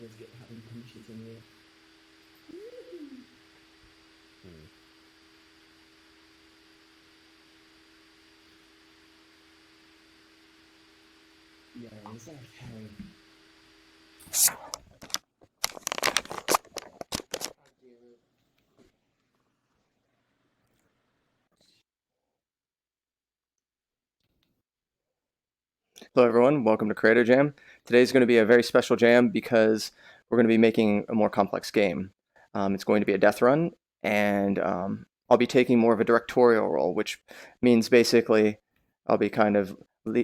is having punches in you. Yeah, it's okay. Hello everyone, welcome to Creator Jam. Today's going to be a very special jam because we're going to be making a more complex game. It's going to be a death run, and I'll be taking more of a directorial role, which means basically I'll be kind of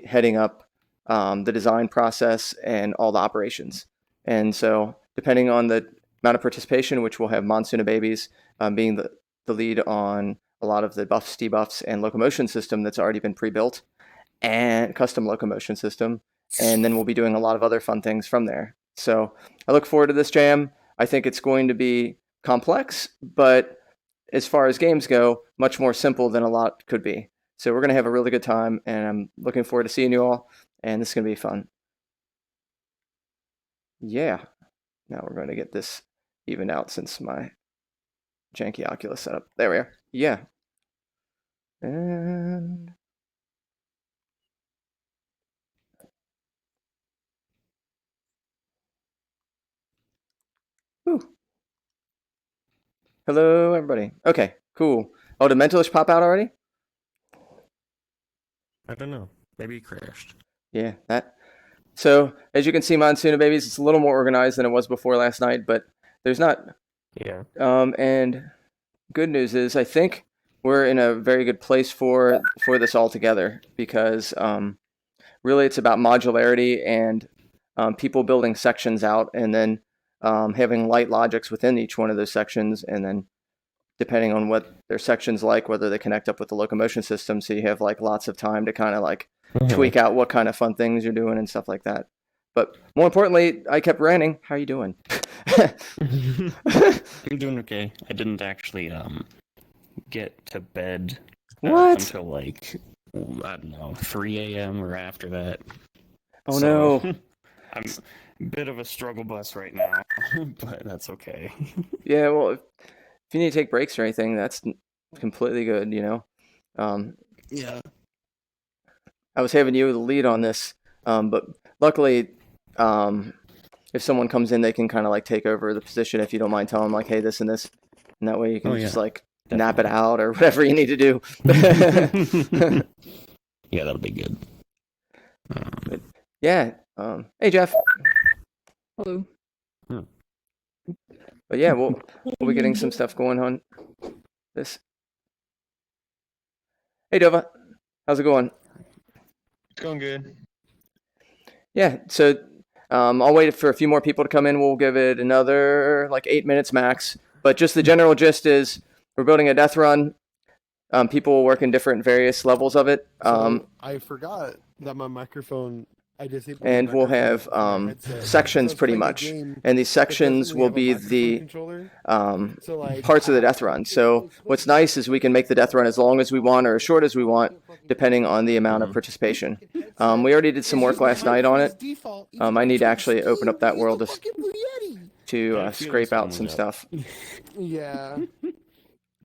heading up the design process and all the operations. And so depending on the amount of participation, which we'll have Monsoon Babies being the lead on a lot of the buffs, debuffs, and locomotion system that's already been pre-built, and custom locomotion system, and then we'll be doing a lot of other fun things from there. So I look forward to this jam. I think it's going to be complex, but as far as games go, much more simple than a lot could be. So we're going to have a really good time, and I'm looking forward to seeing you all, and this is going to be fun. Yeah. Now we're going to get this evened out since my janky Oculus setup. There we are. Yeah. And whew. Hello, everybody. Okay, cool. Oh, did Mentalish pop out already? I don't know. Maybe it crashed. Yeah, that. So as you can see, Monsoon Babies, it's a little more organized than it was before last night, but there's not. Yeah. And good news is, I think we're in a very good place for this all together because really it's about modularity and people building sections out and then having light logics within each one of those sections, and then depending on what their section's like, whether they connect up with the locomotion system, so you have like lots of time to kind of like tweak out what kind of fun things you're doing and stuff like that. But more importantly, I kept ranting. How are you doing? I'm doing okay. I didn't actually get to bed until like I don't know 3 a.m. or after that. Oh no! I'm a bit of a struggle bus right now, but that's okay. Yeah, well, if you need to take breaks or anything, that's completely good. You know. Yeah. I was having you the lead on this, but luckily, if someone comes in, they can kind of like take over the position if you don't mind telling them like, hey, this and this, and that way you can just like nap it out or whatever you need to do. Yeah, that'll be good. But yeah, hey Jeff. Hello. But yeah, we'll be getting some stuff going on this. Hey Dova, how's it going? It's going good. Yeah, so I'll wait for a few more people to come in. We'll give it another like 8 minutes max. But just the general gist is we're building a death run. People will work in different various levels of it. I forgot that my microphone. I disabled. And we'll have sections pretty much. And these sections will be the parts of the death run. So what's nice is we can make the death run as long as we want or as short as we want, depending on the amount of participation. We already did some work last night on it. I need to actually open up that world to scrape out some stuff. Yeah.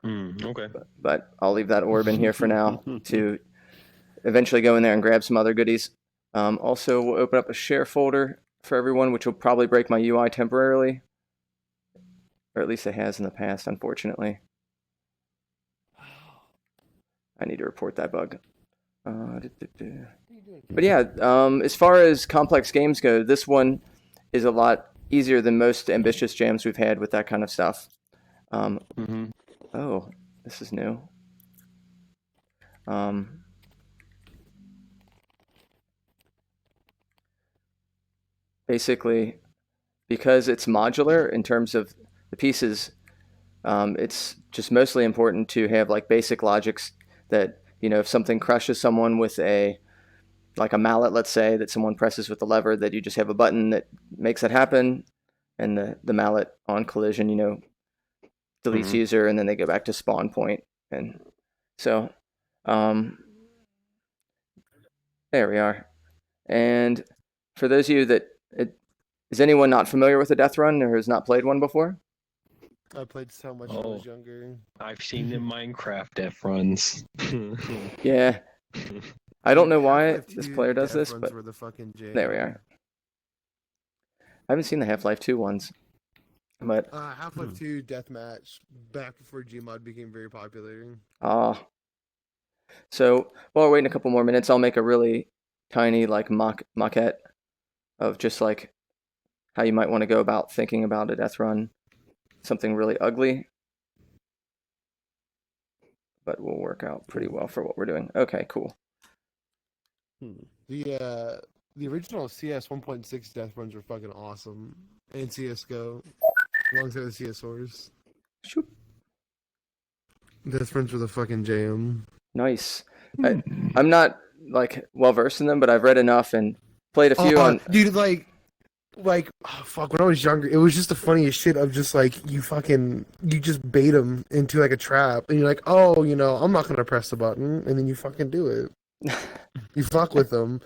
Okay. But I'll leave that orb in here for now to eventually go in there and grab some other goodies. Also, we'll open up a share folder for everyone, which will probably break my UI temporarily. Or at least it has in the past, unfortunately. I need to report that bug. But yeah, as far as complex games go, this one is a lot easier than most ambitious jams we've had with that kind of stuff. Oh, this is new. Basically, because it's modular in terms of the pieces, it's just mostly important to have like basic logics that, you know, if something crushes someone with like a mallet, let's say, that someone presses with the lever, that you just have a button that makes it happen, and the mallet on collision, you know, deletes user, and then they go back to spawn point. And so there we are. And for those of you that Is anyone not familiar with a Deathrun or has not played one before? I played so much when I was younger. I've seen the Minecraft Death runs. Yeah. I don't know why Half-Life this 2 player does death this, runs but were the fucking jam. there we are. I haven't seen the Half-Life 2 ones, but Half-Life 2 deathmatch back before Gmod became very popular. so while we're waiting a couple more minutes, I'll make a really tiny like maquette of just like how you might want to go about thinking about a death run. Something really ugly, but will work out pretty well for what we're doing. Okay, cool. The original CS 1.6 death runs were fucking awesome, and CS:GO alongside the CSORs. Shoop. Death runs were the fucking jam. Nice. I'm not like well versed in them, but I've read enough and played a few on. Dude, like, oh, fuck. When I was younger, it was just the funniest shit of just like you just bait them into like a trap, and you're like, oh, I'm not gonna press the button, and then you fucking do it. You fuck with them.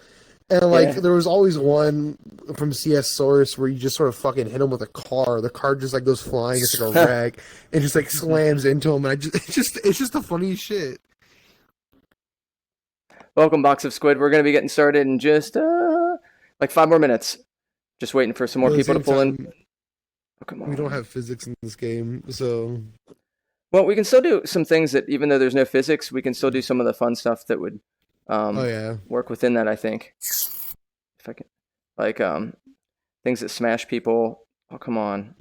And, like, there was always one from CS Source where you just sort of fucking hit him with a car. The car just, like, goes flying. It's like a wreck. And just, like, slams into him. And it's just the funniest shit. Welcome, Box of Squid. We're going to be getting started in just, like 5 more minutes. Just waiting for some more people to pull in. Oh, come on. We don't have physics in this game, so... Well, we can still do some things that, even though there's no physics, we can still do some of the fun stuff that would... work within that, I think. If I can, like, things that smash people. Oh, come on.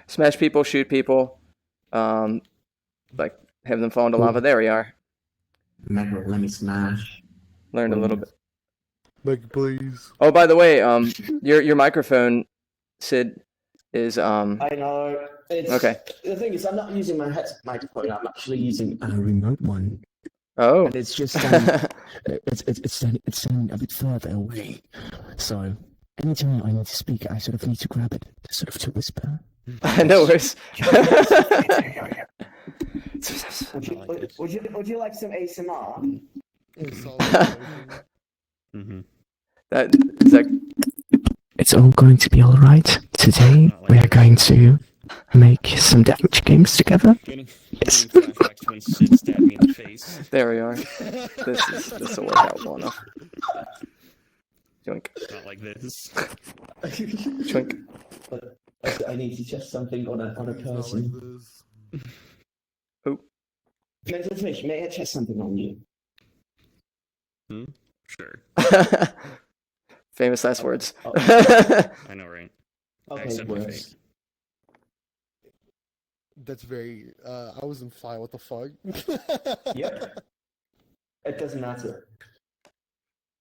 Smash people, shoot people. Like, have them fall into lava. There we are. Let me smash. Learned a little bit. Like, please. Oh, by the way, your microphone, Sid, is I know. okay. The thing is, I'm not using my headset microphone. I'm actually using a remote one. Oh. And it's just it's standing a bit further away. So anytime I need to speak, I sort of need to grab it, sort of to whisper. No worries. Would you like some ASMR? That is that. It's all going to be all right. Today we are going to make some deathmatch games together. Yes. Flashbacks when Sid stabbed me in the face. There we are. This will work out well enough. Joink. Not like this. Joink. I need to test something on a person. Oh. May I test something on you? Sure. Famous last words. I know, right? Okay, Except my worse. fake. That's very... I was in fly, what the fuck? Yep. It doesn't matter.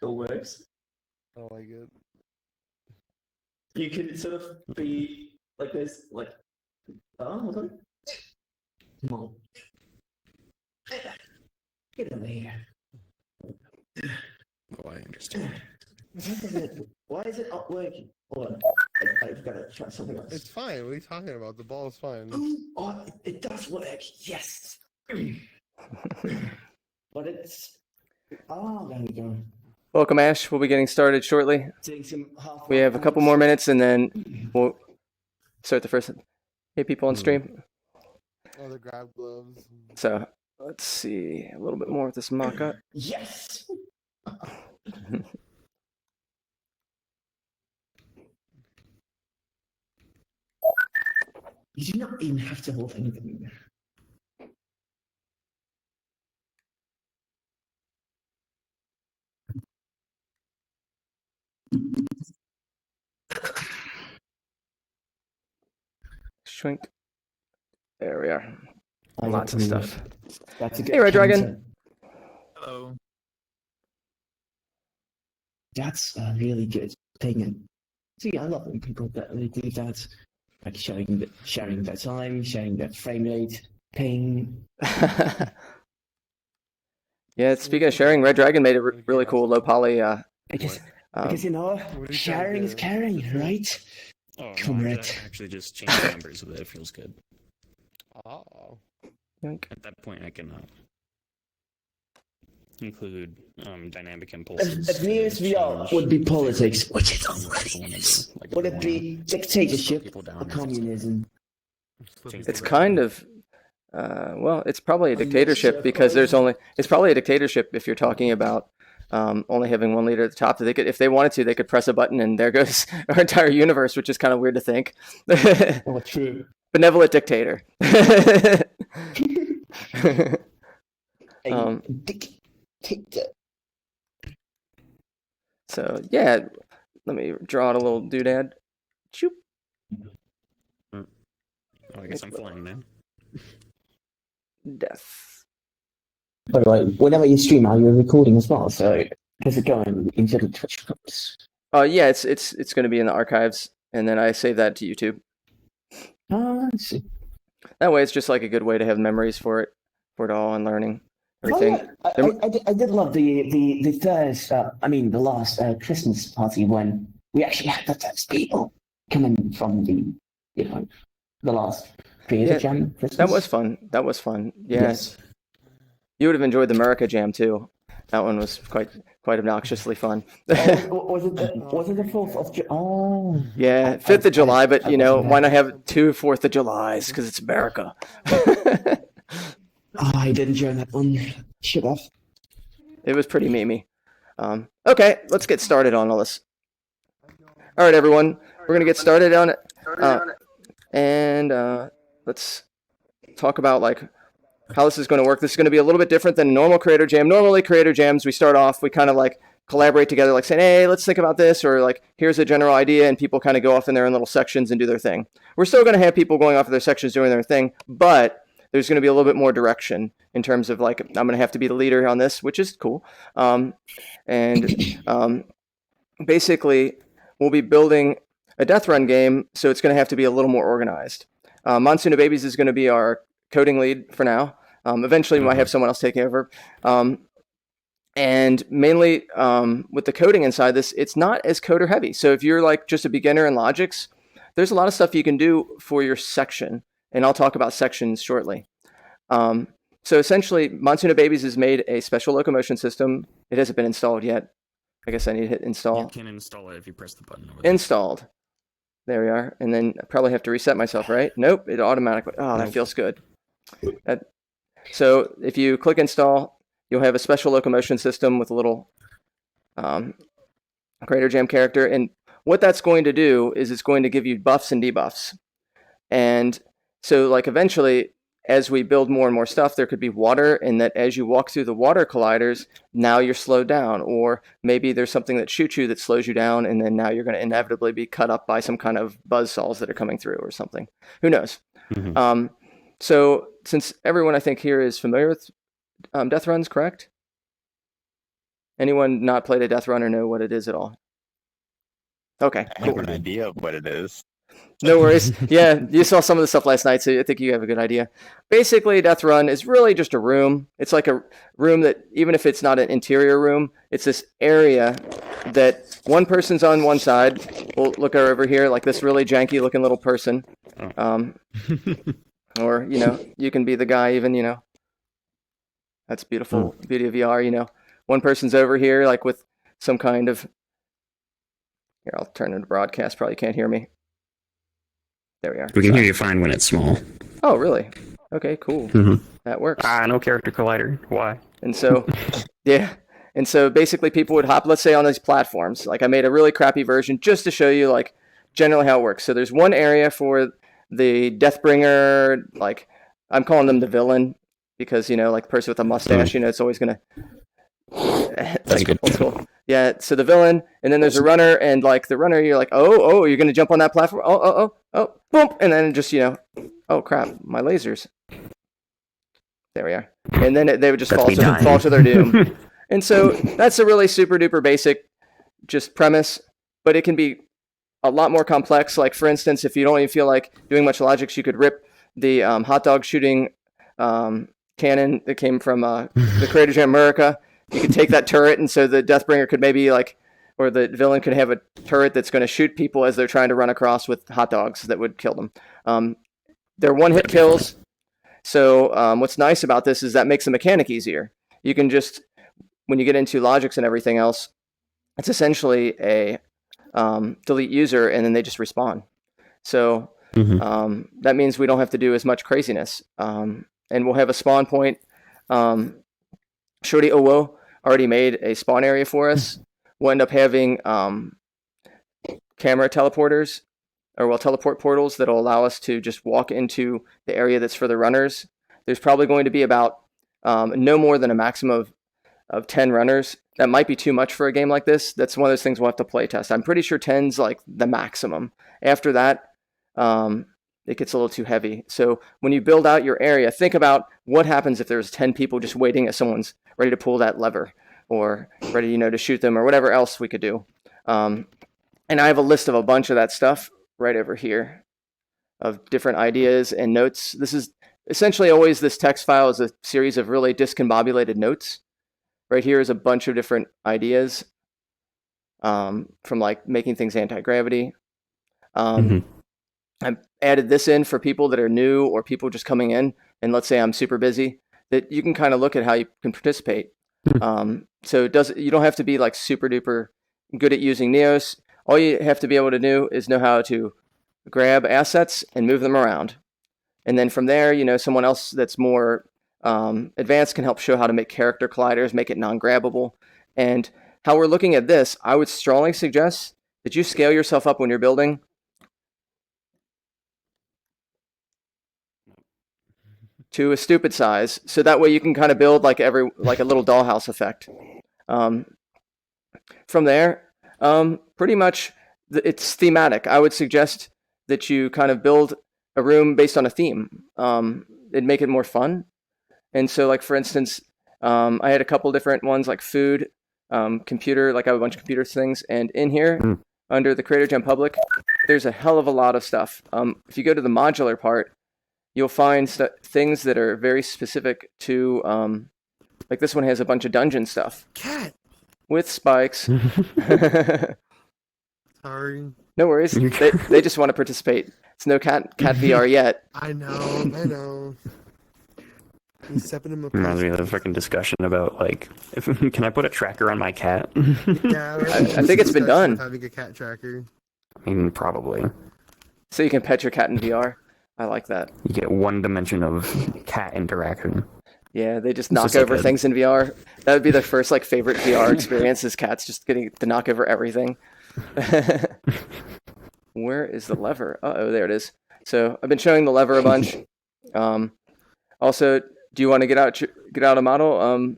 It works. Oh my god. You can sort of be like this, like... Oh, hold on. Come on. Get over here. Oh, I understand. Why is it not working? Hold on. I've got to try something else. It's fine. What are you talking about? The ball is fine. Oh, it does work. Yes. But it's... Oh, there we go. Welcome, Ash. We'll be getting started shortly. We have a couple more minutes, and then we'll start the first. Hey, people on stream. Oh, the grab gloves. So let's see a little bit more with this mock-up. Yes. You do not even have to hold anything. Shrink. There we are. I Lots of stuff. That's a good Hey, Red Dragon. counter. Hello. That's a really good thing. See, I love when people that really do that, like sharing their time, sharing their frame rate, ping. Yeah, speaking of sharing, Red Dragon made a really cool low poly. Because What are you sharing is trying to caring, right? Oh, no, Come I Red. could actually just change the numbers with it. It feels good. Oh. Yoink. At that point, I can include dynamic If, impulses. if nearest VR change would be politics, which it what already people wanna is, do. Like, if would they it wanna be slow dictatorship people down or or things like that. communism? Change It's the kind rate. of well, it's probably a Are you dictatorship because there's surprised? it's probably a dictatorship if you're talking about only having one leader at the top. They could, if they wanted to, they could press a button and there goes our entire universe, which is kind of weird to think. Oh, true. Benevolent dictator. A dictator. So yeah, let me draw out a little doodad. Choop. Oh, I guess I'm flying now. Death. By the way, whenever you stream, are you recording as well? So how's it going into the Twitch clips? Yeah, it's going to be in the archives, and then I save that to YouTube. I see. That way, it's just like a good way to have memories for it all and learning everything. I did love the first, the last Christmas party when we actually had the first people coming from the last Creative Jam Christmas. That was fun. Yeah. Yes. You would have enjoyed the America Jam too. That one was quite obnoxiously fun. Was it the 4th of July? Oh. Yeah, 5th of July, but why not have 2 4th of Julys? Because it's America. I did enjoy that one. Should have. It was pretty memey. Okay, let's get started on all this. All right, everyone, we're gonna get started on it, and let's talk about how this is going to work. This is going to be a little bit different than a normal Creator Jam. Normally, Creator Jams, we start off, we kind of collaborate together, saying, hey, let's think about this, or here's a general idea, and people kind of go off in their own little sections and do their thing. We're still going to have people going off of their sections doing their thing, but there's going to be a little bit more direction in terms of I'm going to have to be the leader on this, which is cool. Basically, we'll be building a Deathrun game, so it's going to have to be a little more organized. Monsoon of Babies is going to be our coding lead for now. Eventually, we might have someone else taking over. And mainly with the coding inside this, it's not as coder heavy. So if you're just a beginner in Logix, there's a lot of stuff you can do for your section. And I'll talk about sections shortly. So essentially, Monsoon of Babies has made a special locomotion system. It hasn't been installed yet. I guess I need to hit install. You can install it if you press the button over there. Installed. There we are. And then I probably have to reset myself, right? Nope, it automatically. Oh, that feels good. So if you click install, you'll have a special locomotion system with a little Creator Jam character. And what that's going to do is it's going to give you buffs and debuffs. And so eventually, as we build more and more stuff, there could be water, and that as you walk through the water colliders, now you're slowed down. Or maybe there's something that shoots you that slows you down, and then now you're going to inevitably be cut up by some kind of buzzsaws that are coming through or something. Who knows? Mm-hmm. So since everyone I think here is familiar with Deathruns, correct? Anyone not played a Deathrun or know what it is at all? Okay, I have an idea of what it is. No worries. Yeah, you saw some of the stuff last night, so I think you have a good idea. Basically, Deathrun is really just a room. It's like a room that, even if it's not an interior room, it's this area that one person's on one side. We'll look over here, this really janky-looking little person. Or, you can be the guy even, That's beautiful. Beauty of VR, One person's over here, with some kind of... Here, I'll turn it to broadcast. Probably can't hear me. There we are. We can hear you fine when it's small. Oh, really? Okay, cool. Mm-hmm. That works. No character collider. Why? And so, yeah. And so basically people would hop, let's say, on these platforms. I made a really crappy version just to show you, generally how it works. So there's one area for the Deathbringer, I'm calling them the villain because, the person with a mustache, it's always going to... That's good. Cool. Yeah, so the villain, and then there's a runner, and the runner, you're oh, you're gonna jump on that platform, oh, boom, and then just oh crap, my lasers. There we are, and then they would just fall to their doom. And so that's a really super duper basic, just premise, but it can be a lot more complex. For instance, if you don't even feel like doing much Logix, you could rip the hot dog shooting cannon that came from the Creator Jam America. You could take that turret, and so the Deathbringer could maybe or the villain could have a turret that's going to shoot people as they're trying to run across with hot dogs that would kill them. They're one-hit kills. So what's nice about this is that makes the mechanic easier. You can just when you get into logics and everything else, it's essentially a delete user, and then they just respawn. So that means we don't have to do as much craziness. And we'll have a spawn point. Shorty Owo already made a spawn area for us. We'll end up having camera teleporters, or teleport portals that'll allow us to just walk into the area that's for the runners. There's probably going to be about no more than a maximum of 10 runners. That might be too much for a game like this. That's one of those things we'll have to play test. I'm pretty sure 10's like the maximum. After that, it gets a little too heavy. So when you build out your area, think about what happens if there's 10 people just waiting as someone's ready to pull that lever or ready, to shoot them or whatever else we could do. And I have a list of a bunch of that stuff right over here of different ideas and notes. This is essentially always, this text file is a series of really discombobulated notes. Right here is a bunch of different ideas from like making things anti-gravity. I added this in for people that are new or people just coming in, and let's say I'm super busy, that you can kind of look at how you can participate. So you don't have to be like super duper good at using Neos. All you have to be able to do is know how to grab assets and move them around. And then from there, someone else that's more advanced can help show how to make character colliders, make it non-grabbable. And how we're looking at this, I would strongly suggest that you scale yourself up when you're building. To a stupid size, so that way you can kind of build like a little dollhouse effect. From there, pretty much it's thematic. I would suggest that you kind of build a room based on a theme. It'd make it more fun. And so, like for instance, I had a couple different ones like food, computer. Like I have a bunch of computer things, and in here under the Creator Jam Public, there's a hell of a lot of stuff. If you go to the modular part, you'll find things that are very specific to, like this one has a bunch of dungeon stuff. Cat. With spikes. Sorry. No worries. They just want to participate. It's no cat VR yet. I know. He's stepping in my Reminds me of the freaking discussion about like, can I put a tracker on my cat? Yeah, I think it's been done. Having a cat tracker. I mean, probably. So you can pet your cat in VR. I like that. You get one dimension of cat interaction. Yeah, they just knock over things in VR. That would be the first like favorite VR experience, is cats just getting to knock over everything. Where is the lever? Oh, there it is. So I've been showing the lever a bunch. Also, do you want to get out a model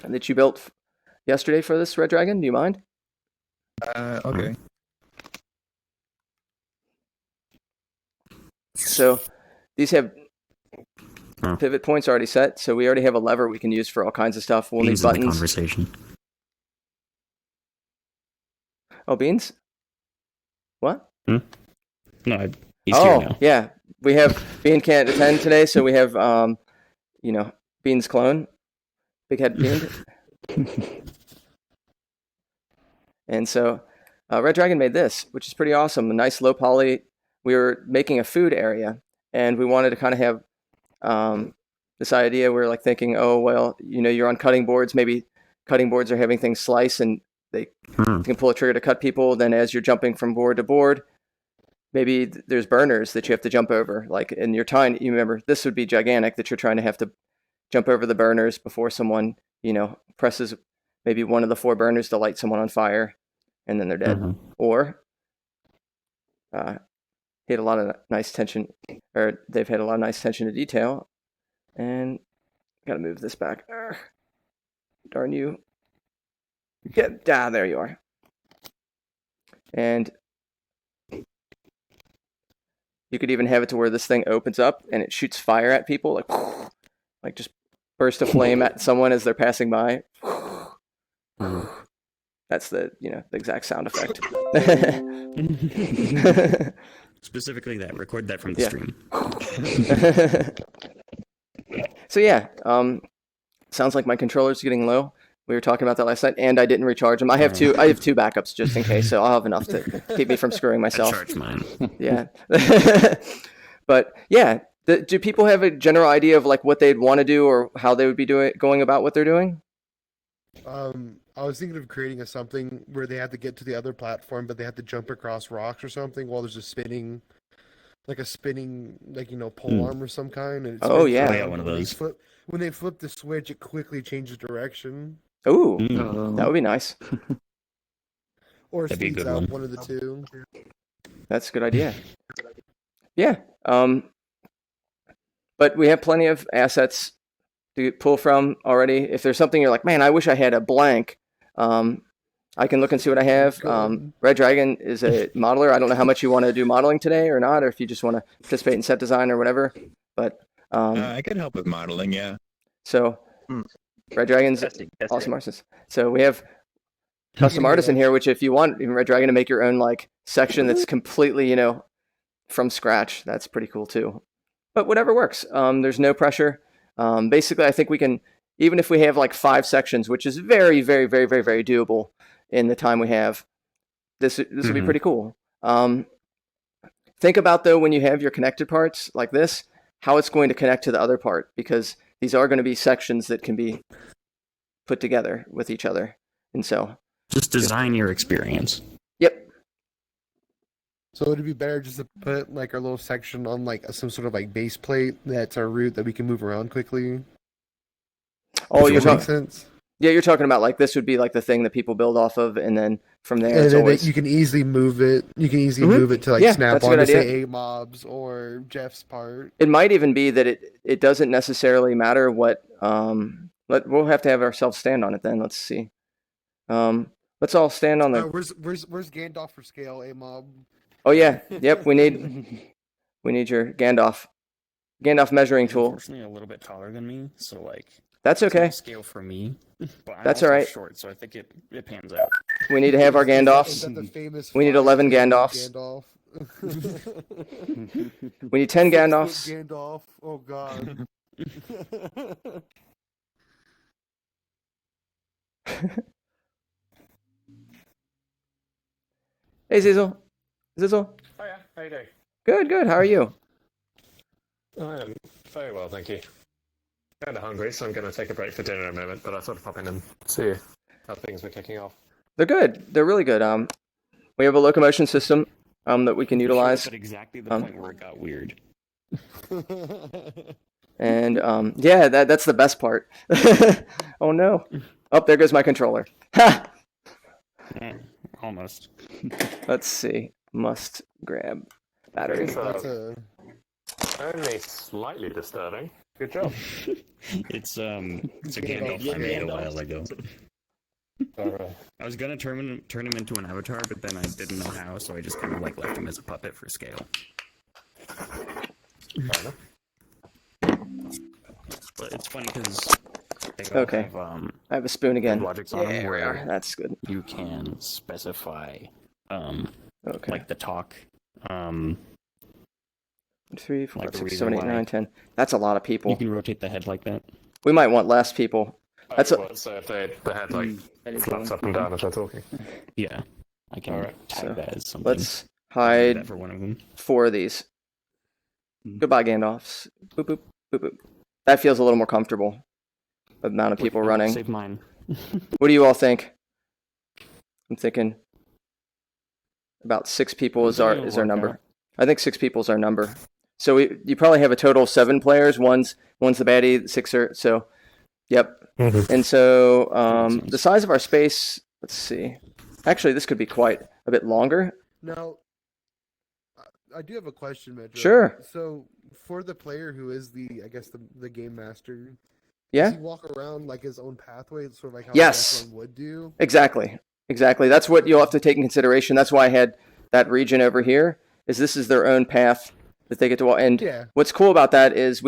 that you built yesterday for this Red Dragon? Do you mind? Okay. So these have pivot points already set, so we already have a lever we can use for all kinds of stuff. We'll need buttons. Conversation. Oh, Beans? What? No, he's here now. Yeah. We have Bean can't attend today, so we have Bean's clone, Big Head Bean. And so Red Dragon made this, which is pretty awesome. A nice low poly. We were making a food area, and we wanted to kind of have this idea. We're like thinking, oh, well, you're on cutting boards. Maybe cutting boards are having things slice, and they can pull a trigger to cut people. Then as you're jumping from board to board, maybe there's burners that you have to jump over. Like in your time, you remember, this would be gigantic, that you're trying to have to jump over the burners before someone, presses maybe one of the 4 burners to light someone on fire, and then they're dead. Or hit a lot of nice tension, or they've had a lot of nice attention to detail. And gotta move this back. Darn you. There you are. And you could even have it to where this thing opens up and it shoots fire at people, like just burst a flame at someone as they're passing by. That's the exact sound effect. Specifically that. Record that from the stream. So yeah, sounds like my controller's getting low. We were talking about that last night, and I didn't recharge them. I have two backups just in case, so I'll have enough to keep me from screwing myself. I charged mine. Yeah. But yeah, do people have a general idea of like what they'd want to do or how they would be going about what they're doing? I was thinking of creating something where they had to get to the other platform, but they had to jump across rocks or something while there's a spinning, pole arm or some kind, and it Oh, spins yeah. around. Yeah, one of those. When they flip the switch, it quickly changes direction Ooh, Mm. that would be nice. or That'd be a speeds good up, one. one of the two. That's a good idea. Yeah. But we have plenty of assets to pull from already. If there's something you're like, man, I wish I had a blank, I can look and see what I have. Red Dragon is a modeler. I don't know how much you want to do modeling today or not, or if you just want to participate in set design or whatever. But I could help with modeling, yeah. so Red Dragon's awesome artist. So we have custom artists in here, which if you want even Red Dragon to make your own like section that's completely, from scratch, that's pretty cool too. But whatever works. There's no pressure. Basically, I think we can, even if we have like 5 sections, which is very, very, very, very, very doable in the time we have, this will be pretty cool. Think about though, when you have your connected parts like this, how it's going to connect to the other part, because these are going to be sections that can be put together with each other. And so Just design your experience. Yep. So it'd be better just to put like our little section on like some sort of like base plate that's our route that we can move around quickly. Oh, you're Does that make talking. sense? Yeah, you're talking about like this would be like the thing that people build off of, and then from there And it's then always. you can easily move it. You can easily Mhm. move it to like Yeah, snap that's a on good to say idea. A mobs or Jeff's part. It might even be that it doesn't necessarily matter what. We'll have to have ourselves stand on it then. Let's see. Let's all stand on the. Where's Gandalf for scale? A mob. Oh yeah, yep. We need your Gandalf measuring He's tool. unfortunately a little bit taller than me, so like That's it's not okay. scale for me. But I'm That's also all right. short, so I think it pans out. We need to have our Is that Gandalfs. the famous We need 5 11 foot Gandalfs. Gandalf. We need 10 6 foot Gandalfs. Gandalf. Oh god. Hey Zizzle. Zizzle. Oh yeah, how you doing? Good, good. How are you? I am very well, thank you. Kind of hungry, so I'm going to take a break for dinner in a moment, but I thought I'd pop in and see how things were kicking off. They're good. They're really good. We have a locomotion system that we can utilize. At exactly the point where it got weird. And yeah, that's the best part. Oh no. Oh, there goes my controller. Ha! Almost. Let's see. Must grab battery. That's a Only slightly disturbing. Good job. It's a Gandalf I made a while ago. I was gonna turn him into an avatar, but then I didn't know how, so I just kind of like left him as a puppet for scale. Fair enough. But it's funny because they all Okay. have I have a spoon again. logics on them Yeah, we are. where That's good. you can specify Okay. like the talk 3, 4, like the 6, reason 7, 8, why. 9, 10. That's a lot of you people. can rotate the head like that. We might want less people. That's So if the head like flaps up and down as they're talking. Yeah, I can Alright, tag so that as something. Let's I'll do that hide for one of them. 4 of these. Goodbye, Gandalfs. Boop, boop, boop, boop. That feels a little more comfortable. The amount of people running. Save mine. What do you all think? I'm thinking about 6 people is our number. I think 6 people is our number. So you probably have a total of 7 players. One's the baddie, 6 are so. Yep. And so the size of our space. Let's see. Actually, this could be quite a bit longer. Now, I do have a question, Metro. Sure. So, for the player who is the game master, Yeah. does he walk around like his own pathway, sort of like how Yes. Deathrun would do? Exactly. That's what you'll have to take in consideration. That's why I had that region over here. This is their own path that they get to walk. And Yeah. what's cool about that is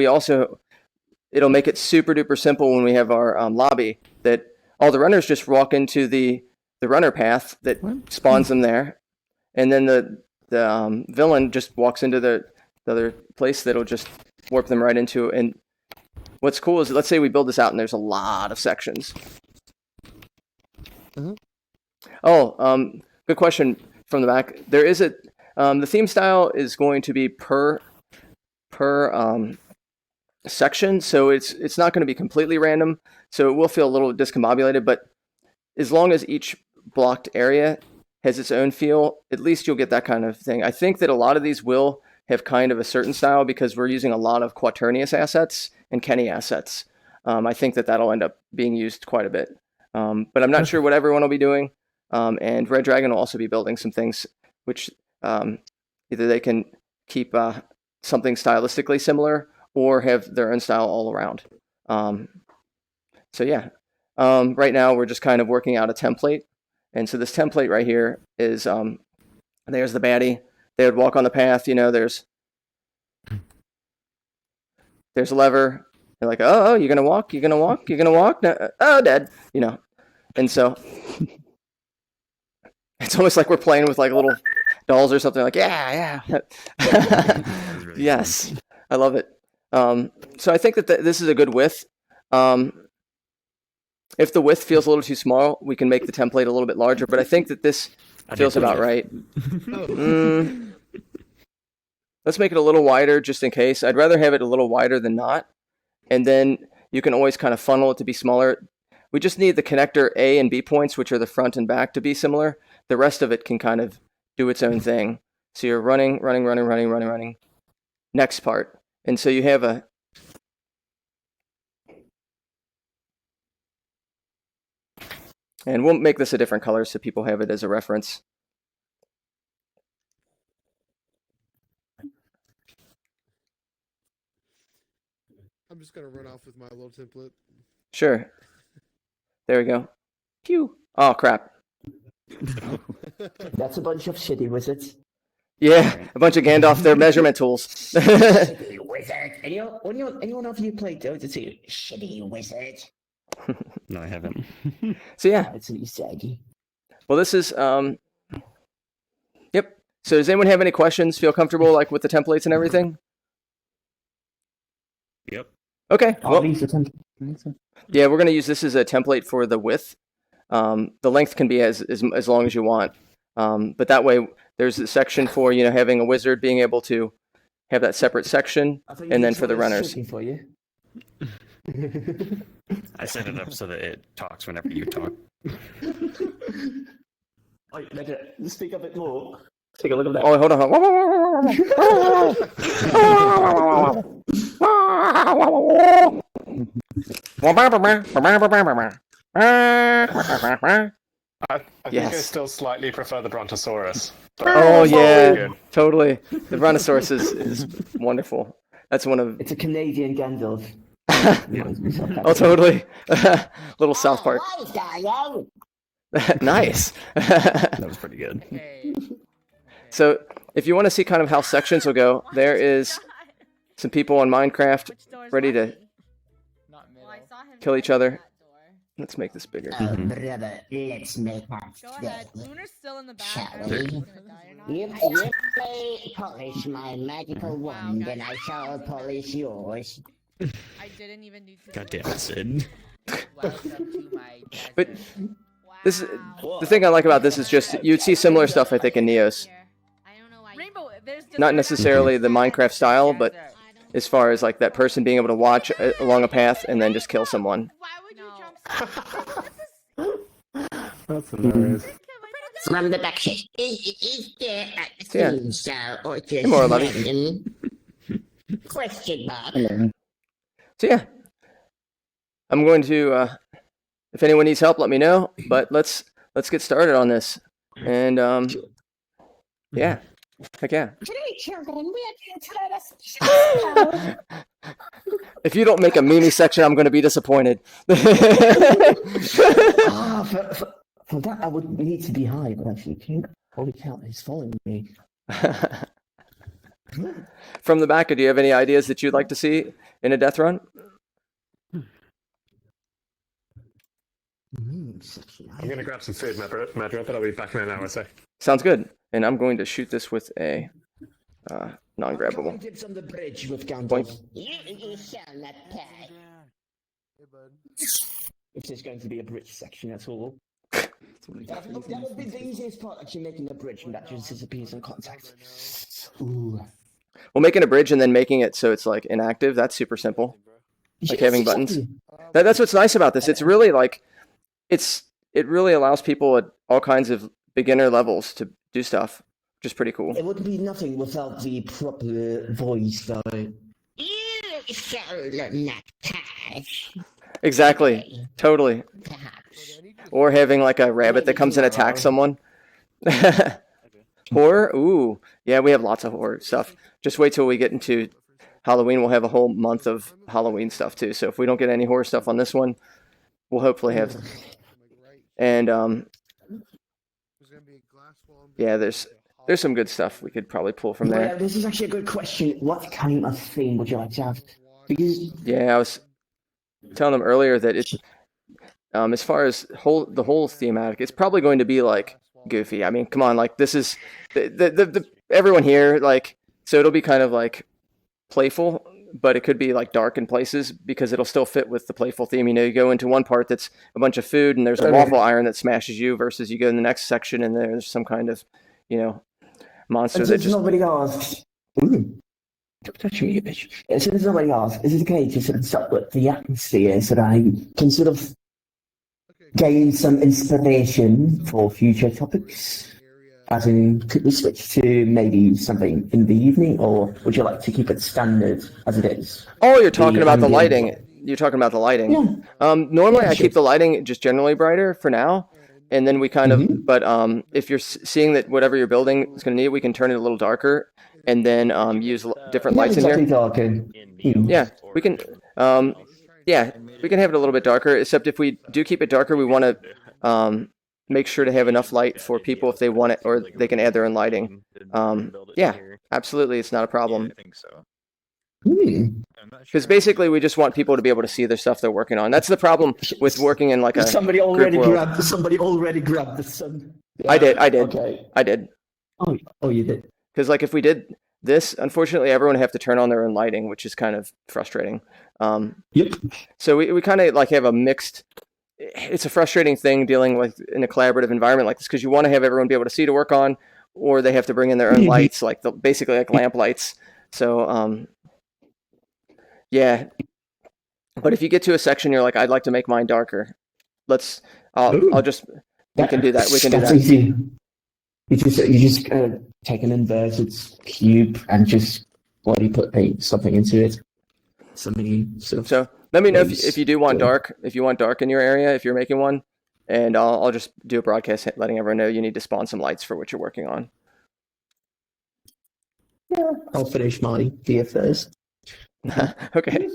it'll make it super duper simple when we have our lobby that all the runners just walk into the runner path that spawns them there, and then the villain just walks into the other place that'll just warp them right into. And what's cool is, let's say we build this out and there's a lot of sections. Mhm. Oh, good question from the back. There is the theme style is going to be per section, so it's not going to be completely random. So it will feel a little discombobulated, but as long as each blocked area has its own feel, at least you'll get that kind of thing. I think that a lot of these will have kind of a certain style because we're using a lot of Quaternius assets and Kenny assets. I think that that'll end up being used quite a bit. But I'm not sure what everyone will be doing. And Red Dragon will also be building some things which either they can keep something stylistically similar or have their own style all around. So yeah, right now we're just kind of working out a template. And so this template right here is, there's the baddie. They would walk on the path, you know, there's a lever. They're like, oh, you're going to walk? You're going to walk? You're going to walk? No, oh, dead, you know. And so it's almost like we're playing with like little dolls or something, like, yeah. Really Yes, I love it. So I think that this is a good width. If the width feels a little too small, we can make the template a little bit larger, but I think that this feels about right. Let's make it a little wider just in case. I'd rather have it a little wider than not. And then you can always kind of funnel it to be smaller. We just need the connector A and B points, which are the front and back, to be similar. The rest of it can kind of do its own thing. So you're running. Next part. And so you have a... And we'll make this a different color so people have it as a reference. I'm just gonna run off with my little template. Sure. There we go. Pew. Oh, crap. That's a bunch of shitty wizards. Yeah, a bunch of Gandalf, their measurement tools. Shitty wizard. Anyone of you played Dota 2? Shitty wizard. No, I haven't. So yeah. It's an Easter egg. Well, this is yep. So does anyone have any questions? Feel comfortable like with the templates and everything? Yep. Okay. I'll Well, leave the template. yeah, we're gonna use this as a template for the width. The length can be as long as you want, but that way there's a section for having a wizard being able to have that separate section, and then for the runners. For you. I set it up so that it talks whenever you talk. Wait, make it speak a bit more. Take a look at that. Oh, hold on. I think Yes. I still slightly prefer the Brontosaurus. but Oh it's really yeah, good. totally. The Brontosaurus is wonderful. That's one of It's a Canadian Gandalf. oh totally. Little South Park. Nice. That was pretty good. So if you want to see kind of how sections will go, there is some people on Minecraft ready to kill each other. Let's make this bigger. Brother, let's make that Go ahead. Lunar's still in the back. Shall I don't know we? if he's gonna die or not. You may polish my magical Wow, wand, guys, and I you're shall so polish yours. I didn't even need to. God damn it, Sid. Welcome to my But desert. this is Wow. the thing I like about this is just you'd see similar stuff I think in Neos. I don't know why. Rainbow, there's Not necessarily the Minecraft style, but as far as like that person being able to watch along a path and then just kill someone. Why would you jump? That's hilarious. From the back shit. Is there a Yeah. theme so or just More or less. random? Question mark. So yeah, I'm going to. If anyone needs help, let me know. But let's get started on this. And yeah, heck yeah. Today, children, we are going to learn a If you don't make a Mimi section, I'm going to be disappointed. For that, I would need to be high, but actually, King, holy cow, he's following me. From the back, do you have any ideas that you'd like to see in a death run? I'm going to grab some food, Madra, but I'll be back in an hour or so. Sounds good. And I'm going to shoot this with a non-grabbable. Dibs on the bridge with Boink. Gandalf. You shall not pay. Hey, bud. If there's going to be a bridge section at all. That would be the easiest part, actually making a bridge, and that just disappears on contact. Ooh. Well, making a bridge and then making it so it's like inactive, that's super simple. Like having buttons. That's what's nice about this. It's really like, it's it really allows people at all kinds of beginner levels to do stuff, which is pretty cool. It would be nothing without the proper voice, though. Exactly. Totally. Or having like a rabbit that comes and attacks someone. Horror? Ooh. Yeah, we have lots of horror stuff. Just wait till we get into Halloween. We'll have a whole month of Halloween stuff too. So if we don't get any horror stuff on this one, we'll hopefully have. And yeah, there's some good stuff we could probably pull from Well, there. yeah, this is actually a good question. What kind of theme would you like to have? Because Yeah, I was telling them earlier that it, as far as the whole thematic, it's probably going to be like goofy. I mean, come on, like this is the everyone here, like, so it'll be kind of like playful, but it could be like dark in places because it'll still fit with the playful theme. You know, you go into one part that's a bunch of food and there's a waffle iron that smashes you, versus you go in the next section and there's some kind of, you know, monster and that since just. nobody asked, stop touching me, you bitch. Since nobody asked, is it okay to sort of start with the atmosphere so that I can sort of gain some inspiration for future topics? As in, could we switch to maybe something in the evening, or would you like to keep it standard as it is? Oh, you're talking about the ambient lighting. You're talking about the lighting. Yeah. Normally, Yeah, I sure. keep the lighting just generally brighter for now, and then we kind of. But if you're seeing that whatever you're building is going to need, we can turn it a little darker, and then use different lights in here. Darker. Yeah, we can. Yeah, we can have it a little bit darker. Except if we do keep it darker, we want to make sure to have enough light for people if they want it, or they can add their own lighting. Yeah, absolutely, it's not a problem. I think so. Because basically, we just want people to be able to see the stuff they're working on. That's the problem with working in like a Somebody already group world. grabbed the sun. I did. Okay. I did. Oh, you did. Because like if we did this, unfortunately, everyone would have to turn on their own lighting, which is kind of frustrating. Yep. So we kind of like have a mixed. It's a frustrating thing dealing with in a collaborative environment like this, because you want to have everyone be able to see to work on, or they have to bring in their own lights, like basically like lamp lights. So yeah. But if you get to a section, you're like, I'd like to make mine darker. I'll just. We can do that. We can do That's that. easy. You just take an inverted cube and just put something into it. So let me know if you do want dark. If you want dark in your area, if you're making one, and I'll just do a broadcast letting everyone know you need to spawn some lights for what you're working on. Yeah, I'll finish my gear first. Okay.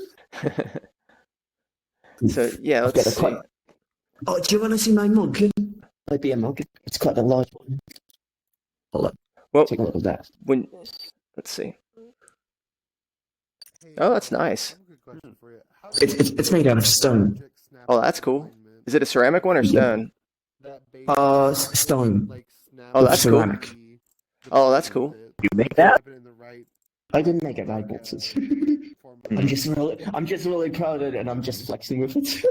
So yeah, let's see. Oh, do you want to see my mug? Might be a mug. It's quite a large one. Hold up. Well, Take a look at that. Let's see. Oh, that's nice. It's made out of stone. Oh, that's cool. Is it a ceramic one or stone? Stone. Oh, that's cool. ceramic. Oh, that's cool. You make that? I didn't make it. I bought it. I'm just really proud of it, and I'm just flexing with it.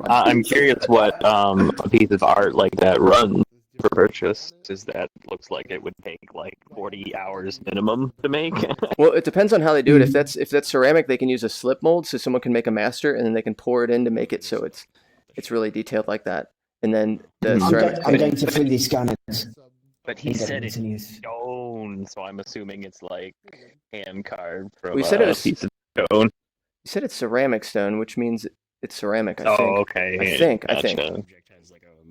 I'm curious what a piece of art like that runs for purchase. Is that looks like it would take like 40 hours minimum to make? Well, it depends on how they do it. If that's ceramic, they can use a slip mold, so someone can make a master, and then they can pour it in to make it so it's really detailed like that. And then the ceramic. I'm going to 3D scan it. But he said it's stone, so I'm assuming it's like hand carved from We said it was piece of stone. You said it's ceramic stone, which means it's ceramic. I think. Okay. I think.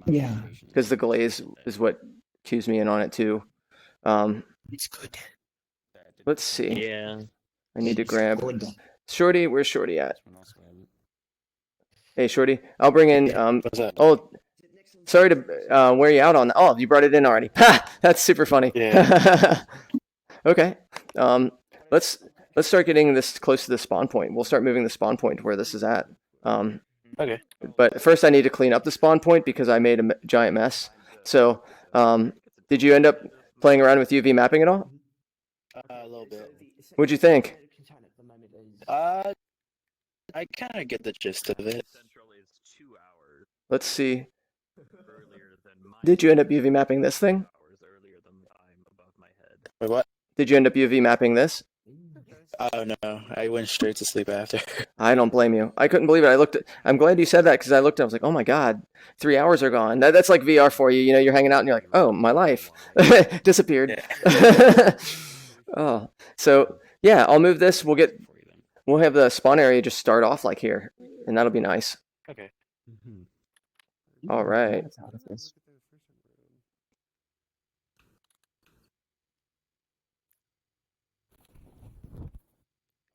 Yeah. Because the glaze is what cues me in on it too. It's good. Let's see. Yeah. I need to grab Shorty. Where's Shorty at? Hey, Shorty. I'll bring in. Oh, sorry to wear you out on that. Oh, you brought it in already. Ha! That's super funny. Yeah. Okay. Let's start getting this close to the spawn point. We'll start moving the spawn point to where this is at. Okay. But first, I need to clean up the spawn point because I made a giant mess. So, did you end up playing around with UV mapping at all? A little bit. What'd you think? I kind of get the gist of it. Let's see. Did you end up UV mapping this thing? Wait, what? Did you end up UV mapping this? Oh no, I went straight to sleep after. I don't blame you. I couldn't believe it. I'm glad you said that because I looked. I was like, oh my god, 3 hours are gone. That's like VR for you. You know, you're hanging out and you're like, oh, my life disappeared. Oh, so yeah, I'll move this. We'll have the spawn area just start off like here, and that'll be nice. Okay. All right. That's out of this.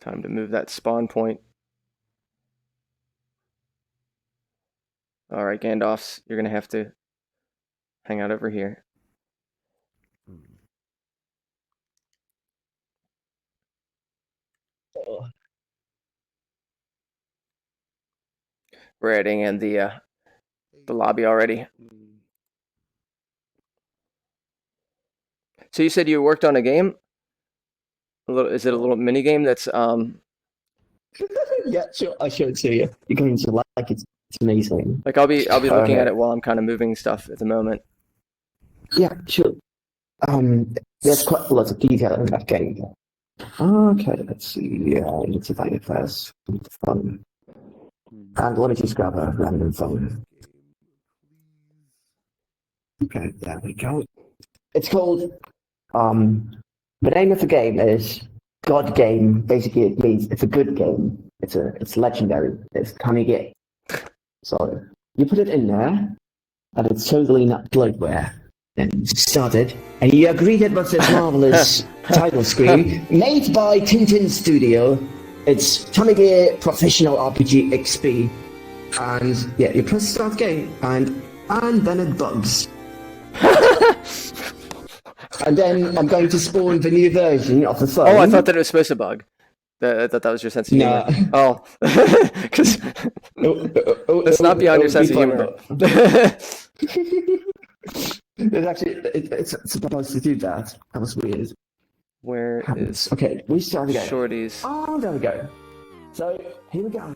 Time to move that spawn point. All right, Gandalfs, you're gonna have to hang out over here. We're adding in the lobby already. So you said you worked on a game? Is it a little mini game that's Yeah, sure. I showed it to you. You're going to like it. It's amazing. like I'll be looking at it while I'm kind of moving stuff at the moment. Yeah, sure. There's quite a lot of detail in that game. Okay, let's see. Yeah, I need to find it first. Fun. And let me just grab a random phone. Okay, there we go. It's called. The name of the game is God Game. Basically, it means it's a good game. It's legendary. It's Kamige. So you put it in there, and it's totally not bloatware. Then you started, and you agreed it was a marvelous title screen made by Tintin Studio. It's Kamige Professional RPG XP, and yeah, you press start game, and then it bugs. And then I'm going to spawn the new version of the phone. Oh, I thought that it was supposed to bug. I thought that was your sense of humor. No. Oh, because it's not beyond your sense of humor. It's actually it's supposed to do that. That was weird. Where is Okay, we start again. Shorty's? Oh, there we go. So here we go.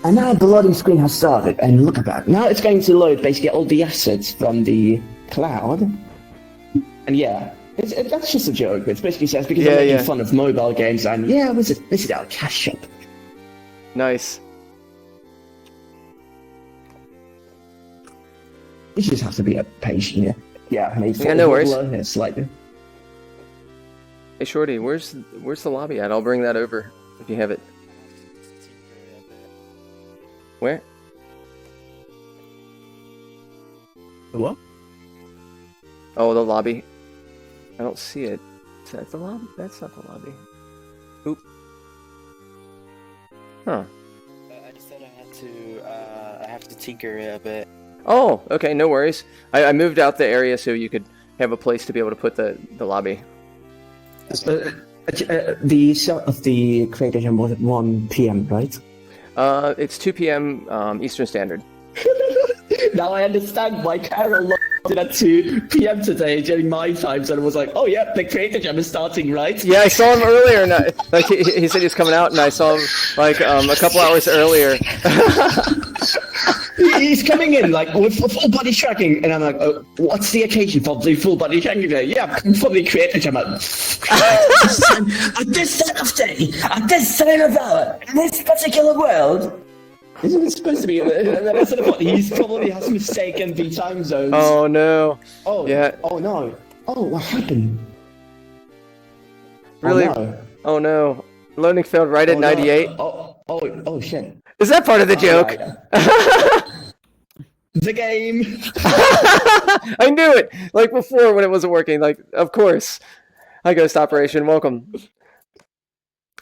And now the loading screen has started, and look at that. Now it's going to load basically all the assets from the cloud. And yeah, that's just a joke. It basically says because I'm making fun of mobile games, and yeah, this is our cash shop. Nice. You just have to be patient here. Yeah, no worries. It's like, Hey, Shorty, where's the lobby at? I'll bring that over if you have it. Where? The what? Oh, the lobby. I don't see it. Is that the lobby? That's not the lobby. Oop. Huh. I said I have to tinker it a bit. Oh, okay, no worries. I moved out the area so you could have a place to be able to put the lobby. The start of the Creator Jam was at 1 p.m., right? It's 2 p.m. Eastern Standard. Now I understand why Carol logged in at 2 p.m. today during my times and was like, oh yeah, the Creator Jam is starting, right? Yeah, I saw him earlier. And like he said he was coming out, and I saw him like a couple hours earlier. He's coming in like with full body tracking, and I'm like, oh, what's the occasion for the full body tracking today? Yeah, for the Creator Jam at this time of day, at this time of hour, in this particular world. Isn't it supposed to be? And then I said, what? He probably has mistaken the time zones. Oh no! Oh yeah! Oh no! Oh, what happened? Really? Oh no! Oh, no. Loading failed right at 98. No. Oh shit! Is that part of the joke? Right. The game. I knew it. Like before when it wasn't working. Like, of course. Hi, Ghost Operation. Welcome.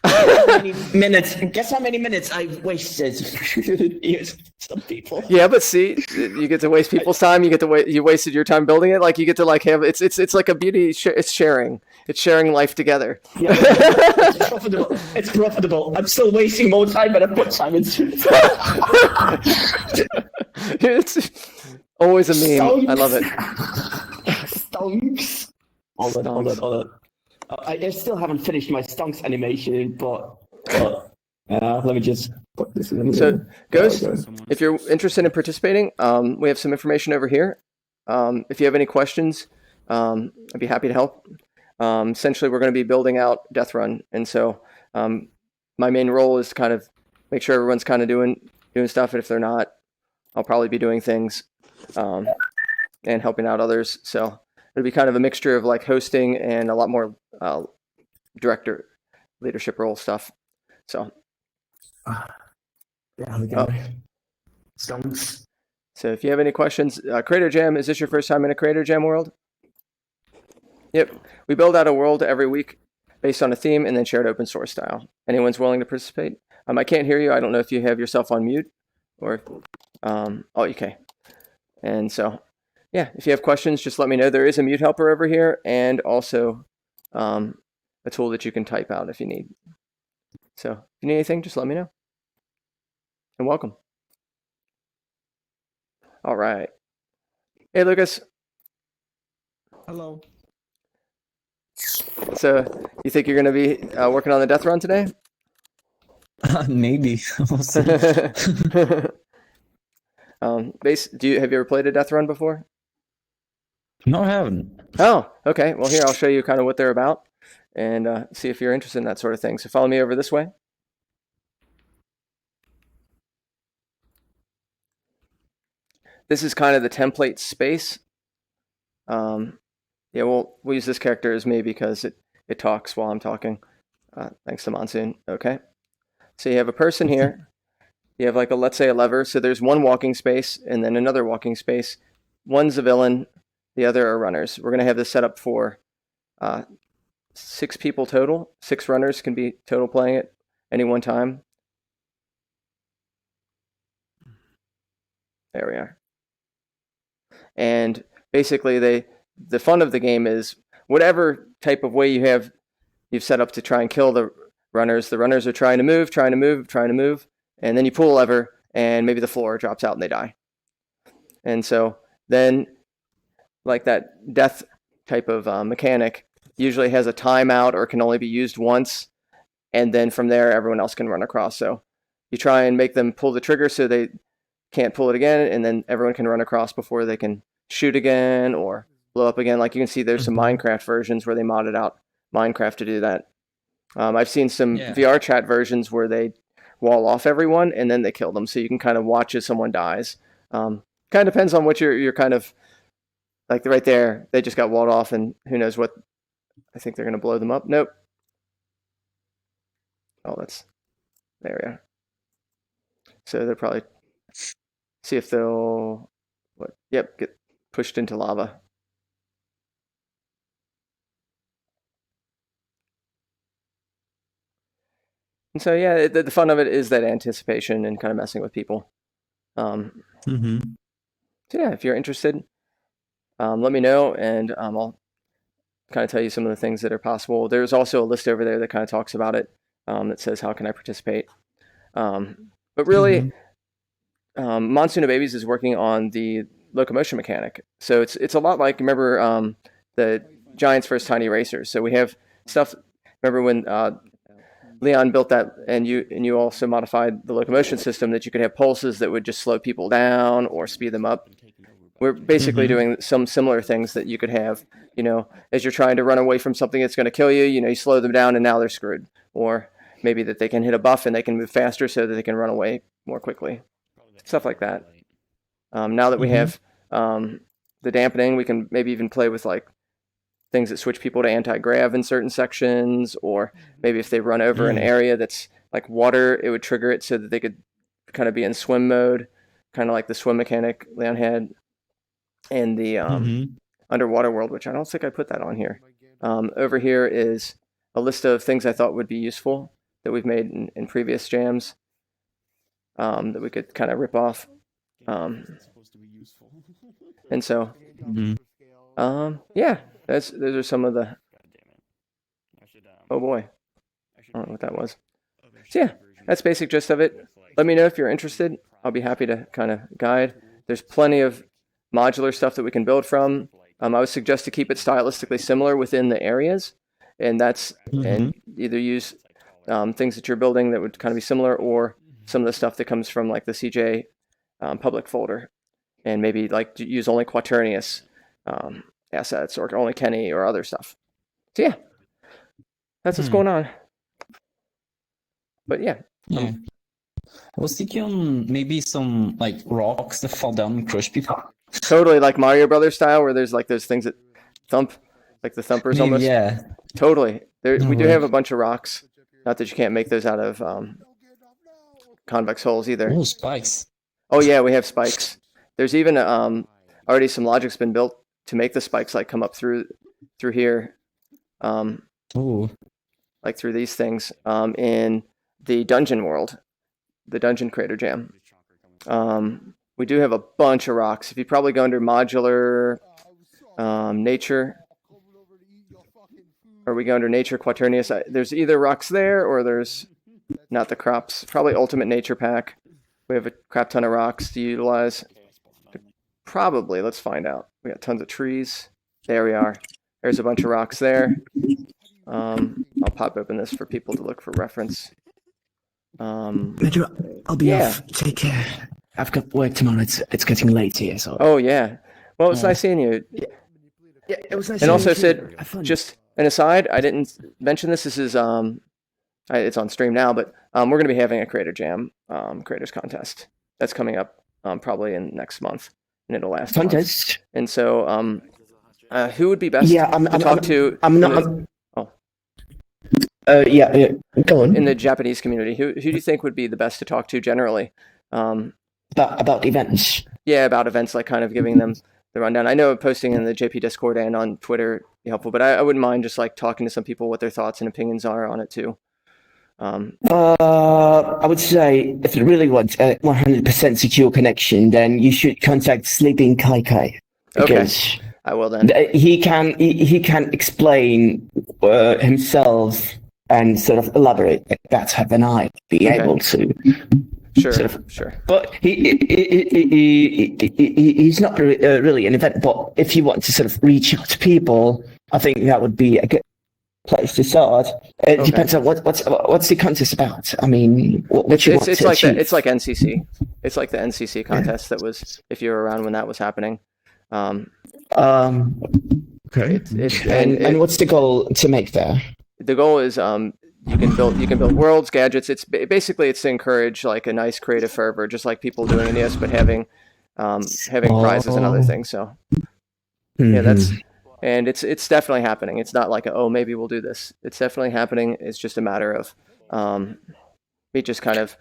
How many minutes? Guess how many minutes I've wasted using some people. Yeah, but see, you get to waste people's time. You get to you wasted your time building it. Like you get to like have it's like a beauty. It's sharing. It's sharing life together. Yeah, it's profitable. It's profitable. I'm still wasting more time, but I put time into it. It's always a meme. Stonks. I love it. Stonks. Hold on. I still haven't finished my stonks animation, but let me just put this in. So, Ghost, if you're interested in participating, we have some information over here. If you have any questions, I'd be happy to help. Essentially, we're going to be building out Deathrun, and so My main role is to kind of make sure everyone's kind of doing stuff, and if they're not, I'll probably be doing things and helping out others. So it'll be kind of a mixture of like hosting and a lot more director leadership role stuff. So Yeah, we go. Songs. So if you have any questions, Creator Jam, is this your first time in a Creator Jam world? Yep. We build out a world every week based on a theme and then shared open source style. Anyone's willing to participate? I can't hear you. I don't know if you have yourself on mute or, oh, okay. And so, yeah, if you have questions, just let me know. There is a mute helper over here and also a tool that you can type out if you need. So if you need anything, just let me know. And welcome. All right. Hey, Lucas. Hello. So you think you're going to be working on the Deathrun today? Maybe. We'll see. Have you ever played a Deathrun before? No, I haven't. Oh, okay. Well, here, I'll show you kind of what they're about and see if you're interested in that sort of thing. So follow me over this way. This is kind of the template space. Yeah, we'll use this character as me because it talks while I'm talking. Thanks to Monsoon. Okay. So you have a person here. You have like let's say a lever. So there's one walking space and then another walking space. One's a villain. The other are runners. We're going to have this set up for 6 people total. 6 runners can be total playing it any one time. There we are. And basically the fun of the game is whatever type of way you've set up to try and kill the runners are trying to move, and then you pull a lever and maybe the floor drops out and they die. And so then like that death type of mechanic usually has a timeout or can only be used once, and then from there everyone else can run across. So you try and make them pull the trigger so they can't pull it again, and then everyone can run across before they can shoot again or blow up again. Like you can see there's some Minecraft versions where they modded out Minecraft to do that. I've seen some VR chat versions where they wall off everyone and then they kill them, so you can kind of watch as someone dies. Kind of depends on what you're kind of like. Right there, they just got walled off, and who knows what. I think they're going to blow them up. Nope. Oh, there we are. So they'll probably see if they'll get pushed into lava. And so, yeah, the fun of it is that anticipation and kind of messing with people. So, yeah, if you're interested, let me know, and I'll kind of tell you some of the things that are possible. There's also a list over there that kind of talks about it, that says, how can I participate? But really, Monsoon of Babies is working on the locomotion mechanic. So it's a lot like, remember the Giants vs. Tiny Racers. So we have stuff, remember when Leon built that, and you also modified the locomotion system that you could have pulses that would just slow people down or speed them up. We're basically doing some similar things that you could have, as you're trying to run away from something that's going to kill you, you slow them down and now they're screwed. Or maybe that they can hit a buff and they can move faster so that they can run away more quickly. Stuff like that. Now that we have the dampening, we can maybe even play with like things that switch people to anti-grav in certain sections, or maybe if they run over an area that's like water, it would trigger it so that they could kind of be in swim mode, kind of like the swim mechanic Leon had in the underwater world, which I don't think I put that on here. Over here is a list of things I thought would be useful that we've made in previous jams that we could kind of rip off. And so, yeah, those are some of the. Oh boy, I don't know what that was. So yeah, that's basic gist of it. Let me know if you're interested. I'll be happy to kind of guide. There's plenty of modular stuff that we can build from. I would suggest to keep it stylistically similar within the areas, and that's and either use things that you're building that would kind of be similar, or some of the stuff that comes from like the CJ public folder, and maybe like use only Quaternius assets or only Kenny or other stuff. So yeah, that's what's going on. But yeah. Yeah. I was thinking on maybe some like rocks that fall down and crush people. Totally like Mario Brothers style, where there's like those things that thump, like the thumpers Maybe, almost. yeah. Totally. There, No we do way. have a bunch of rocks. Not that you can't make those out of convex holes either. Oh, spikes. Oh yeah, we have spikes. There's even already some logic's been built to make the spikes like come up through here, Oh. like through these things in the dungeon world, the dungeon creator jam. We do have a bunch of rocks. If you probably go under modular nature, or we go under nature quaternius, there's either rocks there or there's not the crops. Probably ultimate nature pack. We have a crap ton of rocks to utilize. Probably, let's find out. We got tons of trees. There we are. There's a bunch of rocks there. I'll pop open this for people to look for reference. I'll be off. Take care. I've got work tomorrow. It's getting late here, so. Oh yeah. Well, it's nice seeing you. Yeah, it was nice. And also, Sid, Sid, just an aside, I didn't mention this. This is it's on stream now, but we're going to be having a Creator Jam creators contest that's coming up probably in next month, and it'll last. Contest. And so, who would be best to talk to? Yeah. Go on. In the Japanese community, who do you think would be the best to talk to generally? About events. Yeah, about events, like kind of giving them the rundown. I know posting in the JP Discord and on Twitter would be helpful, but I wouldn't mind just like talking to some people what their thoughts and opinions are on it too. I would say if you really want a 100% secure connection, then you should contact Sleeping Kai. Okay, I will then. He can explain himself and sort of elaborate. That's how then I be able to. Sure. But he's not really an event. But if you want to sort of reach out to people, I think that would be a good place to start. It depends on what's the contest about. I mean, what you want to achieve. It's like NCC. It's like the NCC contest that was, if you were around when that was happening. Okay. And what's the goal to make there? The goal is you can build worlds, gadgets. It's basically to encourage like a nice creative fervor, just like people doing in this, but having prizes and other things. So yeah, it's definitely happening. It's not like maybe we'll do this. It's definitely happening. It's just a matter of me just kind of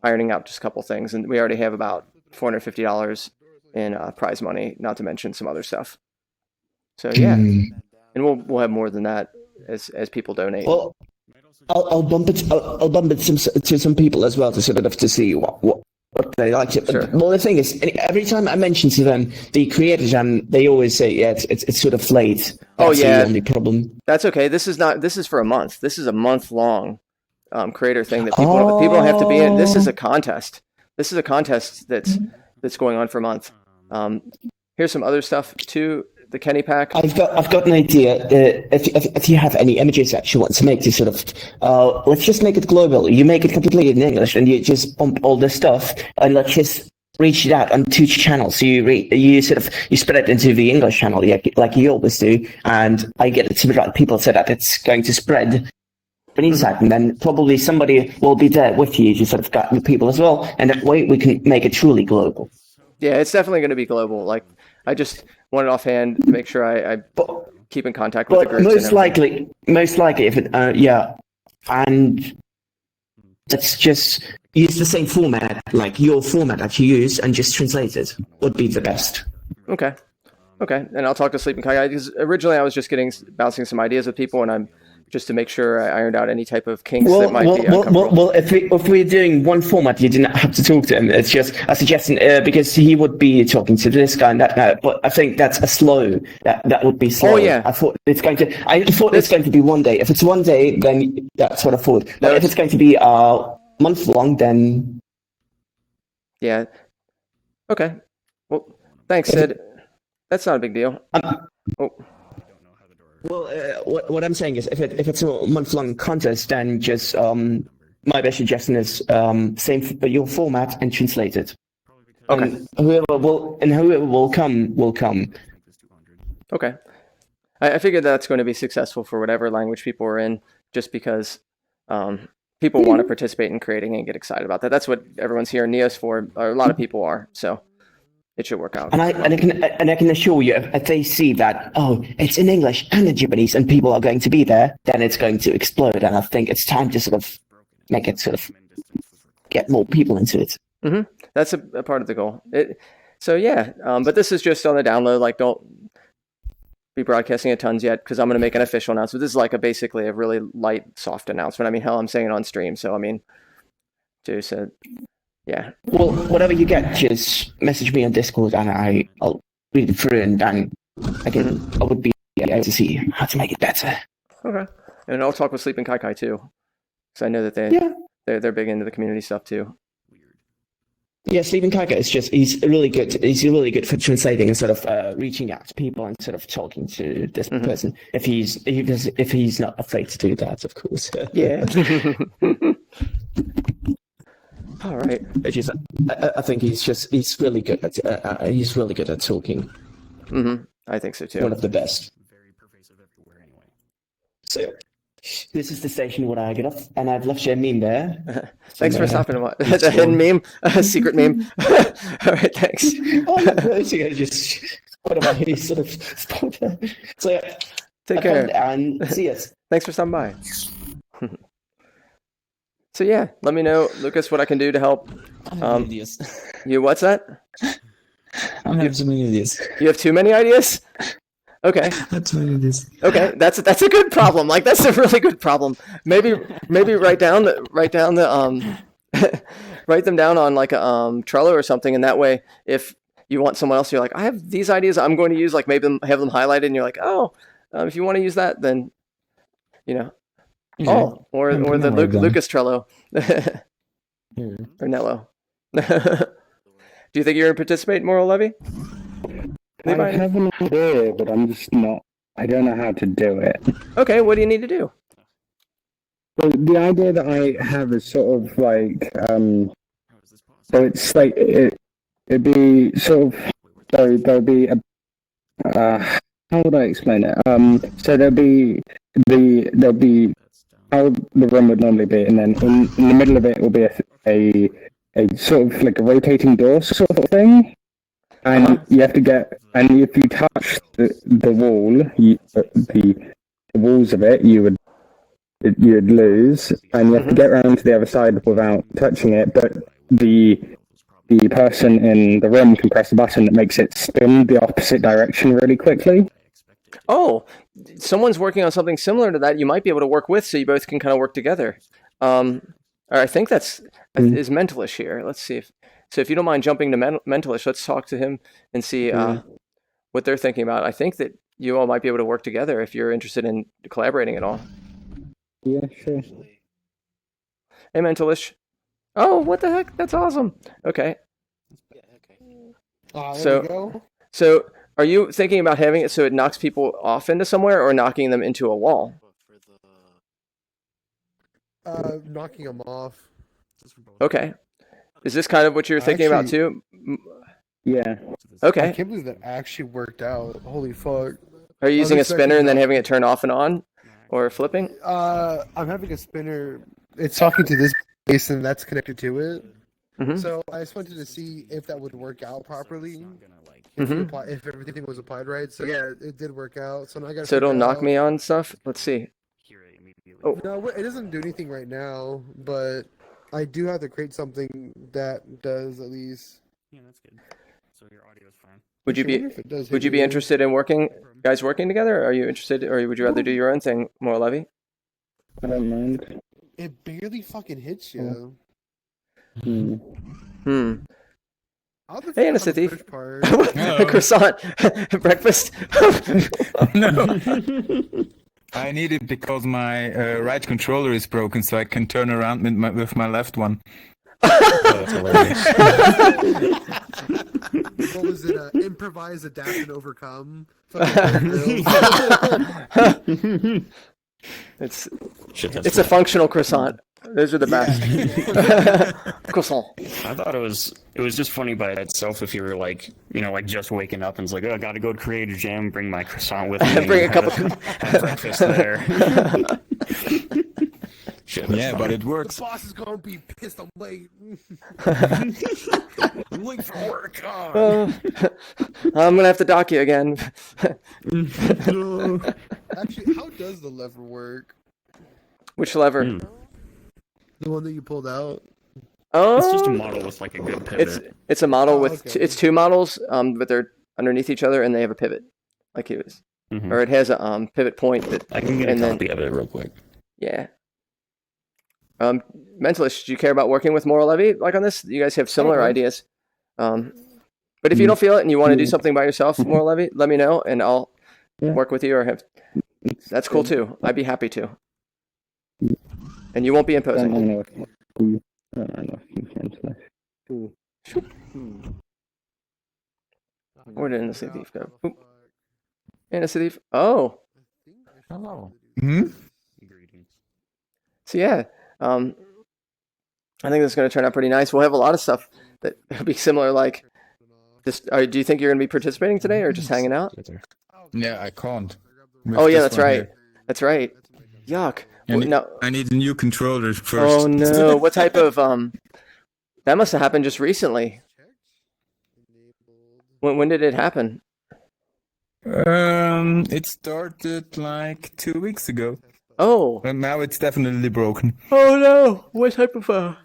ironing out just a couple things, and we already have about $450 in prize money, not to mention some other stuff. So yeah, and we'll have more than that as people donate. Well, I'll bump it to some people as well to sort of to see what they like it. Sure. Well, the thing is, every time I mention to them the Creator Jam, they always say, "Yeah, it's sort of late." That's the only problem. That's okay. This is for a month. This is a month-long creator thing that people don't have to be in. This is a contest. This is a contest that's going on for a month. Here's some other stuff too. The Kenny pack. I've got an idea. If you have any images that you want to make, to sort of, let's just make it global. You make it completely in English, and you just bump all this stuff, and let's just reach it out on 2 channels. So you spread it into the English channel, like you always do, and I get it to the right people so that it's going to spread beneath that, and then probably somebody will be there with you to sort of guide the people as well, and that way we can make it truly global. Yeah, it's definitely going to be global. Like, I just wanted offhand to make sure I keep in contact with the groups. Most likely, if it, and let's just use the same format, like your format that you use, and just translate it would be the best. Okay, and I'll talk to Sleeping Kai because originally I was just bouncing some ideas with people, and I'm just to make sure I ironed out any type of kinks that might be uncomfortable. Well, if we're doing one format, you didn't have to talk to him. It's just a suggestion because he would be talking to this guy and that guy. But I think that's a slow. That would be slow. Oh yeah. I thought it's going to be one day. If it's one day, then that's what I thought. But if it's going to be month long, then yeah. Okay. Well, thanks, Sid. That's not a big deal. Well, what I'm saying is, if it's a month-long contest, then just my best suggestion is same your format and translate it. Okay. And whoever will come will come. Okay. I figured that's going to be successful for whatever language people are in, just because people want to participate in creating and get excited about that. That's what everyone's here in Neos for, or a lot of people are. So it should work out. And I can assure you, if they see that, oh, it's in English and in Japanese, and people are going to be there, then it's going to explode. And I think it's time to sort of make it sort of get more people into it. Mm-hmm. That's a part of the goal. But this is just on the download. Like, don't be broadcasting it tons yet, because I'm going to make an official announcement. This is basically a really light, soft announcement. I mean, hell, I'm saying it on stream. So I mean, yeah. Well, whatever you get, just message me on Discord, and I'll read it through, and then again, I would be able to see how to make it better. Okay, and I'll talk with Sleeping Kai Kai too, because I know that they're big into the community stuff too. Yeah, Sleeping Kai Kai is he's really good. He's really good for translating and sort of reaching out to people and sort of talking to this person. If he's not afraid to do that, of course. Yeah. All right. I think he's really good at talking. Mm-hmm. I think so too. One of the best. Very pervasive everywhere, anyway. So this is the station where I get off, and I've left you a meme there. Thanks for stopping. The hidden meme, a secret meme. All right, thanks. Just what about any sort of sponsor? So yeah, take care and see us. Thanks for stopping by. So yeah, let me know, Lucas, what I can do to help. Ideas. You what's that? I'm having so many ideas. You have too many ideas? Okay. That's many ideas. Okay, that's a good problem. Like, that's a really good problem. Maybe write them down on like a Trello or something, and that way, if you want someone else, you're like, I have these ideas I'm going to use. Like, maybe have them highlighted, and you're like, if you want to use that, then Yeah. or the Lucas Trello or Nello. Do you think you're going to participate, Moral Levy? I have an idea, but I'm just not. I don't know how to do it. Okay, what do you need to do? Well, the idea that I have is sort of like, so it's like it'd be sort of, so there'll be a, how would I explain it? So there'll be how the room would normally be, and then in the middle of it will be a sort of like a rotating door sort of thing. And you have to and if you touch the wall, the walls of it, you'd lose, and you have to get around to the other side without touching it. But the person in the room can press a button that makes it spin the opposite direction really quickly. Oh, someone's working on something similar to that. You might be able to work with, so you both can kind of work together. I think is Mentalish here. Let's see if you don't mind jumping to Mentalish, let's talk to him and see what they're thinking about. I think that you all might be able to work together if you're interested in collaborating at all. Yeah, sure. Hey, Mentalish. Oh, what the heck? That's awesome. Okay. There we go. So are you thinking about having it so it knocks people off into somewhere, or knocking them into a wall? Knocking them off. Okay. Is this kind of what you're thinking about too? Yeah. Okay. I can't believe that actually worked out. Holy fuck. Are you using a spinner and then having it turn off and on? Or flipping? I'm having a spinner. It's talking to this base and that's connected to it. Mm-hmm. So I just wanted to see if that would work out properly. Mm-hmm. If everything was applied right. So yeah, it did work out. So now I got. So it'll knock me on stuff? Let's see. Oh. No, it doesn't do anything right now, but I do have to create something that does at least. Yeah, that's good. So your audio is fine. Would you be interested in working together? Are you interested, or would you rather do your own thing, More Levy? I don't mind. It barely fucking hits you. Hey, Innocent Thief. Croissant. Breakfast. No. I need it because my right controller is broken, so I can turn around with my left one. What was it? Improvise, adapt, and overcome. It's a functional croissant. Those are the best. Croissant. I thought it was just funny by itself if you were like, just waking up and it's like, oh, I gotta go to Creative Jam, bring my croissant with me. Bring a cup of have breakfast there. shit. That's Yeah, but fine. it works. The boss is gonna be pissed. I'm late. I'm late for work. I'm gonna have to dock you again. Actually, how does the lever work? Which lever? The one that you pulled out. Oh, It's just a model with like a good pivot. It's a model Oh, with okay. it's two models, but they're underneath each other and they have a pivot, like it was, or it has a pivot point that. I can get a and then- copy of it real quick. Yeah. Mentalist, do you care about working with Moral Levy like on this? You guys have similar ideas. But if you don't feel it and you want to do something by yourself, Moral Levy, let me know and I'll work with you or have. That's cool too. I'd be happy to. And you won't be imposing. Where did Innocent Thief go? Oop. Innocent Thief. Oh. Hello. Greetings. So yeah, I think this is going to turn out pretty nice. We'll have a lot of stuff that will be similar. Like, this. Do you think you're going to be participating today or just hanging out? Yeah, I can't. Oh yeah, that's right. That's right. Yuck. I need a new controller first. Oh no! What type of That must have happened just recently. When did it happen? It started like 2 weeks ago. Oh. And now it's definitely broken. Oh no! What type of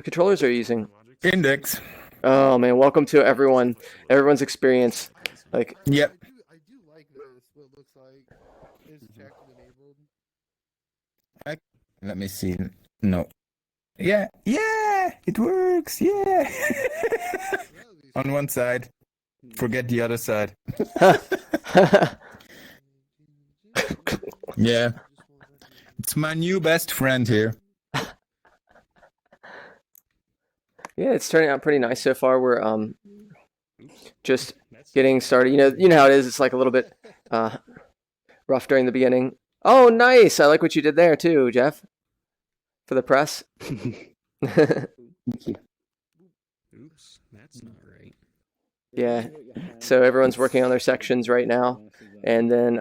controllers are you using? Index. Oh man! Welcome to everyone's experience. Like. Yep. I do like this. What it looks like is checked and enabled. Let me see. No. Yeah, it works. Yeah. On one side. Forget the other side. Yeah. It's my new best friend here. Yeah, it's turning out pretty nice so far. We're just getting started. You know how it is. It's like a little bit rough during the beginning. Oh, nice! I like what you did there too, Jeff. For the press. Oops, that's not right. Yeah. So everyone's working on their sections right now, and then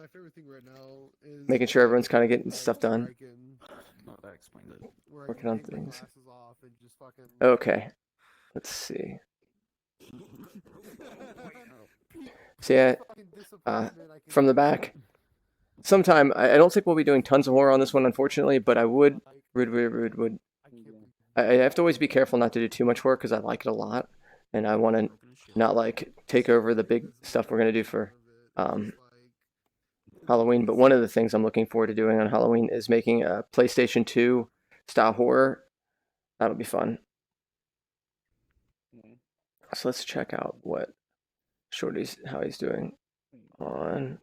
My favorite thing right now is making sure everyone's kind of getting stuff done. Oh, that explains it. Working on things. Okay. Let's see. So yeah, from the back. Sometime, I don't think we'll be doing tons of horror on this one, unfortunately, but I would. I have to always be careful not to do too much horror because I like it a lot, and I want to not like take over the big stuff we're gonna do for Halloween. But one of the things I'm looking forward to doing on Halloween is making a PlayStation 2 style horror. That'll be fun. So let's check out what how he's doing on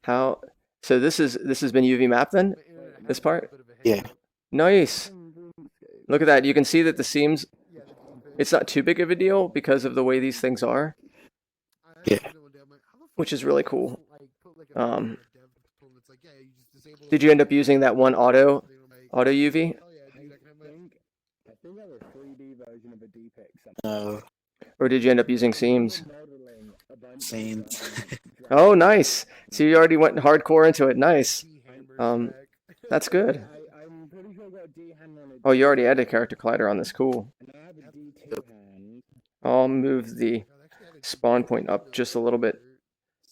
how. So this has been UV mapped then, this part? Yeah. Nice. Look at that. You can see that the seams, it's not too big of a deal because of the way these things are. Yeah. Which is really cool. Did you end up using that one auto UV? No. Or did you end up using seams? Seams. Oh, nice. So you already went hardcore into it. Nice. That's good. Oh, you already added character collider on this. Cool. I'll move the spawn point up just a little bit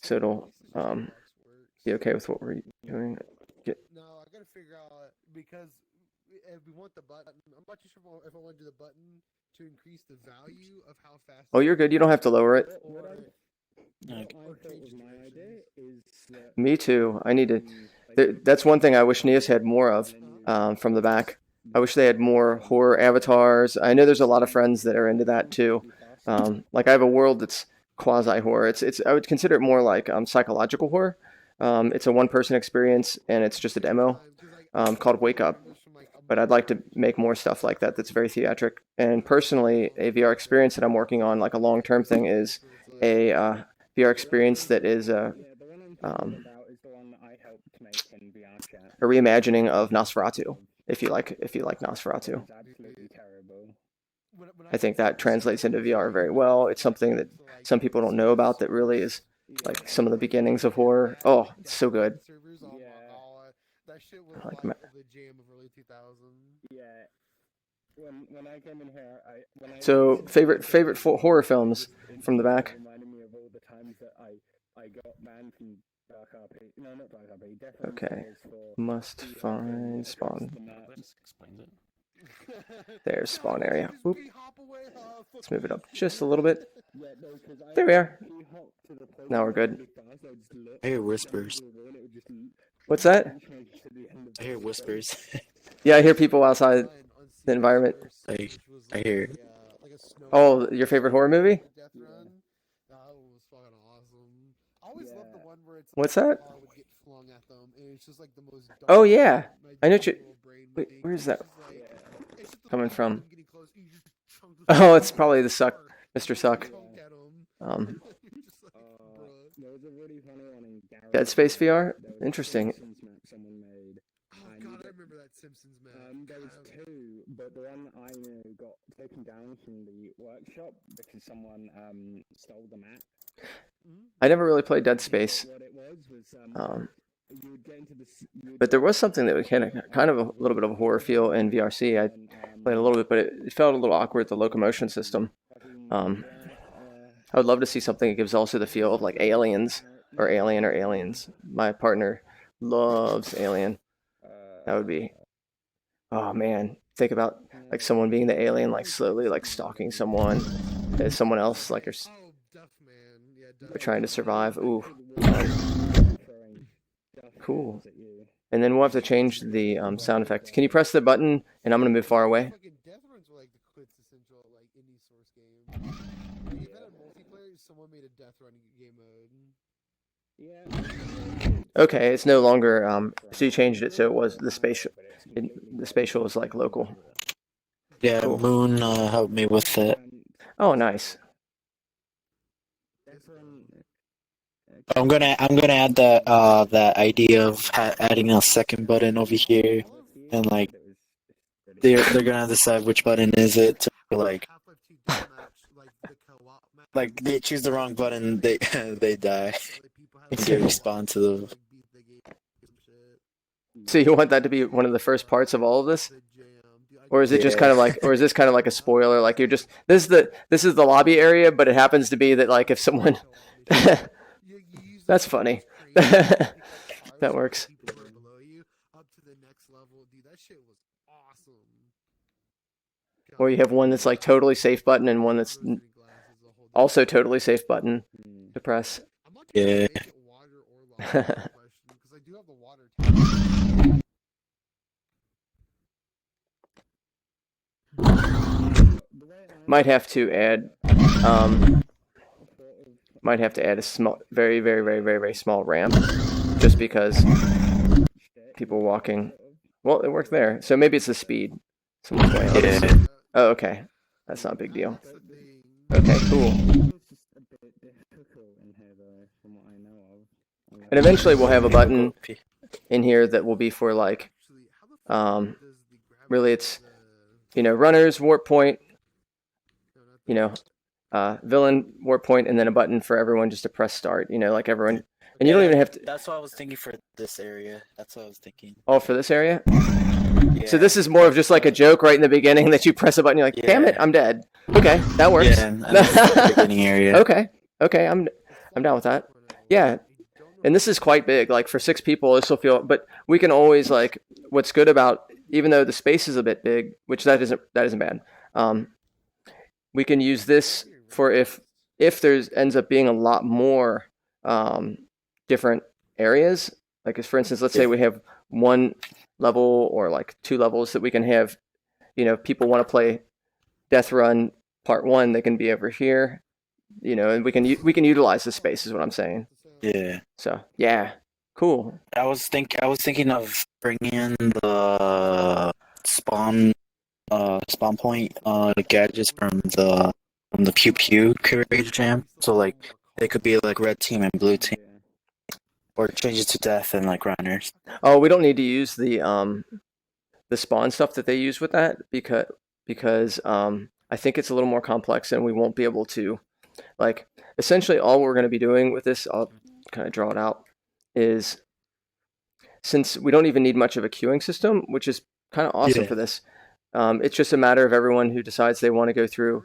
so it'll be okay with what we're doing. No, I gotta figure out because if we want the button, I'm not too sure if I want to do the button to increase the value of how fast. Oh, you're good. You don't have to lower it. Me too. I need to. That's one thing I wish Neos had more of from the back. I wish they had more horror avatars. I know there's a lot of friends that are into that too. Like I have a world that's quasi horror. It's I would consider it more like psychological horror. It's a one-person experience and it's just a demo called Wake Up. But I'd like to make more stuff like that that's very theatric. And personally, a VR experience that I'm working on, like a long-term thing, is a VR experience that is a reimagining of Nosferatu. If you like Nosferatu, I think that translates into VR very well. It's something that some people don't know about that really is like some of the beginnings of horror. Oh, it's so good. that shit was Like like the jam of early 2000s. Yeah. When I came in here, So favorite horror films from the back. reminded me of all the times that I got banned from Dark RP. No, not Dark RP. Deathrun Okay. servers for Must find spawn. This explains it. There's spawn area. Oop. Let's move it up just a little bit. There we are. Now we're good. I hear whispers. What's that? I hear whispers. Yeah, I hear people outside the environment. I hear. Oh, your favorite horror movie? Deathrun. That one was fucking awesome. I always loved the one where it's What's like that? a car would get flung at them, and it's just like the most Oh dark, yeah, I know magical you. little brain Wait, thing. where's that It's just the coming thought of from? them getting close, you just chunk the Oh, it's fucking probably the car, Mr. Suck. chunk at 'em. You're just like, bruh. there was a really funny one in Garage. Dead Space VR? There was a Interesting. Simpsons map someone made. Oh god, I remember that Simpsons map. There was two, but the one I knew got taken down from the workshop because someone stole the map. I never really played Dead Space. What it was you would get into But there was something that was kind of a little bit of a horror feel in VRC. I played a little bit, but it felt a little awkward, the locomotion system. I would love to see something that gives also the feel of like Aliens or Alien or Aliens. My partner loves Alien. That would be, oh man, think about like someone being the alien, like slowly like stalking someone, as someone else like Oh, Duff Man. Yeah, Duff are trying to Man. survive. Ooh, cool. And then we'll have to change the sound effect. Can you press the button and I'm gonna move far away? Fucking Deathruns were like the quintessential like indie source game. Like, if it had multiplayer, someone made a Deathrun game mode. Okay, it's no longer. So you changed it so it was the spatial. The spatial is like local. Yeah, Cool. Moon helped me with it. Oh, nice. I'm gonna add that idea of adding a second button over here, and like they're gonna decide which button is it to like Half-Life 2 Deathmatch, like the co-op map. like they choose the wrong button, they they die. You get respawn to the. So you want that to be one of the first parts of all of this, or is it just Yeah. kind of like, or is this kind of like a spoiler? Like you're just this is the lobby area, but it happens to be that like if someone, that's funny. That works. People who are below you up to the next level. Dude, that shit was awesome. Or you have one that's like totally safe button and one that's also totally safe button to press. I'm not gonna Yeah. make it water or lava question because I do have the water tank. Might have to add a small, very, very, very, very, very small ramp, just because people walking. Well, it worked there, so maybe it's the speed. Someone's going on this. Yeah. Oh, okay, that's not a big deal. Okay, cool. And eventually we'll have a button in here that will be for like, really it's, runners, warp point, villain, warp point, and then a button for everyone just to press start, like everyone. And you don't even have to, That's what I was thinking for this area. That's what I was thinking. oh, for this area? Yeah. So this is more of just like a joke right in the beginning that you press a button, you're like, damn it, I'm dead. Okay, that works. Yeah, and this is the beginning area. Okay, I'm down with that. Yeah. And this is quite big. Like for 6 people, this will feel. But we can always like. What's good about, even though the space is a bit big, which that isn't bad. We can use this for if there's ends up being a lot more different areas. Like for instance, let's say we have 1 level or like 2 levels that we can have. People want to play Deathrun Part 1. They can be over here. And we can utilize the space is what I'm saying. Yeah. So yeah, cool. I was thinking of bringing in the spawn point gadgets from the Pew Pew Curator Jam. So like they could be like red team and blue team, or change it to death and like runners. Oh, we don't need to use the spawn stuff that they use with that because I think it's a little more complex and we won't be able to like essentially all we're going to be doing with this. I'll kind of draw it out is since we don't even need much of a queuing system, which is kind of awesome for this, it's just a matter of everyone who decides they want to go through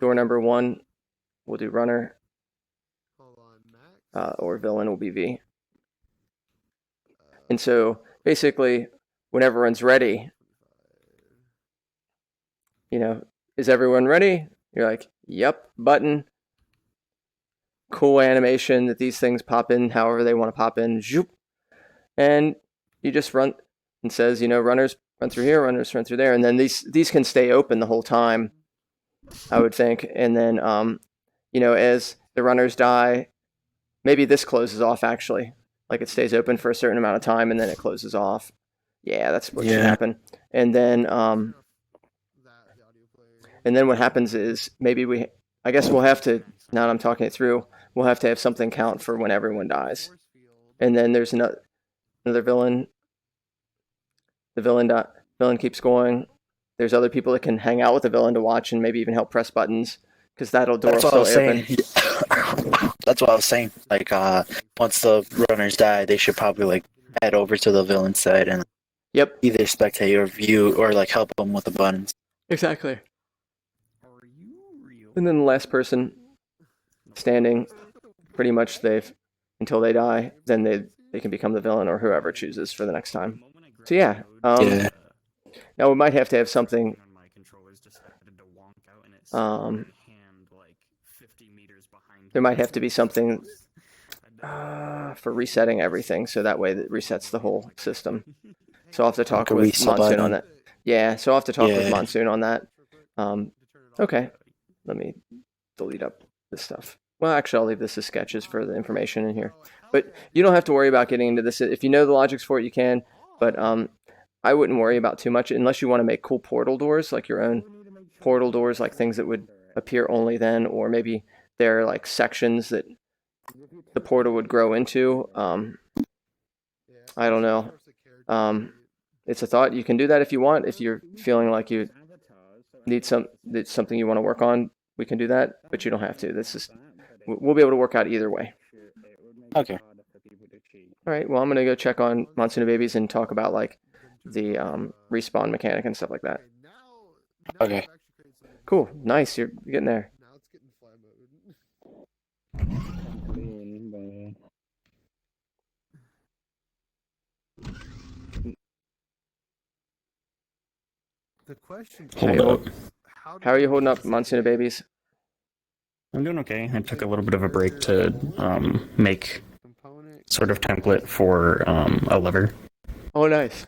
door number 1. We'll do runner, or villain will be V. And so basically, when everyone's ready, is everyone ready? You're like, yep, button. Cool animation that these things pop in however they want to pop in. Zoop. And you just run and says, runners run through here, runners run through there. And then these can stay open the whole time, I would think. And then, as the runners die, maybe this closes off actually. Like it stays open for a certain amount of time and then it closes off. Yeah, that's what should happen. And then what happens is maybe I guess we'll have to, now that I'm talking it through, we'll have to have something count for when everyone dies. And then there's another villain. The villain keeps going. There's other people that can hang out with the villain to watch and maybe even help press buttons because that'll door will still open. That's what I was saying. Like, once the runners die, they should probably head over to the villain side and either spectate or view or help them with the buttons. Exactly. And then the last person standing, pretty much until they die, then they can become the villain or whoever chooses for the next time. So yeah. Now we might have to have something. There might have to be something for resetting everything, so that way it resets the whole system. So I'll have to talk with Monsoon on that. Yeah, so I'll have to talk with Monsoon on that. Okay, let me delete up this stuff. Well, actually, I'll leave this as sketches for the information in here. But you don't have to worry about getting into this. If you know the logics for it, you can. But I wouldn't worry about too much unless you want to make cool portal doors, like your own portal doors, like things that would appear only then, or maybe they're like sections that the portal would grow into. I don't know. It's a thought. You can do that if you want. If you're feeling like you need something you want to work on, we can do that. But you don't have to. We'll be able to work out either way. Okay. All right. Well, I'm gonna go check on Monsoon Babies and talk about the respawn mechanic and stuff like that. Okay. Cool. Nice. You're getting there. The question. How are you holding up, Monsoon Babies? I'm doing okay. I took a little bit of a break to make sort of template for a lever. Oh, nice.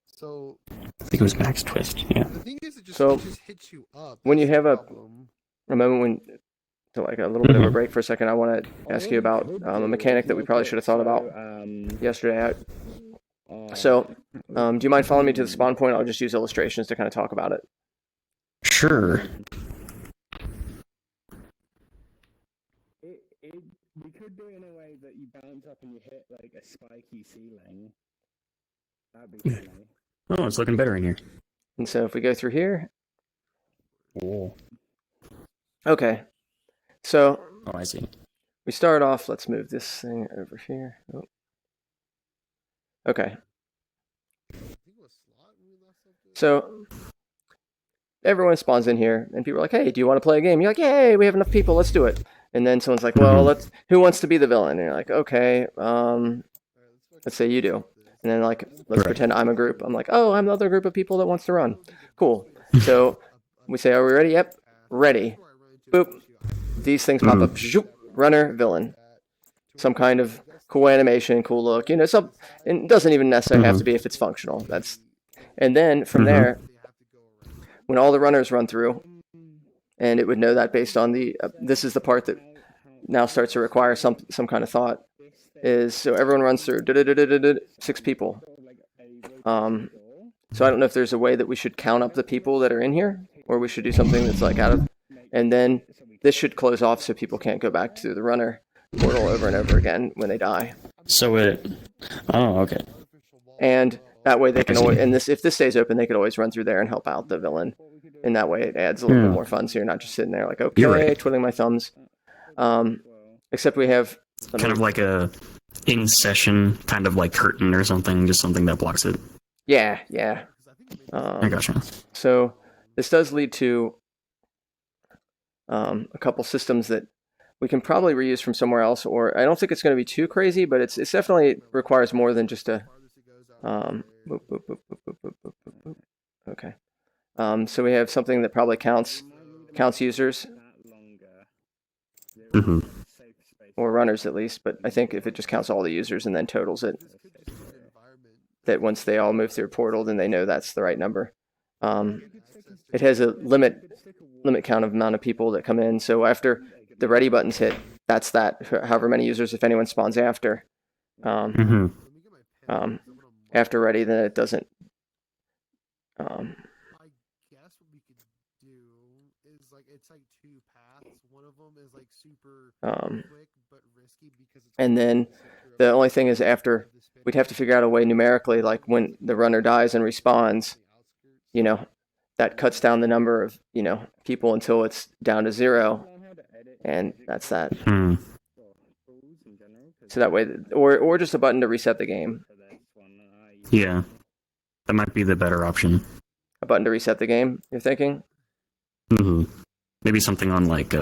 So I think it was Max Twist. Yeah. the thing is, it just hits you up. When you That's have the a problem. moment to a little bit of a break for a second, I want to ask you about a mechanic that we probably should have thought about yesterday. So, do you mind following me to the spawn point? I'll just use illustrations to kind of talk about it. Sure. We could do it in a way that you bounce up and you hit a spiky ceiling. That'd be funny. Oh, it's looking better in here. And so if we go through here. Oh. Okay. So. Oh, I see. We start off. Let's move this thing over here. Oh. Okay. So everyone spawns in here, and people are like, "Hey, do you want to play a game?" You're like, "Yay, we have enough people. Let's do it." And then someone's like, "Well, who wants to be the villain?" And you're like, "Okay, let's say you do." And then let's pretend I'm a group. I'm like, "Oh, I'm the other group of people that wants to run." Cool. So we say, "Are we ready?" Yep, ready. Boop. These things pop up. Zoop. Runner, villain. Some kind of cool animation, cool look. It doesn't even necessarily have to be if it's functional. And then from there, when all the runners run through, and it would know that based on this is the part that now starts to require some kind of thought, is so everyone runs through 6 people. So I don't know if there's a way that we should count up the people that are in here, or we should do something that's out of, and then this should close off so people can't go back to the runner portal over and over again when they die. So oh, okay. And that way they can always, and if this stays open, they could always run through there and help out the villain. And that way it adds a little bit more fun, so you're not just sitting there like, okay, twiddling my thumbs. Except we have kind of like a in session kind of like curtain or something, just something that blocks it. Yeah. I gotcha. So this does lead to a couple systems that we can probably reuse from somewhere else, or I don't think it's going to be too crazy, but it's definitely requires more than just a. Okay. So we have something that probably counts users. Mm-hmm. Or runners at least, but I think if it just counts all the users and then totals it, that once they all move through a portal, then they know that's the right number. It has a limit count of amount of people that come in. So after the ready button's hit, that's that. However many users, if anyone spawns after, after ready, then it doesn't. And then the only thing is after we'd have to figure out a way numerically, like when the runner dies and respawns, that cuts down the number of people until it's down to 0, and that's that. So that way, or just a button to reset the game. Yeah, that might be the better option. A button to reset the game, you're thinking? Mm-hmm. Maybe something on like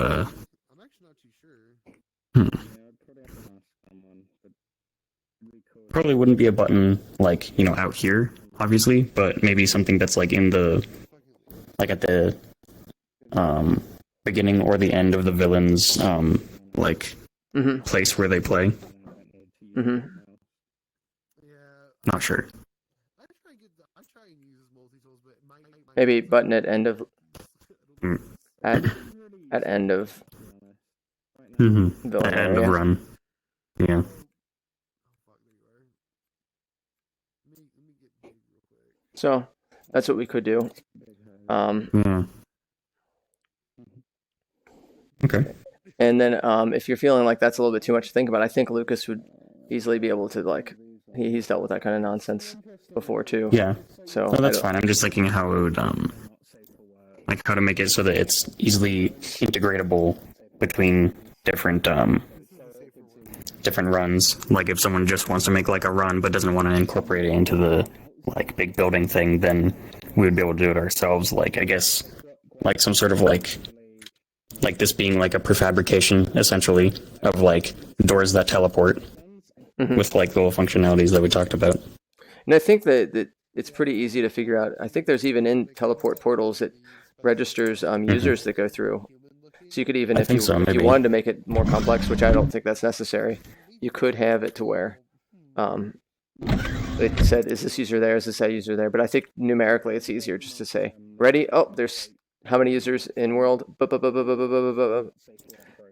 Probably wouldn't be a button like out here, obviously, but maybe something that's like in the at the beginning or the end of the villain's place where they play. Not sure. Maybe button at end of at end of villain At end area. of run. Yeah. So that's what we could do. Yeah. Okay. And then if you're feeling like that's a little bit too much to think about, I think Lucas would easily be able to he's dealt with that kind of nonsense before too. Yeah. So no, that's fine. I'm just thinking how it would how to make it so that it's easily integratable between different runs. Like if someone just wants to make like a run but doesn't want to incorporate it into the big building thing, then we would be able to do it ourselves. I guess some sort of this being a prefabrication essentially of doors that teleport with the little functionalities that we talked about. And I think that it's pretty easy to figure out. I think there's even in teleport portals that registers users that go through. So you could even, if you wanted to make it more complex, which I don't think that's necessary, you could have it to where it said, is this user there? Is this that user there? But I think numerically it's easier just to say, ready? Oh, there's how many users in world?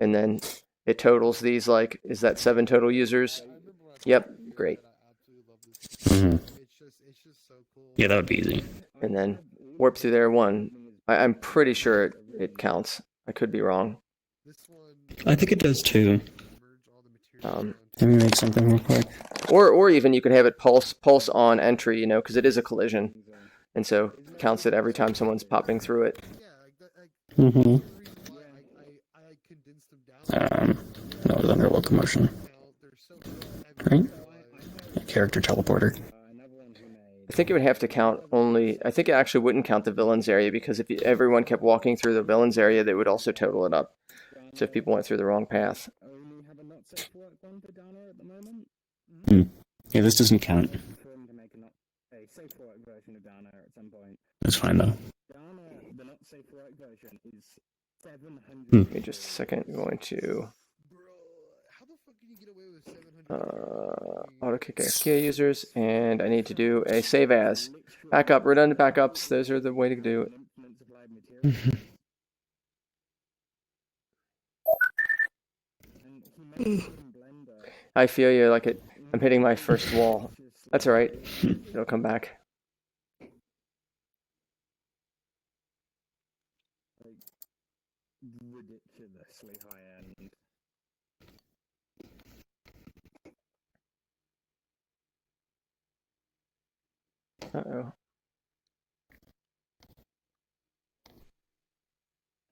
And then it totals these, is that 7 total users? Yep, great. Yeah, that would be easy. And then warp through there 1. I'm pretty sure it counts. I could be wrong. I think it does too. Let me make something real quick. Or even you could have it pulse on entry, because it is a collision, and so counts it every time someone's popping through it. That was under locomotion, right? A character teleporter. I think it would have to count only. I think it actually wouldn't count the villains area, because if everyone kept walking through the villains area, they would also total it up. So if people went through the wrong path. Yeah, this doesn't count. That's fine though. Give me just a second. I'm going to auto kick SKA users, and I need to do a save as backup. Redundant backups. Those are the way to do it. I feel you. I'm hitting my first wall. That's all right. It'll come back. Ridiculously high end. Uh-oh.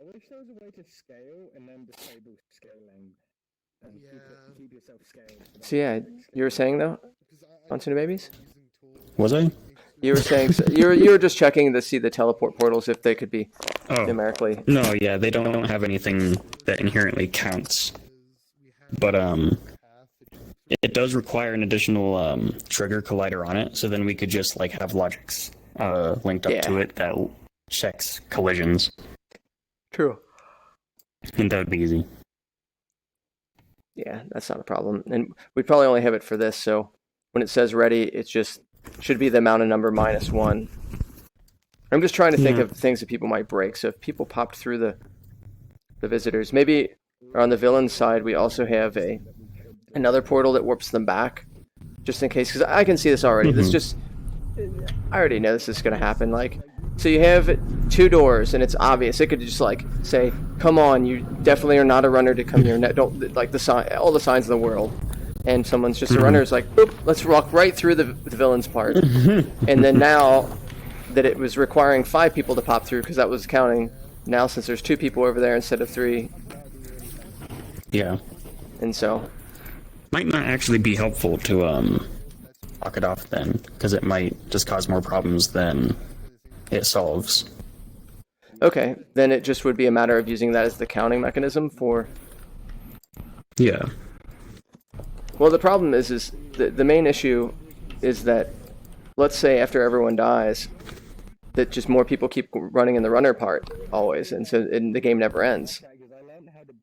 I wish there was a way to scale and then disable scaling. So yeah, you were saying though, on Tuna Babies? Was I? You were saying you were just checking to see the teleport portals if they could be numerically. No, yeah, they don't have anything that inherently counts. But it does require an additional trigger collider on it, so then we could just like have logics linked up to it that checks collisions. True. And that would be easy. Yeah, that's not a problem. And we probably only have it for this, so when it says ready, it just should be the amount of number -1. I'm just trying to think of things that people might break. So if people popped through the visitors, maybe on the villain side, we also have another portal that warps them back, just in case. Because I can see this already. I already know this is going to happen. Like, so you have 2 doors, and it's obvious. It could just like say, "Come on, you definitely are not a runner to come here." Don't like the sign, all the signs in the world. And someone's just a runner. It's like, boop, let's walk right through the villain's part. And then now that it was requiring 5 people to pop through because that was counting. Now since there's 2 people over there instead of 3. Yeah. And so. Might not actually be helpful to lock it off then, because it might just cause more problems than it solves. Okay, then it just would be a matter of using that as the counting mechanism for. Yeah. Well, the problem is the main issue is that, let's say after everyone dies, that just more people keep running in the runner part always, and the game never ends.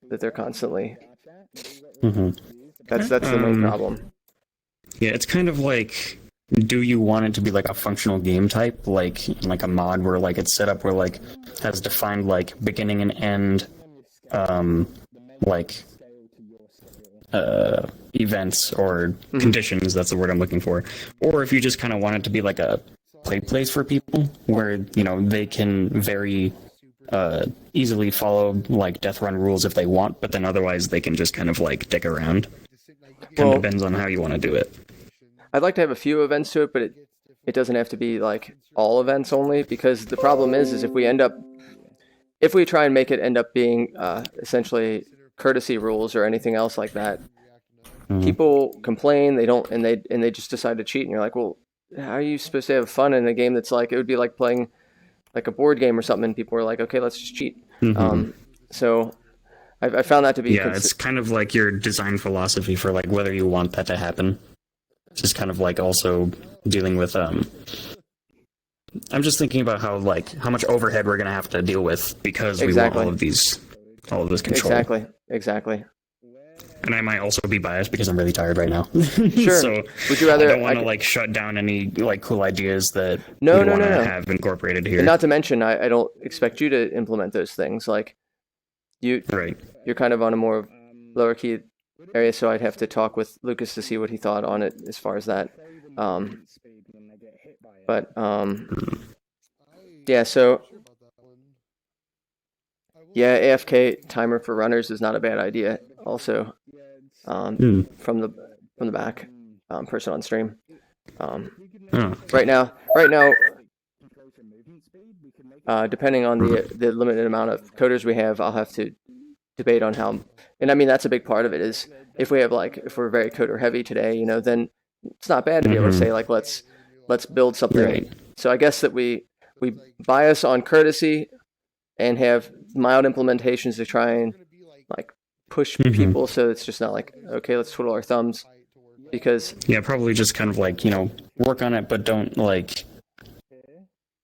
That they're constantly. That's the main problem. Yeah, it's kind of like, do you want it to be like a functional game type, like a mod where like it's set up where like has defined like beginning and end, like events or conditions, that's the word I'm looking for. Or if you just kind of want it to be like a play place for people where, they can very easily follow like Deathrun rules if they want, but then otherwise they can just kind of like dick around. Kind of depends on how you want to do it. I'd like to have a few events to it, but it doesn't have to be like all events only, because the problem is if we try and make it end up being essentially courtesy rules or anything else like that, people complain, they don't, and they just decide to cheat, and you're like, well, how are you supposed to have fun in a game that's like, it would be like playing like a board game or something, and people are like, okay, let's just cheat. So I found that to be it's kind of like your design philosophy for like whether you want that to happen. It's just kind of like also dealing with I'm just thinking about how much overhead we're gonna have to deal with because we want all of this control. Exactly. And I might also be biased because I'm really tired right now. Sure. So would you rather? I don't want to shut down any cool ideas that no, we want to have incorporated here. And not to mention, I don't expect you to implement those things. Like you're kind of on a more lower key area, so I'd have to talk with Lucas to see what he thought on it as far as that. So AFK timer for runners is not a bad idea. Also, from the back, person on stream. Right now, depending on the limited amount of coders we have, I'll have to debate on how. And I mean, that's a big part of it. Is if we're very coder heavy today, then it's not bad to be able to say like let's build something. Right. So I guess that we bias on courtesy and have mild implementations to try and like push people, so it's just not like, okay, let's twiddle our thumbs, because probably just kind of like work on it, but don't like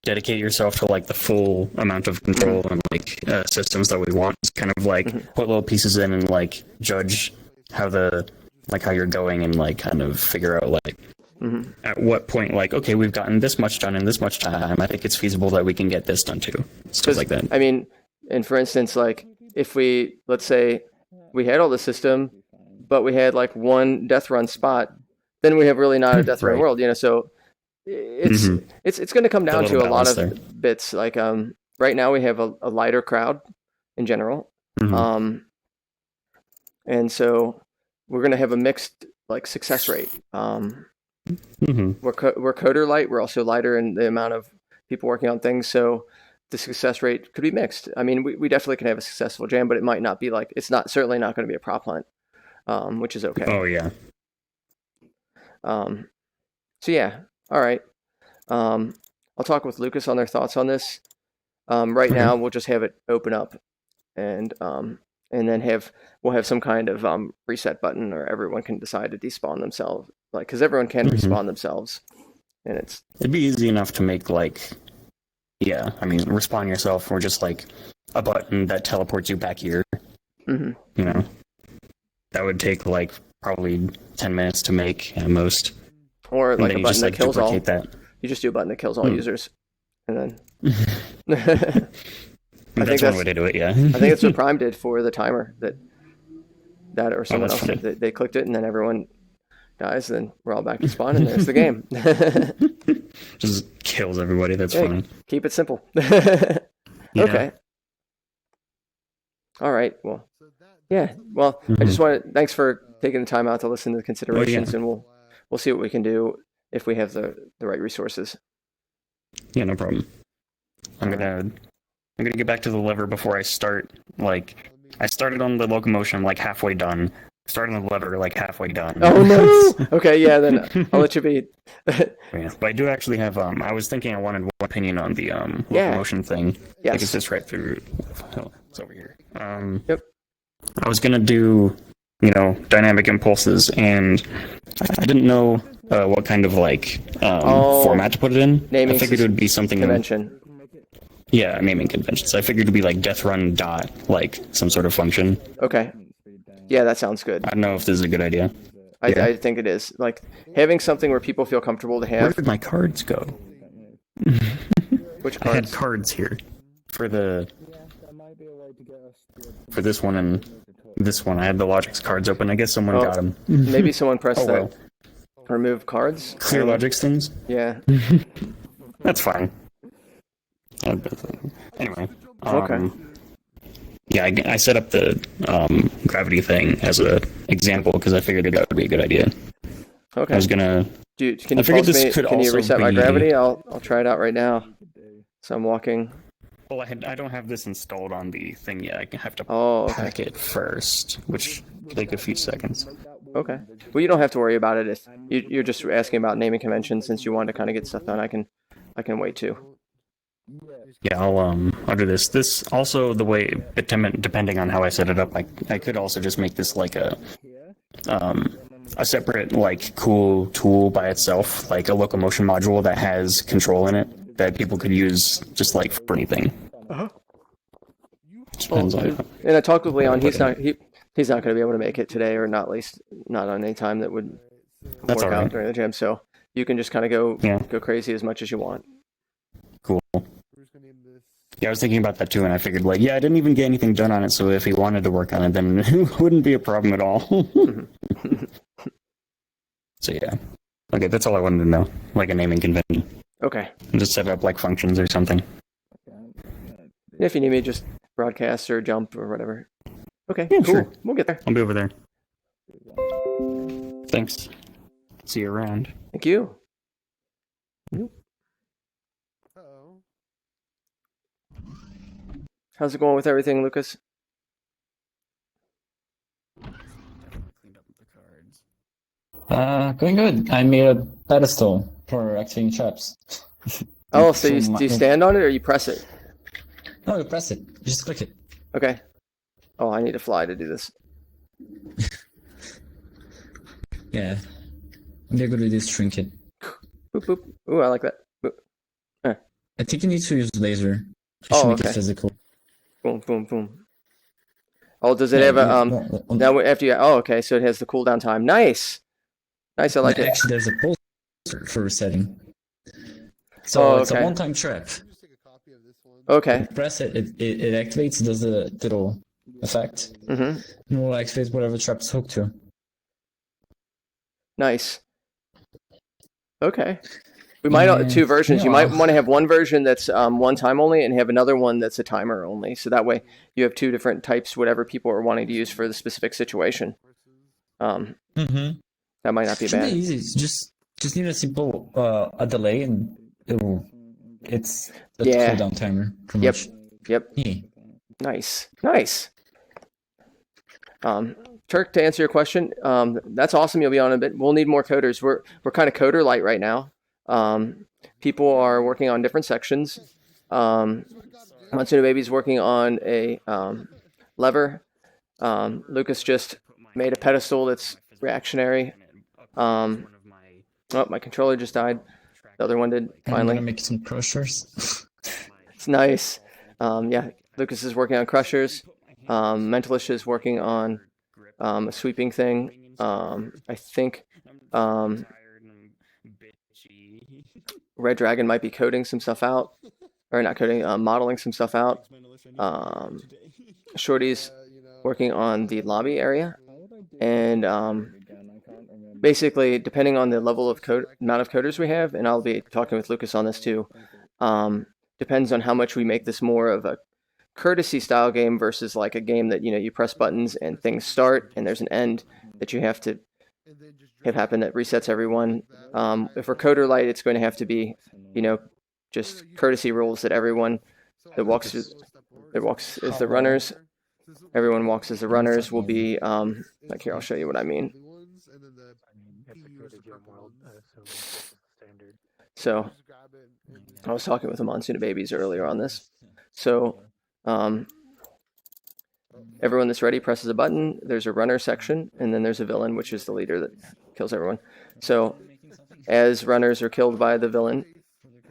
dedicate yourself to like the full amount of control and like systems that we want. It's kind of like put little pieces in and like judge how you're going and like kind of figure out like at what point like, okay, we've gotten this much done in this much time, I think it's feasible that we can get this done too. Stuff like that. I mean, and for instance, like if let's say we had all the system, but we had like one Deathrun spot, then we have really not a Deathrun world, so it's going to come down to a lot of bits. Like right now we have a lighter crowd in general, and so we're going to have a mixed like success rate. We're coder light. We're also lighter in the amount of people working on things, so the success rate could be mixed. I mean, we definitely can have a successful jam, but it might not be like, it's certainly not going to be a prop hunt. which is okay. Oh yeah. So yeah, all right. I'll talk with Lucas on their thoughts on this. Right now, we'll just have it open up, and then we'll have some kind of reset button, or everyone can decide to despawn themselves, like because everyone can respawn themselves, and it'd be easy enough to make like, yeah, I mean, respawn yourself, or just like a button that teleports you back here. You know, that would take like probably 10 minutes to make at most. Or like a button just, that like, kills all. that. You just do a button that kills all users, and then. That's one way to do it. Yeah. I think that's what Prime did for the timer. That or someone else. funny. They clicked it, and then everyone dies. Then we're all back to spawn, and there's the game. Just kills everybody. That's Yeah, funny. Keep it simple. Yeah. Okay. All right. Well. Yeah. Well, I just wanted. Thanks for taking the time out to listen to the considerations, and we'll see what we can do if we have the right resources. Yeah, no problem. I'm gonna get back to the lever before I start. Like, I started on the locomotion, I'm like halfway done. Started on the lever, like halfway done. Oh no! Okay, yeah, then I'll let you be. Yeah, but I do actually have. I was thinking I wanted one opinion on the locomotion thing. Yes. I guess it's right through. Oh, it's over here. Yep. I was gonna do, dynamic impulses, and I didn't know what kind of like format to put it in. Naming I figured it would be something. Convention. Yeah, naming conventions. I figured it'd be like Deathrun dot, like some sort of function. Okay. Yeah, that sounds good. I don't know if this is a good idea. I think it is. Like having something where people feel comfortable to have. Where did my cards go? Which cards? I had cards here for this one and this one. I had the Logix cards open. I guess someone got them. Maybe someone pressed that. Remove cards. Clear Logix things. Yeah. That's fine. Anyway. Okay. Yeah, I set up the gravity thing as a example because I figured that would be a good idea. Okay. I was gonna. Dude, can you reset my gravity? I'll try it out right now. So I'm walking. Well, I don't have this installed on the thing yet. I have to pack it first, which will take a few seconds. Okay. Well, you don't have to worry about it if you're just asking about naming conventions since you wanted to kind of get stuff done. I can wait too. Yeah, I'll do this. This also the way, depending on how I set it up, I could also just make this like a separate like cool tool by itself, like a locomotion module that has control in it that people could use just like for anything. Depends on. And I talked with Leon. He's not going to be able to make it today, or not at least not on any time that would work out during the jam. So you can just kind of go crazy as much as you want. Cool. Yeah, I was thinking about that too, and I figured, like, I didn't even get anything done on it, so if he wanted to work on it, then it wouldn't be a problem at all. So, yeah. Okay, that's all I wanted to know. Like a naming convention. Okay. And just set up, like, functions or something. If you need me, just broadcast or jump or whatever. Okay, yeah, cool. Sure. We'll get there. I'll be over there. Thanks. See you around. Thank you. How's it going with everything, Lucas? Going good. I made a pedestal for activating traps. Oh, so do you stand on it or you press it? No, you press it. Just click it. Okay. Oh, I need to fly to do this. Yeah. They're good with this trinket. Boop, boop. Ooh, I like that. I think you need to use laser to make it physical. Boom, boom, boom. Oh, does it have a now after you? Oh, okay. So it has the cooldown time. Nice, nice. I like it. Actually, there's a pulse for resetting. So it's a one-time trap. Okay. You press it, it activates, does the little effect, and will activate whatever trap it's hooked to. Nice. Okay. We might have two versions. You might want to have one version that's one time only and have another one that's a timer only. So that way you have two different types, whatever people are wanting to use for the specific situation. That might not be Should bad. be easy. It's just need a simple a delay and it's a cooldown timer. Pretty much. Yep. Yeah. Nice. Nice. Turk, to answer your question, that's awesome. You'll be on a bit. We'll need more coders. We're kind of coder light right now. People are working on different sections. Matsuno Baby's working on a lever. Lucas just made a pedestal that's reactionary. Oh, my controller just died. The other one did finally. I'm gonna make some crushers. It's nice. Yeah, Lucas is working on crushers. Mentalist is working on a sweeping thing. I think Red Dragon might be coding some stuff out, or not coding, modeling some stuff out. Shorty's working on the lobby area, and basically, depending on the level of amount of coders we have, and I'll be talking with Lucas on this too, depends on how much we make this more of a courtesy style game versus like a game that, you press buttons and things start and there's an end that you have to have happen that resets everyone. If we're coder light, it's going to have to be, just courtesy rules that everyone that walks as the runners, everyone walks as the runners will be, like here, I'll show you what I mean. So I was talking with the Monsoon Babies earlier on this. So everyone that's ready presses a button. There's a runner section, and then there's a villain, which is the leader that kills everyone. So as runners are killed by the villain,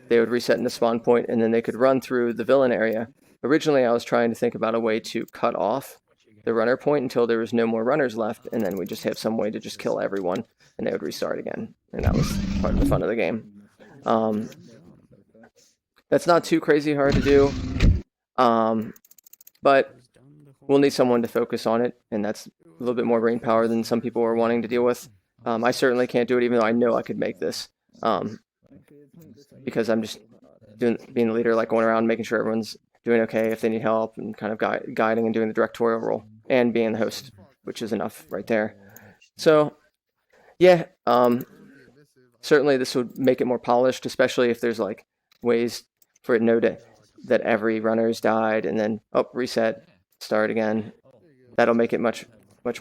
they would reset into spawn point, and then they could run through the villain area. Originally, I was trying to think about a way to cut off the runner point until there was no more runners left, and then we just have some way to just kill everyone, and they would restart again. And that was part of the fun of the game. That's not too crazy hard to do, but we'll need someone to focus on it, and that's a little bit more brain power than some people are wanting to deal with. I certainly can't do it, even though I know I could make this, because I'm just being the leader, like going around making sure everyone's doing okay if they need help, and kind of guiding and doing the directorial role, and being the host, which is enough right there. So, yeah, certainly this would make it more polished, especially if there's like ways for it to know that every runner's died, and then reset, start again. That'll make it much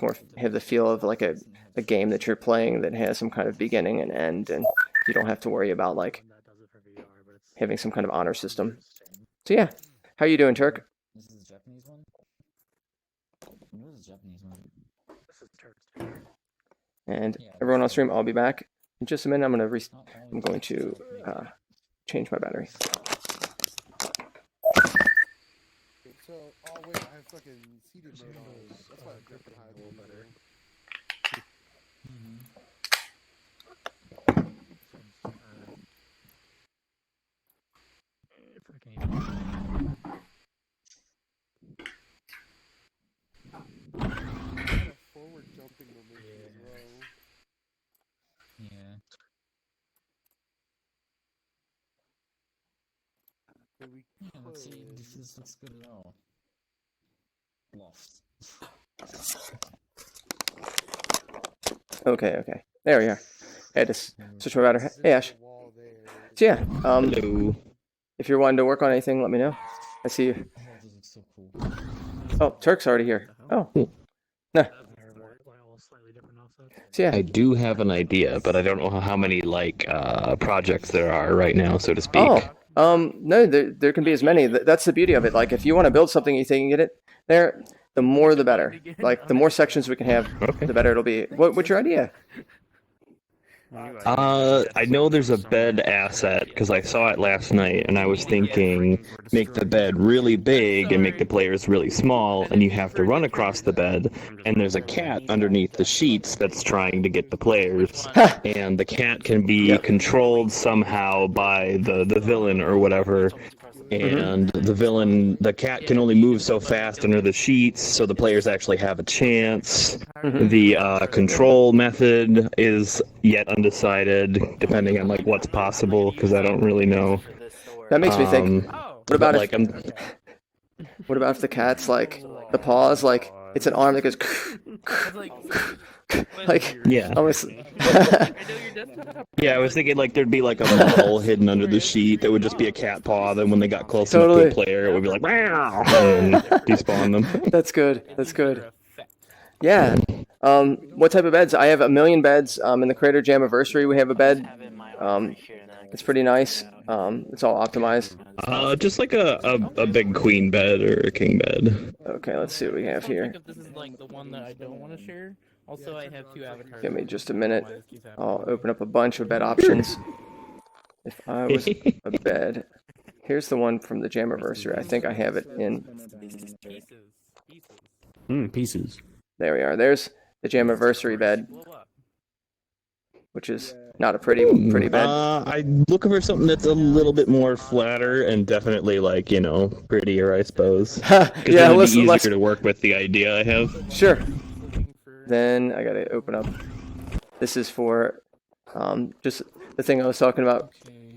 more have the feel of like a game that you're playing that has some kind of beginning and end, and you don't have to worry about like having some kind of honor system. So yeah, how you doing, Turk? This is the Japanese one. What is the Japanese one? This is Turk's. And everyone on stream, I'll be back in just a minute. I'm going to change my battery. So, oh wait, I have fucking seated mode on. That's why I different high a little better. Forward jumping momentum as well. Yeah. Let's see if this looks good at all. Loft. Okay. There we are. I had to switch my battery. Hey, Ash. So yeah, Hello. if you're wanting to work on anything, let me know. I see you. So cool. Oh, Turk's already here. Oh. Nah. So yeah. I do have an idea, but I don't know how many projects there are right now, so to speak. No, there can be as many. That's the beauty of it. Like, if you want to build something, you think you can get it there, the more the better. Like, the more sections we can have, the better it'll be. What's your idea? I know there's a bed asset because I saw it last night, and I was thinking make the bed really big and make the players really small, and you have to run across the bed, and there's a cat underneath the sheets that's trying to get the players, and the cat can be controlled somehow by the villain or whatever. And the cat can only move so fast under the sheets, so the players actually have a chance. The control method is yet undecided, depending on what's possible, because I don't really know. That makes me think. What about if the cat's like the paws, like it's an arm that goes yeah. Almost. Yeah, I was thinking there'd be a model hidden under the sheet that would just be a cat paw. Then when they got close enough to the player, it would be like, wow, and despawn them. That's good. Yeah. What type of beds? I have 1,000,000 beds. In the Creator Jam anniversary, we have a bed. It's pretty nice. It's all optimized. Just like a big queen bed or a king bed. Okay, let's see what we have here. This is like the one that I don't want to share. Also, I have 2 avatars. Give me just a minute. I'll open up a bunch of bed options. If I was a bed, here's the one from the Jammiversary. I think I have it in. Pieces. There we are. There's the Jammiversary bed, which is not a pretty bed. I'm looking for something that's a little bit more flatter and definitely like, you know, prettier, I suppose. Yeah, it's easier to work with the idea I have. Sure. Then I gotta open up. This is for just the thing I was talking about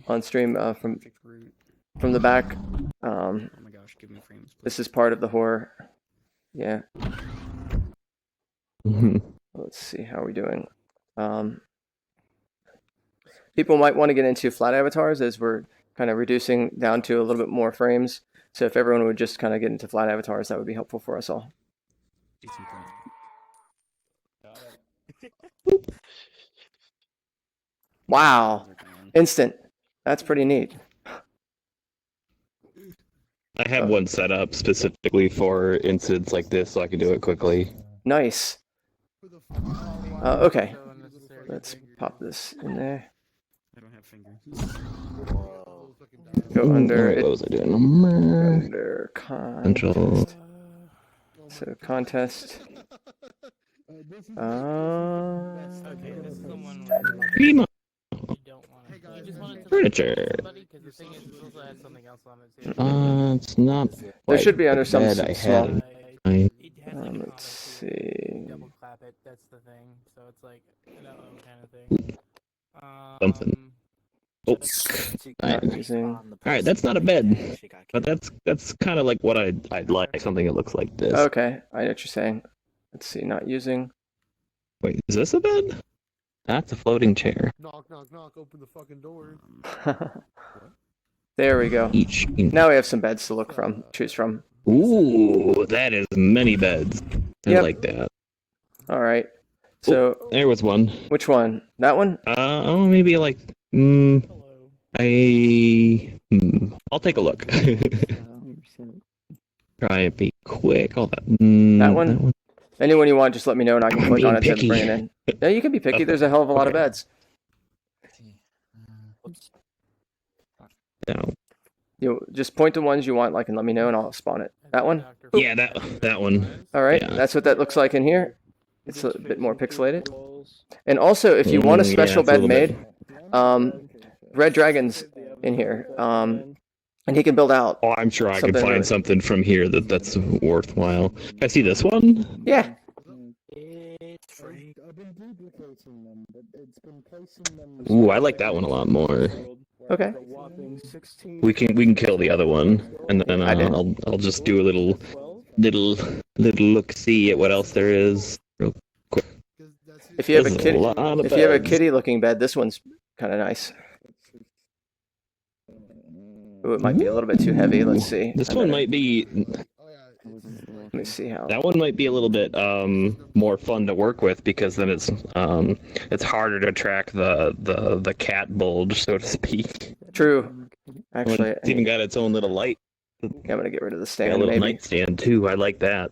on stream from the back. Oh my gosh, give me frames. This is part of the horror. Yeah. Let's see, how are we doing? People might want to get into flat avatars as we're kind of reducing down to a little bit more frames. So if everyone would just kind of get into flat avatars, that would be helpful for us all. Wow. Instant. That's pretty neat. I have one set up specifically for incidents like this, so I can do it quickly. Nice. Okay. Let's pop this in there. I don't have fingers. Go under. What was I doing? Under contest. So contest. Furniture. It's not. There should be under some bed small. Let's see. Double clap it. That's the thing. So it's like an kind of thing. Something. Alright, that's not a bed, but that's kind of like what I'd like, something that looks like this. Okay, I know what you're saying. Let's see, not using. Wait, is this a bed? That's a floating chair. Knock, knock, knock, open the fucking door. There we go. Now we have some beds to choose from. Ooh, that is many beds. I like that. All right. So there was one. Which one? That one? Maybe like. I'll take a look. Try and be quick. All that. That one? Anyone you want, just let me know and I can click on it and bring it in. Yeah, you can be picky. There's a hell of a lot of beds. No. You just point to ones you want, and let me know, and I'll spawn it. That one? Yeah, that one. All right, that's what that looks like in here. It's a bit more pixelated. And also, if you want a special bed made, Red Dragon's in here, and he can build out. Oh, I'm sure I can find something from here that's worthwhile. I see this one. Yeah. Ooh, I like that one a lot more. Okay. We can kill the other one, and then I'll just do a little look see at what else there is real quick. If you have a kitty looking bed, this one's kind of nice. Ooh, it might be a little bit too heavy. Let's see. This one might be. Let me see how. That one might be a little bit more fun to work with because then it's harder to track the cat bulge, so to speak. True. Actually, it's even got its own little light. I'm gonna get rid of the stand. Got a little maybe. nightstand too. I like that.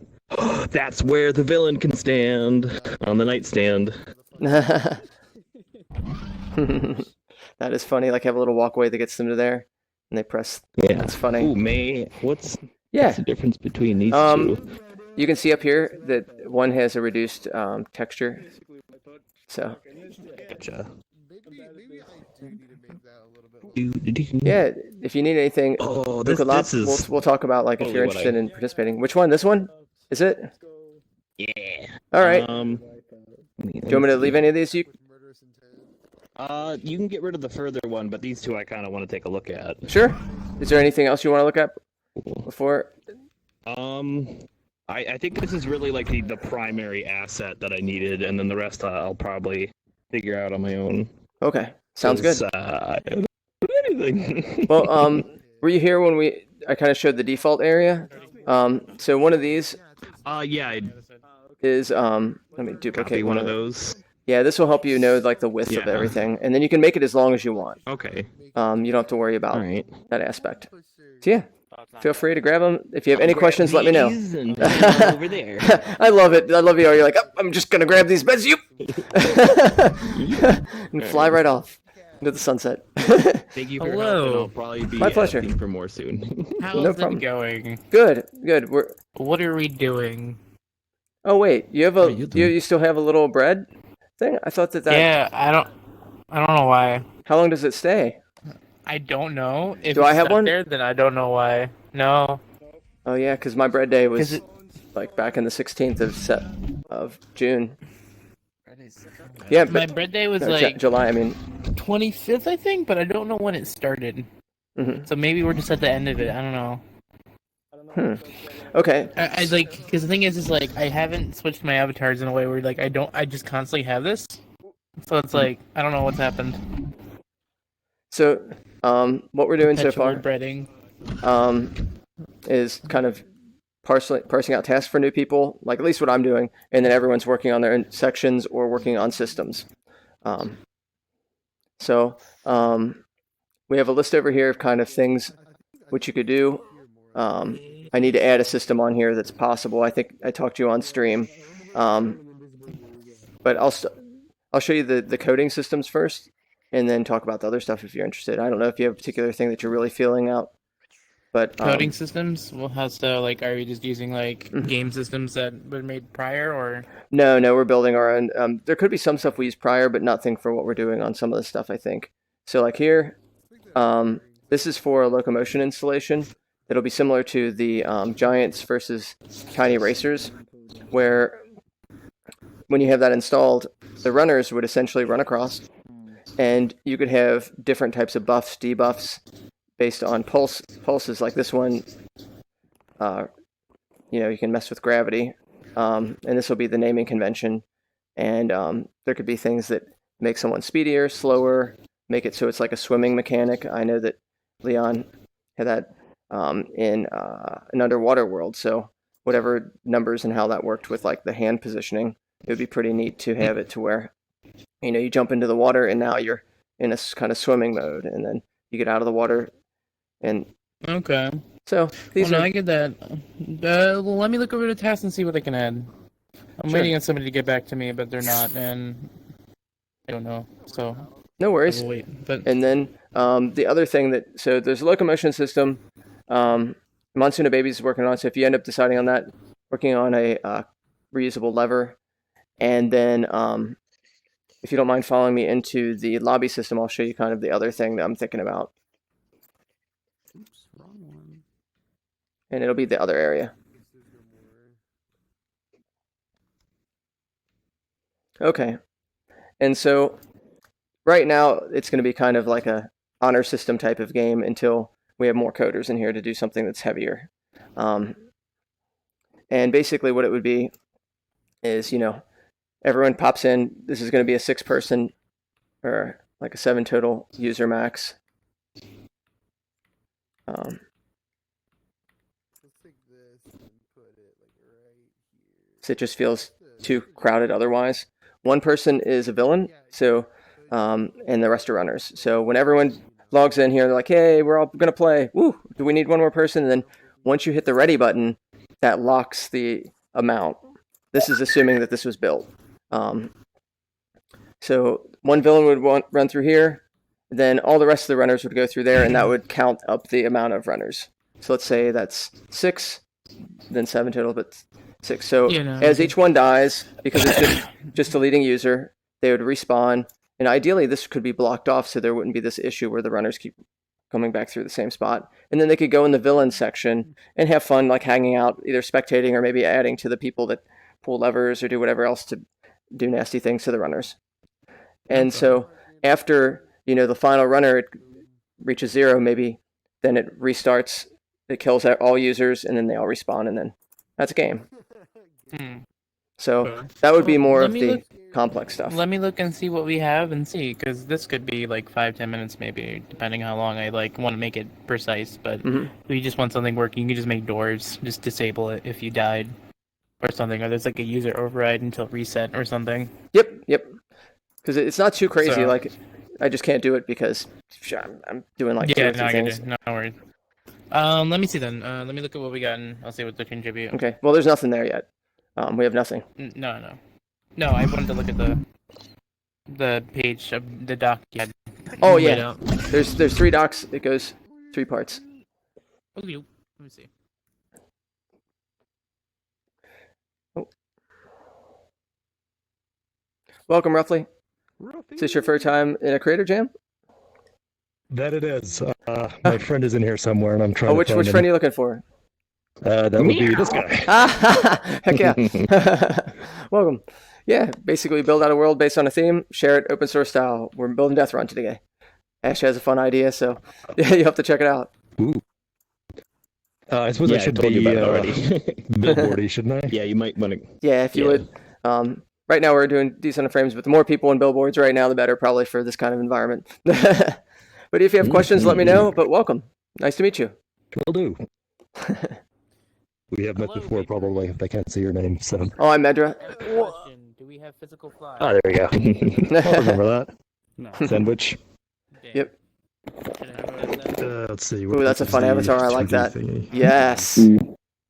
That's where the villain can stand, on the nightstand. That is funny. Like have a little walkway that gets them to there, and they press. Yeah, that's funny. Ooh, what's the difference between these two? You can see up here that one has a reduced texture. So. Gotcha. Yeah, if you need anything, we'll talk about like if you're interested in participating. Which one? This one? Is it? Yeah. All right. Do you want me to leave any of these? You can get rid of the further one, but these two I kind of want to take a look at. Sure. Is there anything else you want to look at before? I think this is really like the primary asset that I needed, and then the rest I'll probably figure out on my own. Okay. Sounds good. I don't do anything. Well, were you here when I kind of showed the default area? So one of these. Yeah. is let me duplicate Copy one of the- those. Yeah, this will help you know like the width of Yeah. everything, and then you can make it as long as you want. Okay. You don't have to worry about Alright. that aspect. So yeah, feel free to grab them. If you have any questions, let me know. And put them all over there. I love it. I love you. You're like, oh, I'm just gonna grab these beds, you, and fly right off into the sunset. Thank you for your help, and Hello. I'll probably be My pleasure. asking for more soon. How's No it problem. going? Good. What are we doing? Oh wait, you have a you still have a little bread thing? I thought that. Yeah, I don't know why. How long does it stay? I don't know. If Do I it's have stuck one? there, then I don't know why. No. Oh yeah, because my bread day was 'Cause like back in the 16th of June. Yeah, My birthday was no, like July. I mean, 25th, I think, but I don't know when it started. Mhm. So maybe we're just at the end of it. I don't know. Okay. I like because the thing is like I haven't switched my avatars in a way where like I just constantly have this. So it's like I don't know what's happened. So, what we're doing so far, Perpetual is kind of parsing out tasks for new people, like at least what I'm doing, and then everyone's working on their own sections or working on systems. We have a list over here of kind of things which you could do. I need to add a system on here that's possible. I think I talked to you on stream, but I'll show you the coding systems first, and then talk about the other stuff if you're interested. I don't know if you have a particular thing that you're really feeling out, but coding systems. Well, how so? Like, are we just using like Mhm. game systems that were made prior, or? No, we're building our own. There could be some stuff we used prior, but nothing for what we're doing on some of the stuff, I think. So like here, this is for a locomotion installation. It'll be similar to the Giants versus Tiny Racers, where when you have that installed, the runners would essentially run across, and you could have different types of buffs, debuffs, based on pulses like this one. You can mess with gravity, and this will be the naming convention. And there could be things that make someone speedier, slower, make it so it's like a swimming mechanic. I know that Leon had that in an underwater world. So whatever numbers and how that worked with like the hand positioning, it would be pretty neat to have it to where you jump into the water and now you're in a kind of swimming mode, and then you get out of the water. And Okay. so these no, are. I get that. Well, let me look over the task and see what I can add. I'm Sure. waiting on somebody to get back to me, but they're not, and I don't know. So No worries. I will wait. But And then the other thing so there's a locomotion system. Monsoona Baby's working on. So if you end up deciding on that, working on a reusable lever, and then if you don't mind following me into the lobby system, I'll show you kind of the other thing that I'm thinking about. Oops, wrong one. And it'll be the other area. Okay. And so right now it's going to be kind of like a honor system type of game until we have more coders in here to do something that's heavier. And basically what it would be is, everyone pops in. This is going to be a 6-person or like a 7 total user max. So it just feels too crowded otherwise. One person is a villain, so and the rest are runners. So when everyone logs in here, they're like, hey, we're all going to play. Woo, do we need one more person? And then once you hit the ready button, that locks the amount. This is assuming that this was built. So one villain would run through here, then all the rest of the runners would go through there, and that would count up the amount of runners. So let's say that's 6, then 7 total, but 6. So as each one dies, because it's just a leading user, they would respawn. And ideally, this could be blocked off so there wouldn't be this issue where the runners keep coming back through the same spot. And then they could go in the villain section and have fun, like hanging out, either spectating or maybe adding to the people that pull levers or do whatever else to do nasty things to the runners. And so after, the final runner reaches 0, maybe then it restarts, it kills all users, and then they all respawn, and then that's a game. So that would be more of the complex stuff. let me look and see what we have and see, because this could be like 5-10 minutes maybe, depending how long I want to make it precise. But if you just want something working, you can just make doors, just disable it if you died. or something, or there's like a user override until reset or something. Yep. Because it's not too crazy. So- Like, I just can't do it because I'm doing like two Yeah, or three no, I get things. it. No worries. Let me see then. Let me look at what we got, and I'll see what they contribute. Okay. Well, there's nothing there yet. We have nothing. No. I wanted to look at the page of the doc. Yeah. Oh yeah. There's 3 docs. It goes 3 parts. Okay. Let me see. Welcome, Roughly. Is this your first time in a Creator Jam? That it is. My friend is in here somewhere, and I'm trying Oh, to which find friend are him. you looking for? That would be this guy. Heck yeah. Welcome. Yeah, basically build out a world based on a theme, share it open source style. We're building Deathrun today. Ash has a fun idea, so yeah, you have to check it out. Ooh. I suppose I should told you be about it already. billboardy, shouldn't I? Yeah, you might want to. Yeah, if you would. Right now we're doing decent frames, but the more people in billboards right now, the better probably for this kind of environment. But if you have questions, let me know. But welcome. Nice to meet you. Will do. We have met before, probably, if they can't see your name. So. Oh, I'm Medra. Question: do we have physical flies? Ah, there we go. I'll remember that. No. Sandwich. Yep. Let's see. Ooh, that's a fun avatar. I like that. Yes.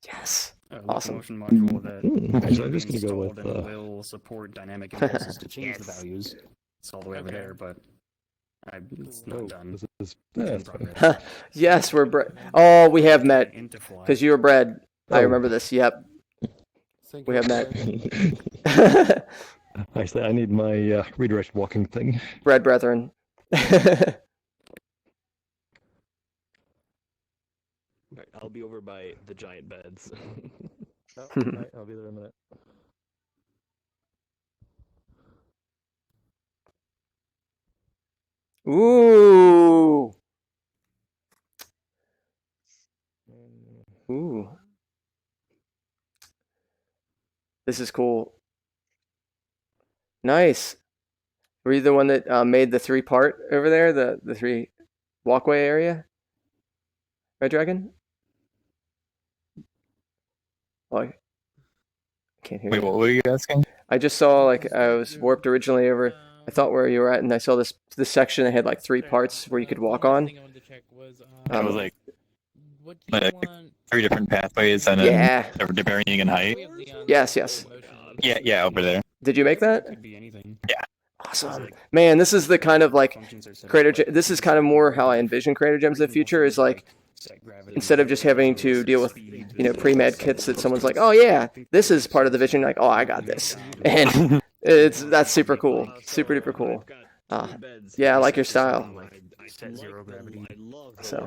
Yes. Awesome. Motion module that So I'm just gonna go with. will support dynamic impulses to change the values. It's all the way over there, but it's not done. This is, It's in progress. Yes, we're bread. Oh, we have met. Because you were bread. I remember this. Yep. We have met. Actually, I need my redirect walking thing. Bread brethren. Right, I'll be over by the giant beds. Right, I'll be there in a minute. Ooh. Ooh. This is cool. Nice. Were you the one that made the 3-part over there? The 3 walkway area? Red Dragon? Oh, I can't hear Wait, you. what were you asking? I just saw, like, I was warped originally over, I thought where you were at, and I saw this section that had like 3 parts where you could walk on. I was like 3 different pathways and then Yeah. they're varying in height. Yes, yes. Yeah, over there. Did you make that? Yeah. Awesome. Man, this is the kind of like this is kind of more how I envision Creator Gems in the future is like instead of just having to deal with, pre-med kits that someone's like, "Oh yeah, this is part of the vision." Like, "Oh, I got this." And that's super cool. Super duper cool. Yeah, I like your style. So,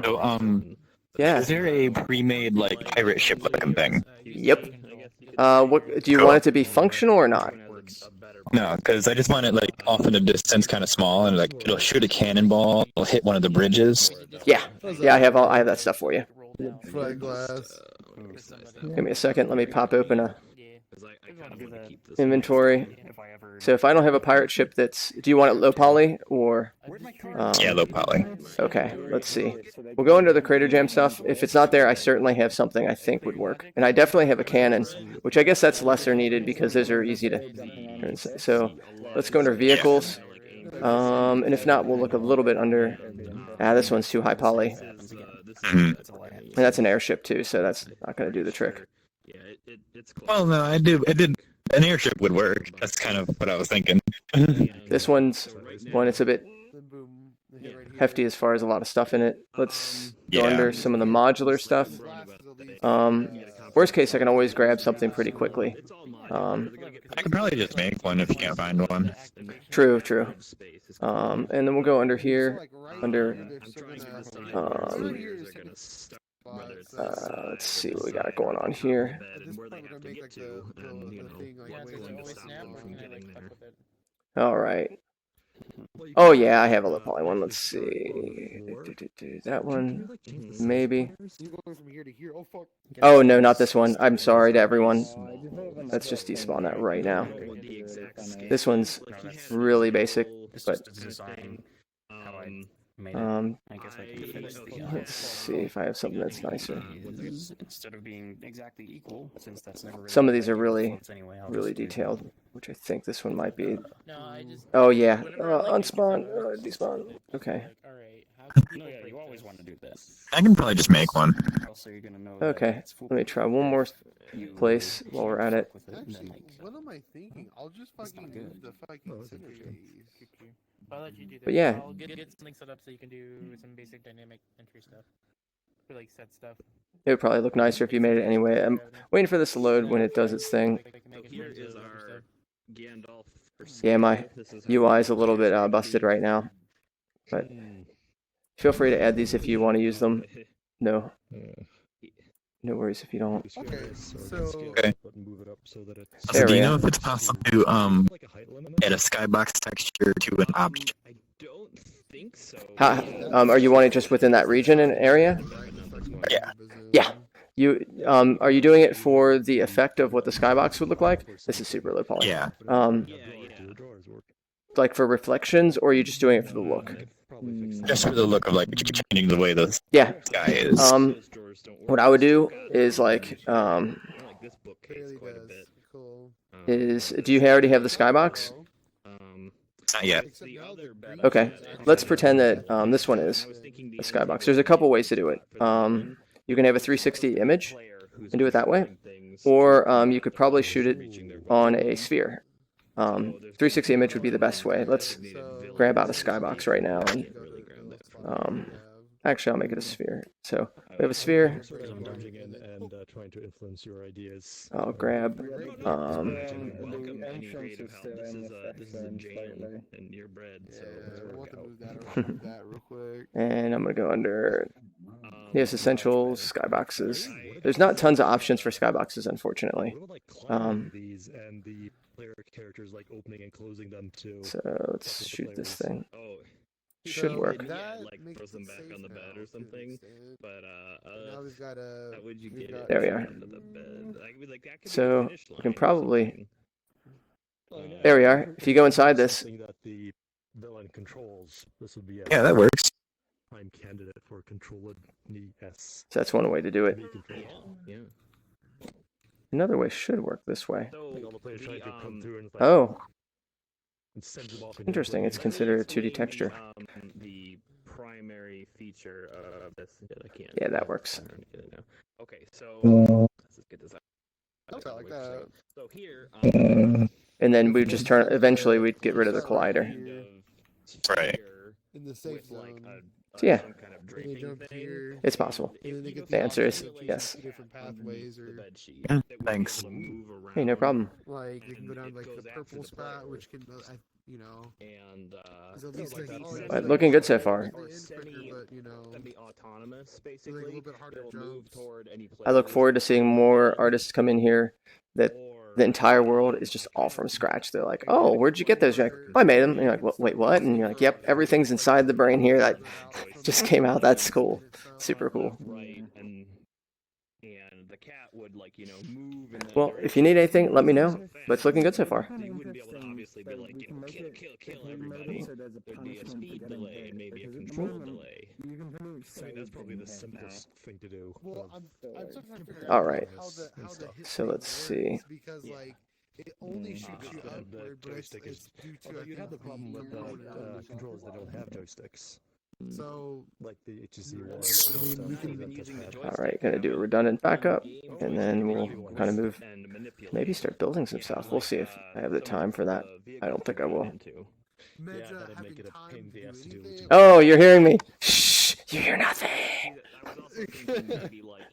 yeah. Is there a pre-made like pirate ship looking thing? Yep. What do you want it to be functional or not? No, because I just want it like off in a distance, kind of small, and like it'll shoot a cannonball, it'll hit one of the bridges. Yeah, I have that stuff for you. Flat glass. Give me a second. Let me pop open a inventory. So if I don't have a pirate ship that's, do you want it low poly or? Yeah, low poly. Okay, let's see. We'll go into the Creator Jam stuff. If it's not there, I certainly have something I think would work, and I definitely have a cannon, which I guess that's lesser needed because those are easy to. So let's go under vehicles, and if not, we'll look a little bit under. This one's too high poly. And that's an airship too, so that's not going to do the trick. Well, no, I did. An airship would work. That's kind of what I was thinking. This one's it's a bit hefty as far as a lot of stuff in it. Let's go under some of the modular stuff. Worst case, I can always grab something pretty quickly. I could probably just make one if you can't find one. True. And then we'll go under here, let's see what we got going on here. All right. Oh yeah, I have a low poly one. Let's see. That one, maybe. Oh no, not this one. I'm sorry to everyone. Let's just despawn that right now. This one's really basic, but I guess I can fix the. Let's see if I have something that's nicer. Instead of being exactly equal, since that's never really Some of these are the really, floats anyway, I'll really just do- detailed, which I think this one might be. No, I just. Oh yeah, whenever I like making unspawn, photos, despawn. Okay. Like, all right, how can people No, yeah, break you always this? want to do that. I can probably just make one. Also, you're gonna know that Okay. it's Let me try one more place while we're at it. with it, and then, Actually, like, what am I thinking? I'll just fucking move the fucking synergies. I'll let you do that. But yeah. I'll get something set up so you can do some basic dynamic entry stuff. For like set stuff. It would probably look nicer if you made it anyway. I'm waiting for this to load when it does its thing. Here is our Gandalf. Yeah, my UI is a little bit busted right now, but feel free to add these if you want to use them. No, no worries if you don't. Okay, so Okay. There do we you go. know if it's possible to add a skybox texture to an object? How, are you wanting just within that region and area? Yeah. Yeah. You are you doing it for the effect of what the skybox would look like? This is super low poly. Yeah. Like for reflections, or are you just doing it for the look? Just for the look of like changing the way the Yeah. sky is. What I would do is like do you already have the skybox? Not yet. Okay, let's pretend that this one is a skybox. There's a couple ways to do it. You can have a 360 image and do it that way, or you could probably shoot it on a sphere. 360 image would be the best way. Let's grab out a skybox right now. And, actually, I'll make it a sphere. So we have a sphere. Trying to influence your ideas. I'll grab. And I'm gonna go under. Yes, essentials, skyboxes. There's not tons of options for skyboxes, unfortunately. These and the player characters like opening and closing them too. So let's shoot this thing. Should work. Throws them back on the bed or something. But now we've got a. would you get it There we are. under the bed? That could be So the finish we can line or probably. something. There we are. If you go inside this, Something that the villain controls. This would be a Yeah, that works. prime candidate for control S. so that's one way to do it. Yeah. Another way should work this way. Like all the players trying to come through and it's like, Oh, and send them off in interesting. It's considered a 2D texture. The primary feature of this. I can't. Yeah, that works. I don't get it now. Okay, so let's just get this out. Something like that. So here, And then we just turn. Eventually, we'd get rid of the collider. Right. In the safe zone. So yeah, And you jump here. it's possible. And then they get The answer is option to choose yes. Different pathways, or Yeah, thanks. Hey, no problem. like they can go down like the purple spot, which can, you know, and is at least like But looking good so far. But you know, autonomous it's like a basically. little bit harder jumps. Toward any I look forward to seeing more artists come in here that the entire world is just all from scratch. They're like, oh, where'd you get those? You're like, oh, I made them. And you're like, wait, what? And you're like, yep, everything's inside the brain here that just came out. That's cool. Super cool. Right, and the cat would like move. In that Well, if you need anything, let me know. But it's looking good so far. You wouldn't be able to obviously be like kill everybody. There'd be a speed delay and maybe a control delay. I mean, that's probably the simplest thing to do. Well, I'm still trying to figure All out right. how the hit So let's see. because like it only shoots you upward, but it's due to Although you have the problem with controls that don't have joysticks. So like the HTC One. we can All right, gonna do a redundant backup, and then we'll kind of move. Maybe start building some stuff. We'll see if I have the time for that. I don't think I will. imagine having time to do anything. Oh, you're hearing me. Shh, you hear nothing.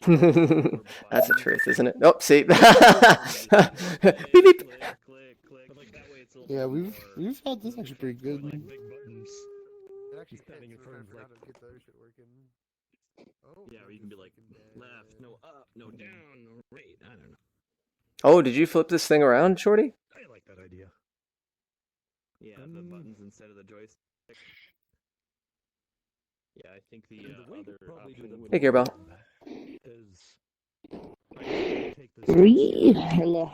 That's the truth, isn't it? Nope. See. Beep, beep. Yeah, we've had this actually pretty good. Actually standing in front of like get the other shit working. Oh, Yeah, or you can be like left, no up, no down, no right. I don't know. Oh, did you flip this thing around, Shorty? I like that idea. Yeah, the buttons instead of the joystick. Yeah, I think the other option would Hey, Gearbell. Is Hello.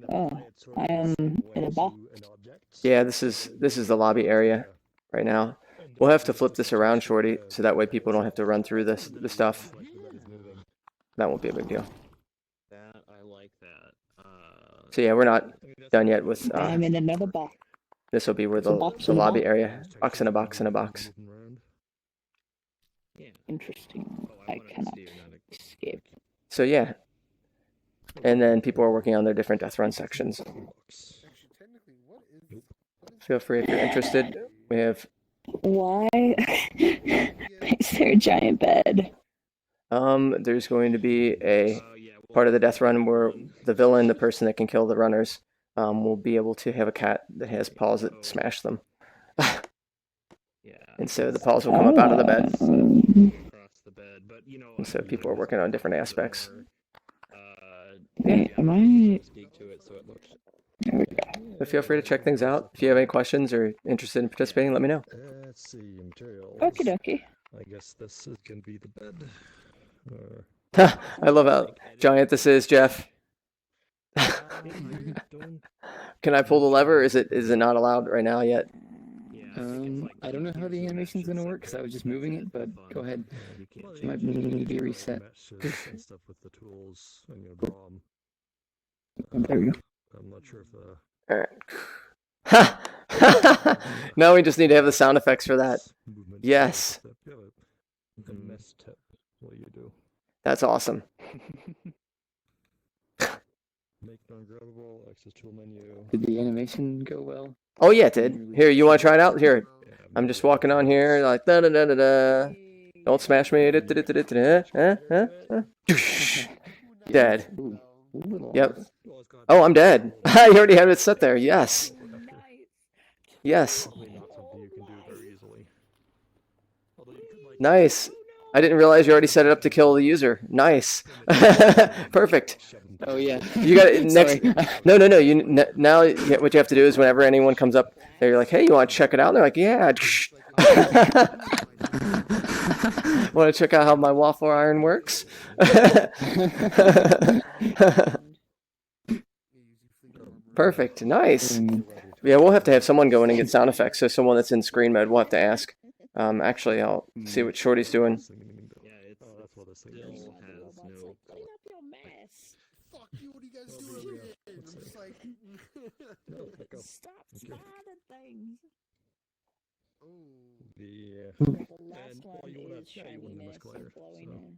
Oh, I am in a box. Yeah, this is the lobby area. right now. We'll have to flip this around, Shorty, so that way people don't have to run through the stuff. That won't be a big deal. I like that. So yeah, we're not done yet with. I'm in another box. This will be where It's a the box in a lobby box. area. Box in a box in a box. Interesting. I cannot escape. So yeah. And then people are working on their different Deathrun sections. Feel free if you're interested. We have. Why is there a giant bed? There's going to be a part of the Deathrun where the villain, the person that can kill the runners, will be able to have a cat that has paws that smash them. And so the paws will come up out of the bed. And so people are working on different aspects. Wait, am I? There we go. So feel free to check things out. If you have any questions or interested in participating, let me know. Let's see, materials. Okie dokie. I guess this is gonna be the bed. I love how giant this is, Jeff. Can I pull the lever? Or is it not allowed right now yet? I don't know how the animation's gonna work because I was just moving it, but go ahead. It might need to be reset. Stuff with the tools. I'm gonna draw 'em. There we go. I'm not sure if the. Alright. Now we just need to have the sound effects for that. Yes. MS tip. What do you do? That's awesome. Make non-grabbable, access tool menu. Did the animation go well? Oh yeah, it did. Here, you want to try it out? Here, I'm just walking on here like da da da da da. Don't smash me. Da, da, da, da, da, da. Dead. Yep. Oh, I'm dead. I already had it set there. Yes. Yes. Nice. I didn't realize you already set it up to kill the user. Nice. Perfect. Oh yeah. You got it next. No. Now what you have to do is whenever anyone comes up, they're like, "Hey, you want to check it out?" And they're like, "Yeah." Want to check out how my waffle iron works? Perfect. Nice. Yeah, we'll have to have someone go in and get sound effects. So someone that's in screen mode, we'll have to ask. Actually, I'll see what Shorty's doing. Stop starting things. The last one is shininess and glowiness.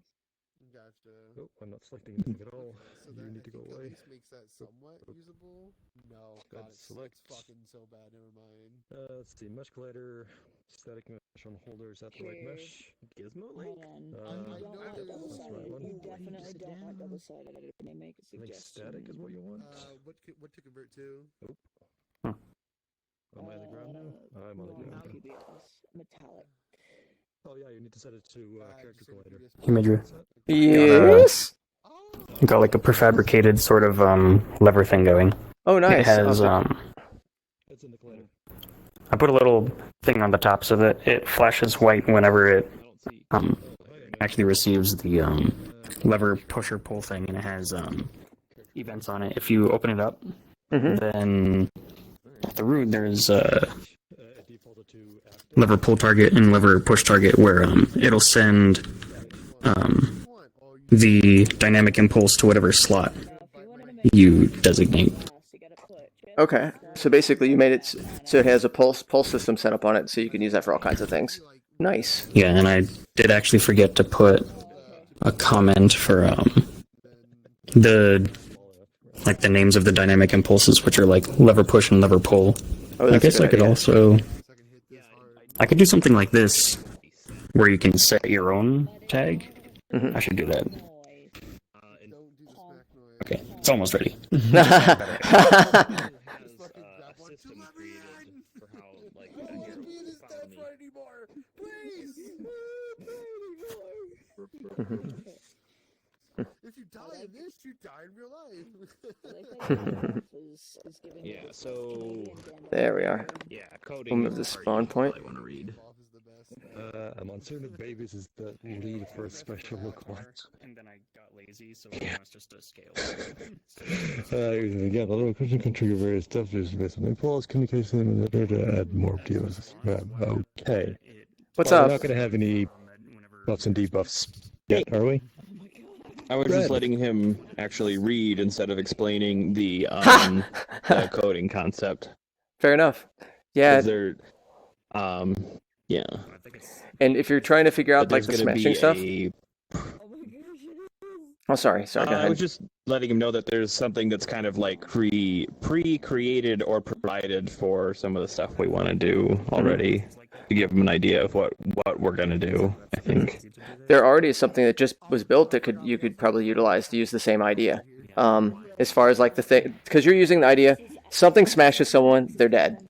Gotcha. Oh, I'm not selecting anything at all. So You that need to go at away. least makes that somewhat usable. No, God, it's fucking so bad. Never mind. Let's see, mesh collider, static mesh on holder. Is that the right mesh? Gizmo link. You don't want double-sided. You definitely don't want double-sided. Can I make a I think suggestion? static is what you want. What to convert to? Oh. Am I on the ground now? I'm on the ground. PBS metallic. Oh yeah, you need to set it to character collider. Imagery. Yes. Got like a prefabricated sort of lever thing going. Oh, nice. It has It's in the collider. I put a little thing on the top so that it flashes white whenever it actually receives the lever pusher pull thing, and it has events on it. If you open it up, then at the root there's lever pull target and lever push target where it'll send the dynamic impulse to whatever slot you designate. Okay, so basically you made it so it has a pulse system set up on it, so you can use that for all kinds of things. Nice. Yeah, and I did actually forget to put a comment for the names of the dynamic impulses, which are like lever push and lever pull. Oh, I guess I could also I could do something like this where you can set your own tag. I should do that. Okay, it's almost ready. If you die in this, you die in real life. Yeah, so there we are. Yeah, coding. We'll move the spawn point. Want to read? Monsoon of Babies is the lead for a special lookalike. And then I got lazy, so it was just a scale. Again, a little question can trigger various stuff based on impulse, communication, and to add more deals. Okay. What's Well, up? We're not going to have any buffs and debuffs yet, are we? I was just letting him actually read instead of explaining the coding concept. Fair enough. Yeah. They're, yeah. And if you're trying to figure out But like the there's gonna smashing be stuff. Oh, sorry. Go I ahead. was just letting him know that there's something that's kind of like pre-created or provided for some of the stuff we want to do already, to give him an idea of what we're gonna do. I think There already is something that just was built that you could probably utilize to use the same idea. As far as like the thing, because you're using the idea, something smashes someone, they're dead.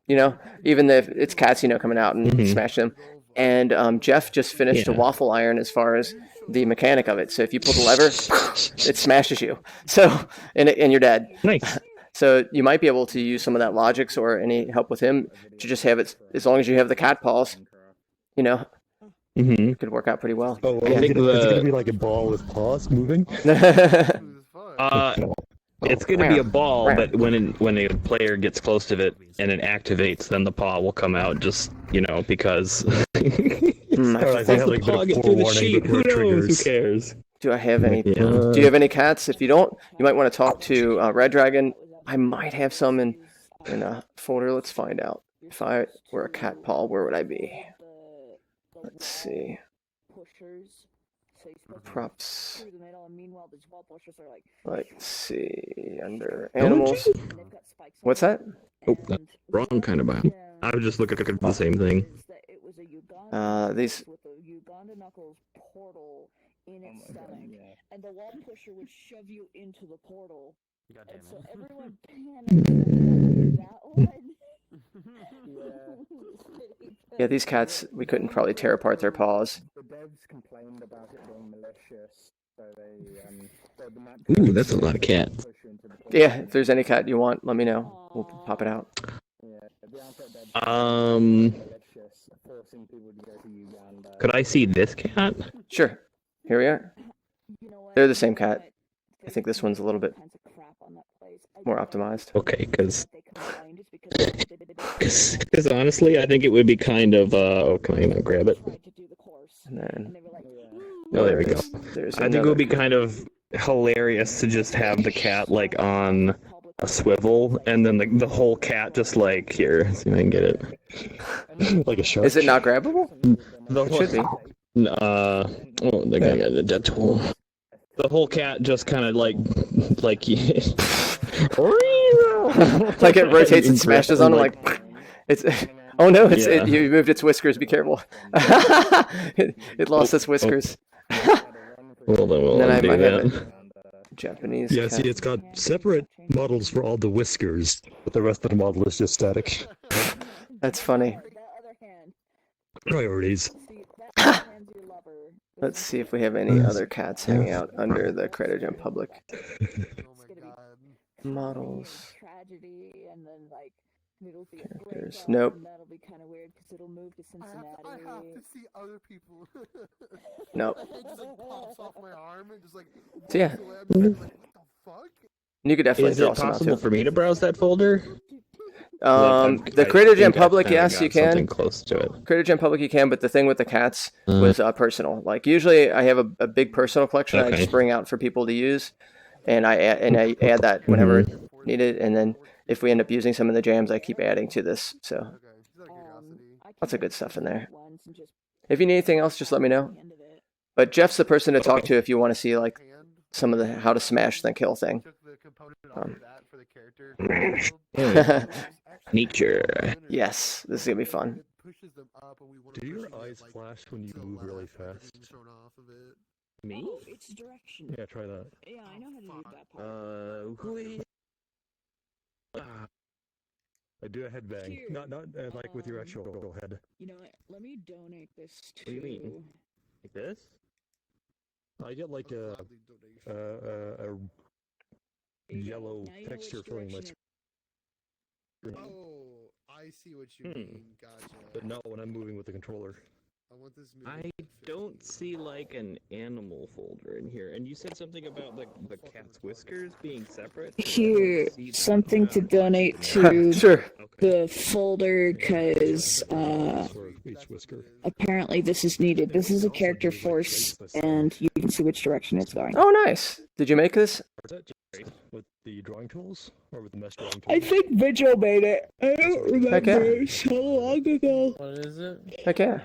You know, even if it's cats, coming out and smashing them. And Jeff just finished a waffle iron as far as the mechanic of it. So if you pull the lever, it smashes you. So and you're dead. Nice. So you might be able to use some of that logics or any help with him to just have it, as long as you have the cat paws, it could work out pretty well. Oh, well, I think it's going to be like a ball with paws moving? It's going to be a ball, but when a player gets close to it and it activates, then the paw will come out. Just because. Once the paw get through the sheet, who knows? Who cares? Do I have any? Do you have any cats? If you don't, you might want to talk to Red Dragon. I might have some in a folder. Let's find out. If I were a cat paw, where would I be? Let's see. Props. Let's see. Under animals. What's that? Oh, that's wrong kind of bio. I was just looking at the same thing. These. In its stomach, and the wall pusher would shove you into the portal. And so everyone panicked that one. Yeah, these cats, we couldn't probably tear apart their paws. The devs complained about it being malicious, so Ooh, that's a lot of cats. Yeah, if there's any cat you want, let me know. We'll pop it out. Could I see this cat? Sure. Here we are. They're the same cat. I think this one's a little bit more optimized. Okay, because honestly, I think it would be kind of can I grab it? And then, oh, there we go. There's I think it would be kind of hilarious to just have the cat like on a swivel, and then the whole cat just like here. See if I can get it. Like a shark. Is it not grabbable? It should be. Oh, the guy got a dead tool. The whole cat just kind of like like it rotates and smashes on it like it's. Oh no! You moved its whiskers. Be careful. it lost its whiskers. Well, then I might have a Japanese. Yeah, cat. see, it's got separate models for all the whiskers, but the rest of the model is just static. That's funny. Priorities. Let's see if we have any other cats hanging out under the Creator Gem public. Models. Characters. Nope. I have to see other people. Nope. It just like pops off my arm and just like. So yeah. What the fuck? You could definitely Is draw it some out possible too. for me to browse that folder? The Creator Gem public, yes, you can. Something close to it. Creator Gem public, you can, but the thing with the cats was personal. Like usually, I have a big personal collection I just bring out for people to use, and I add that whenever needed. And then if we end up using some of the jams, I keep adding to this. So lots of good stuff in there. If you need anything else, just let me know. But Jeff's the person to talk to if you want to see like some of the how to smash then kill thing. Nature. Yes, this is gonna be fun. Do your eyes flash when you move really fast? Me? Oh, it's direction. Yeah, try that. Yeah, I know how to do that part. I do a headbang. Here, Not like with your actual head. You know what? Let me donate this to. What do you mean? Like this? I get like a yellow texture filling my screen. Oh, I see what you mean. Gotcha. But not when I'm moving with the controller. I don't see like an animal folder in here, and you said something about the cat's whiskers being separate. Here, something to donate to Sure. the folder, because apparently this is needed. This is a character force, and you can see which direction it's going. Oh, nice. Did you make this? With the drawing tools or with the mesh drawing tools? I think Vigil made it. I don't remember. Heck yeah. So long ago. What is it? Heck yeah.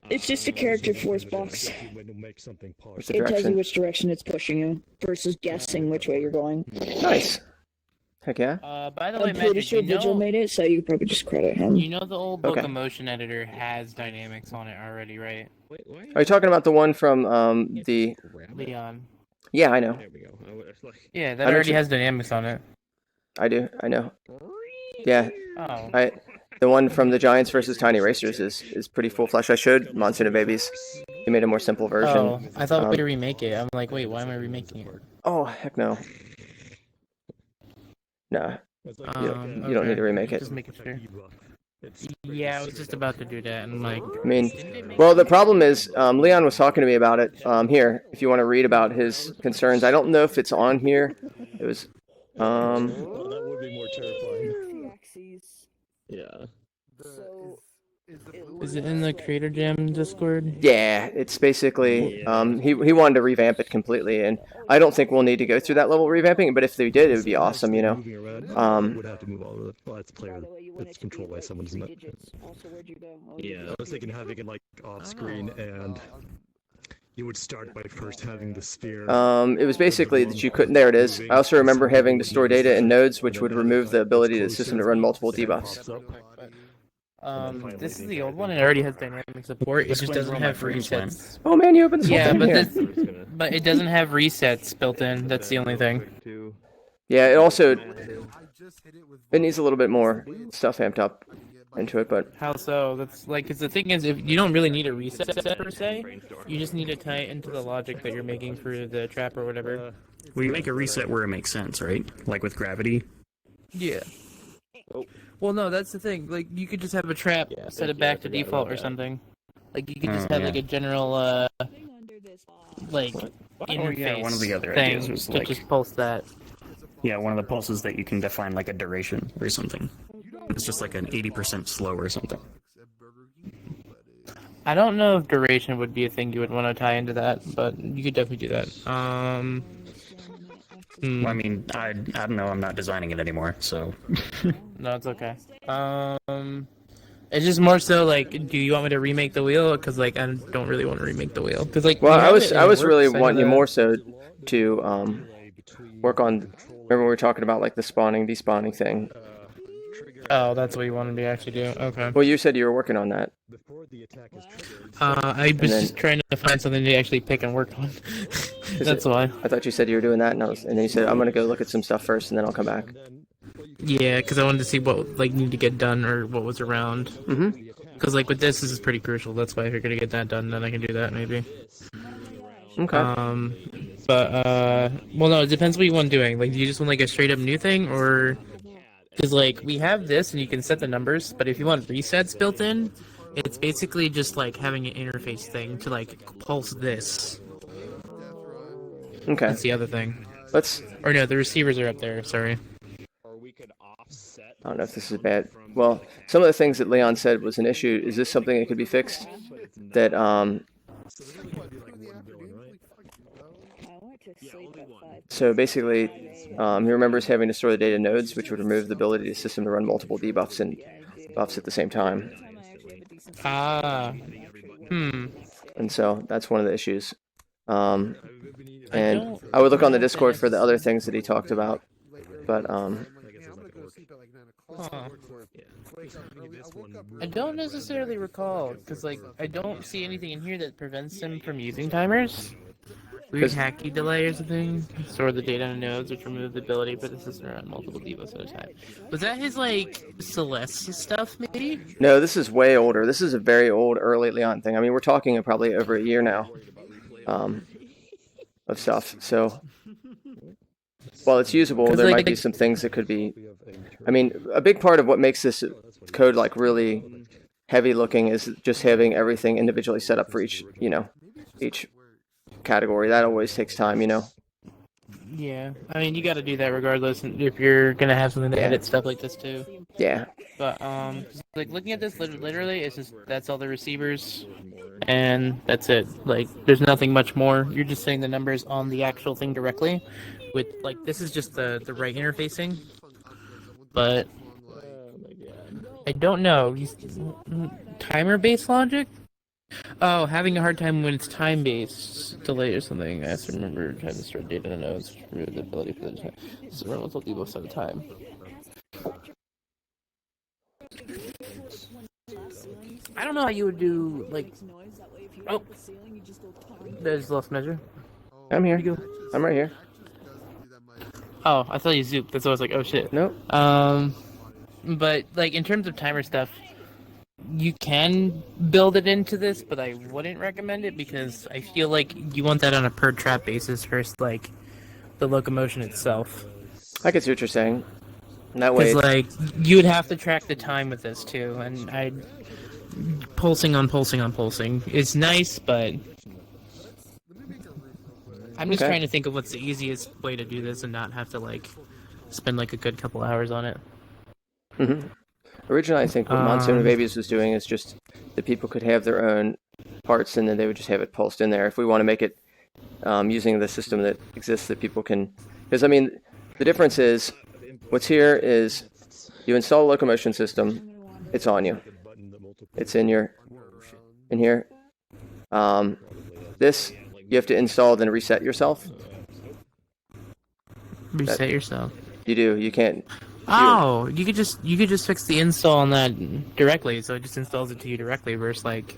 It's just a character force box. What's the It tells you direction? which direction it's pushing you, versus guessing which way you're going. Nice. Heck yeah. By the way, I'm pretty Magic, sure you Vigil know, made it, so you could probably just credit him. you know the old Okay. locomotion editor has dynamics on it already, right? Are you talking about the one from the... Leon. Yeah, I know. Yeah, I that know already you- has dynamics on it. I do. I know. Yeah. Oh. The one from the Giants versus Tiny Racers is pretty full flesh. I showed Monsoon of Babies. He made a more simple version. Oh, I thought Um, we'd remake it. I'm like, wait, why am I remaking it? Oh, heck no. Nah. You don't need to remake it. Just making sure. Yeah, I was just about to do that, and like, I mean, well, the problem is, Leon was talking to me about it. Here, if you want to read about his concerns, I don't know if it's on here. It was, That would be more terrifying. Yeah. is it in the Creator Jam Discord? yeah, it's basically, he wanted to revamp it completely, and I don't think we'll need to go through that level of revamping, but if they did, it would be awesome, you know. Would have to move all of it. Well, it's player. It's controlled by someone, isn't it? Yeah. I was thinking having it like off screen, and you would start by first having the sphere. It was basically that you couldn't. There it is. I also remember having to store data in nodes, which would remove the ability of the system to run multiple debuffs. This is the old one. It already has dynamic support. It just doesn't have resets. Oh man, you opened this whole Yeah, thing but here. but it doesn't have resets built in. That's the only thing. Yeah, it also it needs a little bit more stuff amped up into it, but How so? That's like, cause the thing is, if you don't really need a reset per se, you just need to tie it into the logic that you're making for the trap or whatever. Well, you make a reset where it makes sense, right? Like with gravity. Yeah. Well, no, that's the thing. Like, you could just have a trap, set it back to default or something. Like, you could just have like a general, like interface yeah, one of the other thing ideas was to like just pulse that. Yeah, one of the pulses that you can define like a duration or something. It's just like an 80% slow or something. I don't know if duration would be a thing you would want to tie into that, but you could definitely do that. Well, I mean, I don't know. I'm not designing it anymore, so. No, it's okay. It's just more so like, do you want me to remake the wheel? Because like, I don't really want to remake the wheel. Because like, well, we I have was it and I it was really works. I know wanting you that. more so to work on. Remember we were talking about like the spawning despawning thing. Oh, that's what you wanted me to actually do. Okay. Well, you said you were working on that. I was just trying to find something to actually pick and work on. That's why. I thought you said you were doing that, and then you said I'm gonna go look at some stuff first, and then I'll come back. Yeah, because I wanted to see what like needed to get done or what was around. Mhm. Because like with this is pretty crucial. That's why if you're gonna get that done, then I can do that maybe. Okay. Well, no, it depends what you want doing. Like, do you just want like a straight up new thing, or because like we have this and you can set the numbers, but if you want resets built in, it's basically just like having an interface thing to like pulse this. Okay. That's the other thing. Or no, the receivers are up there. Sorry. I don't know if this is bad. Well, some of the things that Leon said was an issue. Is this something that could be fixed? That So basically, he remembers having to store the data nodes, which would remove the ability of the system to run multiple debuffs and buffs at the same time. And so that's one of the issues. And I would look on the Discord for the other things that he talked about. But I don't necessarily recall, because like I don't see anything in here that prevents him from using timers. Weird hacky delay or something. Store the data on nodes, which remove the ability for the system to run multiple debuffs at a time. Was that his like Celeste stuff, maybe? no, this is way older. This is a very old, early Leon thing. I mean, we're talking probably over a year now of stuff. So while it's usable, there might be some things that could be. I mean, a big part of what makes this code like really heavy looking is just having everything individually set up for each category. That always takes time, Yeah, I mean, you got to do that regardless if you're gonna have something to edit stuff like this too. Yeah. But like looking at this literally, it's just that's all the receivers, and that's it. Like, there's nothing much more. You're just saying the numbers on the actual thing directly. With like, this is just the right interfacing. But I don't know. Timer-based logic. Oh, having a hard time when it's time-based delay or something. I have to remember trying to store data in the nodes. Remove the ability for the time. So run with most of the time. I don't know how you would do like. Oh, there's lost measure. I'm here. I'm right here. Oh, I thought you zooped. That's why I was like, oh shit. Nope. But like in terms of timer stuff. You can build it into this, but I wouldn't recommend it because I feel like you want that on a per trap basis versus like the locomotion itself. I can see what you're saying. And that way, like you would have to track the time with this too, and pulsing on pulsing. It's nice, but I'm just trying to think of what's the easiest way to do this and not have to like spend like a good couple hours on it. Mm-hmm. Originally, I think what Monsoon Babies was doing is just that people could have their own parts, and then they would just have it pulsed in there. If we want to make it using the system that exists, that people can, because I mean, the difference is, what's here is you install a locomotion system, it's on you, it's in here. This you have to install then reset yourself. Reset yourself. You do. You can't. Oh, you could just fix the install on that directly, so it just installs it to you directly versus like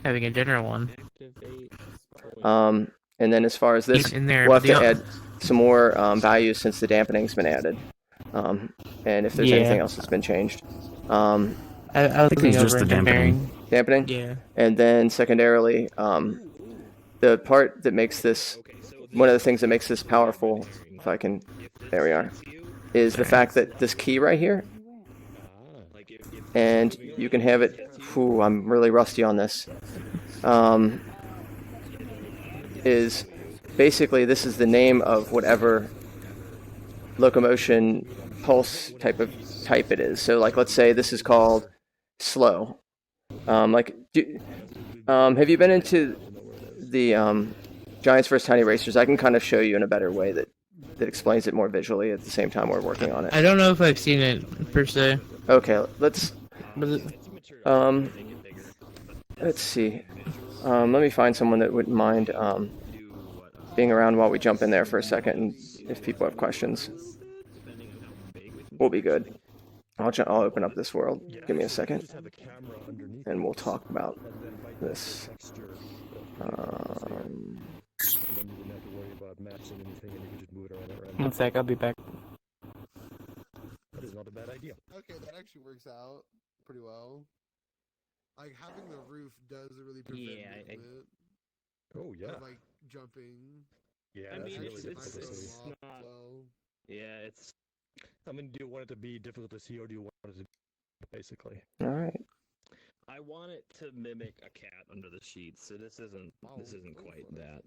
having a general one. And then as far as this, in there, we'll have to add some more values since the dampening's been added, and if there's anything else that's been changed. I was thinking just the dampening. Dampening. Yeah. And then secondarily, the part that makes this, one of the things that makes this powerful, if I can, there we are, is the fact that this key right here, and you can have it, I'm really rusty on this, is basically this is the name of whatever locomotion pulse type it is. So like let's say this is called slow. Have you been into the Giants vs Tiny Racers? I can kind of show you in a better way that explains it more visually at the same time we're working on it. I don't know if I've seen it per se. Okay, let's see. Let me find someone that wouldn't mind being around while we jump in there for a second, and if people have questions, we'll be good. I'll open up this world. Give me a second, and we'll talk about this. One sec, I'll be back. That is not a bad idea. Okay, that actually works out pretty well. Like having the roof does really prevent movement. Oh yeah. Of, like jumping. Yeah, that's really difficult to see. Yeah, it's. I mean, do you want it to be difficult to see, or do you want it to basically? All right. I want it to mimic a cat under the sheets, so this isn't quite that.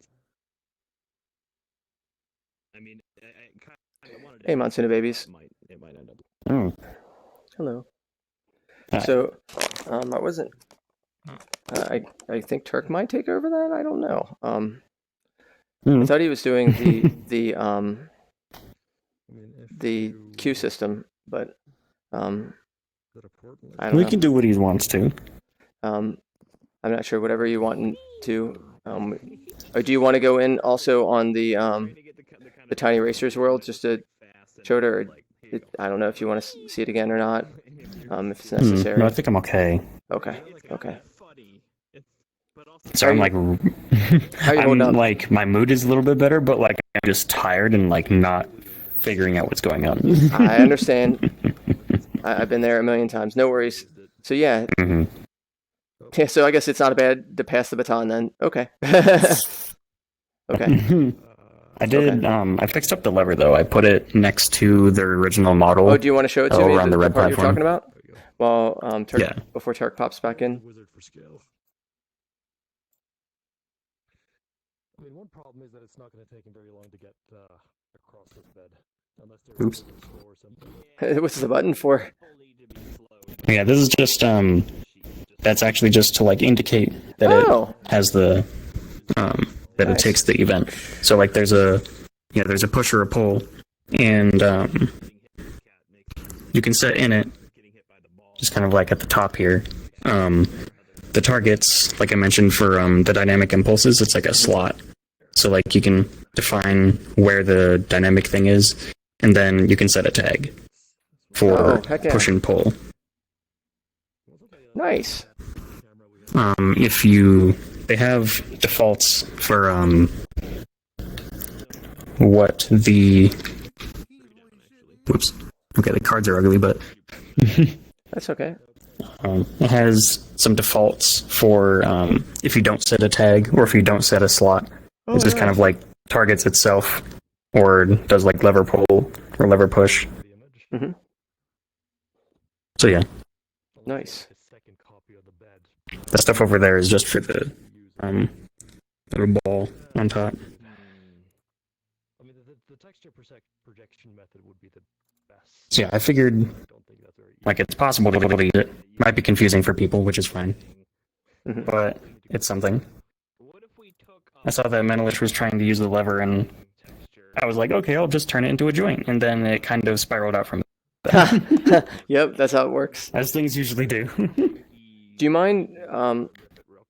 I mean, I kind of wanted to. Hey, Monsoon Babies. It might end up. Oh. Hello. So, I wasn't. I think Turk might take over that. I don't know. I thought he was doing the queue system, but I don't know. We can do what he wants to. I'm not sure. Whatever you want to. Or do you want to go in also on the Tiny Racers world just to show it, or I don't know if you want to see it again or not. If it's necessary. No, I think I'm okay. Okay. So I'm like, how you holding up? Like my mood is a little bit better, but like I'm just tired and like not figuring out what's going on. I understand. I've been there a million times. No worries. So yeah. Mm-hmm. Yeah. So I guess it's not bad to pass the baton then. Okay. Okay. I did. I fixed up the lever though. I put it next to the original model. Oh, do you want to show it to me? Around the red part you're platform. talking about? while Turk, Yeah. before Turk pops back in. Wizard for skill. I mean, one problem is that it's not going to take him very long to get across this bed, unless there's Oops. something slow or something. What's the button for? Yeah, this is just that's actually just to like indicate that Oh. it has the that it takes the event. So like there's a push or a pull, and you can set in it just kind of like at the top here. The targets, like I mentioned for the dynamic impulses, it's like a slot. So like you can define where the dynamic thing is, and then you can set a tag for heck yeah. push and pull. Nice. They have defaults for what the whoops. Okay, the cards are ugly, but That's okay. it has some defaults for if you don't set a tag or if you don't set a slot. Oh, It's just kind of like targets itself or does like lever pull or lever push. Mm-hmm. So yeah, Nice. that stuff over there is just for the little ball on top. I mean, the texture projection method would be the best. So yeah, I figured like it's possible to use it. Might be confusing for people, which is fine, but it's something. I saw that Menelish was trying to use the lever, and I was like, okay, I'll just turn it into a joint, and then it kind of spiraled out from there. Yep, that's how it works. As things usually do. Do you mind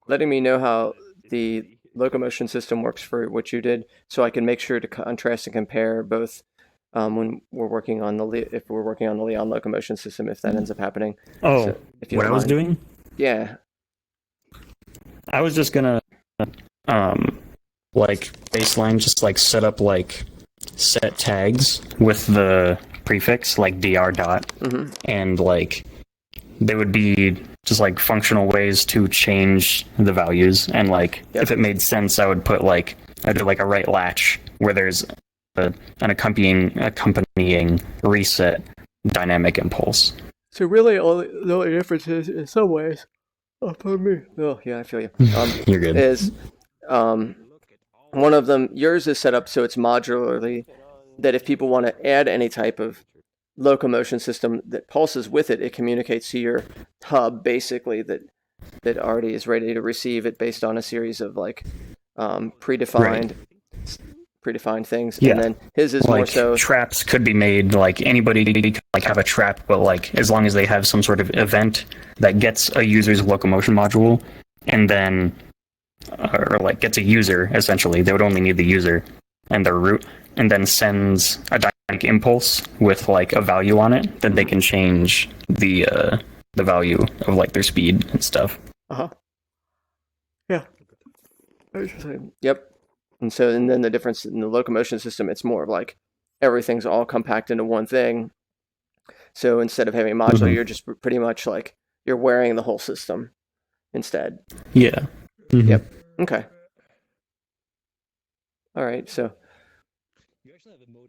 letting me know how the locomotion system works for what you did, so I can make sure to contrast and compare both when we're working on if we're working on the Leon locomotion system, if that ends up happening. Oh, So, if you what I don't was mind. doing? Yeah. I was just gonna like baseline just like set up like set tags with the prefix like dr dot, and like they would be just like functional ways to change the values, and like if it made sense I would put like I'd do like a right latch where there's an accompanying reset dynamic impulse. So really, the only difference is, in some ways, pardon me. Oh yeah, I feel you. You're good. Is one of them, yours is set up so it's modularly, that if people want to add any type of locomotion system that pulses with it, it communicates to your hub basically that already is ready to receive it based on a series of like predefined things. Yeah. And then his is like, more so traps could be made, like anybody could like have a trap, but like as long as they have some sort of event that gets a user's locomotion module, and then or like gets a user, essentially they would only need the user and their root, and then sends a dynamic impulse with like a value on it, then they can change the value of like their speed and stuff. Yeah. Yep. And then the difference in the locomotion system, it's more of like everything's all compact into one thing. So instead of having modular, you're just pretty much like you're wearing the whole system instead. Yeah. Yep. Okay. All right. So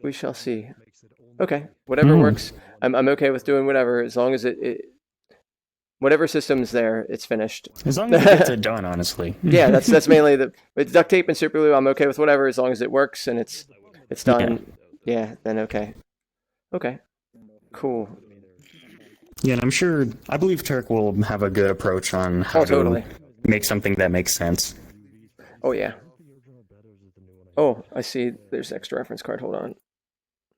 we shall see. Okay. Whatever works. I'm okay with doing whatever, as long as it whatever system's there, it's finished. As long as it gets it done, honestly. Yeah, that's mainly with duct tape and super glue. I'm okay with whatever, as long as it works and it's done. Yeah, then okay. Okay. Cool. Yeah, and I believe Turk will have a good approch on how to make something that makes sense. Oh yeah. Oh, I see. There's an extra reference card. Hold on.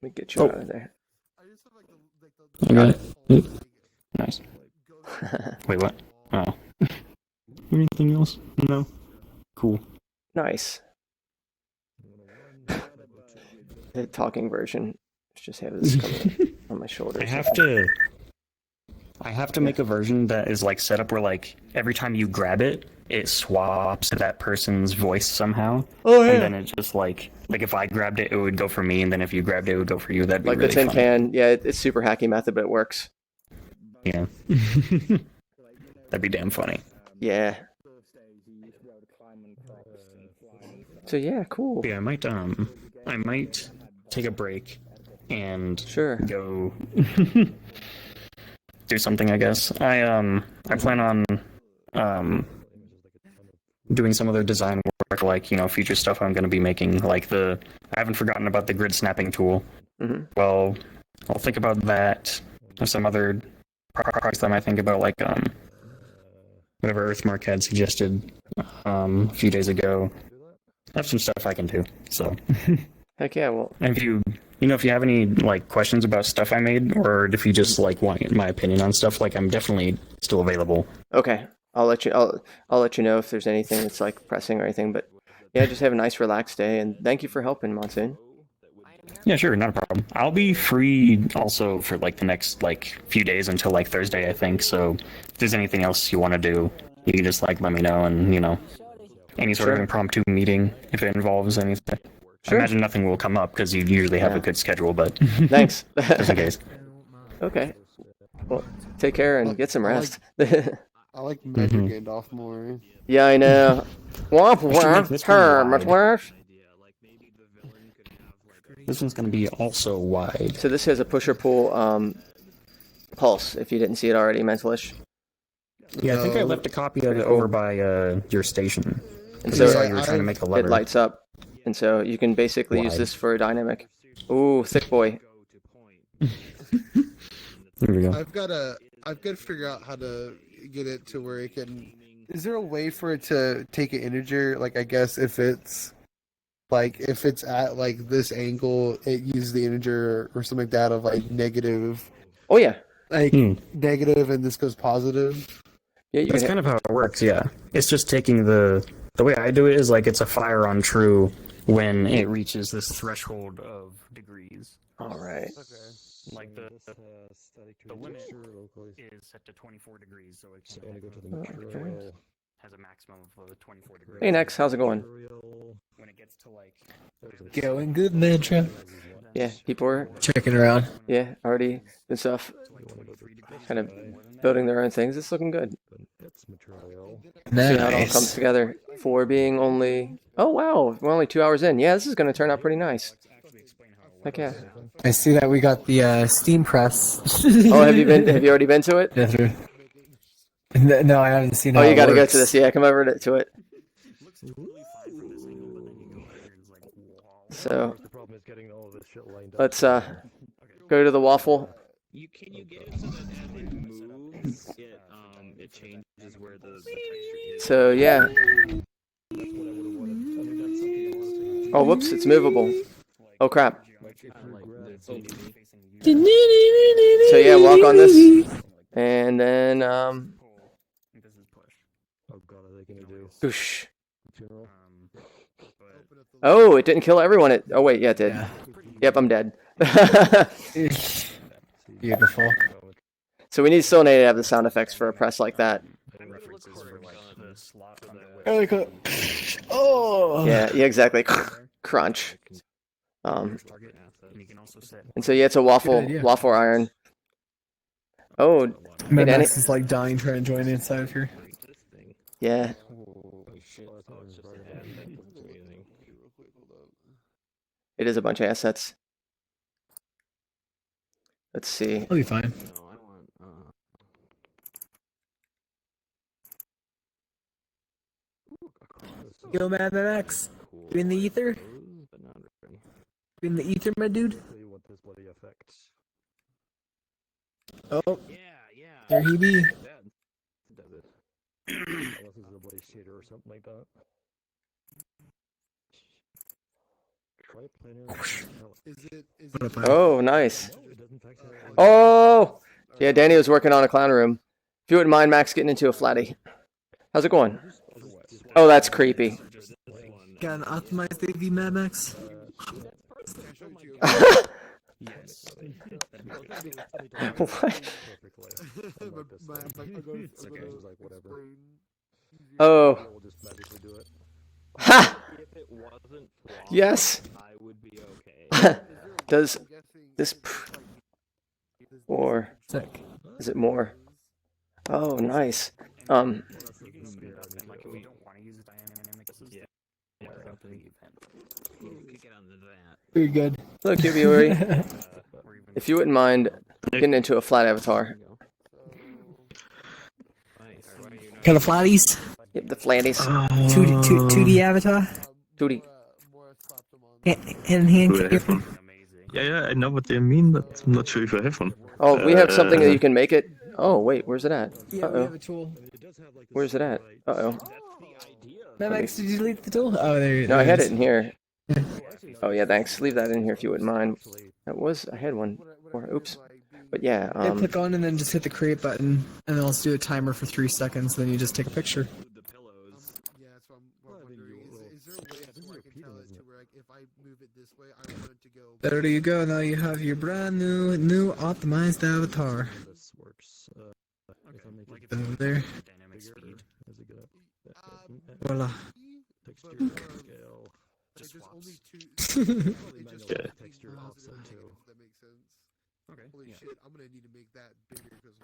Let me get you out of there. I got it. Nice. Wait, what? Oh. Anything else? No. Cool. Nice. The talking version. Let's just have this coming on my shoulders. I have to make a version that is like set up where like every time you grab it, it swaps to that person's voice somehow. Oh yeah. And then it's just like if I grabbed it, it would go for me, and then if you grabbed it, it would go for you. That'd be like really the tin funny. can. Yeah, it's super hacky method, but it works. Yeah. That'd be damn funny. Yeah. So yeah, cool. Yeah, I might take a break and sure go do something, I guess. I plan on doing some other design work, like, you know, future stuff I'm going to be making. Like I haven't forgotten about the grid snapping tool. Mm-hmm. Well, I'll think about that. There's some other projects that I might think about, like whatever Earthmark had suggested a few days ago. I have some stuff I can do. So. Heck yeah! Well, and if you have any like questions about stuff I made, or if you just like want my opinion on stuff, like I'm definitely still available. Okay, I'll let you know if there's anything that's like pressing or anything. But yeah, just have a nice relaxed day, and thank you for helping, Monsoon. Yeah, sure, not a problem. I'll be free also for like the next like few days until like Thursday, I think. So if there's anything else you want to do, you can just like let me know, and any sort of impromptu meeting if it involves anything. Sure. I imagine nothing will come up because you usually have a good schedule, but thanks. Just in case. Okay. Well, take care and get some rest. I like Magic Gained off more. Yeah, I know. This one's gonna be also wide. So this has a pusher pull pulse. If you didn't see it already, Mentalish. Yeah, I think I left a copy of it over by your station. And so I so saw you were trying to make a lever. It lights up, and so you can basically use this for a dynamic. Ooh, thick boy. There we go. I've got to figure out how to get it to where it can. Is there a way for it to take an integer? Like, I guess if it's at like this angle, it uses the integer or something like that of like negative. Oh yeah. Like negative, and this goes positive. Yeah, that's kind of how it works. Yeah, it's just taking the way I do it is like it's a fire on true when it reaches this threshold of degrees. All right. Like the limit is set to 24 degrees, so it can has a maximum of 24 degrees. Hey Nex, how's it going? When it gets to like going good, man, Trev. Yeah, people are checking around. Yeah, already and stuff. Kind of building their own things. It's looking good. Nice. See how it all comes together for being only. Oh wow, we're only 2 hours in. Yeah, this is going to turn out pretty nice. Heck yeah. I see that we got the steam press. Oh, have you already been to it? Deathrun. No, I haven't seen. Oh, how you got to go works. to this. Yeah, come over to it. So let's go to the waffle. Can you get it so that as it moves, it changes where the So yeah. Oh, whoops! It's movable. Oh crap. So yeah, walk on this, and then Boosh. Oh, it didn't kill everyone. Oh wait, yeah, it did. Yeah. Yep, I'm dead. Beautiful. So we still need to have the sound effects for a press like that. Oh. Yeah, exactly. Crunch. And so yeah, it's a waffle iron. Oh, Madness is like dying trying to join inside of here. Yeah. It is a bunch of assets. Let's see. I'll be fine. Yo, Mad Max. You in the ether? You in the ether, my dude? Oh. There he be. Oh, nice. Oh, yeah. Danny was working on a clown room. If you wouldn't mind, Max, getting into a flatty. How's it going? Oh, that's creepy. Got an optimized AV, Mad Max? What? Oh. Ha! Yes. Does this or is it more? Oh, nice. Very good. Look, Yuri, if you wouldn't mind getting into a flat avatar. Kind of flatties. Yep, the flatties. 2D avatar. 2D. Hand in hand. Yeah, I know what they mean, but I'm not sure if I have one. Oh, we have something that you can make it. Oh, wait, where's it at? Yeah, we have a tool. Where's it at? Uh-oh. Max, did you delete the tool? Oh, there you No, I had it in here. Oh, yeah, thanks. Leave that in here if you wouldn't mind. I had one. Oops. But yeah, Yeah, click on and then just hit the create button, and then let's do a timer for 3 seconds. Then you just take a picture. Yeah, that's what I'm wondering. Is there a way where I can tell it to where if I move it this way, I want it to go? There you go. Now you have your brand new optimized avatar. This works. Over there. Voila. Texture, scale. There's only two. Yeah. Texture offset too. That makes sense. Okay. Holy shit! I'm gonna need to make that bigger because.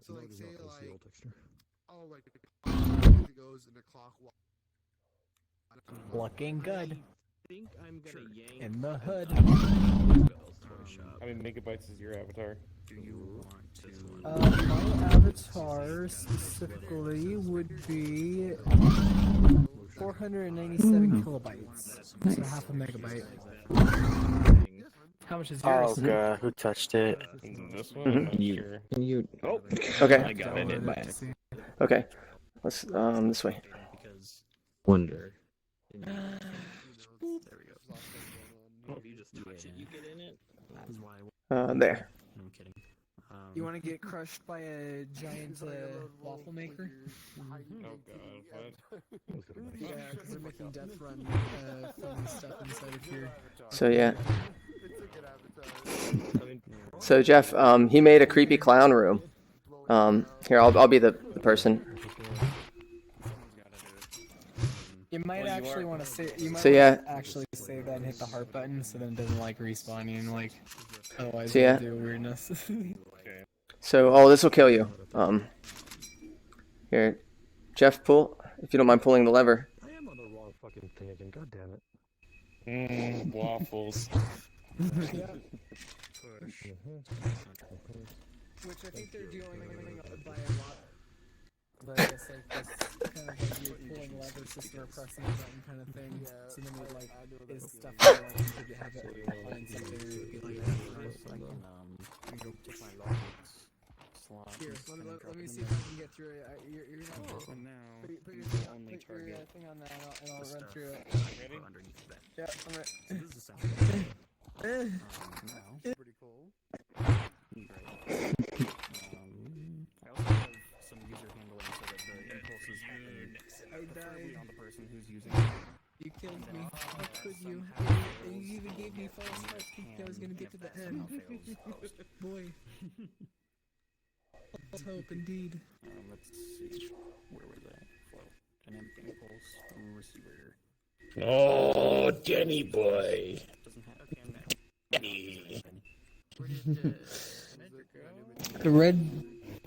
So like say like oh like it goes in the clock. Looking good. In the hood. How many megabytes is your avatar? Do you want to? My avatar specifically would be 497 kilobytes. So half a megabyte. How much is yours? Oh god, who touched it? This one? You. Oh. Okay. I got it in my. Okay. Let's, this way. Wonder. There we go. Oh, if you just touch it, you get in it. There. No, I'm kidding. You want to get crushed by a giant waffle maker? Oh god, what? Yeah, because they're making Deathrun funny stuff inside of here. So yeah. So Jeff, he made a creepy clown room. Here, I'll be the person. You might actually want to say. You might So, yeah. actually save that and hit the heart button, so then it doesn't like respawn you and like. Otherwise, So, yeah. it'll do weirdness. So, oh, this will kill you. Here, Jeff, pull if you don't mind pulling the lever. I am on the wrong fucking thing again. God damn it. Waffles. Which I think they're doing by a lot. But it's like this kind of like you're pulling lever system or pressing a button kind of thing. So then it like is stuff that like you could have it behind something or it'd be like here, let me see if I can get through it. You're not So now, put your only thing on that and I'll run through it. Ready? Underneath that. Yeah, I'm ready. So this is essentially now. Pretty cool. I also have some user handling so that the impulses happen preferably on the person who's using it. You killed me. How could you? You even gave me false hope thinking I was gonna get to the end. Boy. False hope indeed. Let's see. Where was that? Flow. Dynamic impulse receiver. Oh, Denny boy. Doesn't have Denny. The red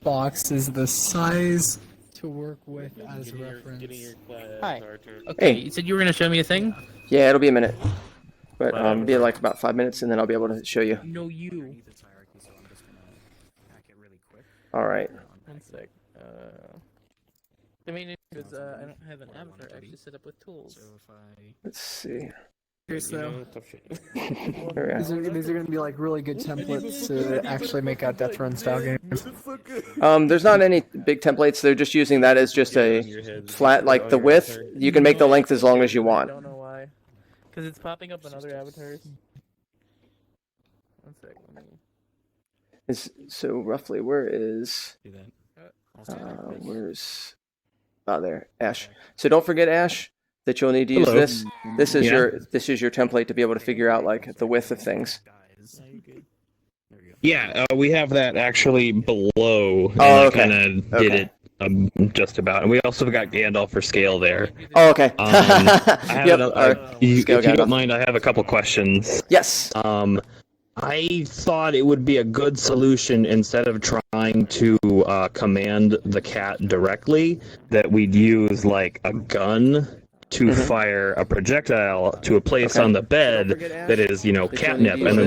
box is the size to work with as reference. Hi. Okay, Hey. you said you were going to show me a thing? Yeah, it'll be a minute. But be like about 5 minutes, and then I'll be able to show you. No, you. All right. One sec. I mean, because I don't have an avatar actually set up with tools. Let's see. Here's though. There we are. These are going to be like really good templates to actually make out Deathrun style games. There's not any big templates. They're just using that as just a flat, like the width. You can make the length as long as you want. I don't know why. Because it's popping up on other avatars. One sec. So roughly, where is? Where's? Oh, there, Ash. So don't forget, Ash, that you'll need to use Hello. this. This is your template to be able to figure out like the width of things. Yeah, we have that actually below. And Oh, I okay. kind of did Okay. it just about. And we also got Gandalf for scale there. Oh, okay. I have Yep, if you scale don't Gandalf. mind, I have a couple questions. Yes. I thought it would be a good solution instead of trying to command the cat directly, that we'd use like a gun to fire a projectile to a place on the bed that is, catnip, and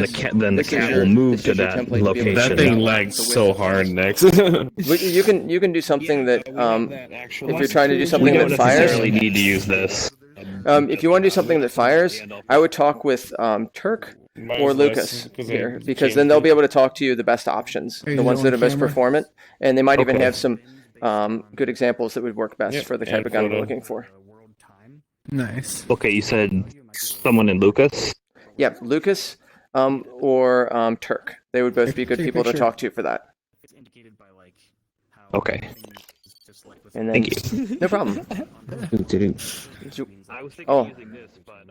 then the cat will move to that location. That thing lags so hard, Next. You can do something that if you're trying to do something we don't that fires. necessarily need to use this. If you want to do something that fires, I would talk with Turk or Lucas here, because then they'll be able to talk to you the best options, the ones that are best performant, and they might even have some good examples that would work best for the type of gun we're looking for. Nice. Okay, you said someone in Lucas? Yeah, Lucas or Turk. They would both be good people to talk to for that. Okay. And then, thank you. No problem. I was thinking Oh. using this, but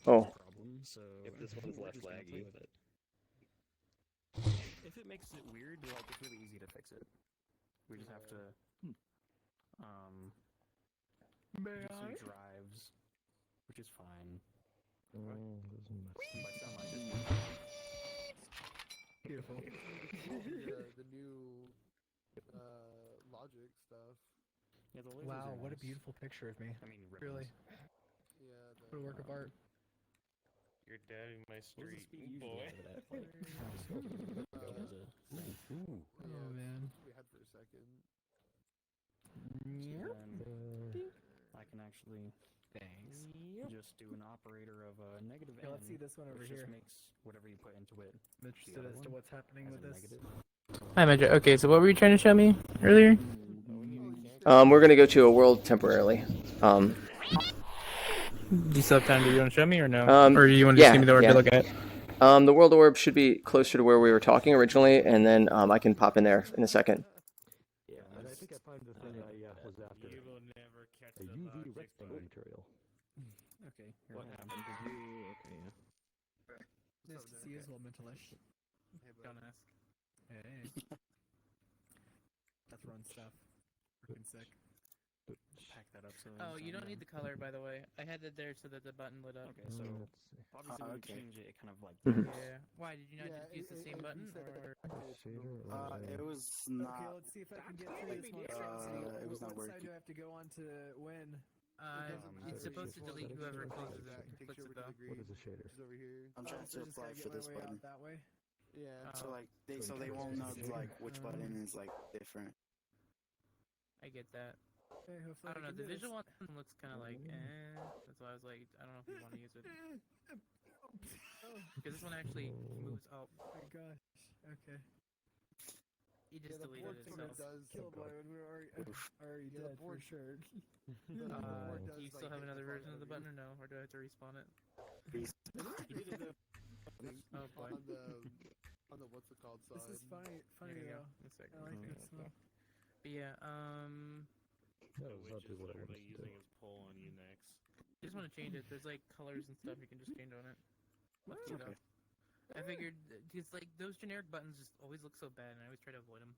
Oh. if this one's less laggy. If it makes it weird, like it's really easy to fix it. We just have to do some drives, which is fine. Beautiful. The new logic stuff. Yeah, the lasers Wow, are what a nice. beautiful picture of me. I mean, Really. ribbons. Yeah. What a work of art. You're dead in my street, speed boy. usually out of that? Oh man. We had for a second. I can actually just do an operator of a negative Yeah, let's n, see this one over which here. just makes whatever you put into it. I'm interested the other as to one what's happening as with a this. negative. Hi, Magic. Okay, so what were you trying to show me earlier? We're gonna go to a world temporarily. Do you still have time? Do you want to show me or no? Um, Or do you want to just give me the orb to look at? The world orb should be closer to where we were talking originally, and then I can pop in there in a second. Yeah, and I think I found the thing I was after. You will never catch A the UV logic, redstone boy. material. Okay. What happened? Nice to see you as well, Mentalish. Don't ask. Hey. That's run stuff. Freaking sick. Pack that up so. Oh, you don't need the color, by the way. I had it there so that the button lit up. Okay, so obviously when you change it, it kind of like. Yeah. Why did you not just use the same button? Or... It was not. Okay, let's see if I can get through this one. It was not What side working. do I have to go on to win? It's supposed to delete whoever closes it. Clicks it though. What is a shader? Over here. I'm trying to Just apply gotta for get my this way button. out that way. Yeah. So they won't know like which button is like different. I get that. Hey, hopefully I don't know. can The do this. visual one looks kind of like, That's why I was like, I don't know if you want to use it. Because this one actually moves up. Oh my gosh. Okay. You just the deleted board it. finger So. does kill boy when we were already dead for sure. Do you still have another version of the button or no? Or do I have to respawn it? Oh boy. On the what's it called side. This is funny Here you go. though. One second. I like this one. But yeah, That was not what I wanted to do. Using his pull on you next. I just want to change it. There's like colors and stuff you can just change on it. Okay. I figured, because like those generic buttons just always look so bad, and I always try to avoid them.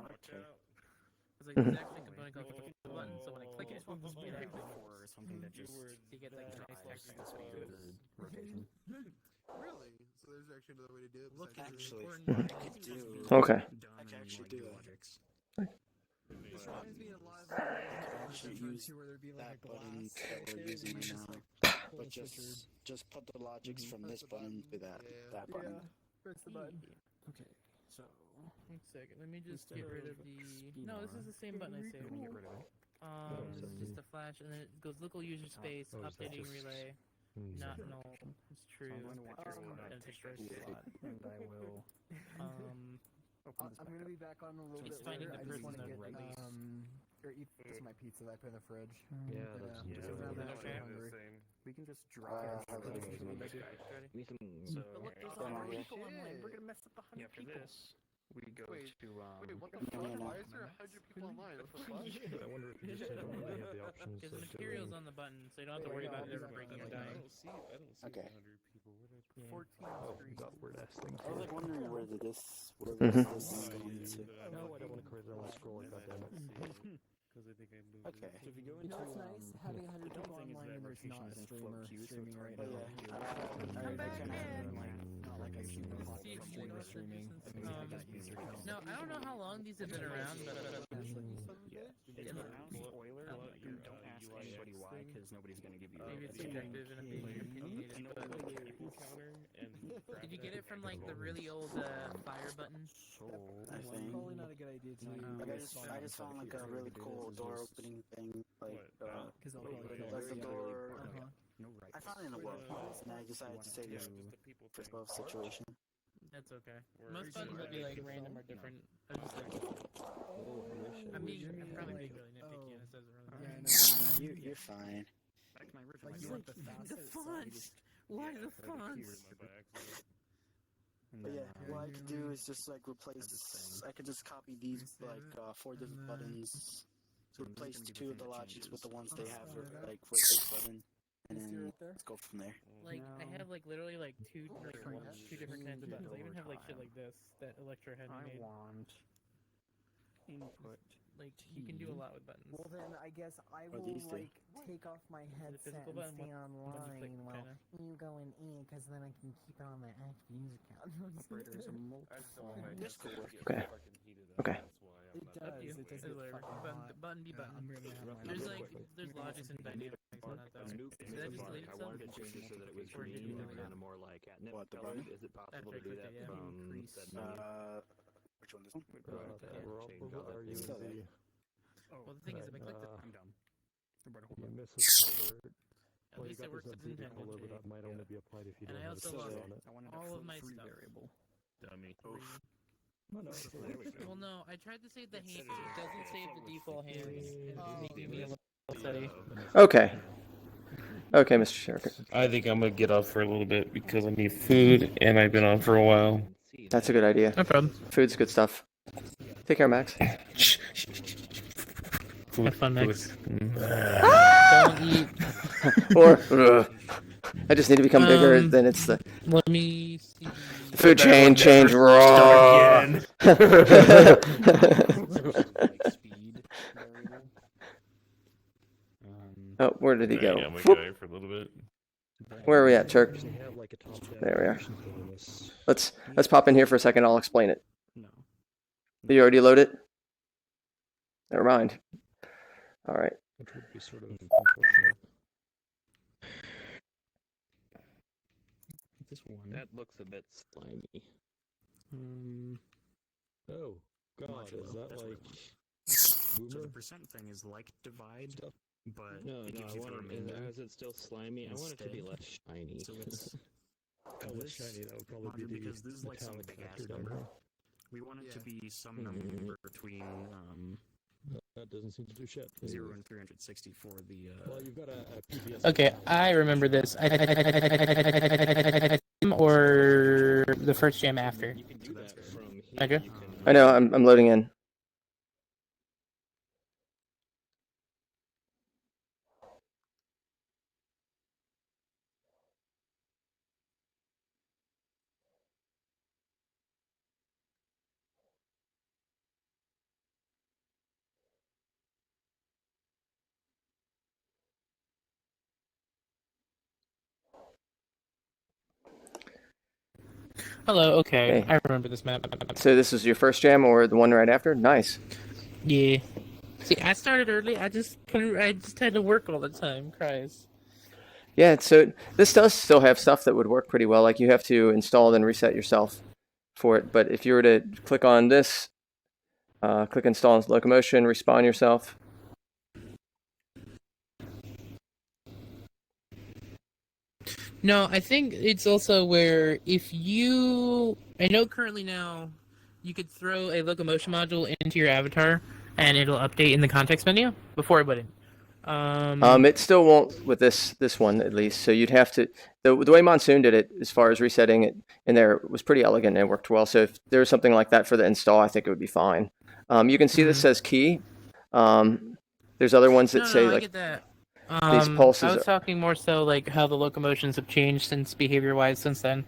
Okay. It's like there's actually a component called the button, so when I click it, it actually Or something that just you get like a nice extra the speed of the rotation. Really? So there's actually another way to do it. Look, Actually, important. I could do. Okay. I can actually do that. This reminds me of a lot of Actually use where there'd be like that a button glass that we're right using there, right and now, pull but the switcher. just put the logics from this button to that button. Press the button. Okay, so One second, let me just Instead get rid of of the. speed No, this on, is the same button I saved. I'm gonna get rid of it. It's just a flash, and then it goes local user space, Oh, is that updating just- relay, not null. It's true. I'm going to want your And destroy slot, and I will open this I'm back gonna up. be back on a little It's bit finding later. the I just want to person get that released. or eat this is my pizza that I put in the fridge. Yeah, that's Just around yeah. that, Okay. I'm hungry. We can just drop how it. do I do Make it? it ready. Need some. So But look, there's Come on, 100 yeah. people online. We're gonna mess up 100 yeah, for people. this, we go Wait, to Wait, what the No, fuck? no, no. Why is there 100 people online? What the fuck? I wonder if you just have the options Because the of material's doing. on the button, so you don't have to worry about it ever breaking or I dying. don't see 100 Okay. people. What are Yeah. 14 Oh, screens. got weird ass things. I was like wondering where this is going to. No, I don't want to create their own scroll. God damn it. Okay. So if you go into, it's nice having 100 people online and there's not a streamer streaming right now. Not like a streamer streaming. No, I don't know how long these have been around, but Don't ask anybody why, because nobody's going to give you maybe it's subjective and opinionated. Did you get it from like the really old fire button? I think. Probably not a good idea to I just found like a really cool door opening thing, like because the door. I found it in the world, and I decided to save it for both situation. That's okay. Most buttons will be like random or different. I'm just like, I'm probably being really nitpicky, and it says it really. You're fine. The fonts. Why the fonts? But yeah, what I could do is just like replace. I could just copy these like 4 different buttons. Replace 2 of the logics with the ones they have for like for this button, and then let's go from there. Like I have like literally like two different kinds of buttons. I even have like shit like this that Electra had made. Input. Like you can do a lot with buttons. Well then, I guess I will like take off my headset and stay online while you go in because then I can keep it on my active music account. Okay. Okay. It does. It does. Button be button. There's logics and dynamics on that though. Did that just delete I itself? wanted to change it so that it was green and kind of more like catnip colored. Is it possible to do that from said menu? Which one? This one? Well, the thing is, if I click the, I'm done. You miss a color. at least it works as intended. Color, but that might only be applied if you And don't I have also a lost on it. all of my stuff. Variable. Dummy. No, no, so there we go. Well, no, I tried to save the hands. It doesn't save the default hands. It's making me a little upsetty. Okay. Okay, Mr. Sheriff. I think I'm gonna get off for a little bit because I need food and I've been on for a while. That's a good idea. No problem. Food's good stuff. Take care, Max. Have fun, Max. Don't eat. Or I just need to become bigger. Then it's the. Let me see. Food chain change raw. Oh, where did he go? Yeah, I'm gonna go for a little bit. Where are we at, Turk? There we are. Let's pop in here for a second. I'll explain it. Did you already load it? Never mind. All right. Which would be sort of This one. That looks a bit slimy. Oh, God, is that like... So the percent thing is like divide, but No, it gives I you want the remainder. is it still slimy? I want it to be less shiny. So it's less shiny, that would probably be the because this is like some metallic big ass factor down number. here. We want it to be some number between That doesn't seem to do shit. 0 and 360 for the. Well, you've got a PBS. Okay, I remember this. Or the first jam after. You can do that from here. Okay. I know. I'm loading in. Hello, okay. Hey. I remember this map. So this is your first jam or the one right after? Nice. Yeah. See, I started early. I just had to work all the time. Cries. Yeah. So this does still have stuff that would work pretty well. Like you have to install and reset yourself for it. But if you were to click on this, click install locomotion, respawn yourself. No, I think it's also where if you... I know currently now you could throw a locomotion module into your avatar and it'll update in the context menu before it wouldn't. It still won't with this one at least. So you'd have to... The way Monsoon did it as far as resetting it in there was pretty elegant and it worked well. So if there was something like that for the install, I think it would be fine. You can see this says key. There's other ones that say I like... get that. These pulses I was talking more so like how the locomotions have changed since behavior-wise since then.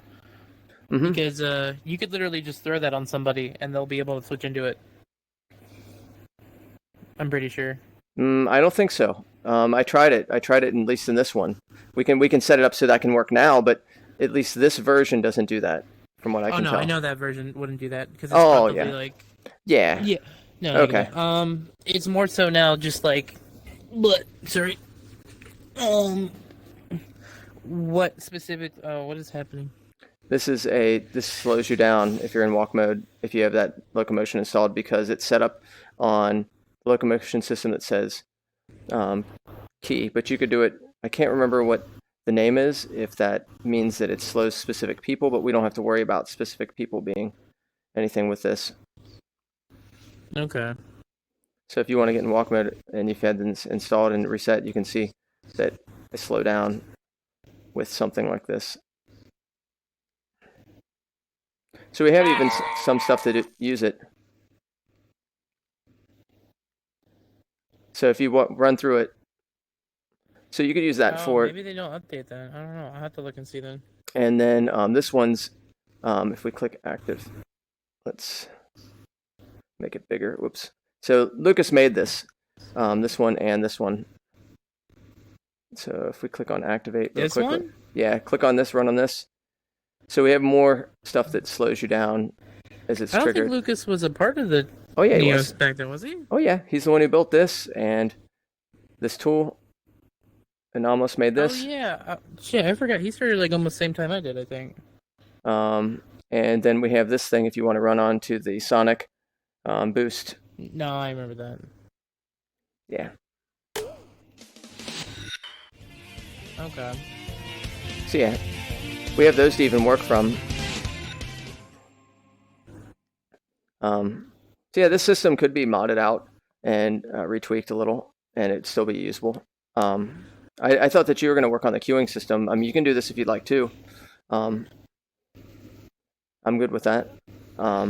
Mm-hmm. Because you could literally just throw that on somebody and they'll be able to switch into it. I'm pretty sure. I don't think so. I tried it. I tried it at least in this one. We can set it up so that can work now, but at least this version doesn't do that, from what I can no, tell. I know that version wouldn't do that because it's Oh, probably yeah. like. Yeah. Yeah. No. Okay. It's more so now, just like, but sorry. What specific? What is happening? This slows you down if you're in walk mode if you have that locomotion installed, because it's set up on the locomotion system that says key, but you could do it. I can't remember what the name is, if that means that it slows specific people, but we don't have to worry about specific people being anything with this. Okay. So if you want to get in walk mode and you've had this installed and reset, you can see that it slow down with something like this. So we have even some stuff that use it. So if you run through it, so you could use that for. Maybe they don't update that. I don't know. I'll have to look and see then. And then this one's, if we click active, let's make it bigger. Whoops. So Lucas made this, this one and this one. So if we click on activate real This quickly, one? yeah, click on this, run on this. So we have more stuff that slows you down as it's I don't triggered. think Lucas was a part of the. Oh yeah, he Neos was. back then, was he? Oh yeah, he's the one who built this and this tool. Anomalous made this. Oh yeah. Shit, I forgot. He started like almost the same time I did, I think. And then we have this thing if you want to run on to the Sonic boost. No, I remember that. Yeah. Okay. So yeah, we have those to even work from. So yeah, this system could be modded out and retweaked a little, and it'd still be usable. I thought that you were going to work on the queuing system. I mean, you can do this if you'd like to. I'm good with that. I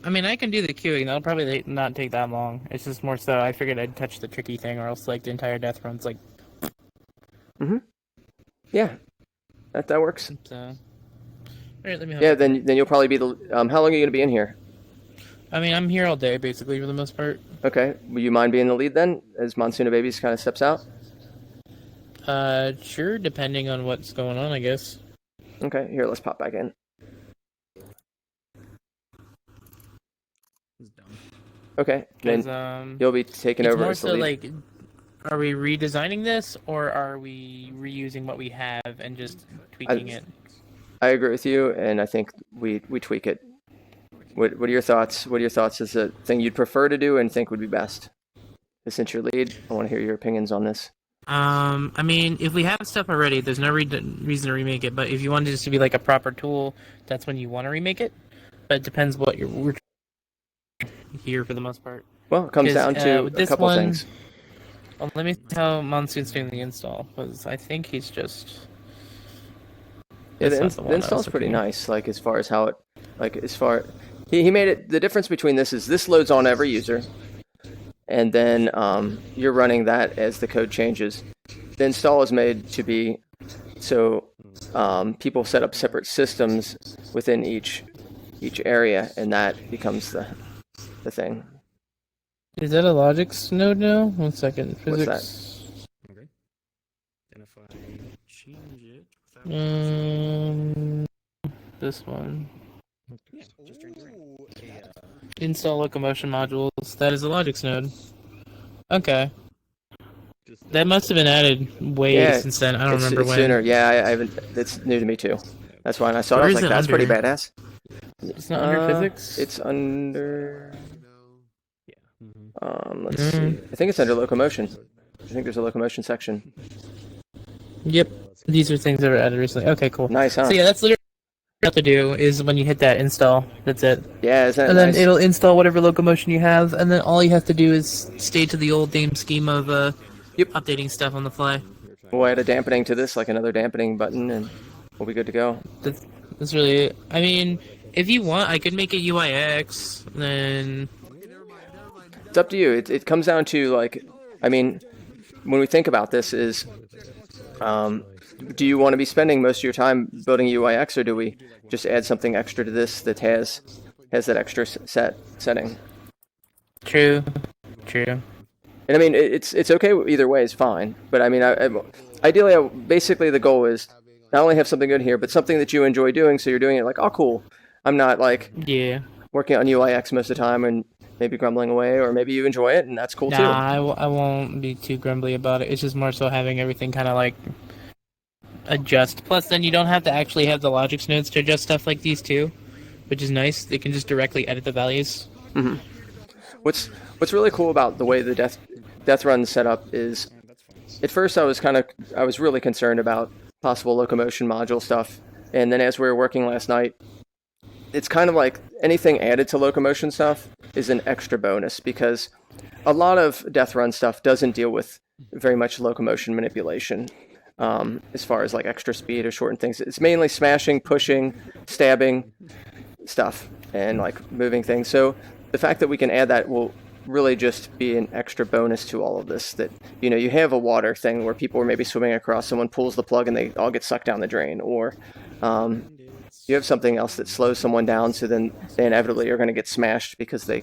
mean, I can do the queuing. That'll probably not take that long. It's just more so I figured I'd touch the tricky thing, or else like the entire death run's like. Yeah, that works. So, all right, let me. Yeah, then you'll probably be the. How long are you going to be in here? I mean, I'm here all day basically for the most part. Okay. Will you mind being the lead then, as Monsuna Babies kind of steps out? Sure, depending on what's going on, I guess. Okay, here, let's pop back in. Okay, then you'll be taking it's over more as the so lead. like, are we redesigning this, or are we reusing what we have and just tweaking it? I agree with you, and I think we tweak it. What are your thoughts? What are your thoughts as a thing you'd prefer to do and think would be best? Since you're lead, I want to hear your opinions on this. I mean, if we have stuff already, there's no reason to remake it. But if you wanted this to be like a proper tool, that's when you want to remake it. But it depends what we're here for the most part. Well, it comes down to a couple things. Well, let me see how Monsoon's doing the install, because I think he's just. Yeah, the install's pretty nice. Like as far as how it, he made it. The difference between this loads on every user, and then you're running that as the code changes. The install is made to be so people set up separate systems within each area, and that becomes the thing. Is that a logics node now? 1 second. Physics. What's that? Okay. And if I change it This one. yeah, just change it. Install locomotion modules. That is a logics node. Okay. That must have been added way since then. I don't remember when. Sooner. Yeah, I haven't. It's new to me too. That's why when I saw it, I was like, "That's pretty badass." It's not under physics. It's under. Let's see. I think it's under locomotion. I think there's a locomotion section. Yep. These are things that were added recently. Okay, cool. Nice, huh? So yeah, that's literally what you have to do is when you hit that install, that's it. Yeah, isn't that and nice? then it'll install whatever locomotion you have, and then all you have to do is stay to the old game scheme of updating stuff on the fly. We'll add a dampening to this, like another dampening button, and we'll be good to go. That's really it. I mean, if you want, I could make it UIX, then... It's up to you. It comes down to, like, I mean, when we think about this is, do you want to be spending most of your time building UIX, or do we just add something extra to this that has that extra setting? True. And I mean, it's okay either way. It's fine. But I mean, ideally, basically the goal is not only have something good here, but something that you enjoy doing. So you're doing it like, oh, cool. I'm not like working on UIX most of the time and maybe grumbling away, or maybe you enjoy it and that's cool too. I won't be too grumbly about it. It's just more so having everything kind of like adjust. Plus, then you don't have to actually have the logics nodes to adjust stuff like these too, which is nice. They can just directly edit the values. Mm-hmm. What's really cool about the way the Deathrun set up is, at first I was really concerned about possible locomotion module stuff, and then as we were working last night, it's kind of like anything added to locomotion stuff is an extra bonus, because a lot of Deathrun stuff doesn't deal with very much locomotion manipulation. As far as like extra speed or shorten things, it's mainly smashing, pushing, stabbing stuff, and like moving things. So the fact that we can add that will really just be an extra bonus to all of this. That, you know, you have a water thing where people are maybe swimming across, someone pulls the plug and they all get sucked down the drain, or you have something else that slows someone down, so then they inevitably are going to get smashed because the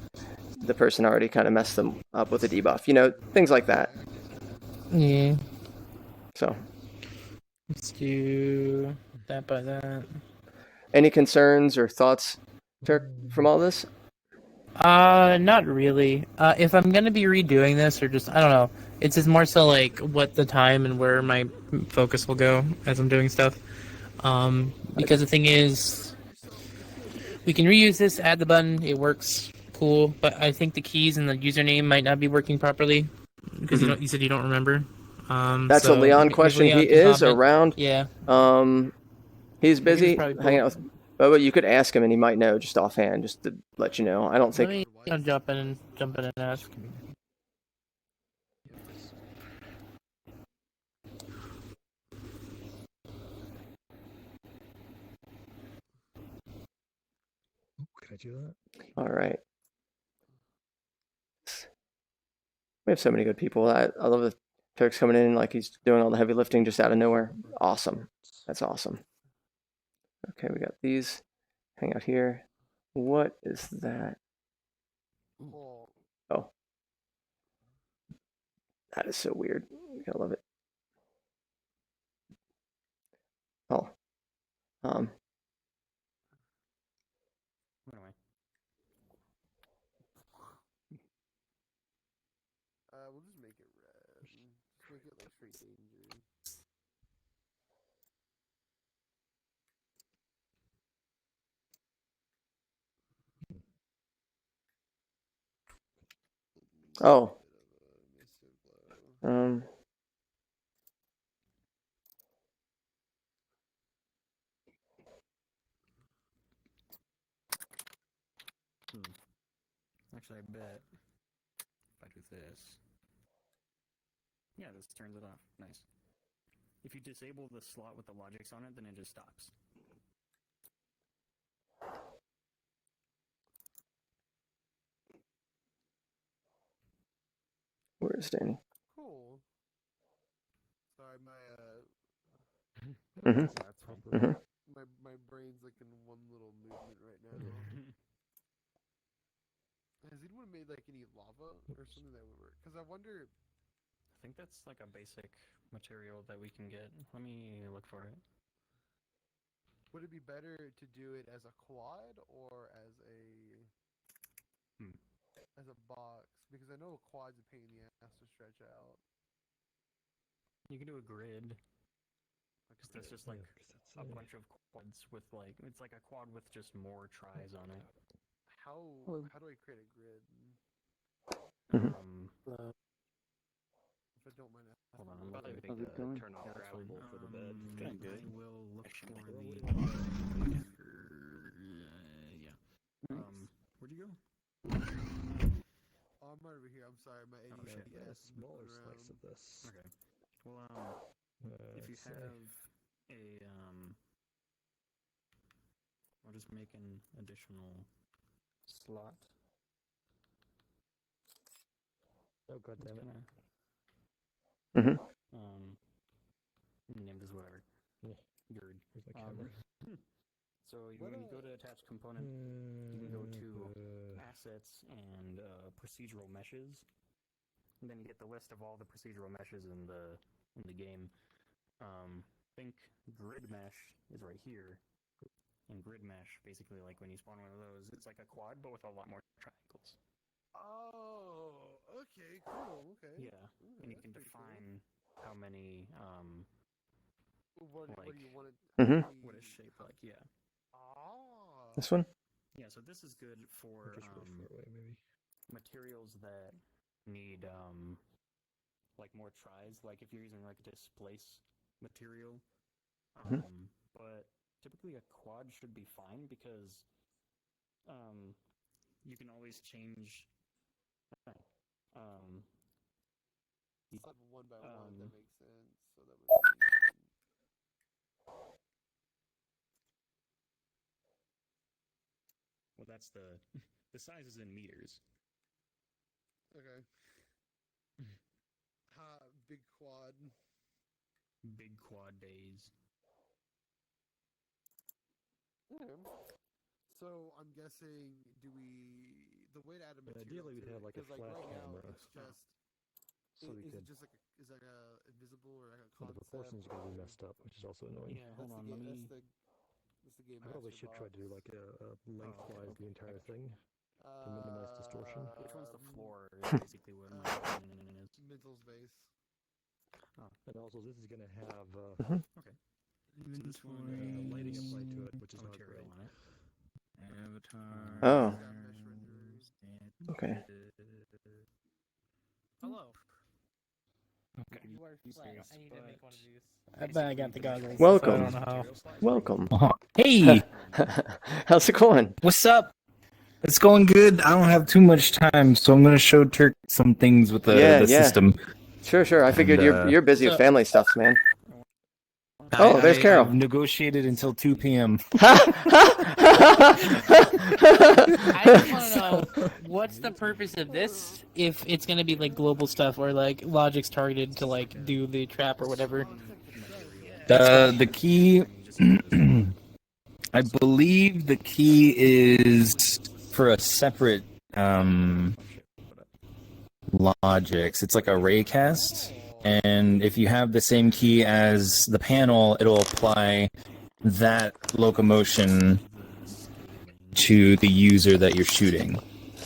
person already kind of messed them up with a debuff. You know, things like that. Yeah. So let's do that by that. Any concerns or thoughts, Turk, from all this? Not really. If I'm gonna be redoing this, or just, I don't know, it's just more so like what the time and where my focus will go as I'm doing stuff. Because the thing is, we can reuse this, add the button, it works, cool, but I think the keys and the username might not be working properly, because you said you don't remember. That's a Leon question. He is around. Yeah. He's busy hanging out with Bubba. You could ask him and he might know just offhand, just to let you know. I don't think. Let me jump in and ask. Could I do that? All right. We have so many good people. I love the Turk's coming in like he's doing all the heavy lifting just out of nowhere. Awesome. That's awesome. Okay, we got these. Hang out here. What is that? Oh. That is so weird. You gotta love it. Oh. We'll just make it red. Just make it like straight danger. Oh. Actually, I bet if I do this, yeah, this turns it off. Nice. If you disable the slot with the logics on it, then it just stops. Where is Danny? Cool. Sorry, my my brain's like in one little movement right now. Has anyone made like any lava or something that would work? Because I wonder. I think that's like a basic material that we can get. Let me look for it. Would it be better to do it as a quad or as a box? Because I know a quad's a pain in the ass to stretch out. You can do a grid. Because that's just like a bunch of quads with like, it's like a quad with just more tries on it. How do I create a grid? Mm-hmm. If I don't mind asking. Hold on, I'm about to How's it going? turn off gravable for the bed. Going good. I will look for the yeah. Where'd you go? Oh, I'm right over here. I'm sorry, my ADHD is smaller slice of this. Okay. Well, if you have a I'll just make an additional slot. Oh god damn it. Named as whatever. Yeah. Gerd. Here's my camera. So when you go to attach component, you can go to assets and procedural meshes. and then you get the list of all the procedural meshes in the game. I think grid mesh is right here. And grid mesh, basically, like when you spawn one of those, it's like a quad, but with a lot more triangles. Oh, okay, cool, okay. Yeah, and you can define how many, What like, do you want it? what a shape like, yeah. Oh. This one? Yeah, so this is good for materials that need like more tries, like if you're using like a displace material. But typically a quad should be fine because you can always change One by one, that makes sense. So that would be... Well, that's the size is in meters. Okay. Big quad. Big quad days. Okay. So I'm guessing, the way to add a material? Ideally, we'd have like a flat right camera. now, it's just. So we is could. it just like a invisible or like a Well, concept? the proportions are going to be messed up, which is also annoying. Yeah, hold on, let me. That's the game. I probably should try to do like a lengthwise the entire thing to minimize distortion. Which one's the floor? Is basically what my opinion is. Mental space. And also, this is going to have Okay. so this one lighting applied to it, which is not great. Avatar. Oh. Okay. Hello. Okay. You are flat. I need to make one of these. I bet I got the goggles. Welcome. So I don't know how. Welcome. Hey! How's it going? What's up? It's going good. I don't have too much time, so I'm going to show Turk some things with the system. Sure. I figured you're busy with family stuff, man. There's Carol. I've negotiated until 2 p.m. I just want to know, what's the purpose of this if it's going to be like global stuff or like Logic's targeted to like do the trap or whatever? The key, I believe the key is for a separate Logix. It's like a raycast, and if you have the same key as the panel, it'll apply that locomotion to the user that you're shooting.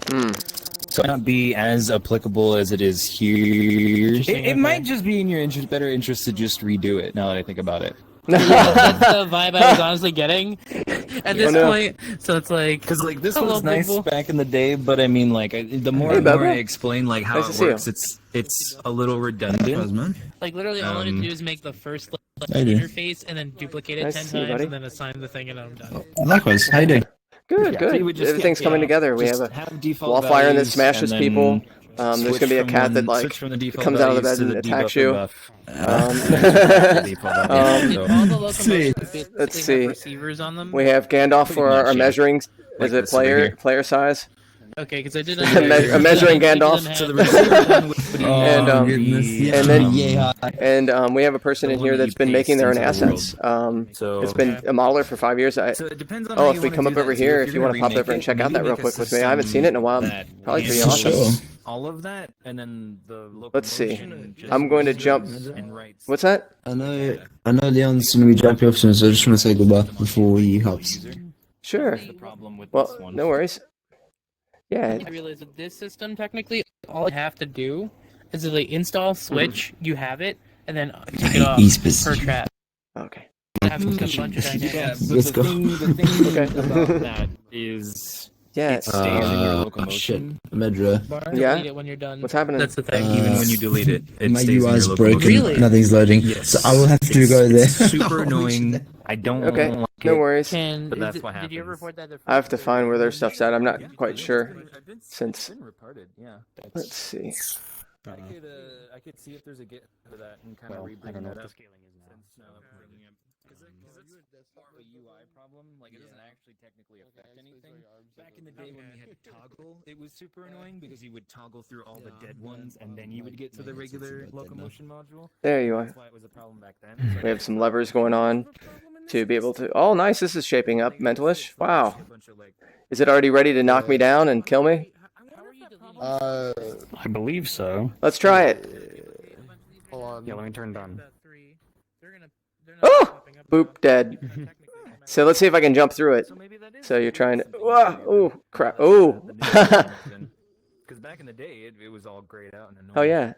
So it might not be as applicable as it is here. It might just be in your better interest to just redo it, now that I think about it. That's the vibe I was honestly getting at this point. So it's like, because like this hello, was nice Bubble. back in the day, but I mean, like the more and more I explain like how it works, it's a little redundant. Like literally, all I need to do is make the first I do. interface and then duplicate it Nice 10 to see you, times, buddy. and then assign the thing, and I'm done. Likewise, how you doing? Good. So you would just Everything's get, coming together. We just have a default wall-fire that values smashes and then people. There's switch going to be a from cat that one- like switch from the default comes out of the bed values and to the attacks debuff you. All the locomotions Let's basically see. have receivers on them. We have Gandalf for our much, yeah. measuring. Is Like it this over here. player size? Okay, because I did A measuring Gandalf. So the receiver one would be And we have a person in here that's been making their own assets. It's been a modeler for 5 years. So it depends on how If you we wanna come do up that. over So here, if if you're you want to gonna pop over and remake check it, out that maybe real make a quick with me. I haven't seen it in a while. that Probably pretty handles awesome. all of that, and then the Let's see. locomotion just I'm going to jump. and writes. What's that? I know Leon's going to be jumping off soon, so I just want to say goodbye before he hops. Sure. The problem with Well, this one. no worries. Yeah. I realized that this system, technically, all I have to do is if they install switch, you have it, and then take it off per trap. Okay. Have a bunch of dynamics. Yeah, but Let's the go. thing Okay. about that is it stays in your locomotion. Shit, Medra. Yeah? Delete it when you're done. What's happening? That's the thing. Even when you delete it, it My stays in UI is your broken. locomotion. Really? Nothing's loading. Yes. So I will have to go there. It's super annoying. I don't Okay. like No it. worries. But that's what Did you ever happens. report that? I have to find where their stuff's at. I'm not quite sure. Since It's been reported, yeah. let's see. I could see if there's a Git for that and kind of I don't know what that the up. scaling is now. Because it's part of a UI problem. Like, it doesn't actually technically affect anything. Back in the day when we had toggle, it was super annoying because you would toggle through all the dead ones and then you would get to the regular locomotion module. There you are. That's why it was a problem back then. We have some levers going on to be able to. Oh, nice. This is shaping up. Mentalish. Wow. Is it already ready to knock me down and kill me? I believe so. Let's try it. Hold on. Yeah, let me turn it on. Oh! Boop, dead. So let's see if I can jump through it. So you're trying to... Whoa! Oh, crap. Oh! Because back in the day, it was all grayed out. And Oh, yeah.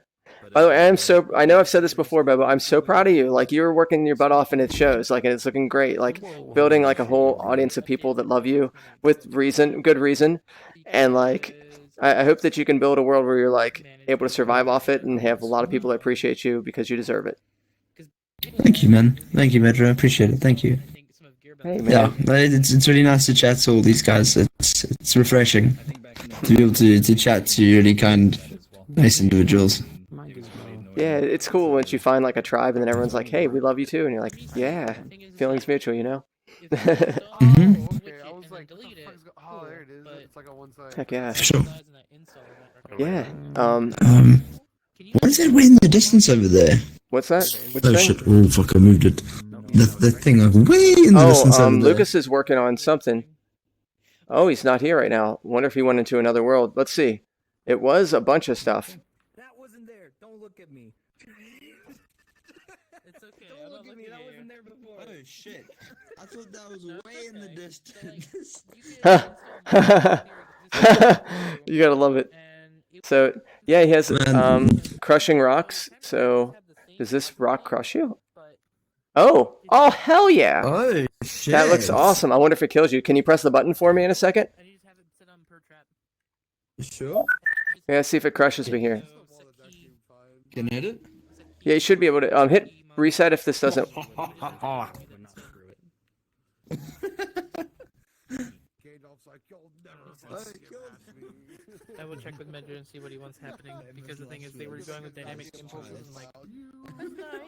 By the way, I know I've said this before, but I'm so proud of you. Like, you're working your butt off and it shows. Like, and it's looking great. Like, building, like, a whole audience of people that love you with good reason. And, like, I hope that you can build a world where you're, like, able to survive off it and have a lot of people that appreciate you because you deserve it. Thank you, man. Thank you, Medra. I appreciate it. Thank you. Hey, man. Yeah, it's really nice to chat to all these guys. It's refreshing to be able to chat to really kind, nice individuals. Yeah, it's cool once you find like a tribe and then everyone's like, "Hey, we love you too," and you're like, "Yeah, feelings mutual," you know. Okay, I was like, oh, there it is. It's like on one side. Heck yeah. For sure. Yeah. What is that way in the distance over there? What's that? Which Oh thing? shit! Oh fuck! I moved it. The thing like way in the distance over there. Lucas is working on something. Oh, he's not here right now. Wonder if he went into another world. Let's see. It was a bunch of stuff. That wasn't there. Don't look at me. It's okay. Don't look at me. That wasn't there before. Oh shit! I thought that was way in the distance. You gotta love it. So yeah, he has crushing rocks. So does this rock crush you? Oh hell yeah! Oh shit! That looks awesome. I wonder if it kills you. Can you press the button for me in a second? Sure. Yeah, see if it crushes me here. Can hit it? Yeah, you should be able to hit reset if this doesn't. I will check with Medra and see what he wants happening, because the thing is, they were going with dynamic impulses and like.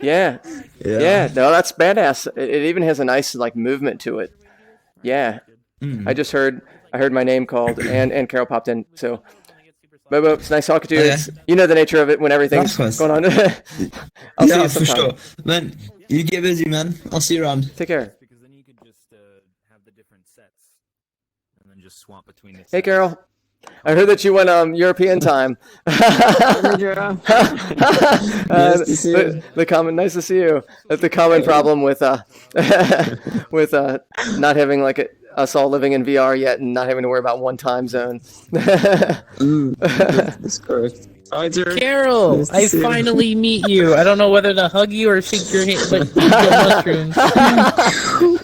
Yeah. No, that's badass. It even has a nice like movement to it. Yeah. I heard my name called and Carol popped in. So, Bobo, it's nice talking to you. Yeah. You know the nature of it when everything's going on. I'll see you for sometime. sure. Man, you get busy, man. I'll see you around. Take care. Because then you could just have the different sets, and then just swap between the. Hey, Carol. I heard that you went European time. Nice to see you. The common, nice to see you. That's the common problem with with not having like us all living in VR yet and not having to worry about one time zone. That's correct. Hi, Jerry. Carol, Nice to I see you. finally meet you. I don't know whether to hug you or shake your hand, but eat your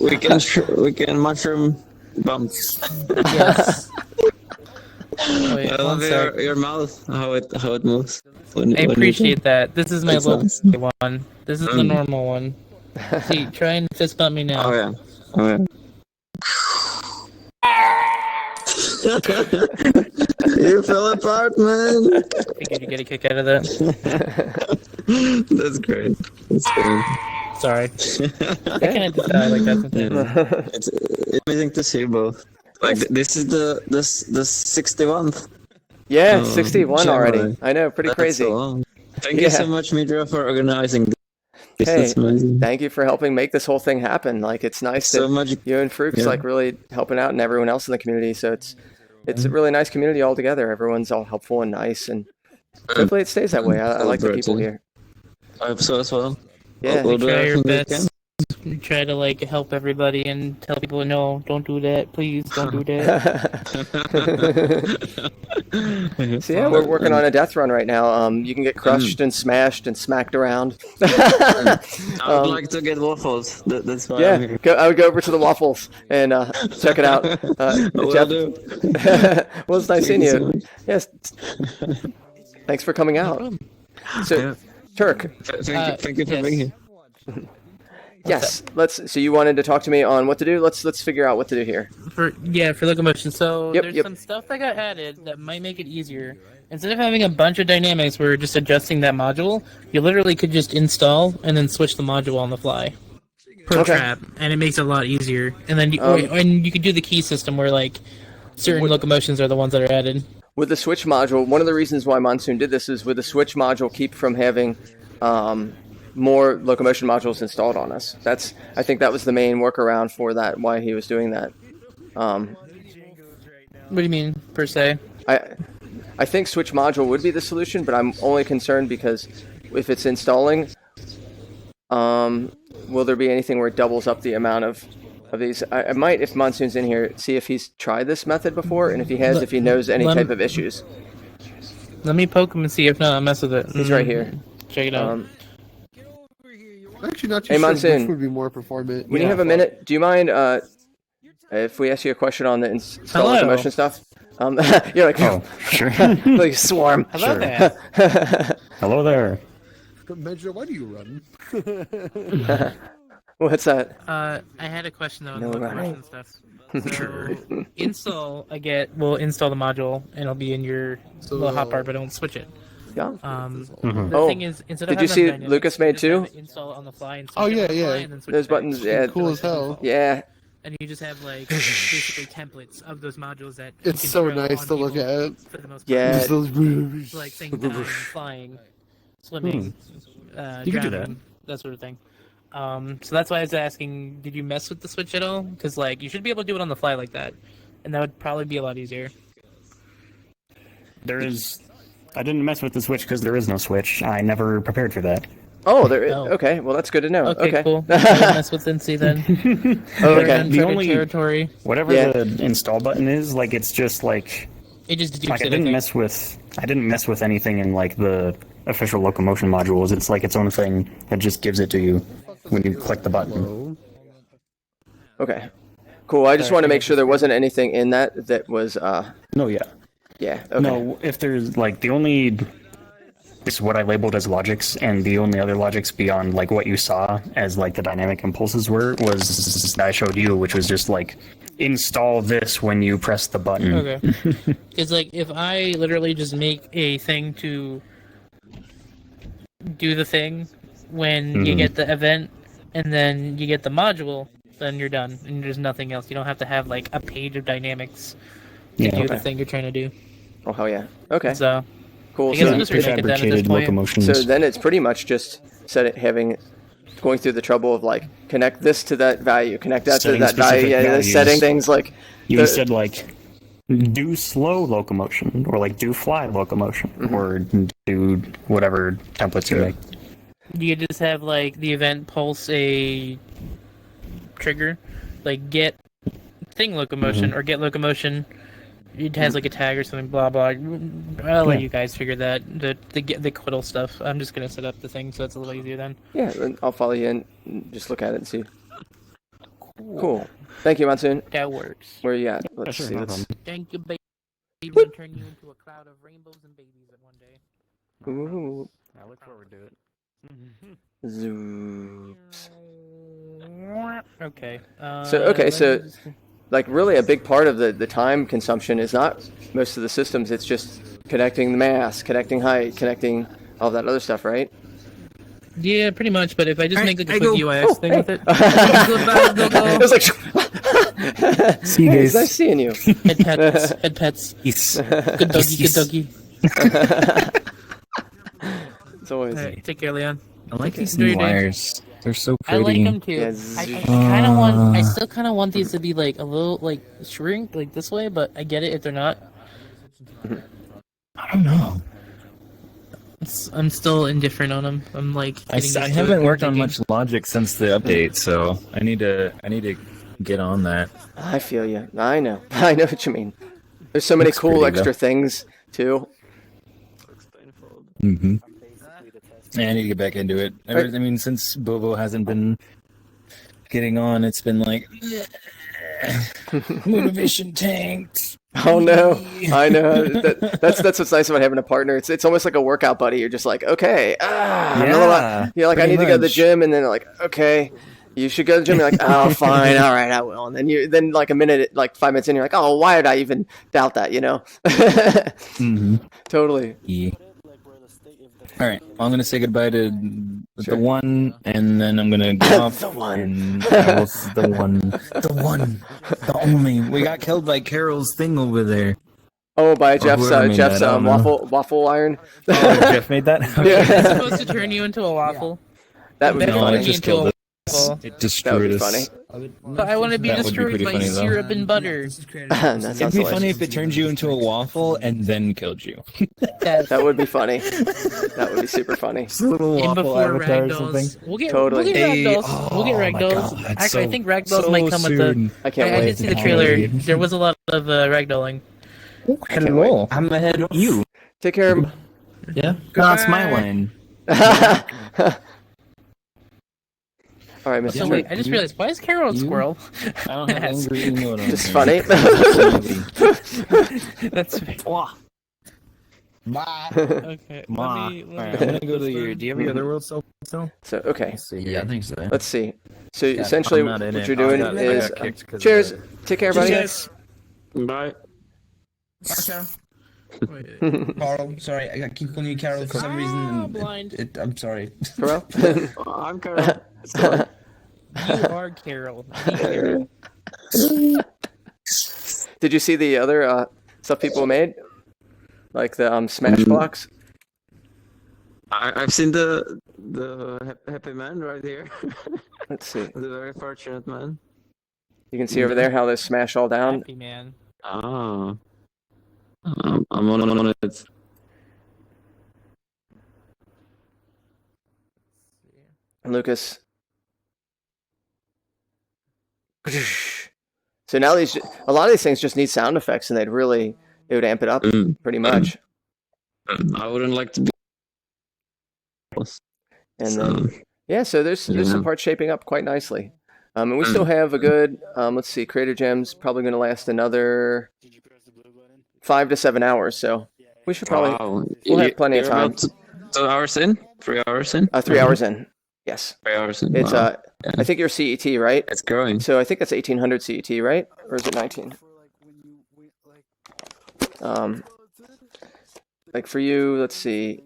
mushrooms. we can mushroom bumps. Yes. Wait, I love your mouth, how it moves. I appreciate that. This is my That's local nice. one. This is the normal one. See, try and fist bump me now. Oh yeah. You fell apart, man. Did you get a kick out of that? That's great. That's great. Sorry. I can't decide like that sometimes. It's amazing to see you both. Like this is the 61th. Yeah, 61 already. January. I know, pretty That's crazy. so long. Thank you so much, Midra, for organizing this. Hey, That's amazing. thank you for helping make this whole thing happen. Like, it's nice So that much- you and Fruits yeah. like really helping out and everyone else in the community. So it's a really nice community all together. Everyone's all helpful and nice, and hopefully it stays that way. I like the people here. I hope so as well. Yeah. We'll do Try your everything we best. Try to like help everybody and tell people, no, don't do that, please, don't do that. So yeah, we're working on a death run right now. You can get crushed and smashed and smacked around. I would like to get waffles. That's why I'm Yeah, here. I would go over to the waffles and check it out. Will Jeff- do. well, it's nice seeing Thank you so you. much. Yes. Thanks for coming out. So, Yeah. Turk. Thank you for yes. being here. Yes. So you wanted to talk to me on what to do. Let's figure out what to do here. For locomotion. So Yep, there's yep. some stuff that got added that might make it easier. Instead of having a bunch of dynamics where you're just adjusting that module, you literally could just install and then switch the module on the fly per Okay. trap, and it makes it a lot easier. And then and you could do the key system where like certain locomotions are the ones that are added. With the switch module, one of the reasons why Monsoon did this is with the switch module keep from having more locomotion modules installed on us. I think that was the main workaround for that, why he was doing that. What do you mean per se? I think switch module would be the solution, but I'm only concerned because if it's installing, will there be anything where it doubles up the amount of these? I might, if Monsoon's in here, see if he's tried this method before, and if he has, if he knows any type of issues. Let me poke him and see if not, I'll mess with it. He's right here. Check it out. Actually, not too Hey, sure Monsoon, which would be more performant. when you have a minute, do you mind if we ask you a question on the install Hello. locomotion stuff? You're like, oh, sure. like swarm. Hello Sure. there. Hello there. Medra, why do you run? What's that? I had a question though on the No, locomotion right. stuff. So install, we'll install the module and it'll be in your little hotbar, but don't switch it. Yeah. The Oh, thing is, instead of did you having see dynamics, Lucas made just have too? it install on the fly and Oh switch it yeah, on the fly yeah. and then switch Those it back. buttons, yeah. Cool as hell. Yeah. And you just have like basically templates of those modules that you It's can so throw nice on to look people at. for the most part. Yeah. Just those So, like saying diving, flying, swimming, You could do drowning, that sort of thing. So that's why I was asking, did you mess with the switch at all? Because like you should be able to do it on the fly like that, and that would probably be a lot easier. I didn't mess with the switch because there is no switch. I never prepared for that. Oh, there is. Oh. Okay, well that's good to know. Okay, cool. Don't mess with NC then. Oh, We're okay. in The uncharted only- territory. Whatever Yeah. the install button is, like it's just like It just dupes like I it, I didn't think. mess with anything in like the official locomotion modules. It's like its own thing that just gives it to you when you click the button. Okay. Cool. I just want to make sure there wasn't anything in that was No, yeah. yeah. Okay. No, if there's like the only this is what I labeled as logics, and the only other logics beyond like what you saw as like the dynamic impulses was that I showed you, which was just like install this when you press the button. Okay. It's like if I literally just make a thing to do the thing when you Mhm. get the event and then you get the module, then you're done and there's nothing else. You don't have to have like a page of dynamics to Yeah, do the okay. thing you're trying to do. Oh hell yeah. Okay. So Cool. I guess So, I'm just rethinking that at this Prefabricated point. locomotions. so then it's pretty much just going through the trouble of like connect this to that value, connect that Setting to that value, specific values. setting things like You the- instead like do slow locomotion or like do fly locomotion or do whatever templates you make. You could just have like the event pulse a trigger, like get thing locomotion or get locomotion. It has like a tag or something, blah blah. I'll let Yeah. you guys figure that the quiddle stuff. I'm just gonna set up the thing so it's a little easier then. yeah. Then I'll follow you in. And just look at it and see. Cool. Thank you, Monsoon. That works. Where are you at? Let's sure, see. no Let's... problem. Thank you, baby. We'll turn you into a cloud of rainbows and babies at one day. Ooh. I look forward to it. Zoops. Okay. So let me just- like really a big part of the time consumption is not most of the systems. It's just connecting the mass, connecting height, connecting all that other stuff, right? Yeah, pretty much. But if I just make like a I quick go- UIX thing with it, It was like See you Hey, guys. it's nice seeing you. head pets, head pets. Yes. Good doggy, good doggy. It's always Alright, take care, Leon. I like these Enjoy new your day. wires. They're so I like pretty. them too. Yeah, I kind of want. I still kind of want these to be like a little like shrink like this way, but I get it if they're not. I don't know. I'm still indifferent on them. I'm like. I getting used to haven't it. worked on Thinking- much logic since the update, so I need to get on that. I feel you. I know. I know what you mean. There's so many Looks cool pretty, extra though. things too. Mm-hmm. Yeah, I need to get back into it. I mean, since Bobo hasn't been getting on, it's been like motivation tanked. Oh no, I know. That's what's nice about having a partner. It's almost like a workout buddy. You're just like, okay, you're like, I pretty need to go to the much. gym, and then like, okay, you should go to the gym. You're like, oh, fine, all right, I will. And then like a minute, like 5 minutes in, you're like, oh, why did I even doubt that? You know? Mm-hmm. Totally. Yeah. All right, I'm gonna say goodbye to the one, and then I'm gonna go off. The one. And the one, the only. We got killed by Carol's thing over there. Oh, by Jeff's whoever made that, I don't know. waffle iron. Jeff made that. Yeah. It's supposed to turn you into a waffle. That would be Better No, I turn you just into killed a it. It destroyed us. But I want to be That would be destroyed pretty by funny, though. syrup and butter. It'd be funny if it turned you into a waffle and then killed you. That would be funny. That would be super funny. Just a little And waffle before avatar or ragdolls. something. We'll get Totally. ragdolls. We'll get Oh my ragdolls. God, that's Actually, I so- think ragdolls so might come with soon. the. I can't I wait. did see the trailer. There was a lot of ragdolling. Hello. I'm ahead of you. Take care. Yeah. Cross my line. All right, Mr. So wait, I just realized, why is Carol a squirrel? I don't have angry emote on. Just here. funny. That's Bye. okay. Ma. Let me Alright, I'm gonna go to your. Do you have your other world still? So okay. Yeah, I think so. Let's see. So Yeah, essentially, I'm not in what it. you're doing I got is kicked 'cause of cheers. the- Take care, buddy. Cheers. Bye. Carl, sorry, I keep calling you Carol for some reason. And blind. I'm sorry. Carol? I'm Carol. You are Carol. Be Carol. Did you see the other stuff people made? Like the Smash blocks? I've seen the happy man right here. Let's see. The very fortunate man. You can see over there how they smash all down. Happy man. Ah. I'm on it. And Lucas. So now a lot of these things just need sound effects, and it would amp it up pretty much. I wouldn't like to be. And then, so there's some parts shaping up quite nicely. And we still have a good, let's see, Creator Gem's probably going to last another 5 to 7 hours. So we should probably, we'll have plenty of time. About 2 hours in? 3 hours in? 3 hours in. Yes. 3 hours in. It's, Wow. I think you're CET, right? It's growing. So I think that's 1800 CET, right? Or is it 19? Like for you, let's see.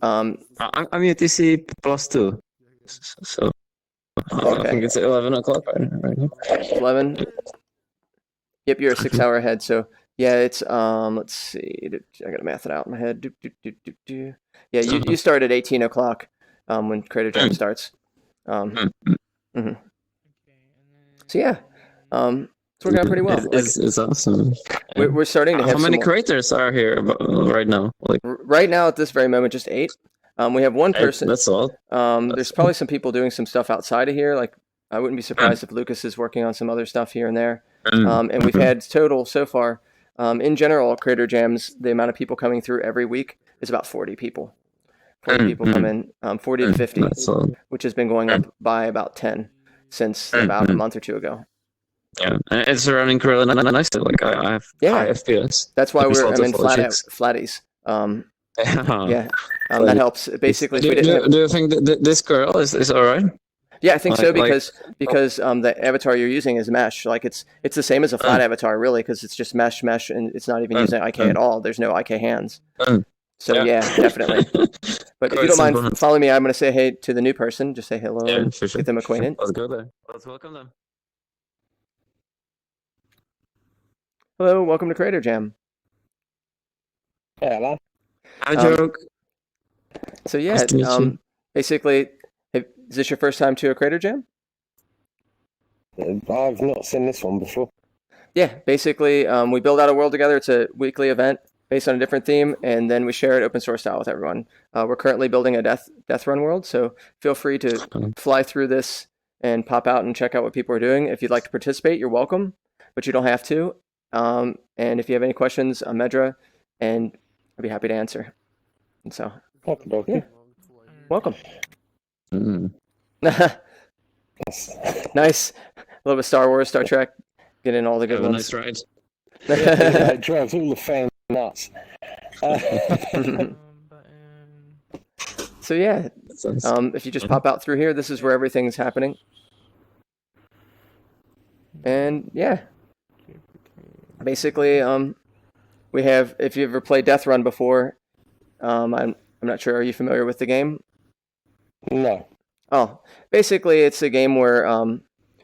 I'm UTC +2. So I think it's 11 o'clock right now. 11. Yep, you're a 6 hour ahead. So yeah, it's let's see. I gotta math it out in my head. Yeah, you start at 18 o'clock when Creator Jam starts. Mhm. So yeah, it's working out pretty well. It's awesome. We're starting to have How many some more- creators are here right now? Like Right now, at this very moment, just 8. We have one person. That's all. There's probably some people doing some stuff outside of here. Like I wouldn't be surprised if Lucas is working on some other stuff here and there. And we've had total so far, in general, Creator Jams, the amount of people coming through every week is about 40 people. 40 people come in, 40 to 50, which has been going up by about 10 since about a month or two ago. Yeah, and it's running really nicely. Like I have high FPS. That's why I'm in Logics. flatties. Yeah. That helps. Basically, Do you think that this girl is alright? Yeah, I think so Like- because the avatar you're using is mesh. Like it's the same as a flat avatar, really, because it's just mesh, and it's not even using IK at all. There's no IK hands. So yeah, definitely. But if you don't mind following me, I'm going to say hey to the new person. Just say hello and get them acquainted. Let's go there. Let's welcome them. Hello, welcome to Creator Jam. Hello. Hi, joke. So yeah, Nice to meet you. basically, is this your first time to a Creator Jam? I've not seen this one before. Yeah, basically, we build out a world together. It's a weekly event based on a different theme, and then we share it open source style with everyone. We're currently building a Deathrun world, so feel free to fly through this and pop out and check out what people are doing. If you'd like to participate, you're welcome, but you don't have to. And if you have any questions, I'm Medra, and I'd be happy to answer. And so, yeah, welcome. Nice. A little bit of Star Wars, Star Trek, get in all the good Have a ones. nice ride. It drives all the fans nuts. So yeah, if you just pop out through here, this is where everything's happening. And yeah, basically, we have. If you ever played Deathrun before, I'm not sure. Are you familiar with the game? No. Oh, basically, it's a game where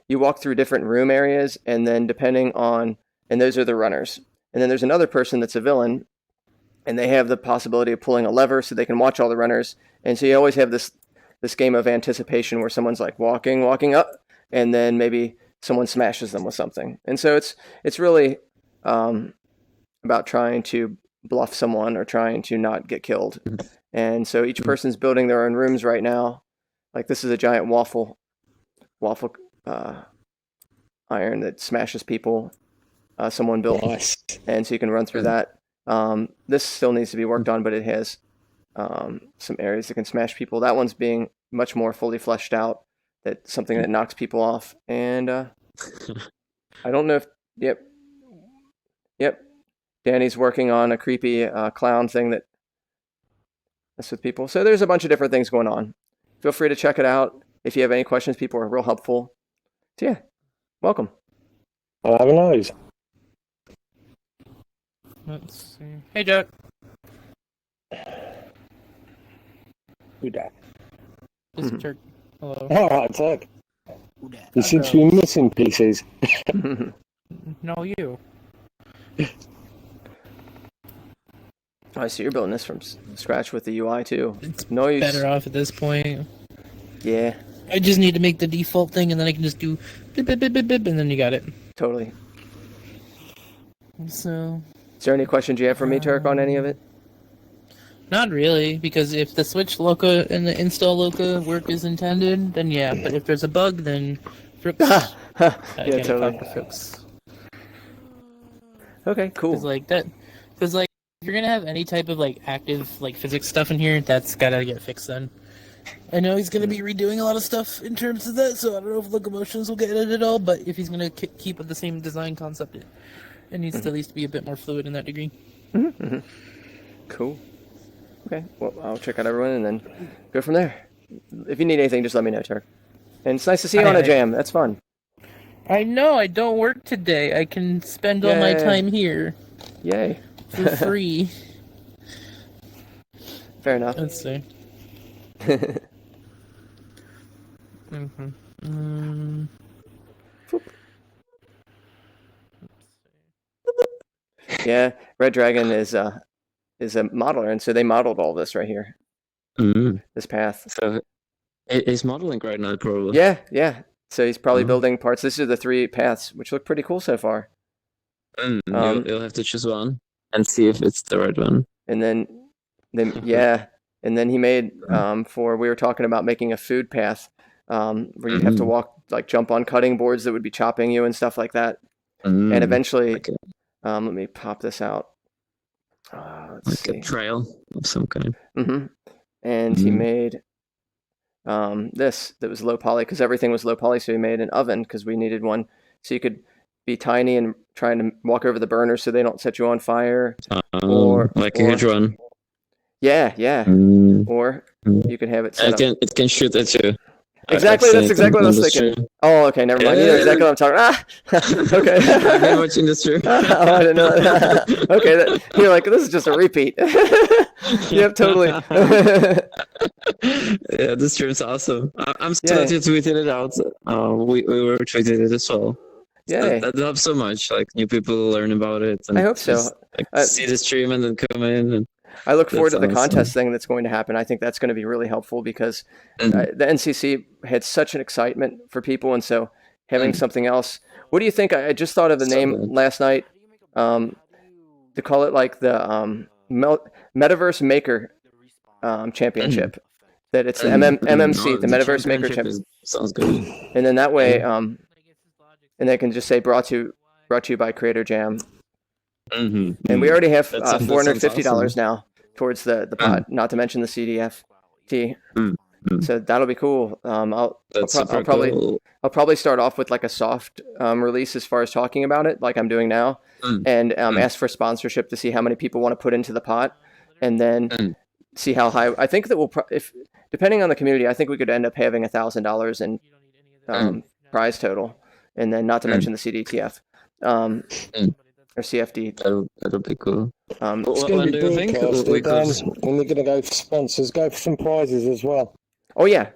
you walk through different room areas, and then and those are the runners. And then there's another person that's a villain, and they have the possibility of pulling a lever so they can watch all the runners. And so you always have this this game of anticipation where someone's like walking up, and then maybe someone smashes them with something. And so it's really about trying to bluff someone or trying to not get killed. And so each person's building their own rooms right now. Like this is a giant waffle iron that smashes people. Someone built, and so you can run through that. This still needs to be worked on, but it has some areas that can smash people. That one's being much more fully fleshed out. That's something that knocks people off. And I don't know if yep. Danny's working on a creepy clown thing that messes with people. So there's a bunch of different things going on. Feel free to check it out. If you have any questions, people are real helpful. So yeah, welcome. I'll have a nose. Let's see. Hey, Jack. Who dat? This is Jerk. Hello. Alright, Turk. You seem to be missing pieces. No, you. I see you're building this from scratch with the UI too. No use. Better off at this point. Yeah. I just need to make the default thing, and then I can just do bip, bip, bip, bip, bip, and then you got it. Totally. So. Is there any questions you have for me, Turk, on any of it? Not really, because if the switch loca and the install loca work as intended, then yeah. But if there's a bug, then Frooks. Yeah, totally. Frooks. Okay, cool. Because like, if you're gonna have any type of like active like physics stuff in here, that's gotta get fixed then. I know he's gonna be redoing a lot of stuff in terms of that, so I don't know if locomotions will get edited at all. But if he's gonna keep with the same design concept, it needs to at least be a bit more fluid in that degree. Cool. Okay, well, I'll check out everyone and then go from there. If you need anything, just let me know, Turk. And it's nice to see you on a jam. That's fun. I know, I don't work today. I can spend all my time here. Yay. For free. Fair enough. Let's see. Yeah, Red Dragon is a modeler, and so they modeled all this right here. This path. So he's modeling right now, probably. Yeah. So he's probably building parts. This is the 3 paths, which look pretty cool so far. You'll have to choose one and see if it's the right one. And then and then he made we were talking about making a food path where you'd have to walk, like jump on cutting boards that would be chopping you and stuff like that. And eventually, let me pop this out. Let's see. A trail of some kind. And he made this that was low poly because everything was low poly. So he made an oven because we needed one so you could be tiny and trying to walk over the burners so they don't set you on fire. Or a huge one. Yeah. Or you can have it set up. It can shoot at you. Exactly, that's exactly what I was thinking. Oh, okay, never mind. You know exactly what I'm talking. Okay. I've been watching this too. Oh, I didn't know that. Okay, you're like, this is just a repeat. Yep, totally. Yeah, this stream's awesome. I'm still tweeting it out. We were tweeting it as well. Yeah, that helps so much. Like new people learn about it. And I hope so. See the stream and then come in. And I look forward to the contest thing that's going to happen. I think that's going to be really helpful because the NCC had such an excitement for people, and so having something else. What do you think? I just thought of the name last night. To call it like the Metaverse Maker Championship. That it's the MMC, the Metaverse Maker Championship. Sounds good. And then that way, and they can just say brought to you by Creator Jam. And we already have $450 now towards the pot, not to mention the CDFT. So that'll be cool. I'll probably start off with like a soft release as far as talking about it, like I'm doing now, and ask for sponsorship to see how many people want to put into the pot, and then see how high. I think that if depending on the community, I think we could end up having $1,000 in prize total, and then not to mention the CDTF. Or CFD. That'll be cool. What do you think? When we're going to go for sponsors, go for some prizes as well. Oh, yeah.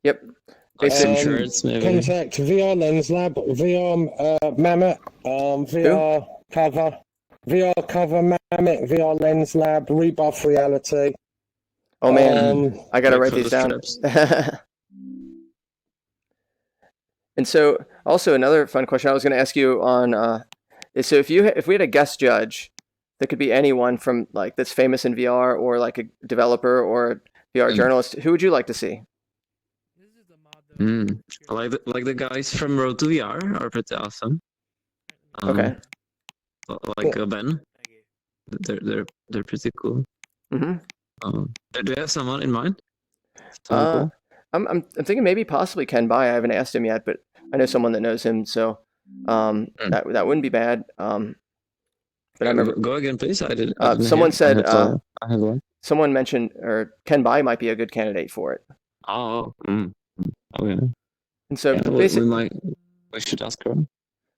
Yep. Some shirts, maybe. Contact VR Lens Lab, VR Mammoth, VR Cover, VR Cover Mammoth, VR Lens Lab, Rebuff Reality. Oh man, I gotta write these down. And so, also another fun question I was going to ask you on is, so if we had a guest judge, that could be anyone from like that's famous in VR or like a developer or a VR journalist, who would you like to see? Like the guys from Road to VR are pretty awesome. Okay. Like Ben, they're pretty cool. Mm-hmm. Do you have someone in mind? Cool. I'm thinking maybe possibly Ken Bai. I haven't asked him yet, but I know someone that knows him, so that wouldn't be bad. But I remember. Go again, please. I didn't. Someone said. I have one. Someone mentioned, or Ken Bai might be a good candidate for it. Oh. Okay. And so we should ask her.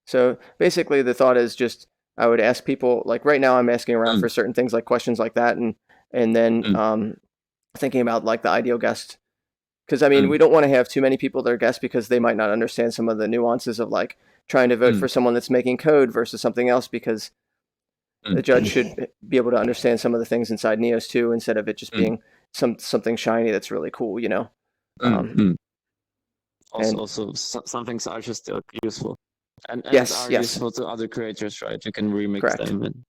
So basically, the thought is just I would ask people, like right now, I'm asking around for certain things like questions like that, and then thinking about like the ideal guest. Because I mean, we don't want to have too many people that are guests because they might not understand some of the nuances of like trying to vote for someone that's making code versus something else, because the judge should be able to understand some of the things inside Neos too, instead of it just being something shiny that's really cool, you know. Also, some things are just useful, and yes, are useful to other creators, right? You can remix them.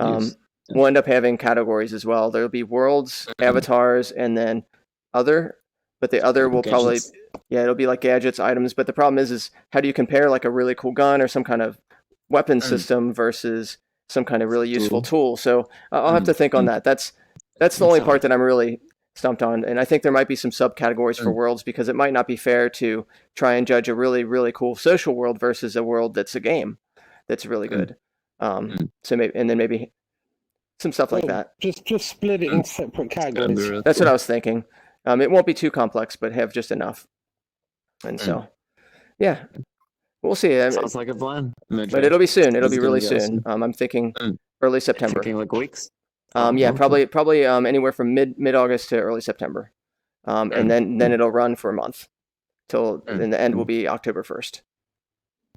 And we'll end up having categories as well. There'll be worlds, avatars, and then other. But the other will probably, it'll be like gadgets, items. But the problem is how do you compare like a really cool gun or some kind of weapon system versus some kind of really useful tool? So I'll have to think on that. That's the only part that I'm really stumped on. And I think there might be some subcategories for worlds, because it might not be fair to try and judge a really, really cool social world versus a world that's a game that's really good. So maybe some stuff like that. Just split it into separate categories. That's what I was thinking. It won't be too complex, but have just enough. And so, yeah, we'll see. Sounds like a plan. But it'll be soon. It'll be really soon. I'm thinking early September. Thinking like weeks. Yeah, probably anywhere from mid August to early September, and then it'll run for a month, till in the end will be October 1st,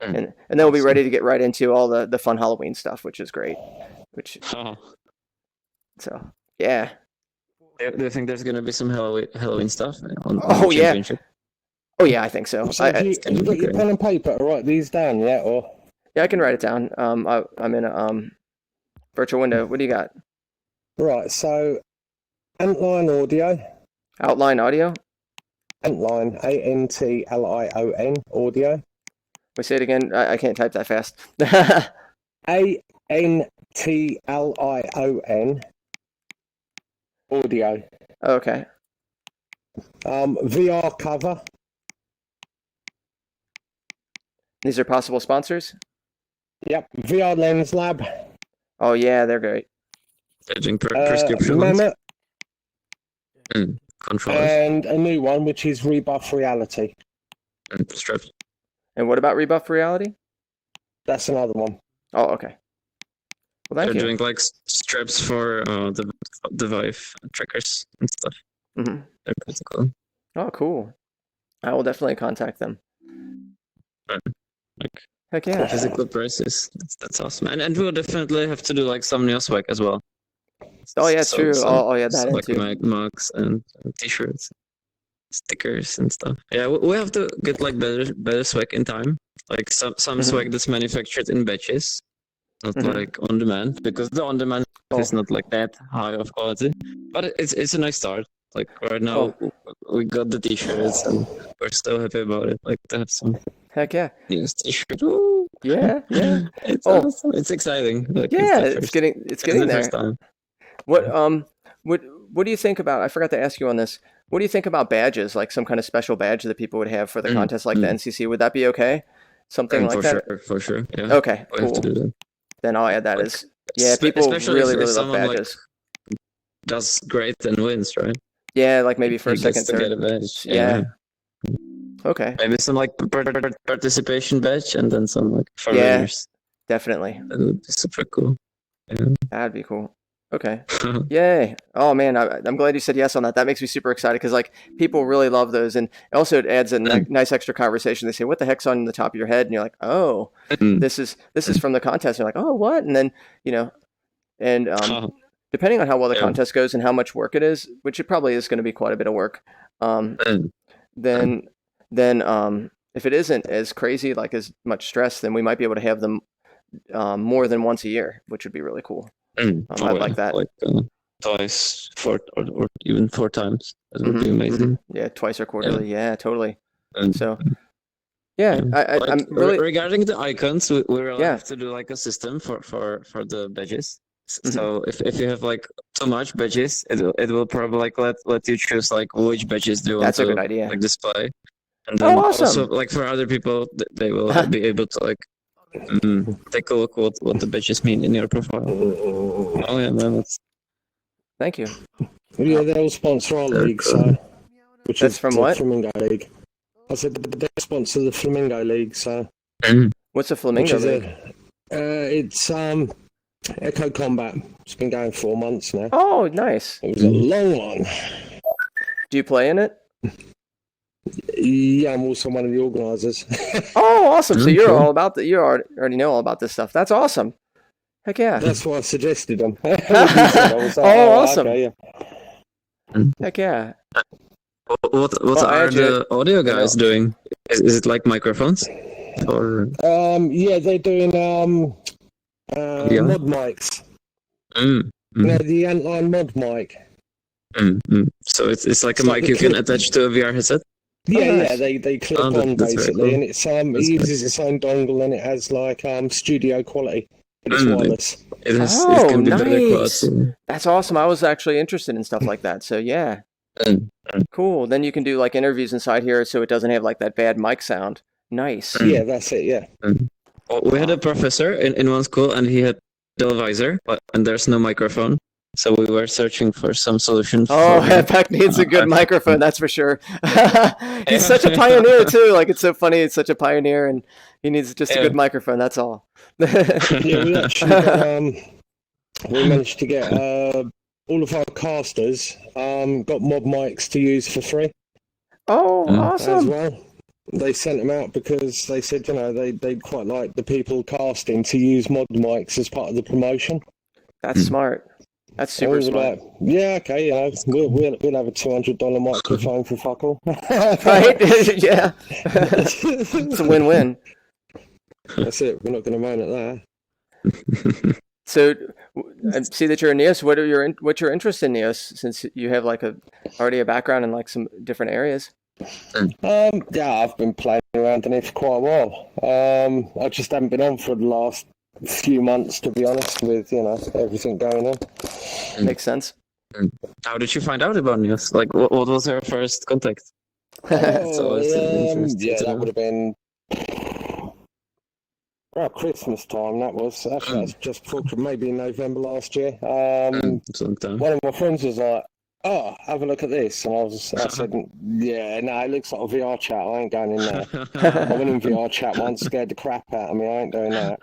and then we'll be ready to get right into all the fun Halloween stuff, which is great. So yeah. Do you think there's gonna be some Halloween stuff on the championship? Oh yeah, I think so. Have you got your pen and paper to write these down yet, or? Yeah, I can write it down. I'm in a virtual window. What do you got? Right, so Antlion audio. Outline audio. Antlion, Antlion audio. We say it again. I can't type that fast. Antlion audio. Okay. VR cover. These are possible sponsors? Yep. VR Lens Lab. Oh yeah, they're great. Prescription Mammoth. Controllers. And a new one, which is Rebuff Reality. Straps. And what about Rebuff Reality? That's another one. Oh, okay. Well, thank you. They're doing like straps for the Vive trackers and stuff. Mm-hmm. They're pretty cool. Oh, cool. I will definitely contact them. Like, heck yeah. Physical prices. That's awesome. And we'll definitely have to do like some new swag as well. Oh yeah, true. Oh yeah, that like too. Mugs and t-shirts, stickers and stuff. Yeah, we have to get like better swag in time. Like some swag that's manufactured in batches, not like on demand, because the on demand is not like that high of quality. But it's a nice start. Like right now, we got the t-shirts and we're still happy about it. Like to have some. Heck yeah. Yes, t-shirt. Yeah. It's awesome. It's exciting. Like, yeah, it's getting there. First time. What do you think about? I forgot to ask you on this. What do you think about badges, like some kind of special badge that people would have for the contest, like the NCC? Would that be okay? Something like that. For sure. Yeah. Okay. We Cool. have to do that. Then I'll add that as people really love badges. Like, does great and wins, right? Yeah, like maybe first, second, third. Get a badge. Yeah. Okay. Maybe some like participation badge and then some like for yeah, winners. Definitely. That would be super cool. Yeah. That'd be cool. Okay. Yay. Oh man, I'm glad you said yes on that. That makes me super excited because like people really love those, and also it adds a nice extra conversation. They say, "What the heck's on the top of your head?" And you're like, "Oh, this is from the contest." And you're like, "Oh, what?" And then and depending on how well the contest goes and how much work it is, which it probably is going to be quite a bit of work. Then if it isn't as crazy, like as much stress, then we might be able to have them more than once a year, which would be really cool. I'd like that. Like twice, or even 4 times. That would be amazing. Yeah, twice or quarterly. Yeah, totally. So, yeah, I'm Like, really regarding the icons. We're have to do like a system for the badges. So if you have like too much badges, it will probably like let you choose like which badges do you want That's a to good idea. like display. And then awesome. also like for other people, they will be able to like take a look what the badges mean in your profile. Oh yeah, man, that's. Thank you. Yeah, they'll sponsor our league, so which That's is from the what? Flamingo League. I said they sponsor the Flamingo League, so. What's the Flamingo League? It's Echo Combat. It's been going 4 months now. Oh, nice. It was a long one. Do you play in it? Yeah, I'm also one of the organisers. Oh, awesome! So you're all about you already know all about this stuff. That's awesome. Heck yeah. That's why I suggested them. Awesome. Okay, yeah. Heck yeah. What are the audio guys doing? Is it like microphones? Or Yeah, they're doing mod mics. Yeah, the Antline mod mic. So it's like a mic you can attach to a VR headset. Yeah, they clip on that's very basically, cool. and it's it uses its own dongle, and it has like studio quality, but it's wireless. Oh, nice. That's awesome. I was actually interested in stuff like that. So yeah. Cool. Then you can do like interviews inside here, so it doesn't have like that bad mic sound. Nice. Yeah, that's it. Yeah. We had a professor in one school, and he had televisor, and there's no microphone. So we were searching for some solution. Oh, Peck needs a good microphone, that's for sure. He's such a pioneer too. Like it's so funny. He's such a pioneer, and he needs just a good microphone. That's all. Yeah, we actually got, we managed to get all of our casters got mod mics to use for free. Oh, awesome! As well, they sent them out because they said they'd quite like the people casting to use mod mics as part of the promotion. That's smart. That's super smart. Yeah, okay, we'll have a $200 microphone for fuck all. Right? Yeah. It's a win-win. That's it. We're not going to moan at that. So, I see that you're a Neos. What's your interest in Neos? Since you have like already a background in like some different areas. Yeah, I've been playing around in it for quite a while. I just haven't been on for the last few months, to be honest, with everything going on. Makes sense. How did you find out about Neos? Like, what was your first contact? That would have been around Christmas time. Actually, that's just before, maybe in November last year. One of my friends was like, "Oh, have a look at this," and I said, "Yeah, no, it looks like a VR chat. I ain't going in there." I went in VR chat once, scared the crap out of me. I ain't doing that.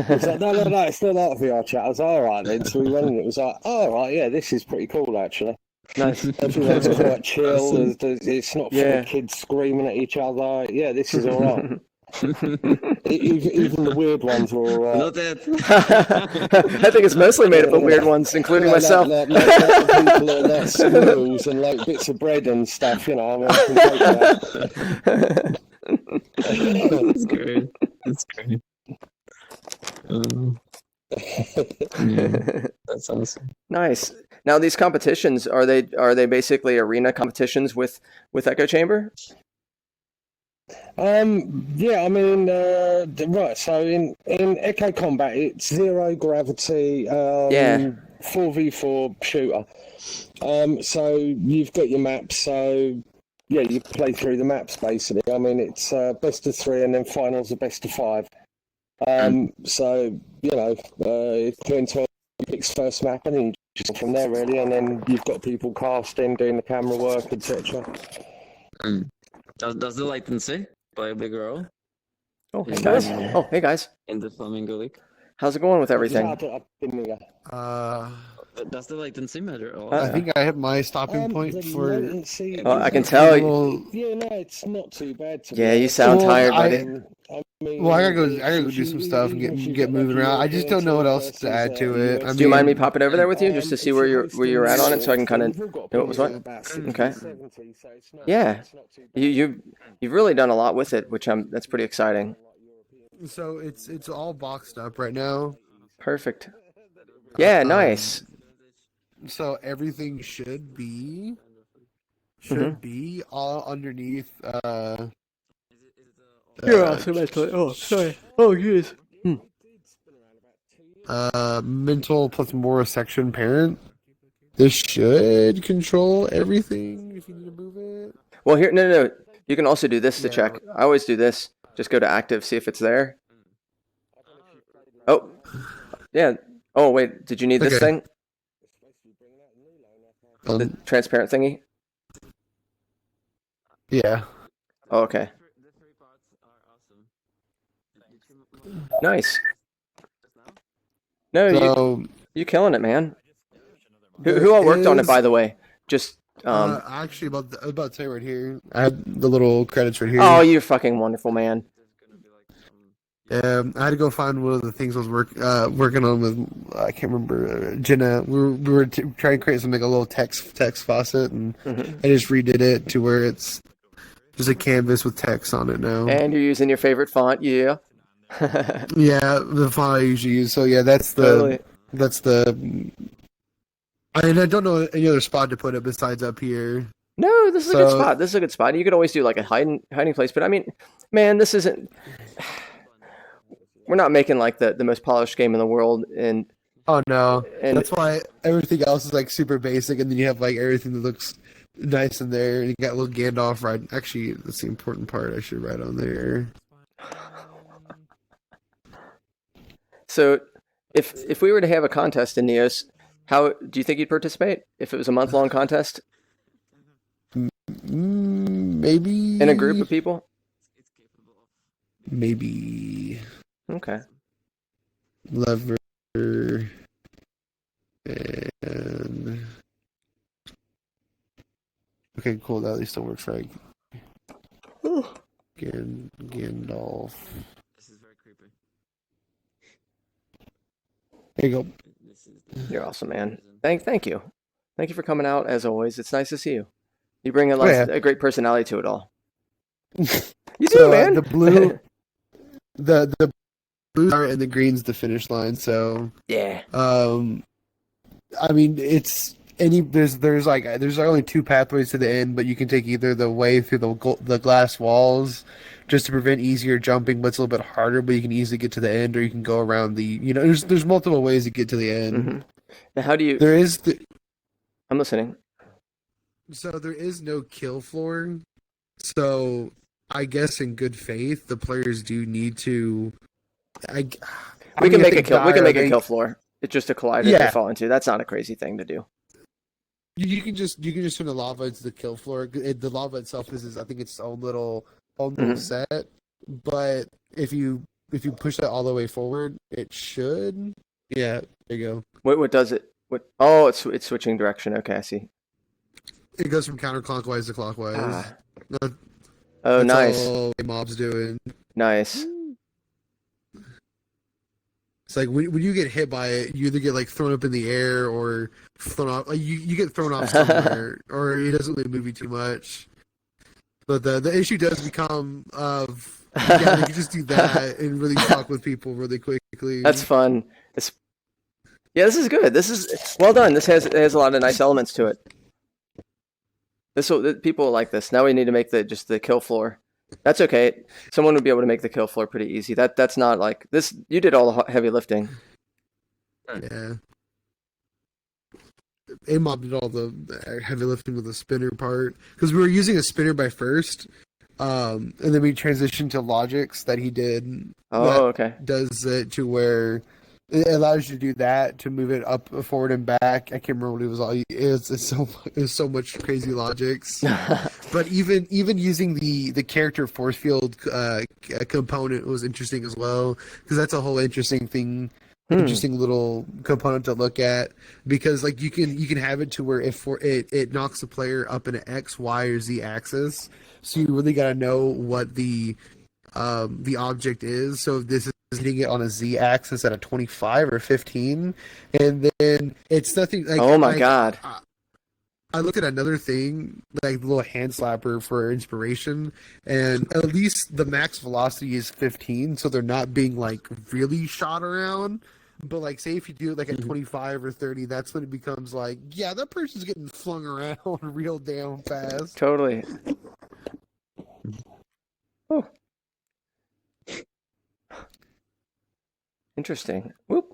He was like, "No, it's not like VR chat." I was like, "All right then." So we went in. It was like, "Oh, all right, yeah, this is pretty cool actually." Nice. Everyone's quite chill. It's not full of kids screaming at each other. Yeah, this is all right. Even the weird ones were all right. Not that. I think it's mostly made up of weird ones, including myself. Like people are like squirrels and like bits of bread and stuff, I mean, I can take that. That's great. That's great. Yeah, that's awesome. Nice. Now, these competitions are they basically arena competitions with Echo Chamber? Yeah, I mean, right. So in Echo Combat, it's zero gravity. 4v4 shooter. So you've got your maps. So yeah, you play through the maps basically. I mean, it's best of 3 and then finals are best of 5. So Twin 12 picks first map and then just from there really, and then you've got people casting, doing the camera work, etc. Does the latency play a big role? Oh, hey guys. Hey guys. In the Flamingo League. How's it going with everything? Does the latency matter at all? I think I hit my stopping point for. I can tell. Yeah, no, it's not too bad. Yeah, you sound tired, buddy. I Well, I gotta go do some stuff and get moving around. I just don't know what else to add to it. Do you mind me popping over there with you just to see where you're at on it, so I can kind of know what was what? Okay. Yeah, you've really done a lot with it, which that's pretty exciting. So it's all boxed up right now. Perfect. Yeah, nice. So everything should be all underneath. You're awesome, actually. Oh, sorry. Oh, jeez. Mental plus more section parent. This should control everything if you need to move it. Well, here, no. You can also do this to check. I always do this. Just go to active, see if it's there. Oh, yeah. Oh, wait. Did you need this thing? The transparent thingy? Yeah. Oh, okay. Nice. No, you killing it, man. Who all worked on it, by the way? Just actually, about to say right here. I have the little credits right here. Oh, you're fucking wonderful, man. I had to go find one of the things I was working on with. I can't remember Jenna. We were trying to create something like a little text faucet, and I just redid it to where it's just a canvas with text on it now. And you're using your favorite font, yeah. Yeah, the font I usually use. So yeah, that's the. I mean, I don't know any other spot to put it besides up here. No, this is a good spot. This is a good spot. You could always do like a hiding place, but I mean, man, this isn't. We're not making like the most polished game in the world, and oh no, and that's why everything else is like super basic, and then you have like everything that looks nice in there, and you got a little Gandalf right. Actually, that's the important part. I should write on there. So, if we were to have a contest in Neos, how do you think you'd participate? If it was a month-long contest, maybe in a group of people. Maybe. Okay. Lever and okay, cool. That at least still works, right? Gandalf. This is very creepy. There you go. You're awesome, man. Thank you for coming out as always. It's nice to see you. You bring a great personality to it all. You do, man. The blue, the blue and the green's the finish line. So yeah. I mean, there's only two pathways to the end, but you can take either the way through the glass walls, just to prevent easier jumping, but it's a little bit harder. But you can easily get to the end, or you can go around there's multiple ways to get to the end. Mm-hmm. Now, how do you? I'm listening. So there is no kill floor. So I guess in good faith, the players do need to. We can make a kill floor. It's just a collider they fall into. That's not a crazy thing to do. You can just turn the lava into the kill floor. The lava itself is I think it's own little set. But if you push that all the way forward, it should. Yeah, there you go. What does it? What? Oh, it's switching direction. Okay, I see. It goes from counterclockwise to clockwise. Oh, nice. All mobs doing. Nice. It's like when you get hit by it, you either get like thrown up in the air or thrown off. Like you get thrown off somewhere, or it doesn't really move you too much. But the issue does become of they can just do that and really fuck with people really quickly. That's fun. This is good. This is well done. This has a lot of nice elements to it. People like this. Now we need to make the kill floor. That's okay. Someone would be able to make the kill floor pretty easy. That's not like this. You did all the heavy lifting. Yeah. Amob did all the heavy lifting with the spinner part because we were using a spinner by first, and then we transitioned to logics that he did. Oh, okay. Does it to where it allows you to do that to move it up, forward, and back. I can't remember what it was all. It's so much crazy logics. But even using the character force field component was interesting as well because that's a whole interesting thing. Interesting little component to look at because like you can have it to where it knocks the player up in an X, Y, or Z axis. So you really got to know what the the object is. So if this is hitting it on a z-axis at a 25 or 15, and then it's nothing like. Oh my god! I looked at another thing, like the little hand slapper for inspiration, and at least the max velocity is 15, so they're not being like really shot around. But like, say if you do it like at 25 or 30, that's when it becomes like, yeah, that person's getting flung around real damn fast. Totally. Oh. Interesting. Whoop.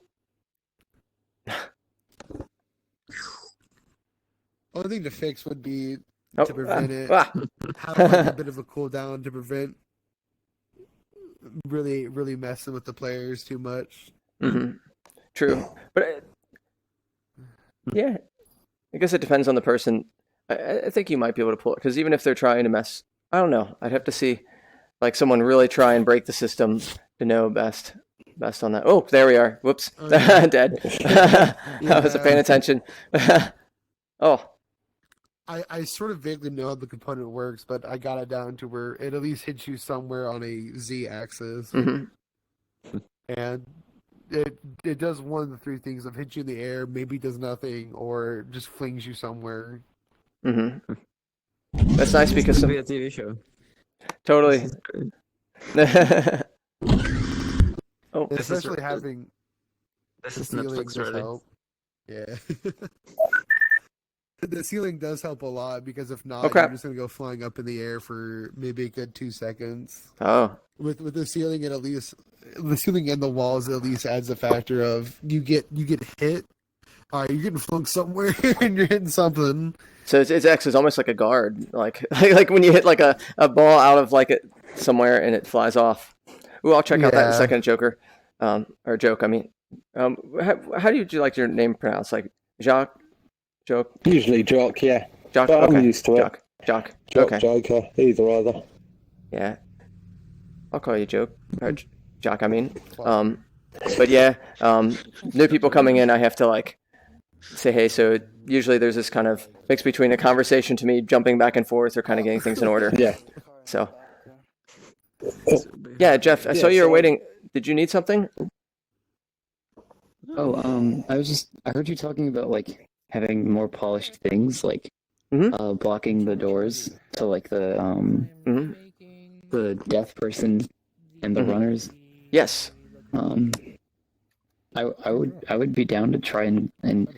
Only thing to fix would be Oh, to prevent it. ah. Have like a bit of a cooldown to prevent really messing with the players too much. Mm-hmm. True, but yeah, I guess it depends on the person. I think you might be able to pull it because even if they're trying to mess, I don't know. I'd have to see like someone really try and break the system to know best on that. Oh, there we are. Whoops, dead. I wasn't paying attention. Oh. I sort of vaguely know how the component works, but I got it down to where it at least hits you somewhere on a z-axis, and it does one of the three things: of hits you in the air, maybe does nothing, or just flings you somewhere. That's nice because Could be a TV show. Totally. Oh, especially having this is the ceiling Netflix does ready. help. Yeah. The ceiling does help a lot because if not, Oh, crap. you're just gonna go flying up in the air for maybe a good 2 seconds. Oh. With the ceiling, it at least the ceiling and the walls at least adds a factor of you get hit. All right, you're getting flung somewhere and you're hitting something. So it acts as almost like a guard, like when you hit like a ball out of like it somewhere and it flies off. Ooh, I'll check out that in a Yeah. second, Joker, or joke. I mean, how do you like your name pronounced? Like Jacques, joke. Usually Jock, yeah. Jock. But I'm Okay. used to it. Jock. Jock, Okay. Joker, either. Yeah. I'll call you Joke. Or Jock, I mean. But yeah, new people coming in, I have to like say hey. So usually there's this kind of mix between a conversation to me jumping back and forth or kind of getting things in order. Yeah. So. Yeah, Jeff, I saw you were waiting. Did you need something? Oh, I heard you talking about like having more polished things, like blocking the doors to like the deaf person and the runners. Yes. I would be down to try and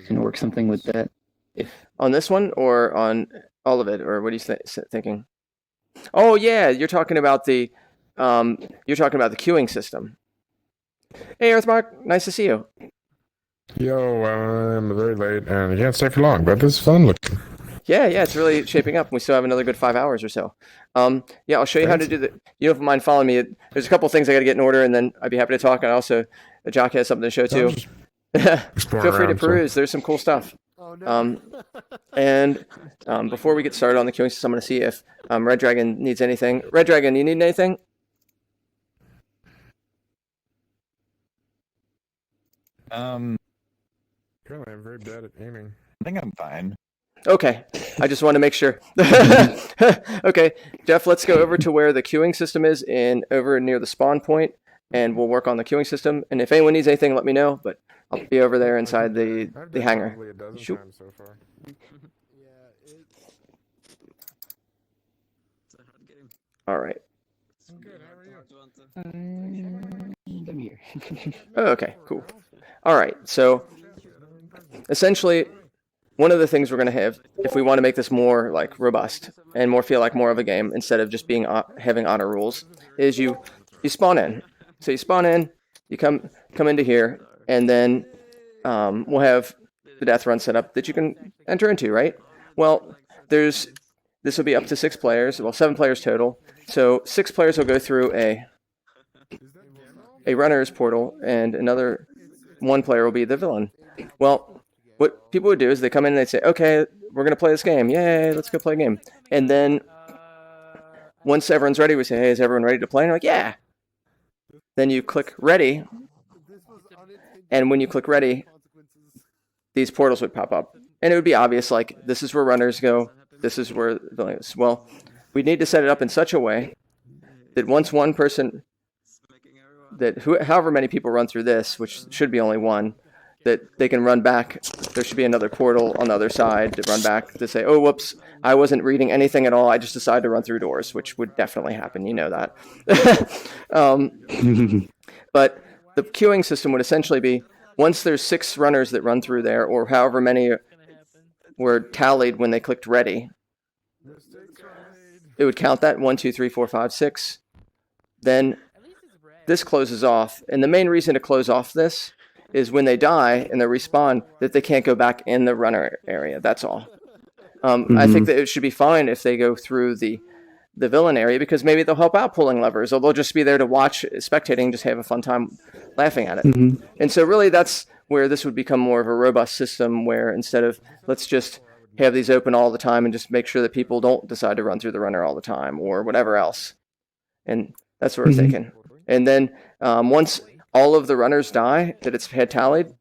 work something with that. On this one or on all of it, or what are you thinking? Oh yeah, you're talking about the queuing system. Hey, Earthmark, nice to see you. Yo, I'm very late and I can't stay for long, but this is fun looking. Yeah, it's really shaping up. We still have another good 5 hours or so. Yeah, I'll show you how to do the. You don't mind following me? There's a couple things I got to get in order, and then I'd be happy to talk. And also, Jock has something to show too. Feel free to peruse. There's some cool stuff. And before we get started on the queuing system, I'm going to see if Red Dragon needs anything. Red Dragon, you need anything? Currently, I'm very bad at aiming. I think I'm fine. Okay, I just want to make sure. Okay, Jeff, let's go over to where the queuing system is over near the spawn point, and we'll work on the queuing system. And if anyone needs anything, let me know, but I'll be over there inside the hangar. Shoot. So far. All right. I'm here. Oh, okay, cool. All right, so essentially, one of the things we're going to have, if we want to make this more like robust and feel like more of a game instead of just being having auto rules, is you spawn in. So you spawn in, you come into here, and then we'll have the Deathrun set up that you can enter into, right? Well, this will be up to 6 players, well, 7 players total. So 6 players will go through a runner's portal, and another 1 player will be the villain. Well, what people would do is they come in and they say, okay, we're going to play this game. Yay, let's go play a game. And then once everyone's ready, we say, hey, is everyone ready to play? And they're like, yeah. Then you click ready. And when you click ready, these portals would pop up. And it would be obvious, like, this is where runners go. This is where the villain is. Well, we need to set it up in such a way that once one person, however many people run through this, which should be only one, that they can run back. There should be another portal on the other side to run back to say, oh, whoops, I wasn't reading anything at all. I just decided to run through doors, which would definitely happen. You know that. But the queuing system would essentially be, once there's 6 runners that run through there, or however many were tallied when they clicked ready, it would count that 1, 2, 3, 4, 5, 6. Then this closes off. And the main reason to close off this is when they die and they respawn, that they can't go back in the runner area. That's all. I think that it should be fine if they go through the villain area, because maybe they'll help out pulling levers, or they'll just be there to watch, spectating, just have a fun time laughing at it. And so really that's where this would become more of a robust system, where instead of let's just have these open all the time and just make sure that people don't decide to run through the runner all the time or whatever else. And that's what we're thinking. And then once all of the runners die that it's had tallied,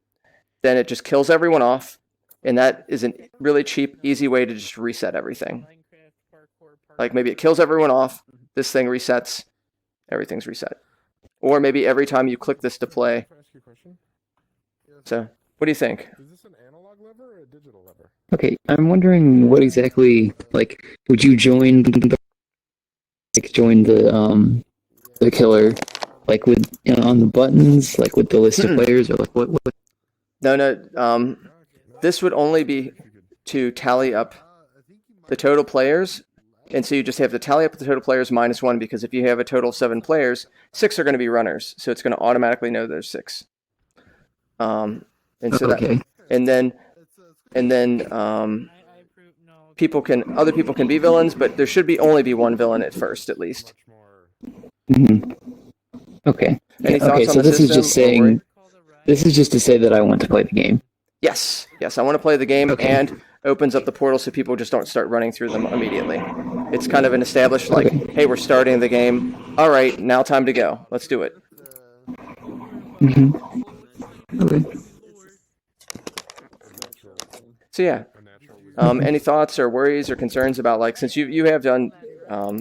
then it just kills everyone off. And that is a really cheap, easy way to just reset everything. Like maybe it kills everyone off, this thing resets, everything's reset. Or maybe every time you click this to play. So, what do you think? Is this an analog lever or a digital lever? Okay, I'm wondering what exactly, like, would you join the killer, like with on the buttons, like with the list of players, or like what? No. This would only be to tally up the total players, and so you just have to tally up the total players minus 1, because if you have a total of 7 players, 6 are going to be runners, so it's going to automatically know there's 6. And so that, and then other people can be villains, but there should only be one villain at first, at least. Okay. Any thoughts on so the this is system, just saying, this is just to say that I want to play the game. Yes, I want to play the game, and opens up the portal so people just don't start running through them immediately. It's kind of an established, like, hey, we're starting the game. All right, now time to go. Let's do it. Okay. So yeah, any thoughts or worries or concerns about, like, since you have done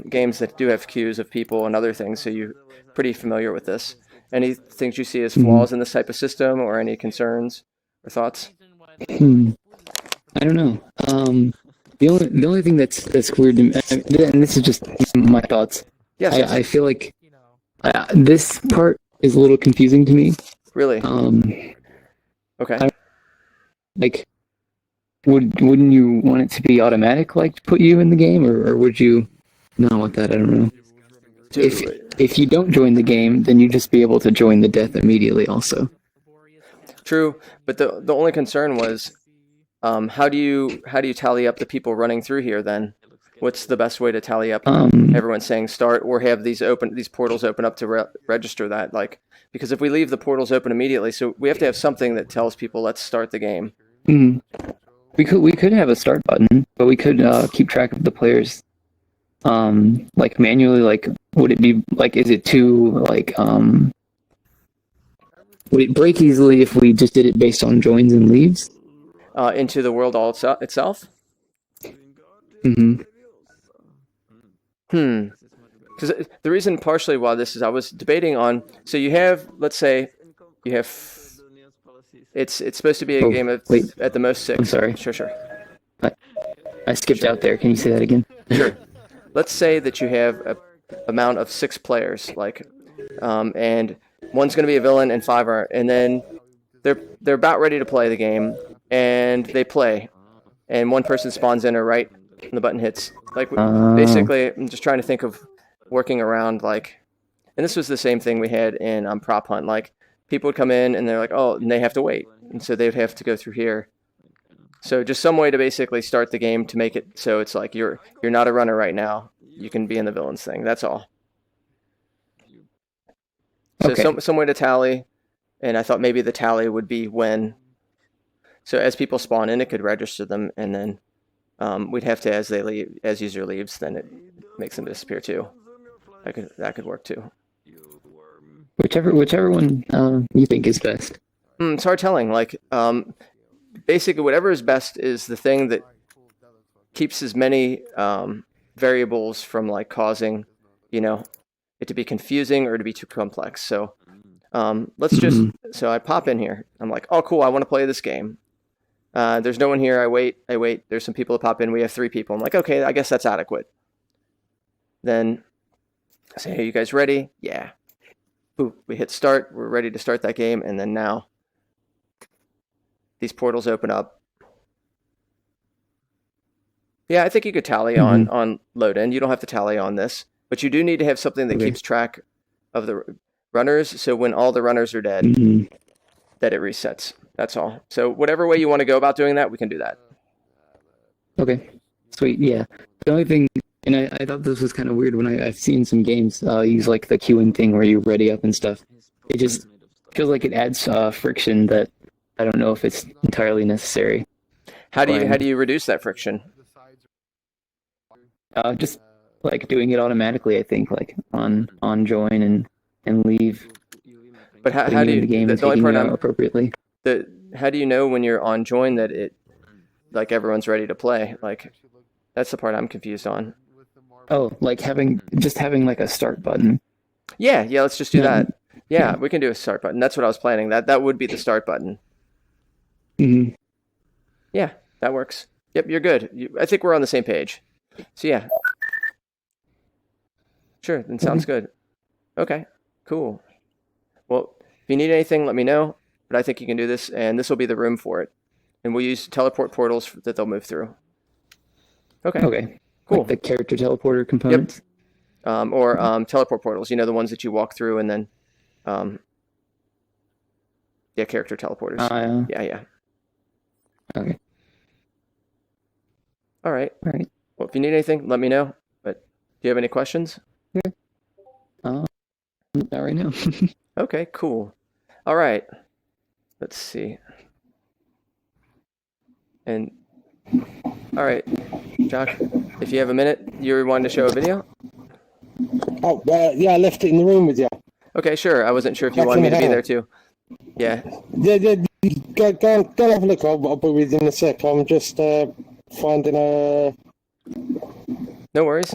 games that do have queues of people and other things, so you're pretty familiar with this. Any things you see as flaws in this type of system, or any concerns or thoughts? I don't know. The only thing that's weird to me, and this is just my thoughts. Yes. I feel like this part is a little confusing to me. Really? Okay. Like, wouldn't you want it to be automatic, like to put you in the game, or would you not want that? I don't know. If you don't join the game, then you just be able to join the death immediately also. True, but the only concern was, how do you tally up the people running through here then? What's the best way to tally up everyone saying start, or have these portals open up to register that? Like, because if we leave the portals open immediately, so we have to have something that tells people let's start the game. We could have a start button, but we could keep track of the players like manually. Like, would it be like, is it too like would it break easily if we just did it based on joins and leaves? Into the world all itself? Because the reason partially why this is, I was debating on, so you have, let's say, you have, it's supposed to be a game of at the most 6. I'm sorry. Sure. I skipped out there. Can you say that again? Sure. Let's say that you have a amount of 6 players, like, and one's going to be a villain and 5 aren't, and then they're about ready to play the game, and they play, and one person spawns in, or right, and the button hits. Like, basically, I'm just trying to think of working around, like, and this was the same thing we had in Prop Hunt. Like, people would come in and they're like, oh, and they have to wait, and so they would have to go through here. So just some way to basically start the game to make it so it's like you're not a runner right now. You can be in the villains thing. That's all. So some way to tally, and I thought maybe the tally would be when. So as people spawn in, it could register them, and then we'd have to, as user leaves, then it makes them disappear too. That could work too. Whichever one you think is best. It's hard telling. Like, basically, whatever is best is the thing that keeps as many variables from, like, causing, it to be confusing or to be too complex. So let's just, so I pop in here. I'm like, oh, cool, I want to play this game. There's no one here. I wait. There's some people to pop in. We have 3 people. I'm like, okay, I guess that's adequate. Then I say, hey, you guys ready? Yeah. Boop, we hit start. We're ready to start that game. And then now these portals open up. Yeah, I think you could tally on load in. You don't have to tally on this, but you do need to have something that keeps track of the runners. So when all the runners are dead, that it resets. That's all. So whatever way you want to go about doing that, we can do that. Okay, sweet. Yeah. The only thing, and I thought this was kind of weird when I've seen some games use like the queuing thing where you ready up and stuff. It just feels like it adds friction that I don't know if it's entirely necessary. How do you reduce that friction? Just like doing it automatically. I think like on join and leave. But how do you the game the and only taking part it out I'm appropriately? how do you know when you're on join that it like everyone's ready to play? Like that's the part I'm confused on. Oh, like having like a start button. Yeah, let's just do that. Yeah, we can do a start button. That's what I was planning. That would be the start button. Mm-hmm. Yeah, that works. Yep, you're good. I think we're on the same page. So yeah. Sure, then sounds good. Okay, cool. Well, if you need anything, let me know. But I think you can do this, and this will be the room for it. And we'll use teleport portals that they'll move through. Okay. Cool. Like the character teleporter components. Yep. Or teleport portals. You know, the ones that you walk through and then, character teleporters. Yeah. Okay. All right. All right. Well, if you need anything, let me know. But do you have any questions? Not right now. Okay, cool. All right. Let's see. And all right, Jock, if you have a minute, you wanted to show a video? Oh, yeah, I left it in the room with you. Okay, sure. I wasn't sure if you wanted me to be there too. Yeah. Yeah. Go have a look. I'll be with you in a sec. I'm just finding a No worries.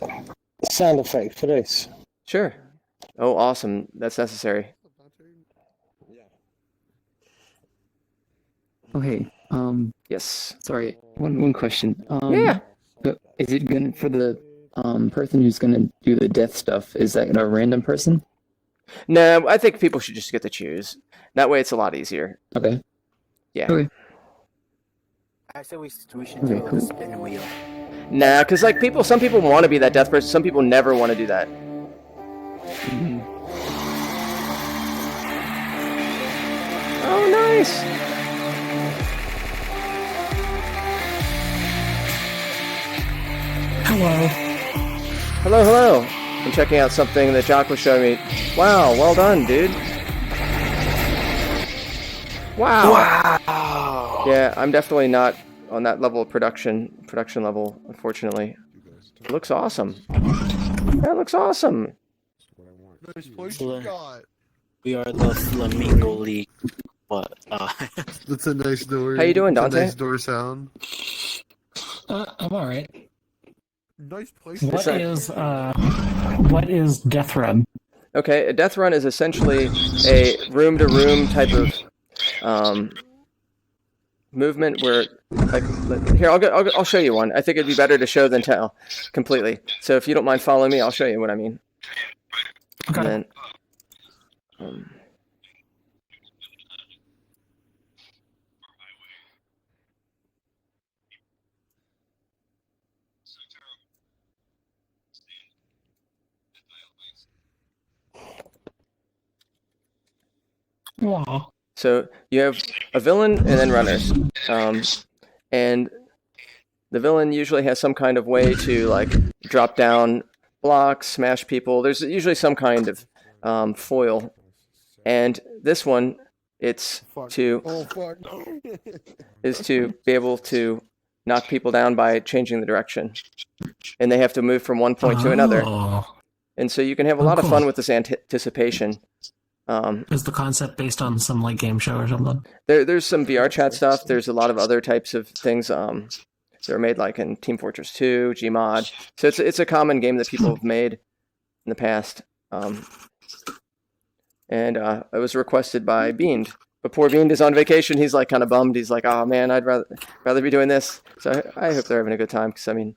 sound effect for this. Sure. Oh, awesome. That's necessary. Oh, hey. Yes. Sorry. One question. Yeah. But is it gonna for the person who's gonna do the death stuff? Is that a random person? No, I think people should just get to choose. That way, it's a lot easier. Okay. Yeah. Okay. I said we should do a spin wheel. Nah, because like some people want to be that death person. Some people never want to do that. Oh, nice. Hello. I'm checking out something that Jock was showing me. Wow, well done, dude. Wow. Yeah, I'm definitely not on that level of production level, unfortunately. It looks awesome. That looks awesome. We are the Flamingo League, but That's a nice door. How you doing, That's a Dante? nice door sound. I'm all right. Nice place. What is Deathrun? Okay, a death run is essentially a room-to-room type of movement where, like, here I'll show you one. I think it'd be better to show than tell completely. So if you don't mind following me, I'll show you what I mean. Okay. And then, Wow. So you have a villain and then runners, and the villain usually has some kind of way to like drop down blocks, smash people. There's usually some kind of foil, and this one it's to is to be able to knock people down by changing the direction, and they have to move from one point to another. And so you can have a lot of fun with this anticipation. Is the concept based on some like game show or something? There's some VR chat stuff. There's a lot of other types of things that are made like in Team Fortress 2, Gmod. So it's a common game that people have made in the past. And it was requested by Beamed. But poor Beamed is on vacation. He's like kind of bummed. He's like, oh man, I'd rather be doing this. So I hope they're having a good time. Because I mean,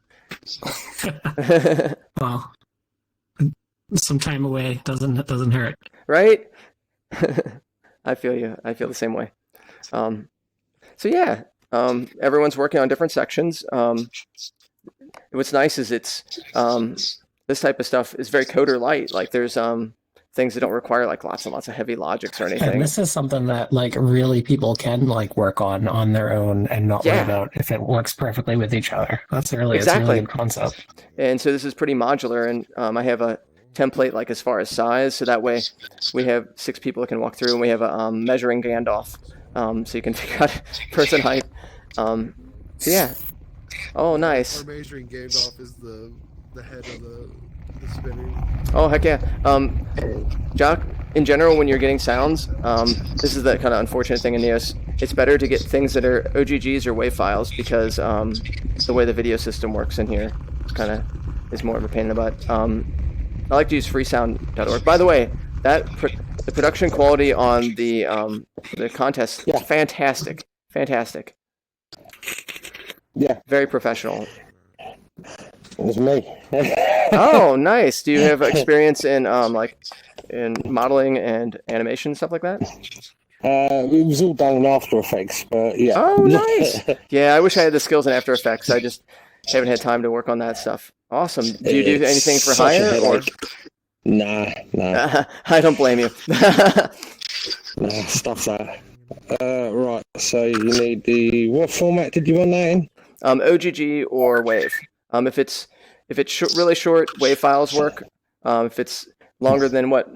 Well, some time away doesn't hurt. Right? I feel you. I feel the same way. So yeah, everyone's working on different sections. What's nice is it's this type of stuff is very coder light. Like there's things that don't require like lots and lots of heavy logics or anything. And this is something that like really people can like work on their own and not worry about if it works perfectly with each other. That's a really good concept. And so this is pretty modular, and I have a template like as far as size, so that way we have 6 people that can walk through, and we have a measuring Gandalf, so you can figure out person height. So yeah. Oh, nice. Our measuring Gandalf is the head of the spinning. Oh heck yeah. Jock, in general, when you're getting sounds, this is the kind of unfortunate thing in Neos. It's better to get things that are OGGs or WAV files because the way the video system works in here kind of is more of a pain in the butt. I like to use freesound.org. By the way, the production quality on the contest, fantastic. Yeah. Very professional. It was me. Oh, nice. Do you have experience in in modeling and animation, stuff like that? It was all done in After Effects, but yeah. Oh, nice. Yeah, I wish I had the skills in After Effects. I just haven't had time to work on that stuff. Awesome. Do you do anything for hire? Or? Nah. I don't blame you. Nah, stuff that. Right, so you need what format did you want that in? OGG or WAV. If it's really short, WAV files work. If it's longer than what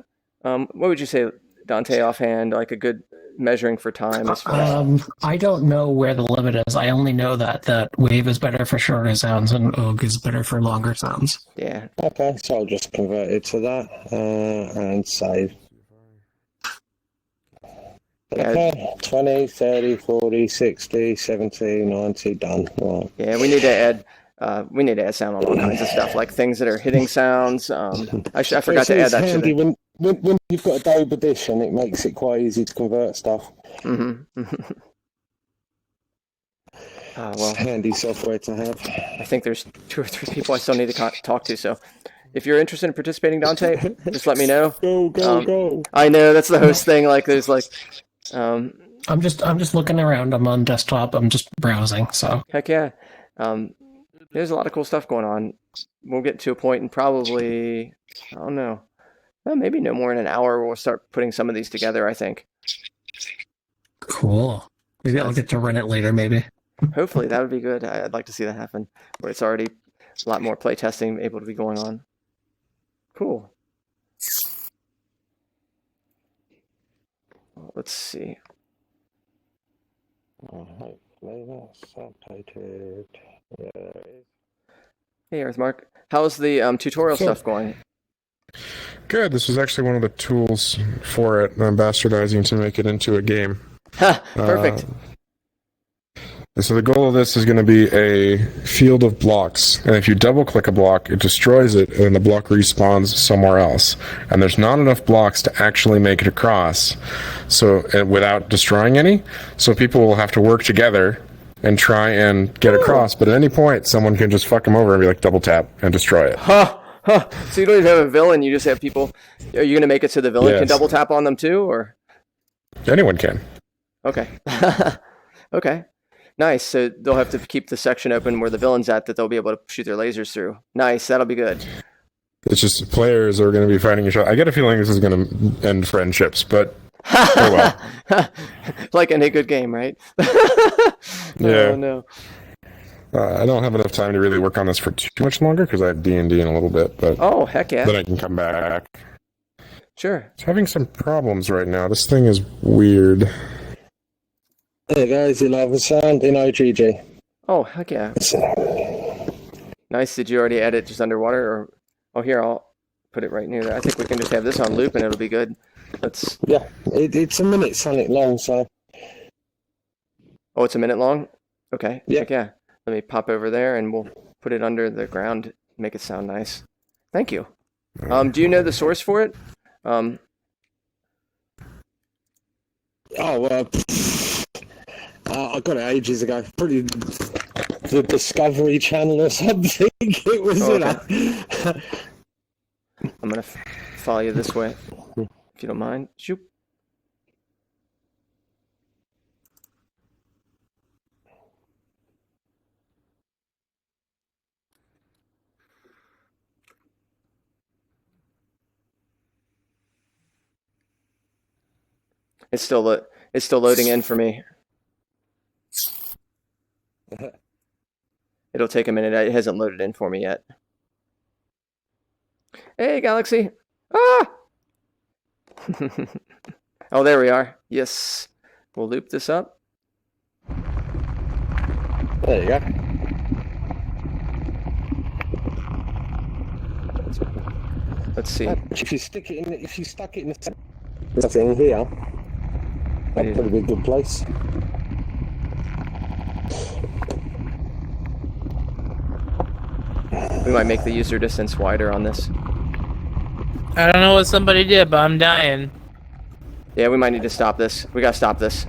would you say, Dante, offhand, like a good measuring for time as far as... I don't know where the limit is. I only know that WAV is better for shorter sounds and OG is better for longer sounds. Yeah. Okay, so I'll just convert it to that and save. Okay, 20, 30, 40, 60, 70, 90, done. Right. Yeah, we need to add sound on all kinds of stuff, like things that are hitting sounds. I forgot to add that to handy when you've got Adobe Audition, it makes it quite easy to convert stuff. Mm-hmm. Well, handy software to have. I think there's 2 or 3 people I still need to talk to, so if you're interested in participating, Dante, just let me know. Go. I know, that's the host thing, like there's like... I'm just looking around. I'm on desktop. I'm just browsing. So heck yeah, there's a lot of cool stuff going on. We'll get to a point in probably, I don't know, maybe no more than an hour. We'll start putting some of these together. I think. Cool. Maybe I'll get to run it later. Maybe. Hopefully that would be good. I'd like to see that happen, where it's already a lot more play testing able to be going on. Cool. Let's see. Hopefully that's updated. Hey, Earthmark. How's the tutorial stuff going? Good. This was actually one of the tools for it. I'm bastardizing to make it into a game. Ha! Perfect. And so the goal of this is going to be a field of blocks, and if you double-click a block, it destroys it, and then the block respawns somewhere else. And there's not enough blocks to actually make it across, so without destroying any. So people will have to work together and try and get across. But at any point, someone can just fuck them over and be like double tap and destroy it. So you don't even have a villain; you just have people. Are you going to make it so the villain can double tap on them too, or? Anyone can. Okay. Okay. Nice. So they'll have to keep the section open where the villain's at that they'll be able to shoot their lasers through. Nice. That'll be good. It's just players are going to be fighting each other. I get a feeling this is going to end friendships, but oh well. Like any good game, right? Yeah. Oh, no. I don't have enough time to really work on this for too much longer because I have D&D in a little bit, but oh, heck yeah. Then I can come back. Sure. It's having some problems right now. This thing is weird. There goes the lava sound in OGG. Oh, heck yeah. Nice. Did you already add it just underwater? Or oh, here, I'll put it right near there. I think we can just have this on loop and it'll be good. Let's. Yeah, it's a minute something long, so. Oh, it's a minute long? Okay. Yeah. Heck yeah. Let me pop over there and we'll put it under the ground, make it sound nice. Thank you. Do you know the source for it? I got it ages ago. Probably the Discovery Channel or something. It was, okay. I'm gonna follow you this way, if you don't mind. Shoop. It's still loading in for me. It'll take a minute. It hasn't loaded in for me yet. Hey, Galaxy. Ah! Oh, there we are. Yes. We'll loop this up. There you go. Let's see. If you stuck it in the thing here, that'd probably be a good place. We might make the user distance wider on this. I don't know what somebody did, but I'm dying. Yeah, we might need to stop this. We gotta stop this.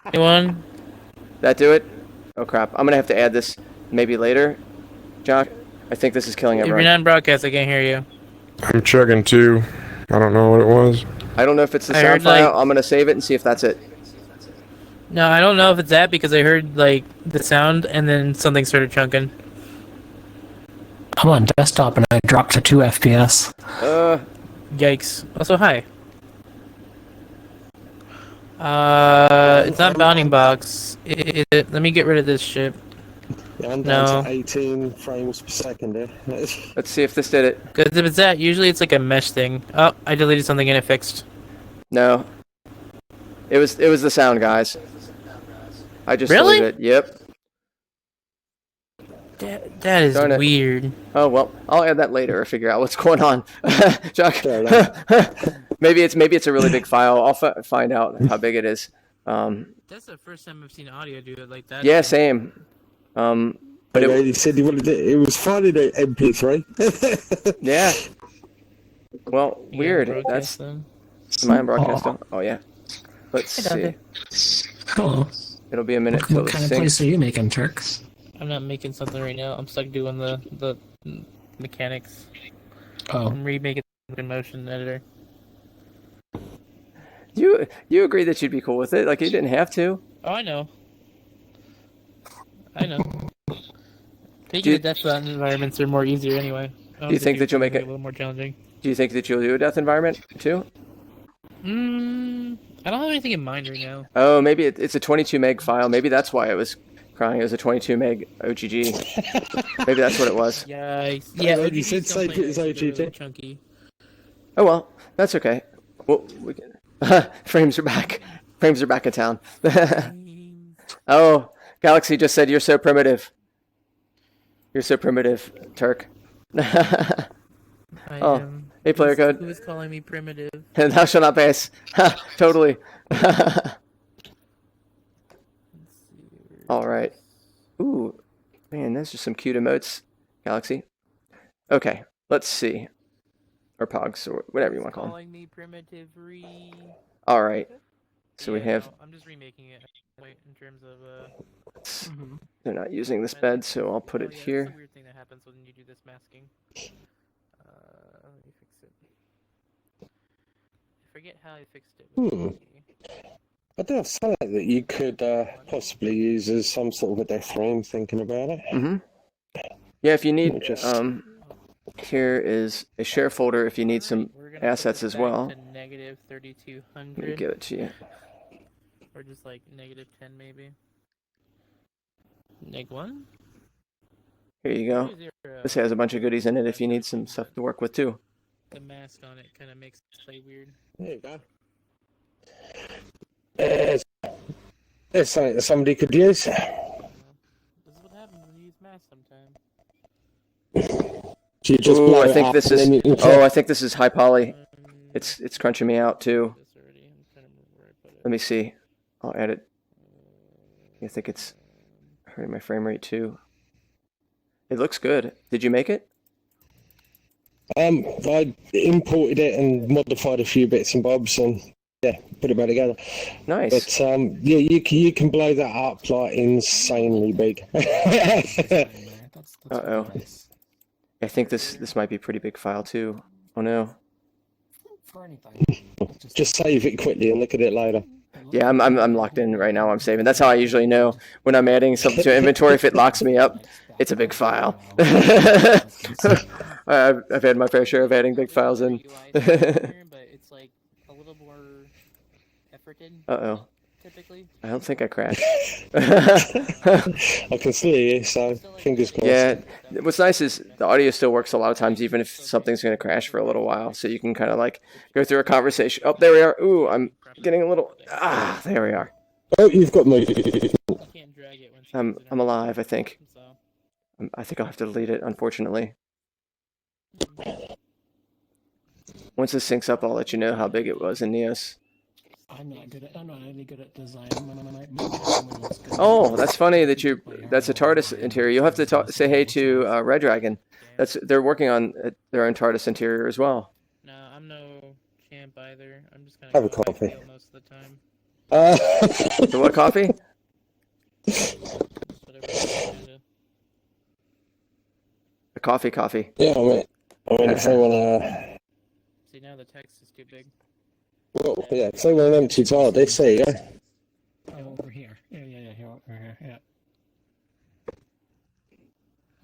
Anyone? That do it? Oh crap! I'm gonna have to add this maybe later. Josh, I think this is killing If everyone. you're not in broadcast, I can't hear you. I'm checking too. I don't know what it was. I don't know if it's the I sound heard, file. like- I'm gonna save it and see if that's it. No, I don't know if it's that because I heard like the sound and then something started chunking. I'm on desktop and I dropped to 2 FPS. Yikes. Also, hi. It's not bounding box. Let me get rid of this shit. Yeah, I'm down No. to 18 frames per second here. Let's see if this did it. Because if it's that, usually it's like a mesh thing. Oh, I deleted something and it fixed. No. It was the sound, guys. I just Really? deleted it. Yep. That is Darn it. weird. Oh well, I'll add that later or figure out what's going on. Chuck. maybe it's a really big file. I'll find out how big it is. That's the first time I've seen audio do it like that. Yeah, same. But he said he wanted it. It was finding an MP3. Yeah. Well, You weird. got That's. broadcast Am I on broadcast still? Oh yeah. Let's Hey, see. Hello. It'll be a minute till What it kind of syncs. place are you making, Turks? I'm not making something right now. I'm stuck doing the mechanics. Oh. I'm remaking the motion editor. You agree that you'd be cool with it? Like you didn't have to. Oh, I know. I know. Do Taking you- the Deathrun environments are more easier anyway. Do you think that you'll make it it a little more challenging? Do you think that you'll do a death environment too? I don't have anything in mind right now. Oh, maybe it's a 22 meg file. Maybe that's why it was crying. It was a 22 meg OGG. Maybe that's what it was. Yeah, You said save it as OGG. Chunky. Oh well, that's okay. Well, we can... frames are back. Frames are back in town. Oh, Galaxy just said you're so primitive. You're so primitive, Turk. I Oh, am. hey, player code. Who is calling me primitive? And thou shalt not pass. Ha, totally. All right. Ooh, man, those are some cute emotes, Galaxy. Okay, let's see. Or Pogs, or whatever you want to call them. Calling me primitive. All right. So we have. No, I'm just remaking it. Wait, in terms of They're not using this bed, so I'll put it That's here. a weird thing that happens when you do this masking. Let me fix it. I forget how I fixed it. I do have something that you could possibly use as some sort of a death room, thinking about it. Mm-hmm. Yeah, if you need, Just- here is a share folder if you need some assets as well. Negative Let me 3200. give it to you. Or just like negative 10 maybe. Neg 1? Here you go. Is there, This has a bunch of goodies in it if you need some stuff to work with too. The mask on it kind of makes it play weird. There you go. There's something that somebody could use. This is what happens when you use masks sometimes. Do you just Ooh, blow I it think up this and is. then you can Oh, I think this is high poly. It's crunching me out too. Let me see. I'll add it. I think it's hurting my frame rate too. It looks good. Did you make it? I imported it and modified a few bits and bobs, and yeah, put it back together. Nice. But yeah, you can blow that up like insanely big. Uh-oh. I think this might be a pretty big file too. Oh no. Just save it quickly and look at it later. Yeah, I'm locked in right now. I'm saving. That's how I usually know when I'm adding something to inventory. If it locks me up, it's a big file. I've had my fair share of adding big files in. But it's like a little more efforted. Uh-oh. Typically. I don't think I crashed. I can see you, so fingers crossed. Yeah, what's nice is the audio still works a lot of times, even if something's going to crash for a little while. So you can kind of like go through a conversation. Oh, there we are. Ooh, I'm getting a little. There we are. Oh, you've got me. I'm alive, I think. I think I'll have to delete it, unfortunately. Once this syncs up, I'll let you know how big it was in Neos. I'm not any good at design. Oh, that's funny that that's a TARDIS interior. You'll have to say hey to Red Dragon. They're working on their own TARDIS interior as well. No, I'm no champ either. I'm just kind Have a of coffee. most of the time. So what coffee? A coffee. Yeah, I mean if they want to... See, now the text is too big. Well, yeah, if they want an empty TARDIS, there you go. Oh, over here. Yeah, here, over here, yeah.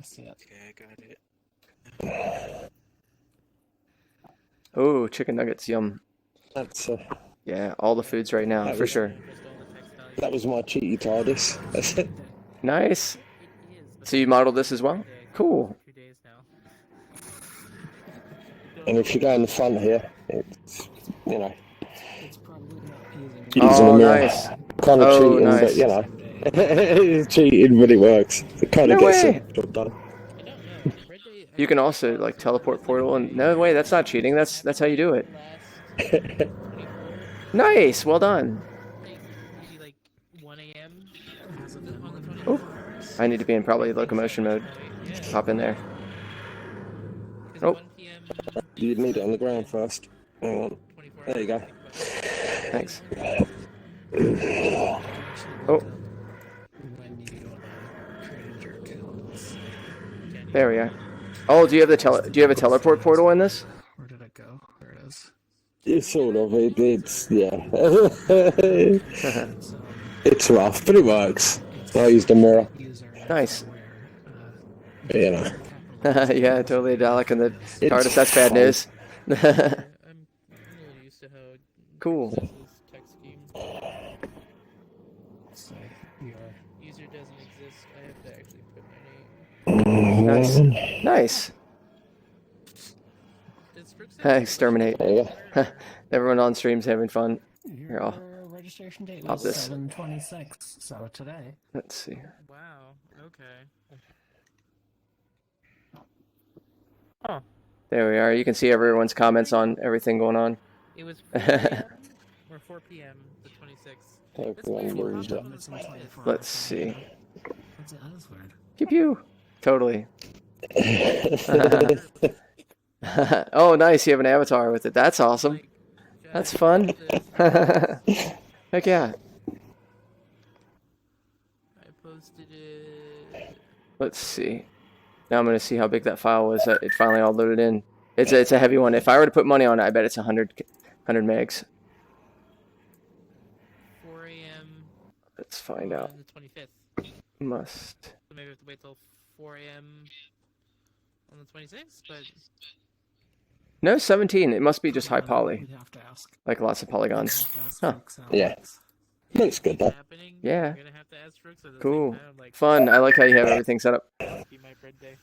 I see that. Okay, I got it. Oh, chicken nuggets, yum. That's yeah, all the foods right now, for sure. That was my cheaty TARDIS. That's it. Nice. So you modeled this as well? Cool. And if you go in the front here, it's, you know... Oh, nice. Kind of cheating, nice. but you know, it's cheating, but it works. It kind of gets the job done. You can also like teleport portal, and no way, that's not cheating. That's how you do it. Nice, well done. Like 1 a.m. Oh, I need to be in probably locomotion mode. Hop in there. Oh, You need it on the ground first. Hang on. There you go. Thanks. Oh. There we are. Oh, do you have a teleport portal in this? Where did it go? There it is. It's sort of. It's yeah. It's rough, but it works. I used a mirror. Nice. You know. Yeah, totally a Dalek and the TARDIS. That's bad news. Cool. User doesn't exist. I have to actually put my name. Nice. Exterminate. Everyone on stream's having fun. Here, I'll registration date pop was this. 7/26, so today. Let's see. Wow. Okay. Huh. There we are. You can see everyone's comments on everything going on. It was 4 p.m. or 4 p.m. the 26th. Let's see. That is weird. Pew pew. Totally. Oh, nice. You have an avatar with it. That's awesome. That's fun. Heck yeah. I posted it. Let's see. Now I'm going to see how big that file was. It finally all loaded in. It's a heavy one. If I were to put money on it, I bet it's 100 megs. 4 a.m. Let's find out. On the 25th. Must. So maybe we have to wait till 4 a.m. on the 26th, but... No, 17. It must be just high poly. Like lots of polygons. Huh. Yeah. Looks good though. Yeah. Cool. Fun. I like how you have everything set up. Be my bread day.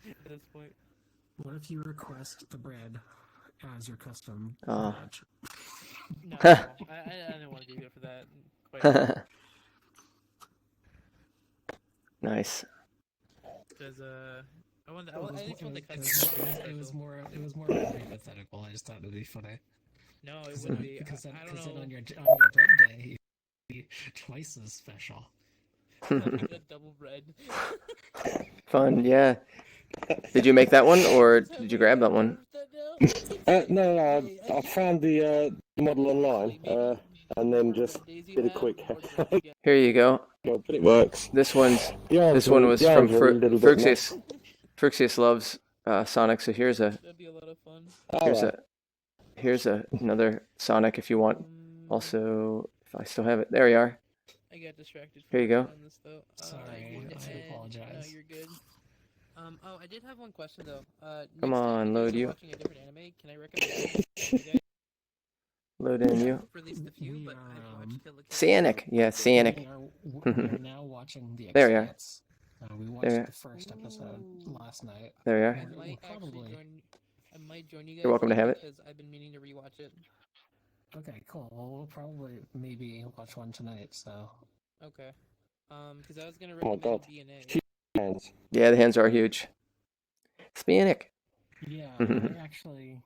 At this point. What if you request the bread as your custom Oh. badge? No, I didn't want to be here for that. Quite Nice. Because I just want the It was more hypothetical. I just thought it would be funny. No, it wouldn't be. Because I don't know. on your bread day, you'd be twice as special. Good double bread. Fun, yeah. Did you make that one, or did you grab that one? No, I found the model online, and then just did a quick hack. Here you go. But it works. This one was the from arms are a little bit Fruxius. Fruxius loves Sonic, so here's another Sonic if you want. Also, if I still have it, there you are. I got distracted. Here you go. Sorry, I apologize. No, you're good. Oh, I did have one question though. Come next time on, you guys load are you. watching a different anime, can I recommend you guys Load in you. for at least a few, but I've watched Kill la Kill. Cyanic, yeah, Cyanic. We are now watching The There you are. Expanse. We watched the first episode last night. There you are. I might actually I might join you guys. You're welcome to have it. Because I've been meaning to rewatch it. Okay, cool. Well, we'll probably maybe watch one tonight. So. Okay. Because I was gonna Oh my recommend god. DNA. Hands. Yeah, the hands are huge. Cyanic. Yeah, I actually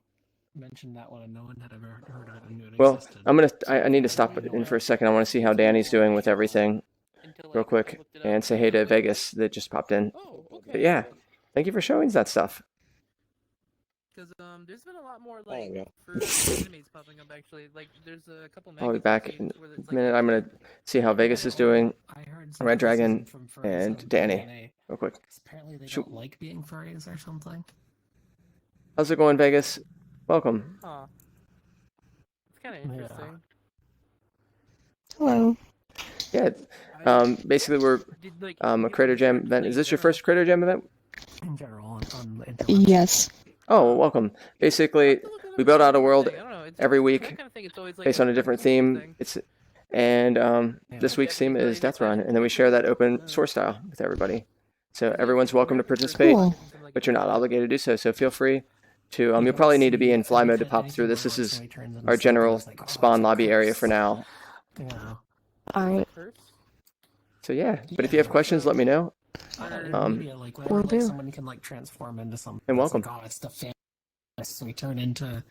mentioned that one, and no one had ever heard of it and knew it Well, existed. I need to stop in for a second. I want to see how Danny's doing with everything real quick and say hey to Vegas that just popped in. But yeah, thank you for showing us that stuff. Because there's been a lot more like yeah. first animes popping up actually. Like there's a couple. I'll be back in where it's a minute. I'm going to see how Vegas is doing. Red Dragon and Danny real quick. Apparently they Shoot. don't like being furries or something. How's it going, Vegas? Welcome. Aw. It's kind of interesting. Hello. Yeah. Basically, we're a Creator Jam event. Is this your first Creator Jam event? In general, on the internet. Yes. Oh, well, welcome. Basically, we build out a world every week based on a different theme. This week's theme is Deathrun, and then we share that open source style with everybody. So everyone's welcome to participate, Cool. but you're not obligated to do so. So feel free to. You'll probably need to be in fly mode to pop through this. This is our general spawn lobby area for now. Alright. So yeah, but if you have questions, let me know. Like whenever like, someone can like transform into something. And welcome. Like, oh, it's the fan. So we turn into,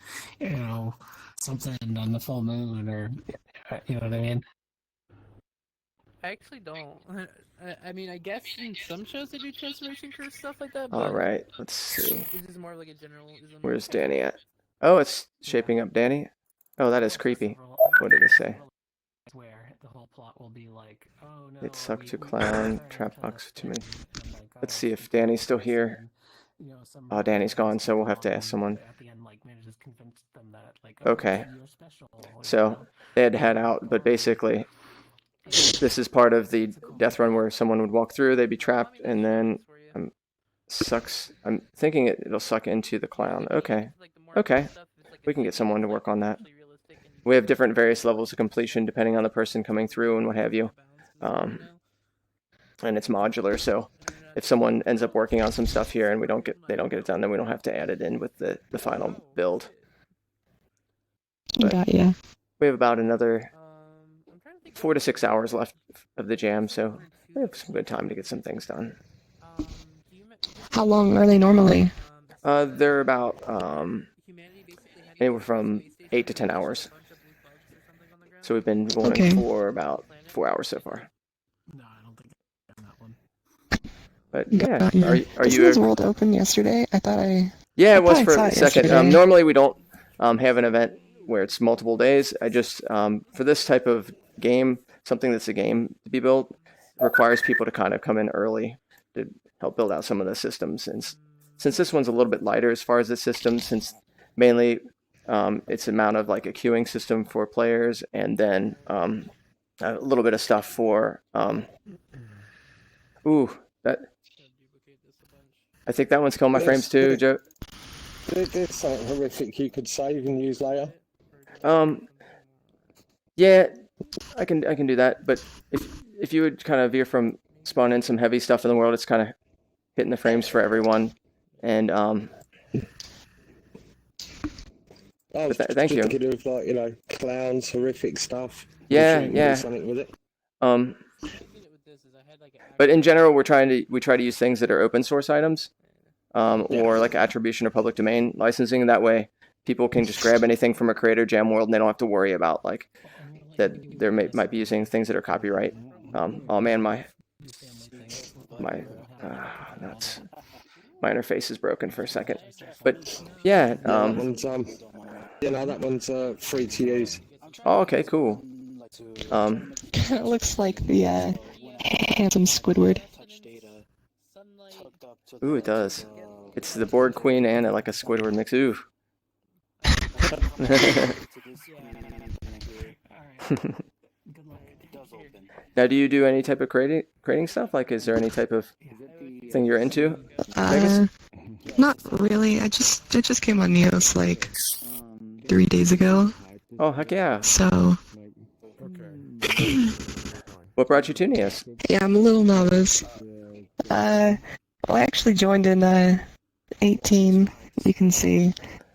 something on the full moon, or you know what I mean. I actually don't. I mean, I guess in some shows they do transformation curse stuff like that. But All right, let's see. This is more like a generalism. Where's Danny at? Oh, it's shaping up Danny. Oh, that is creepy. What did it say? Where the whole plot will be like, oh no. It sucked to clown, trap box too many. Let's see if Danny's still here. Oh, Danny's gone, so we'll have to ask someone. Okay. So they had to head out, but basically, this is part of the death run where someone would walk through, they'd be trapped, and then sucks. I'm thinking it'll suck into the clown. Okay. Okay. We can get someone to work on that. We have different various levels of completion depending on the person coming through and what have you. And it's modular, so if someone ends up working on some stuff here and they don't get it done, then we don't have to add it in with the final build. But Got ya. we have about another 4 to 6 hours left of the jam, so we have some good time to get some things done. How long are they normally? They're about anywhere from 8 to 10 hours. So we've been going for about 4 hours so far. But yeah, are you? Was World Open yesterday? I thought I. Yeah, it was for saw a it second. yesterday. Normally we don't have an event where it's multiple days. I just for this type of game, something that's a game to be built, requires people to kind of come in early to help build out some of the systems. And since this one's a little bit lighter as far as the systems, since mainly it's amount of like a queuing system for players, and then a little bit of stuff for that. I think that one's killing my frames too, Joe. There's something horrific you could save and use later. Yeah, I can do that. But if you would kind of veer from spawning some heavy stuff in the world, it's kind of hitting the frames for everyone. And thank you. Thinking of like clowns, horrific stuff. Yeah, I'm sure you can yeah. do something with it. But in general, we try to use things that are open source items, or like attribution or public domain licensing. That way, people can just grab anything from a Creator Jam world, and they don't have to worry about like that they might be using things that are copyright. Oh man, my nuts. my interface is broken for a second. But yeah, that one's that one's free to use. Oh, okay, cool. It looks like the handsome Squidward. Ooh, it does. It's the Board Queen and like a Squidward mix. Ooh. Now, do you do any type of creating stuff? Like, is there any type of thing you're into? Not really. I just came on Neos like 3 days ago. Oh, heck yeah. So. What brought you to Neos? Yeah, I'm a little novice. Well, I actually joined in 18. You can see.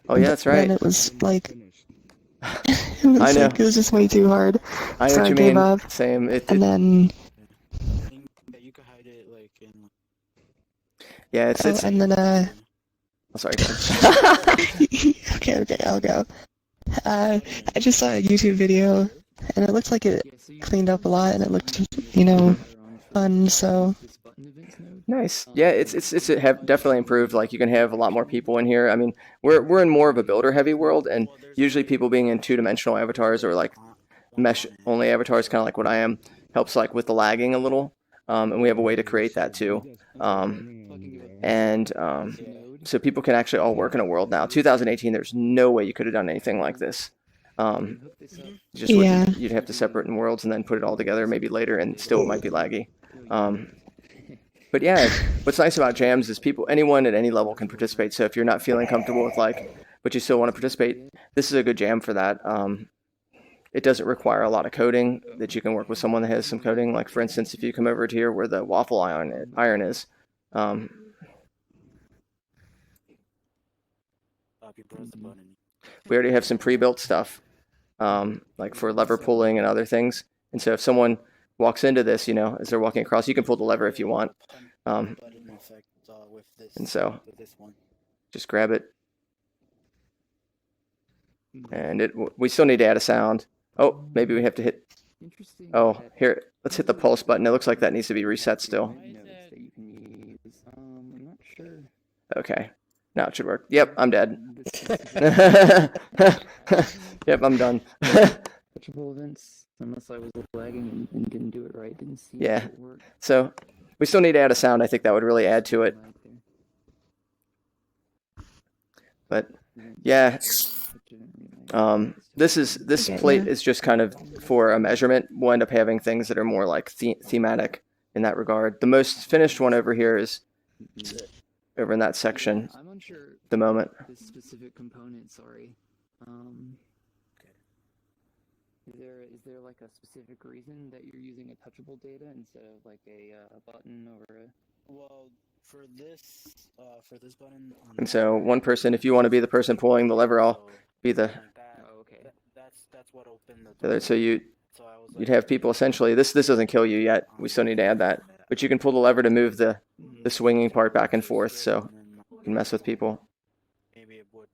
Oh yeah, that's right. And it was like. It was I know. Like, it was just way too hard. I know so what you I gave mean. up. Same. And then. Yeah, it's. And then Oh, sorry. Go ahead. okay, I'll go. I just saw a YouTube video, and it looked like it cleaned up a lot, and it looked, fun. So. Nice. Yeah, it's definitely improved. Like you can have a lot more people in here. I mean, we're in more of a builder heavy world, and usually people being in 2-dimensional avatars or like mesh only avatars, kind of like what I am, helps like with the lagging a little. And we have a way to create that too. So people can actually all work in a world now. 2018, there's no way you could have done anything like this. You'd have to separate in worlds and then put it all together maybe later, and still it might be laggy. But yeah, what's nice about jams is anyone at any level can participate. So if you're not feeling comfortable with but you still want to participate, this is a good jam for that. It doesn't require a lot of coding, that you can work with someone that has some coding. Like for instance, if you come over to here where the waffle iron is, we already have some pre-built stuff, like for lever pulling and other things. And so if someone walks into this, as they're walking across, you can pull the lever if you want. And so just grab it. And we still need to add a sound. Oh, maybe we have to hit. Oh, here, let's hit the pulse button. It looks like that needs to be reset still. Okay, now it should work. Yep, I'm dead. Yep, I'm done. Touchable events, unless I was lagging and didn't do it right, didn't see Yeah, it work. so we still need to add a sound. I think that would really add to it. But yeah, this plate is just kind of for a measurement. We'll end up having things that are more like thematic in that regard. The most finished one over here is over in that section. I'm unsure. The moment. This specific component, sorry. Is there like a specific reason that you're using a touchable data instead of like a button or a? Well, for this button. And so one person, if you want to be the person pulling the lever, I'll be the. Oh, okay. That's what opened the. So you'd have people essentially. This doesn't kill you yet. We still need to add that, but you can pull the lever to move the swinging part back and forth, so you can mess with people. Maybe it would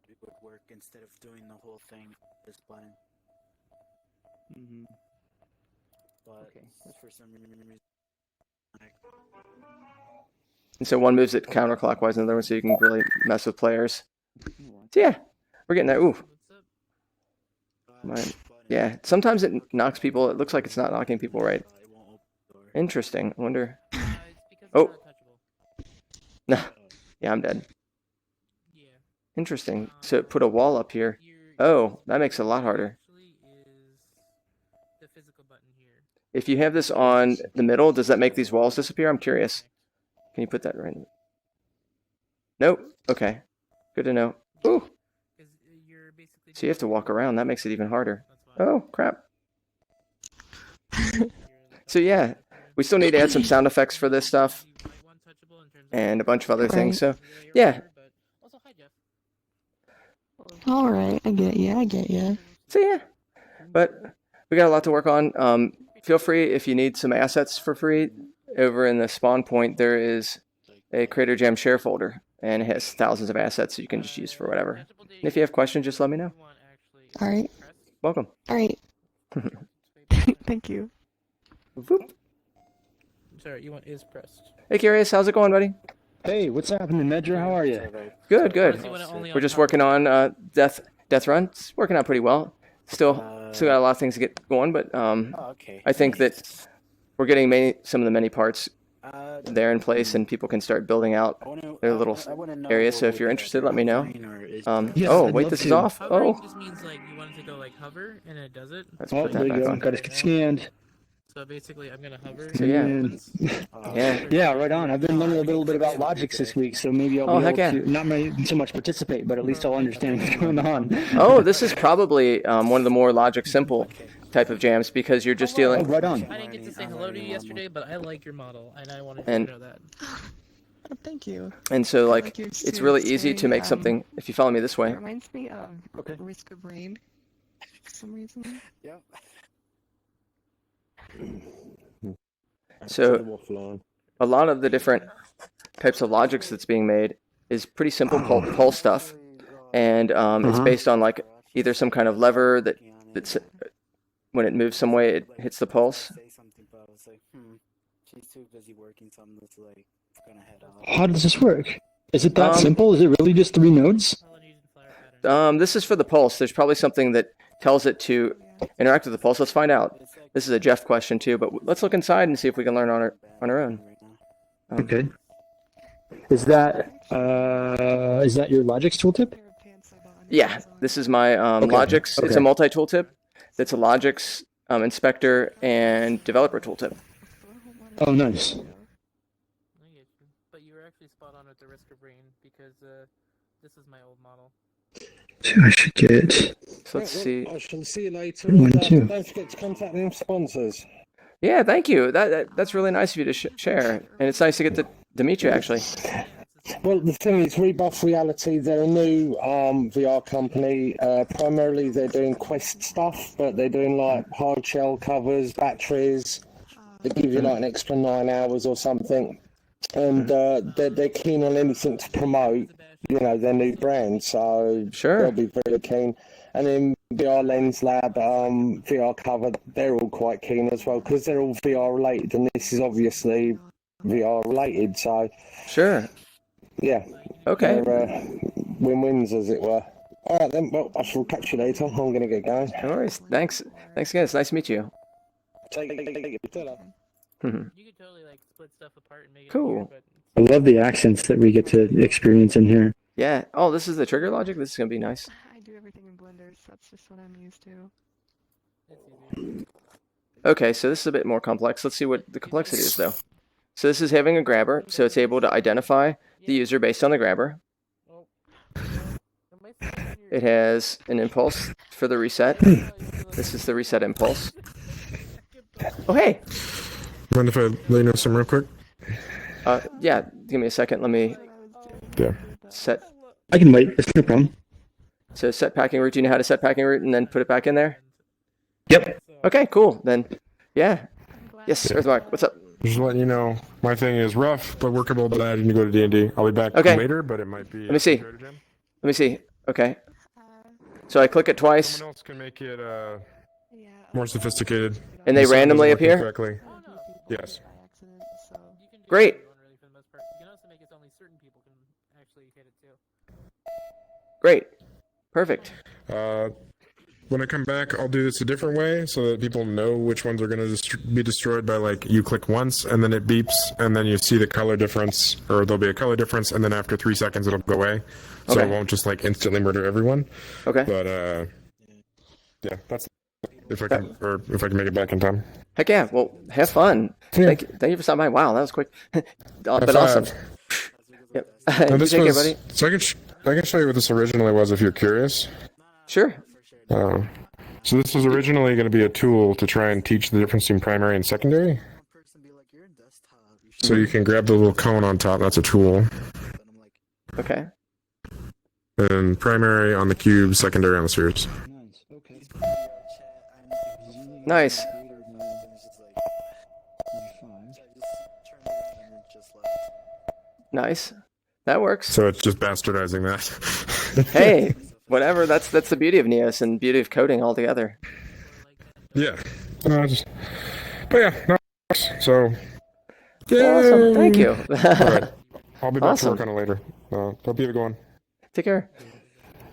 work instead of doing the whole thing with this button. But for some reason. And so one moves it counterclockwise, and the other one, so you can really mess with players. So yeah, we're getting there. Ooh. Yeah, sometimes it knocks people. It looks like it's not knocking people right. Interesting. I wonder. Oh. No. Yeah, I'm dead. Interesting. So put a wall up here. Oh, that makes it a lot harder. If you have this on the middle, does that make these walls disappear? I'm curious. Can you put that right in? Nope. Okay. Good to know. Ooh. So you have to walk around. That makes it even harder. Oh, crap. So yeah, we still need to add some sound effects for this stuff. And a bunch of other things. So, yeah. All right, I get you. So yeah, but we got a lot to work on. Feel free if you need some assets for free. Over in the spawn point, there is a Creator Jam share folder, and it has thousands of assets that you can just use for whatever. And if you have questions, just let me know. All right. Welcome. All right. Thank you. Whoop. Sorry, you want is pressed. Hey, Curious, how's it going, buddy? Hey, what's happening, Medra? How are you? Good, good. We're just working on Deathrun. It's working out pretty well. Still got a lot of things to get going, but I think that we're getting some of the many parts there in place, and people can start building out their little areas. So if you're interested, let me know. Yes, Oh, I'd wait, love this is to. off. Hovering Oh, just means like you want it to go like hover, and it does it. let's Oh, put there that you back go. on. Got it scanned. So basically, I'm gonna hover. So yeah, And- yeah. Yeah, right on. I've been learning a little bit about logics this week, so maybe I'll Oh, be heck able yeah. to not so much participate, but at least I'll understand what's going on. Oh, this is probably one of the more logic simple type of jams because you're just Oh, dealing. right on. I didn't get to say hello to you yesterday, but I like your model, and I wanted And- you to know that. Oh, thank you. And so, like, your it's really students easy to very, make something. If you follow me this It way, reminds me of Risk of Rain for some reason. Yep. so a lot of the different types of logics that's being made is pretty simple pull stuff, and it's based on like either some kind of lever that's when it moves some way it hits the pulse. She's too busy working, so I'm just like gonna head out. How does this work? Is it that simple? Is it really just 3 nodes? This is for the pulse. There's probably something that tells it to interact with the pulse. Let's find out. This is a Jeff question too, but let's look inside and see if we can learn on our own. Okay. Is that your logics tooltip? Yeah, this is my Logix. It's a multi-tooltip. It's a Logix inspector and developer tooltip. Oh, nice. But you were actually spot on with the Risk of Rain because this is my old model. I should get. So let's see. I shall see you later. One, too. Don't forget to contact them sponsors. Yeah, thank you. That's really nice of you to share, and it's nice to get to meet you actually. Well, the thing is, Rebuff Reality, they're a new VR company. Primarily, they're doing Quest stuff, but they're doing like hard shell covers, batteries. They give you like an extra 9 hours or something, and they're keen on anything to promote, their new brand. So they'll be very keen. And then VR Lens Lab, VR Cover, they're all quite keen as well because they're all VR related, and this is obviously VR related. So sure. Yeah. Okay. They're win-wins, as it were. All right, then. Well, I shall catch you later. I'm going to get going. No worries. Thanks again. It's nice to meet you. Take it. You could totally like split stuff apart and make it Cool. weird, but I love the accents that we get to experience in here. Yeah. Oh, this is the trigger logic. This is gonna be nice. I do everything in Blender, so that's just what I'm used to. Okay, so this is a bit more complex. Let's see what the complexity is, though. So this is having a grabber, so it's able to identify the user based on the grabber. It has an impulse for the reset. This is the reset impulse. Oh, hey! Mind if I let you know something real quick? Yeah, give me a second. Let me set. I can wait. It's no problem. So set packing route. Do you know how to set packing route and then put it back in there? Yep. Okay, cool. Then, yeah. Yes, Earthmark, what's up? Just letting you know, my thing is rough but workable, but I need to go to D&D. I'll be back later, but it might be... Let me see. Let me see. Okay. So I click it twice. Someone else can make it more sophisticated. And they The sound randomly doesn't work appear? correctly. Yes. Great. you can also make it so only certain people can actually hit it too. Great. Perfect. When I come back, I'll do this a different way so that people know which ones are going to be destroyed by, like, you click once and then it beeps and then you see the color difference, or there'll be a color difference, and then after 3 seconds it'll go away. So Okay. it won't just, like, instantly murder everyone. Okay. But, yeah, that's if I can make it back in time. Heck yeah. Well, have fun. Yeah. Thank you for stopping by. Wow, that was quick. But High awesome. five. Yep. Now, You this take care, was, buddy. so I can show you what this originally was if you're curious. Sure. So this was originally going to be a tool to try and teach the difference between primary and secondary. So you can grab the little cone on top, that's a tool. Okay. And primary on the cube, secondary on the spheres. Nice. Nice. That works. So it's just bastardizing that. Hey, whatever. That's the beauty of Neos and beauty of coding altogether. Yeah. But yeah, no, so. Awesome. Thank you. All right. I'll be back to work Awesome. on it later. Hope you have a good one. Take care.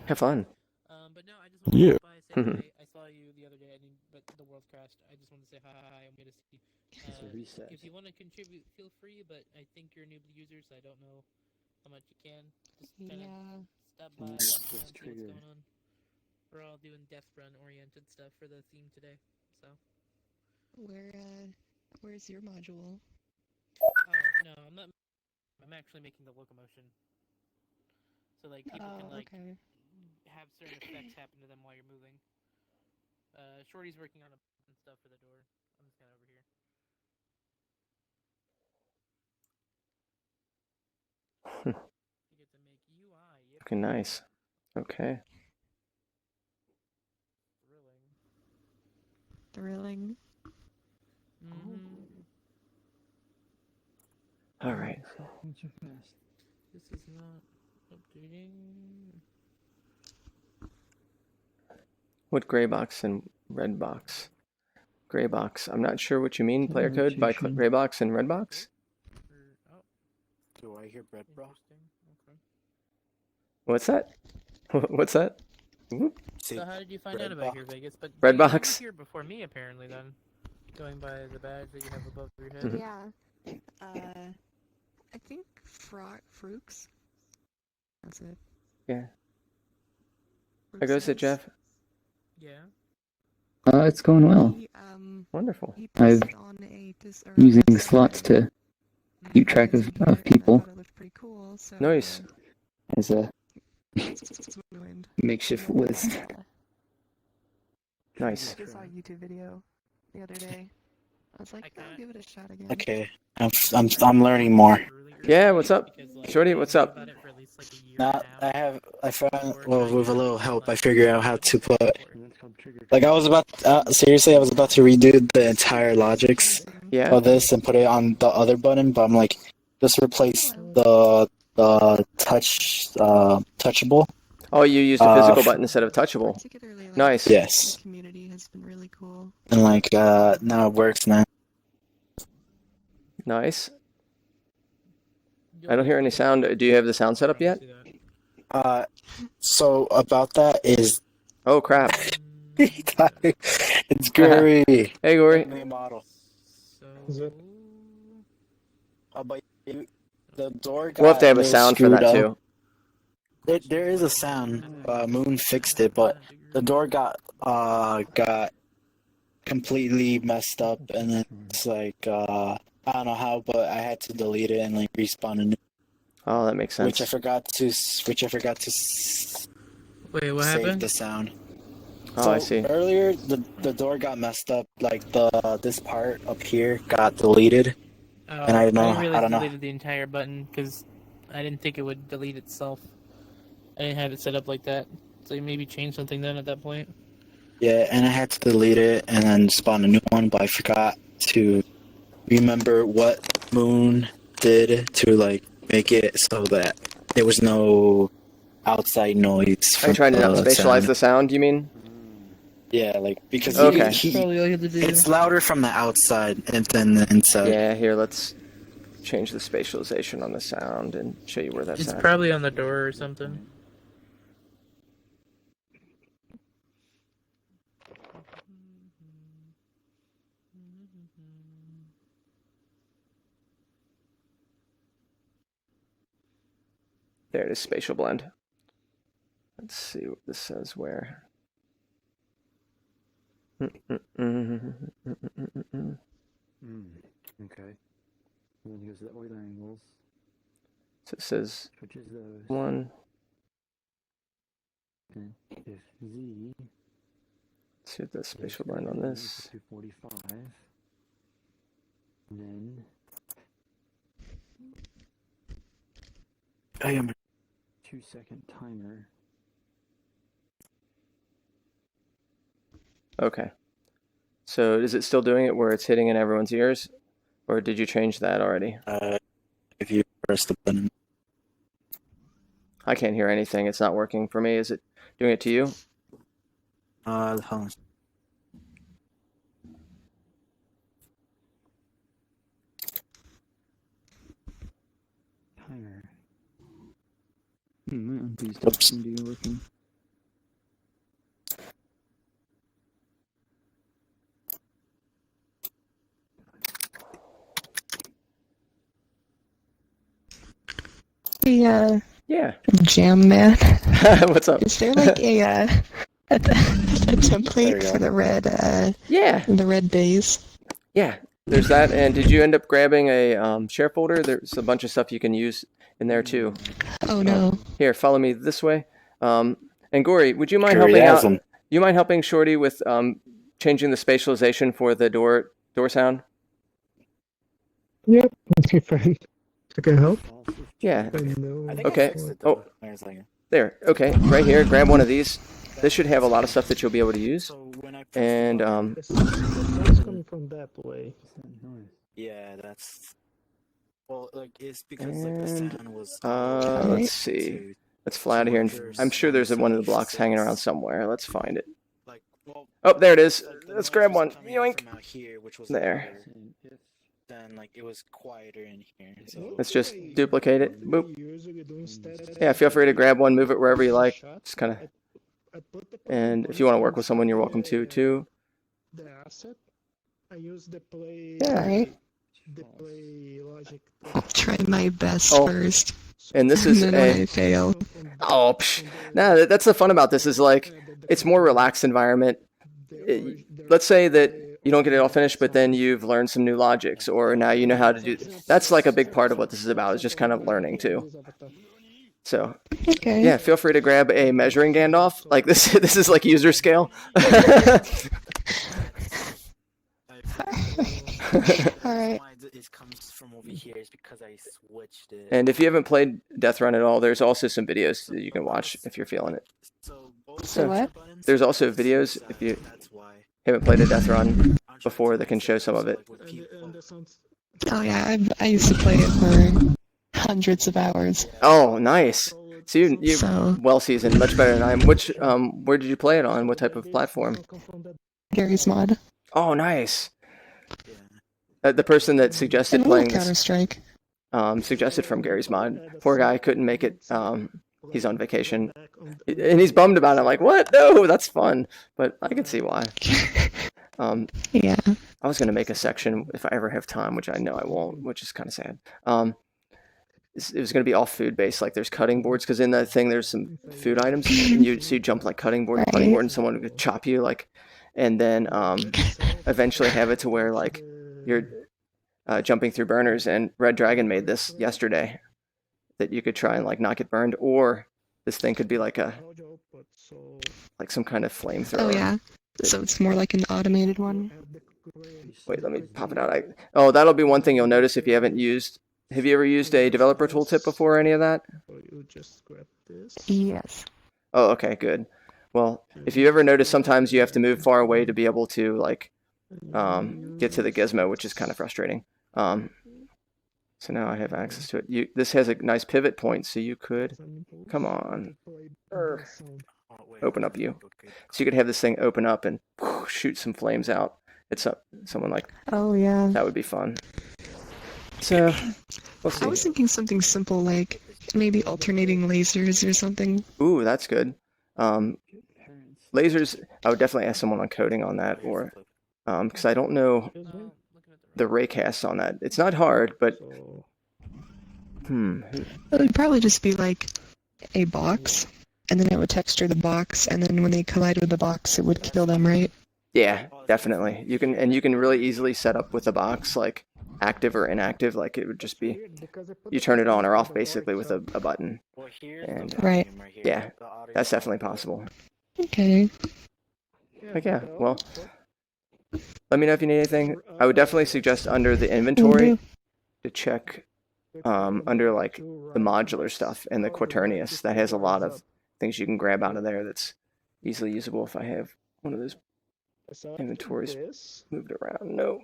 Have fun. But no, I just wanted Yeah. to stop by, say hi. I saw you the other day, but the world crashed. I just wanted to say hi. I'm going to see. If you want to contribute, feel free, but I think you're a new user, so I don't know how much you can. Just kind of stop by, walk around, see what's going on. We're all doing Deathrun-oriented stuff for the theme today, so. Where's your module? Oh, no, I'm not. I'm actually making the locomotion. So, like, people can, like, have certain effects happen to them while you're moving. Shorty's working on and stuff for the door. I'm just kind of over here. You get to make UI. Yep. Okay, nice. Okay. Thrilling. All right. This is not updating. What gray box and red box? Gray box. I'm not sure what you mean, player code, by gray box and red box. Do I hear bread, bro? Okay. What's that? What's that? So how did you find out about here, Vegas? But Red you were box. here before me, apparently. Then, going by the badge that you have above your head. Yeah. I think Frooks. That's it. Yeah. How goes it, Jeff? Yeah. It's going well. Wonderful. I'm using slots to keep track of people. Nice. As a makeshift list. Nice. I just saw a YouTube video the other day. I was like, I'll give it a shot again. Okay, I'm learning more. Yeah, what's up? Shorty, what's up? I found, well, with a little help, I figured out how to put, like, I was about to redo the entire logics of this and put it on the other button, but I'm like, just replace the touchable. Oh, you used a physical button instead of touchable. Nice. Yes. Community has been really cool. And like, now it works now. Nice. I don't hear any sound. Do you have the sound set up yet? So about that is. Oh crap! It's Gory. Hey, Gory. Model. But the door got We'll have to have a sound for that too. There is a sound. Moon fixed it, but the door got completely messed up, and then it's like I don't know how, but I had to delete it and like respawn a new. Oh, that makes sense. Which I forgot to. Wait, what save happened? the sound. Oh, so I see. Earlier, the door got messed up. Like this part up here got deleted, and I didn't realize don't it know. deleted the entire button because I didn't think it would delete itself. I didn't have it set up like that, so you maybe change something then at that point. Yeah, and I had to delete it and then spawn a new one, but I forgot to remember what Moon did to like make it so that there was no outside noise. Are you trying to not spatialize sound. the sound? You mean? Yeah, like because Okay. it's louder from the outside and then the inside. Yeah. Here, let's change the spatialization on the sound and show you where that's It's at. probably on the door or something. There it is, spatial blend. Let's see what this says where. Okay. And then here's the Euler angles. So it says Switches those. 1. Okay. If Z. Let's see what the spatial blend on this. 245. Then. I am 2-second timer. Okay. So is it still doing it where it's hitting in everyone's ears? Or did you change that already? If you press the button. I can't hear anything. It's not working for me. Is it doing it to you? Hold on. Timer. These don't seem to be working. The Yeah. Jam Man. What's up? Is there like a template go. for the red Yeah. the red days? Yeah, there's that. And did you end up grabbing a share folder? There's a bunch of stuff you can use in there too. Oh no. Here, follow me this way. And Gory, would you mind Gory helping has out? them. You mind helping Shorty with changing the spatialization for the door sound? Yep, okay, fine. I can help. Yeah. I know. Okay. Oh, there. Okay, right here. Grab one of these. This should have a lot of stuff that you'll be able to use. And That's coming from that way. Yeah, that's. Well, like it's because like the sound was. let's see. Let's fly out of here, and I'm sure there's one of the blocks hanging around somewhere. Let's find it. Oh, there it is. Let's grab one. Yoink. There. Then like it was quieter in here. So. Let's just duplicate it. Boop. Yeah, feel free to grab one, move it wherever you like. Just kind of. And if you want to work with someone, you're welcome to too. The asset. I use the play. Yeah. The play logic. I'll try my best Oh. first. And this is and then I fail. Oh, no, that's the fun about this is like it's more relaxed environment. Let's say that you don't get it all finished, but then you've learned some new logics, or now you know how to do. That's like a big part of what this is about, is just kind of learning too. So, okay. Yeah, feel free to grab a measuring Gandalf. Like this, this is like user scale. Alright. It comes from over here is because I switched it. And if you haven't played Deathrun at all, there's also some videos that you can watch if you're feeling it. So what? There's also videos if you haven't played a Deathrun before that can show some of it. Oh yeah, I used to play it for hundreds of hours. Oh, nice. So you So- well seasoned, much better than I am. Which where did you play it on? What type of platform? Gary's mod. Oh, nice. The person that suggested And playing Counter this Strike. suggested from Gary's mod. Poor guy couldn't make it. He's on vacation, and he's bummed about it. I'm like, what? No, that's fun, but I can see why. Yeah. I was gonna make a section if I ever have time, which I know I won't, which is kind of sad. It was gonna be all food based. Like there's cutting boards because in that thing there's some food items. And you jump like cutting board, and someone would chop you like, and then eventually have it to where like you're jumping through burners. And Red Dragon made this yesterday that you could try and like not get burned, or this thing could be like some kind of flamethrower. Oh yeah. So it's more like an automated one. Wait, let me pop it out. Oh, that'll be one thing you'll notice if you haven't used. Have you ever used a developer tooltip before, or any of that? Yes. Oh, okay, good. Well, if you ever notice, sometimes you have to move far away to be able to like get to the gizmo, which is kind of frustrating. So now I have access to it. This has a nice pivot point, so you could come on, open up you. So you could have this thing open up and shoot some flames out. It's someone like. Oh yeah. That would be fun. So, let's see. I was thinking something simple like maybe alternating lasers or something. Ooh, that's good. Lasers, I would definitely ask someone on coding on that, or because I don't know the raycasts on that. It's not hard, but It would probably just be like a box, and then it would texture the box, and then when they collide with the box, it would kill them, right? Yeah, definitely. You can really easily set up with a box like active or inactive. Like it would just be you turn it on or off basically with a button. And Right. yeah, that's definitely possible. Okay. Like yeah, well, let me know if you need anything. I would definitely suggest under the inventory to check under like the modular stuff and the Quaternius. That has a lot of things you can grab out of there that's easily usable. If I have one of those inventories moved around, no.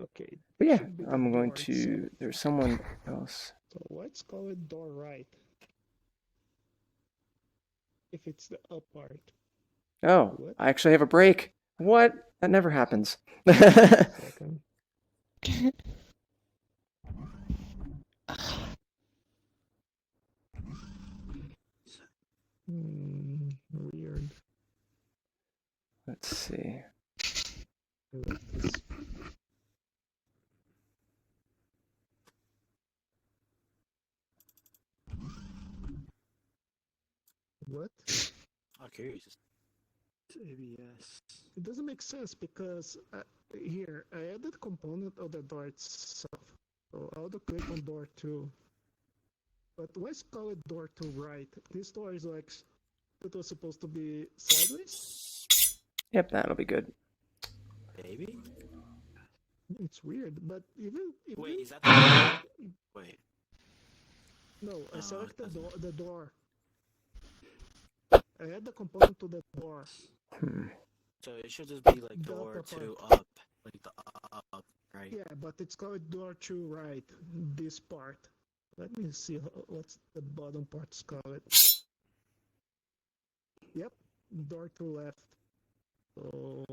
Okay. But yeah, I'm going to. There's someone else. So let's call it door right. If it's the up part. Oh, I actually have a break. What? That never happens. Weird. Let's see. What? Okay. ABS. It doesn't make sense because here I added the component of the door itself. So I'll do click on door 2. But let's call it door to right. This door is like it was supposed to be sideways. Yep, that'll be good. Maybe. It's weird, but even Wait, is that the wait? No, I selected the door. I add the component to the door. So it should just be like door to up, like the up, right? Yeah, but it's called door to right. This part. Let me see what's the bottom part's called. Yep, door to left. So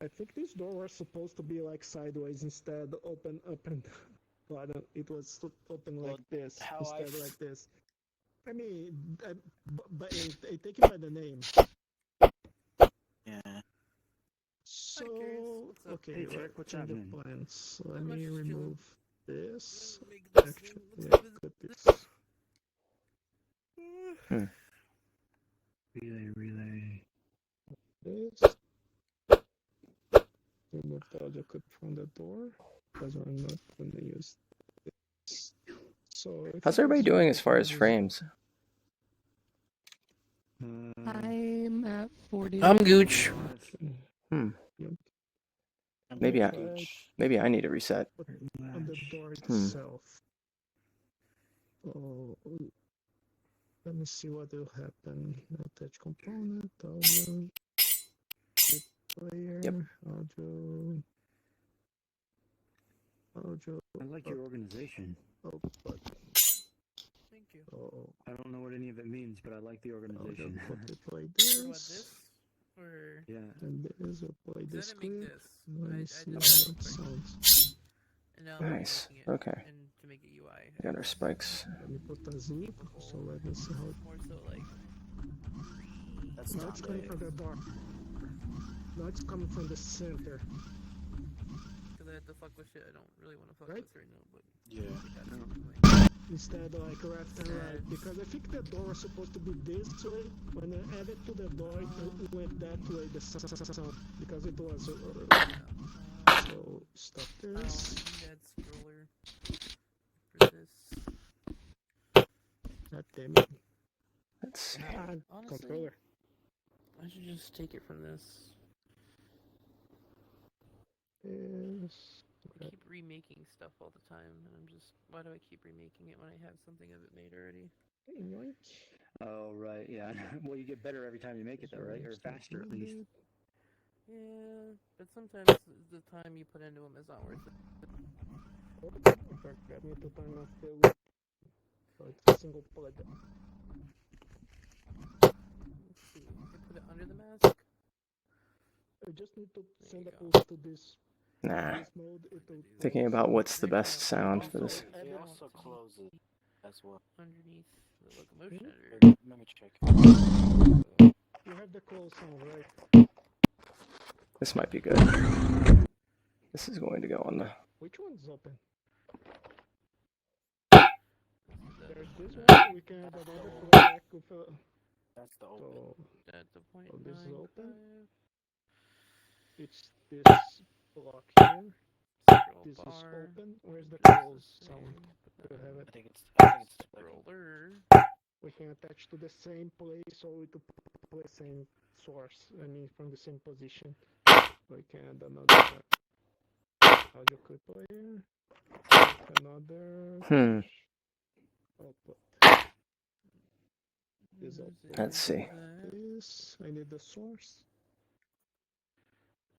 I think this door was supposed to be like sideways instead, open up and bottom. It was open like this instead like this. I mean, but I take it by the name. Yeah. So okay, we're putting the plans. Let me remove this. Actually, yeah, cut this. Relay. This. Remove the audio clip from the door because we're not going to use this. So how's everybody doing as far as frames? I'm at 40. I'm Gooch. Maybe I need a reset. On the door itself. Oh, let me see what will happen. Attach component, audio, player, audio. I like your organization. Oh, but Thank you. oh, I don't know what any of it means, but I like the organization. put it like What, this. this? Or... Yeah. And this will play this Didn't make clip. this. Let me I see did how that it quick. sounds. And now I'm Nice. making it Okay. and to make it UI. Got our spikes. Let me put a zip. So let me see how it. More so like. That's Now not it's coming big. from the door. Now it's coming from the center. Because I have to fuck with shit I don't really want to fuck Right? with right now, but. Yeah. Instead like left and right, because I think the door was supposed to be this way. When I added to the door, it went that way, the sound, because it was so stop this. That scroller for this. God damn it. Let's see. Honestly, Controller. I should just take it from this. Yes. I keep remaking stuff all the time, and I'm just, why do I keep remaking it when I have something of it made already? Oh, right, yeah. Well, you get better every time you make it, though, right? Or faster, at least. Yeah, but sometimes the time you put into them is not worth it. Forgot me to turn off the loop. So it's a single plug. Let's see, I put it under the mask. I just need to send a pulse to this. Nah. This mode, Thinking about what's the best sound for this. If you also close it as well. Underneath the locomotion editor. Let me check. You have the close sound, right? This might be good. This is going to go on the. Which one's open? There's this one. We can have another playback with That's the open. That's the point. So this is open. 9.5. It's this block here. This is open. Where's the close sound? Do you have it? I think it's Scroller. We can attach to the same place, so we to play same source. I mean, from the same position. We can add another audio clip player. Another. Output. This output. Let's see. This. I need the source.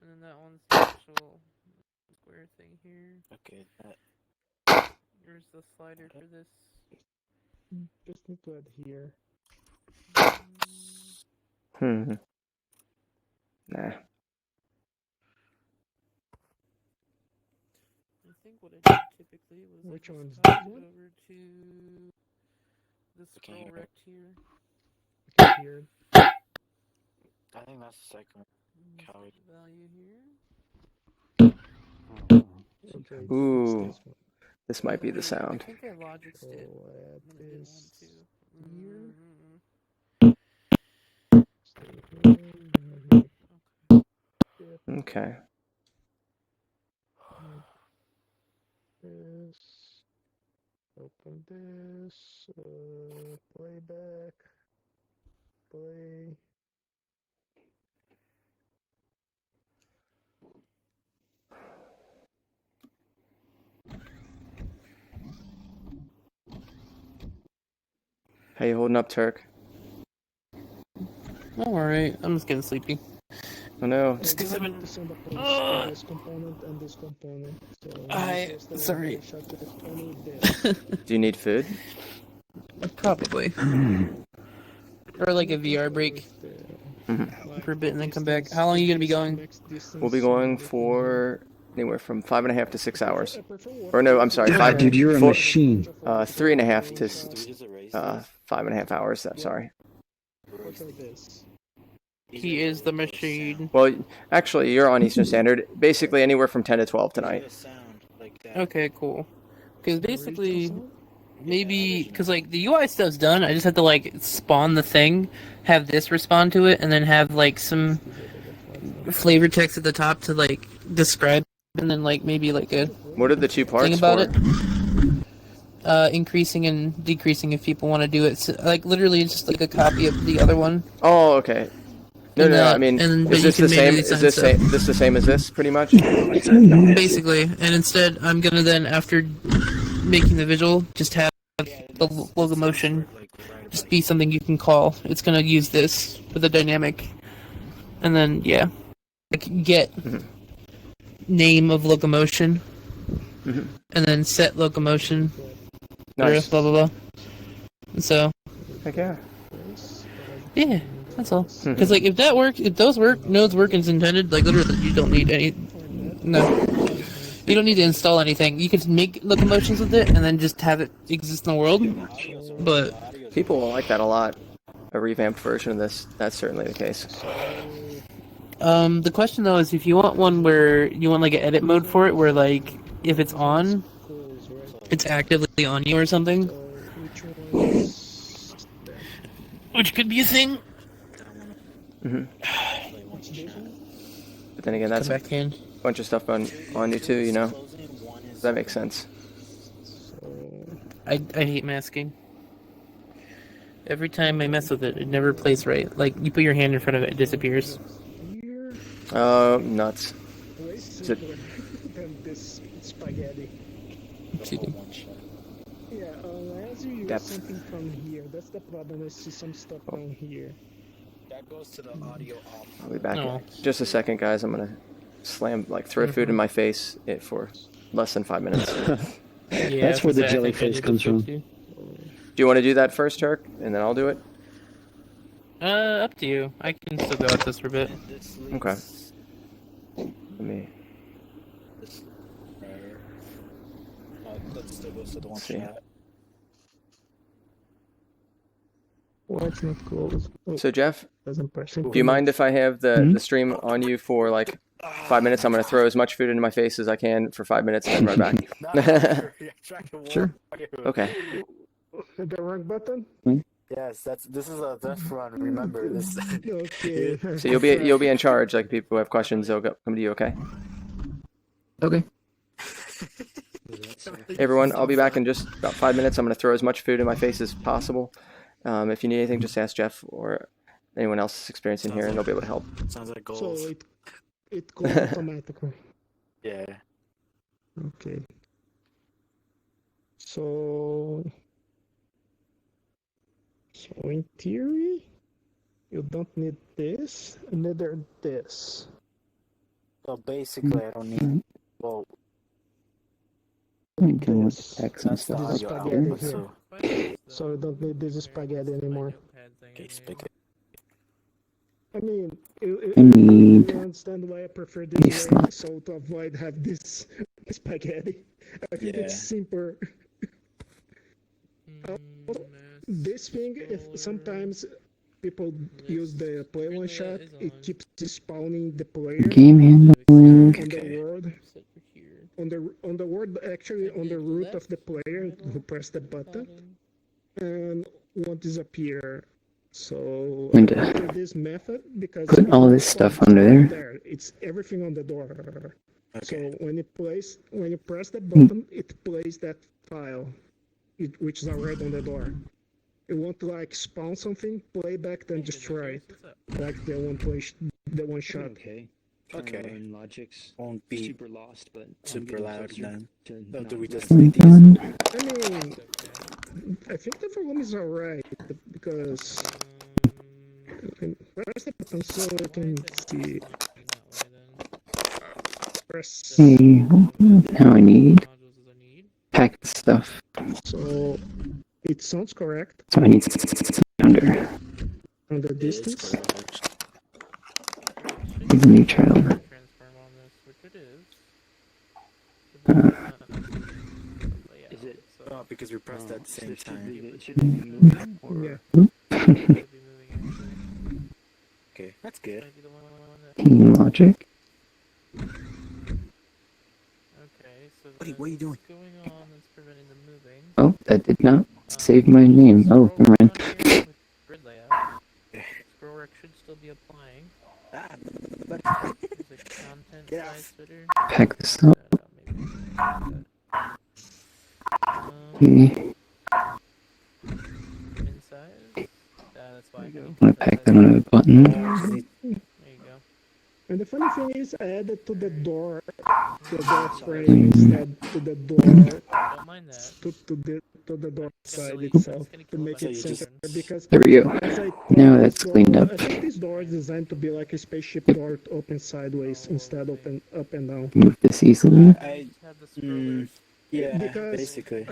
And then that one's the actual square thing here. Okay. Here's the slider for this. Just need to add here. Nah. I think what I did typically was Which I one's just copied this one? it over to the scroll rect here. disappeared. I think that's the second calorie. Okay, Ooh, this might be the sound. I think their logic did. this here. Okay. This. Open this. Playback. Play. How you holding up, Turk? I'm alright. I'm just getting sleepy. Oh no. Just because I've been. This component and this component. So sorry. Do you need food? Probably. Or like a VR break for a bit and then come back. How long are you gonna be going? We'll be going for anywhere from 5.5 to 6 hours. Or no, I'm sorry, God, dude, you're a machine. 3.5 to 5.5 hours. I'm sorry. He is the machine. Well, actually, you're on Eastern Standard. Basically, anywhere from 10 to 12 tonight. Okay, cool. Because basically, maybe because like the UI stuff's done, I just have to like spawn the thing, have this respond to it, and then have like some flavor text at the top to like describe, and then like maybe like a What are the two parts thing about for? it. Increasing and decreasing if people want to do it. So, like literally, it's just like a copy of the other one. Oh, okay. No, no, I mean, is this the same? Is this the same as this, pretty much? Basically, and instead, I'm gonna then, after making the visual, just have the locomotion just be something you can call. It's gonna use this for the dynamic, and then yeah, like get name of locomotion, and then set locomotion. Nice. Blah blah blah. So. Heck yeah. Yeah. That's all. Because like if that works, if those nodes work as intended, like literally you don't need any. No. You don't need to install anything. You can make locomotions with it and then just have it exist in the world. But people will like that a lot. A revamped version of this. That's certainly the case. The question though is if you want one where you want like an edit mode for it, where like if it's on, it's actively on you or something. Which could be a thing. But then again, that's a bunch of stuff on you too, you know? That makes sense. I hate masking. Every time I mess with it, it never plays right. Like, you put your hand in front of it, it disappears. Oh, nuts. Is it... And this spaghetti. Cheating. Yeah, as you use Depth. something from here, that's the problem. I see some stuff down here. That goes to the audio off. I'll be back in just a second, guys. I'm gonna throw food in my face for less than 5 minutes. Yeah, that's where the jellyfish comes from. Do you want to do that first, Turk, and then I'll do it? Up to you. I can still go at this for a bit. Okay. Let me. That still goes to the one See. chat. Well, it's not cool. So Jeff, Doesn't press it. do you mind if I have the stream on you for like 5 minutes? I'm gonna throw as much food into my face as I can for 5 minutes and then run back. Sure. Okay. Hit the wrong button? Yes, this is a Deathrun. Remember this. Okay. So you'll be in charge. Like people who have questions, they'll come to you. Okay. Okay. Hey everyone, I'll be back in just about 5 minutes. I'm gonna throw as much food in my face as possible. If you need anything, just ask Jeff or anyone else experiencing here, and they'll be able to help. Sounds like So goals. it goes automatically. Yeah. Okay. So in theory, you don't need this, neither this. So basically, I don't need. Well, This, X and that's the stuff. audio spaghetti output. here. So So you don't need this spaghetti anymore. okay, spaghetti. I mean, I need you understand why I prefer this way, so to avoid have this spaghetti. I think it's simpler. This thing, if sometimes people use the play one shot, it keeps spawning the player Game handling. on the world. On the world, actually on the root of the player who pressed the button, and won't disappear. So And after this method, because put all this stuff under there. it's everything on the door. So when you press the button, it plays that file, which is already on the door. You want to like spawn something, play back, then destroy it, like the one shot. Okay. Okay. Logics Won't be super lost, but super loud then. So do we just Done. leave these? I mean, I think the volume is alright because you can press the button so you can see. Press. Now I need pack the stuff. So it sounds correct So I need under. on the distance. He's a new child. Is it? Oh, because we pressed at the same time. Should it be moving? Or? Yeah. Okay, that's good. Team logic. What are you doing? Oh, that did not save my name. Oh, never mind. Grid layout. Scroll rec should still be applying. There's a content size footer. Pack this up. Okay. Inside. That's why I I'm gonna pack that on a button. There you go. And the funny thing is, I added to the door frame instead to the door. Don't mind that. To the door side itself to make it center because There we go. Now that's cleaned up. I think this door is designed to be like a spaceship door to open sideways instead open up and down. Move this easily. Yeah, Because basically.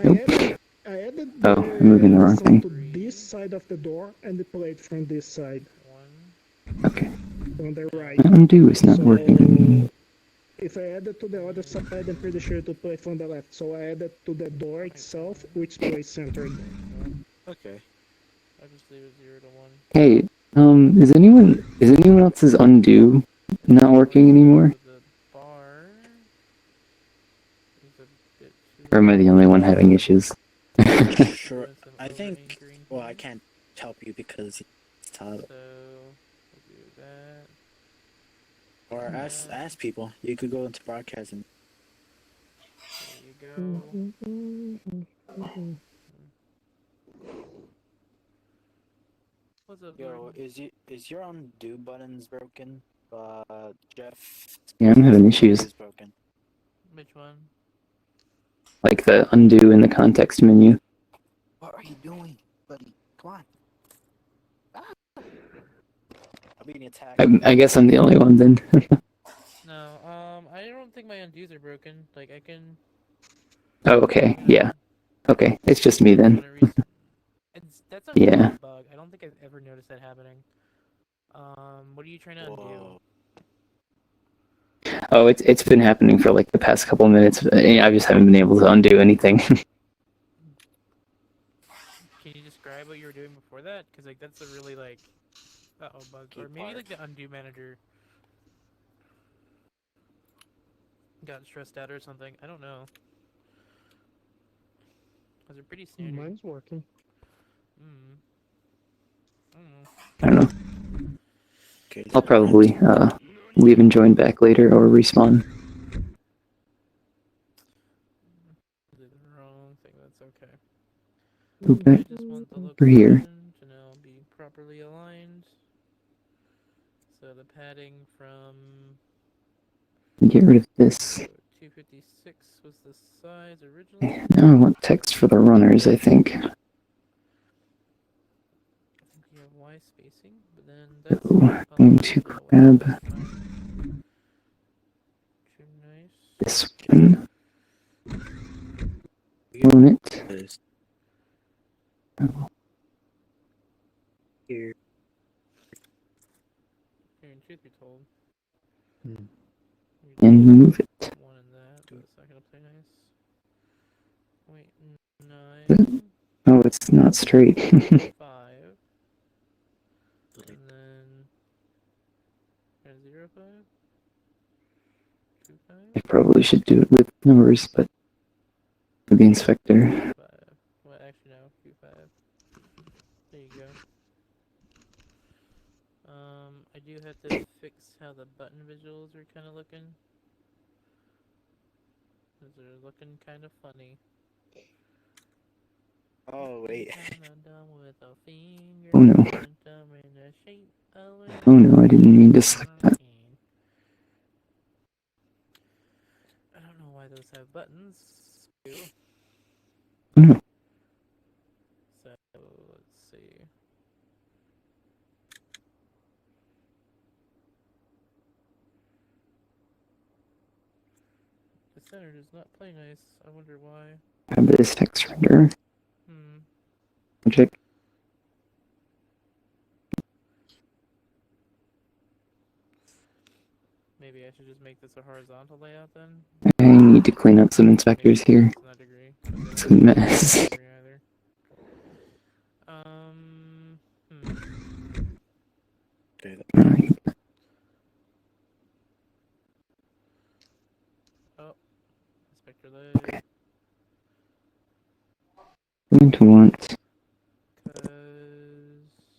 I added Oh, I'm moving the wrong thing. to this side of the door and the plate from this side. Okay. On the right. Undo is not working. If I add it to the other side, I'm pretty sure it will play from the left. So I added to the door itself, which plays centered. Okay. I'll just leave it 0 to 1. Hey, is anyone else's undo not working anymore? Or am I the only one having issues? Sure. I think. Well, I can't help you because it's top. Or ask people. You could go into broadcasting. There you go. What's up, Yo, is your undo buttons broken? Jeff. Yeah, I'm having issues. Is broken. Which one? Like the undo in the context menu. What are you doing, buddy? Come on. I'm being attacked. I guess I'm the only one then. No, I don't think my undos are broken. Like, I can... Oh, okay. Yeah. Okay. It's just me then. That's a Yeah. bug. I don't think I've ever noticed that happening. What are you trying to undo? Oh, it's been happening for like the past couple minutes. I just haven't been able to undo anything. Can you describe what you were doing before that? Because like that's a really like bug, or maybe like the undo manager got stressed out or something. I don't know. Those are pretty standard. Mine's working. I don't know. I'll probably leave and join back later or respawn. Did the wrong thing. That's okay. Go back I just want the over here. to now be properly aligned. So the padding from Get rid of this. 256 was the size originally. Now I want text for the runners, I think. I think we have Y spacing, but then that's I'm going to grab this one. Clone it. Oh. Here. In truth be told. And move it. One in that, but it's not gonna play nice. Wait, 9. Oh, it's not straight. 5. probably should do it with numbers, but with the inspector. Well, actually, no. Q5. There you go. I do have to fix how the button visuals are kind of looking. Because they're looking kind of funny. Oh, wait. Oh no. Oh no, I didn't mean to select that. I don't know why those have buttons. Oh no. So, let's see. The center does not play nice. I wonder why. Have this text render. Magic. Maybe I should just make this a horizontal layout then? I need to clean up some inspectors here. It's a mess. Right. Oh, inspector leg. Okay. I'm going to want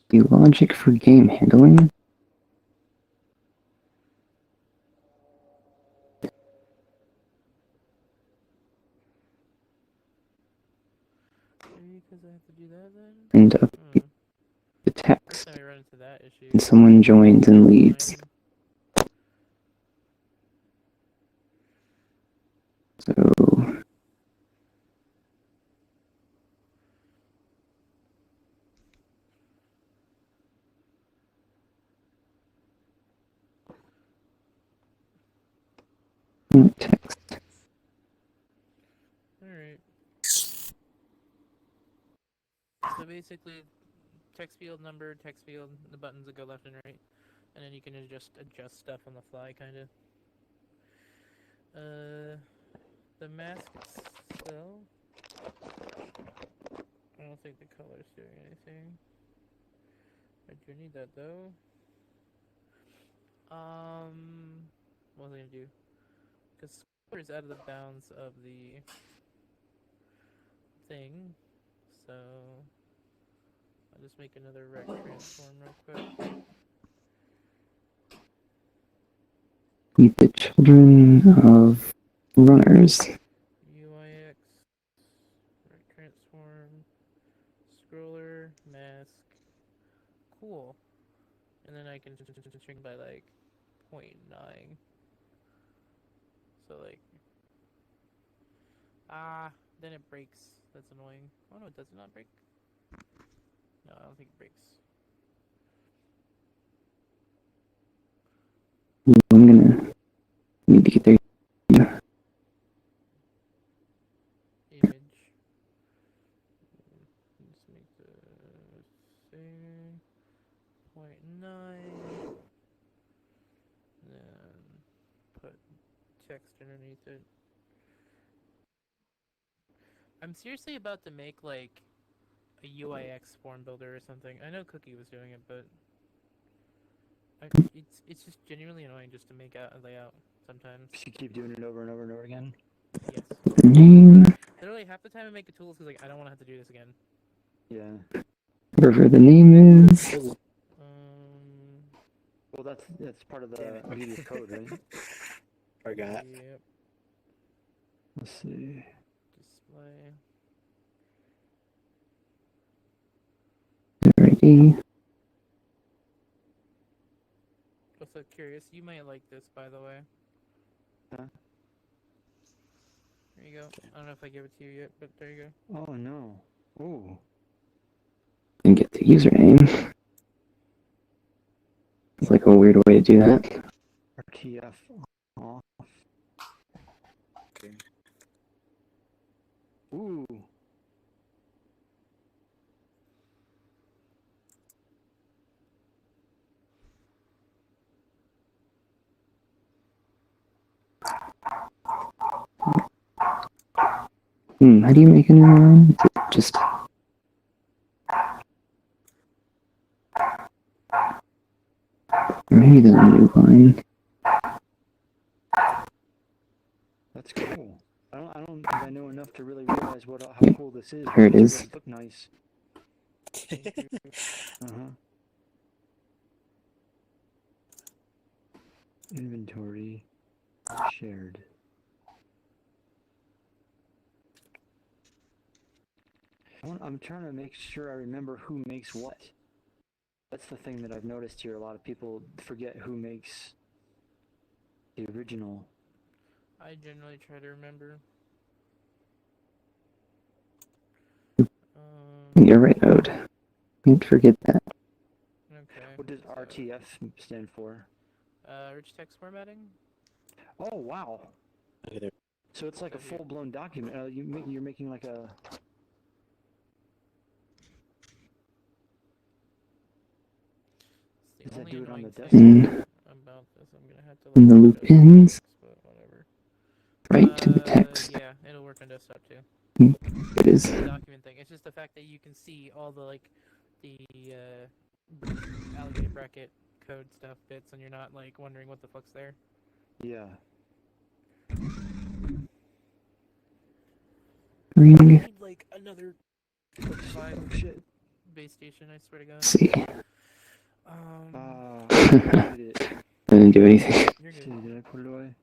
the logic for game handling. Because I have to do that then? And the text. And someone joins and leads. So text. Alright. So basically, text field number, text field, the buttons that go left and right. And then you can just adjust stuff on the fly, kind of. The mask itself, I don't think the color's doing anything. I do need that though. What was I gonna do? Because color is out of the bounds of the thing, so I'll just make another rect transform real quick. Meet the children of runners. UIX, rect transform, scroller, mask, cool. And then I can shrink by like 0.9. So like, then it breaks. That's annoying. Oh no, does it not break? No, I don't think it breaks. I'm gonna need to get there. Image. Let's make the thing 0.9. Then put text underneath it. I'm seriously about to make like a UIX form builder or something. I know Cookie was doing it, but it's just genuinely annoying just to make out a layout sometimes. You keep doing it over and over and over again. Yes. Name. Literally half the time I make a tool is because like I don't want to have to do this again. Yeah. Whatever the name is. Well, that's part of the beauty of code, right? Forgot. Yep. Let's see. Display. Alrighty. Also curious, you might like this, by the way. Huh? There you go. I don't know if I give it to you yet, but there you go. Oh no. Ooh. And get the username. It's like a weird way to do that. RTF off. Okay. Ooh. How do you make a new line? Is it just... Maybe there's a new line. That's cool. I don't think I know enough to really realize how cool this is. Here it But is. It look nice. Inventory shared. I'm trying to make sure I remember who makes what. That's the thing that I've noticed here. A lot of people forget who makes the original. I generally try to remember. You're right, Ode. Can't forget that. Okay. What does RTF stand for? Rich text formatting? Oh, wow. So it's like a full-blown document. You're making like a... Does that do it on the desktop? About this, I'm gonna have to And the loop ends right to the text. Yeah, it'll work on desktop too. It is. The document thing. It's just the fact that you can see all the alligator bracket code stuff bits, and you're not like wondering what the fuck's there. Yeah. I need like another 5 base station. I swear to God. See. I didn't do anything. Did I put it away?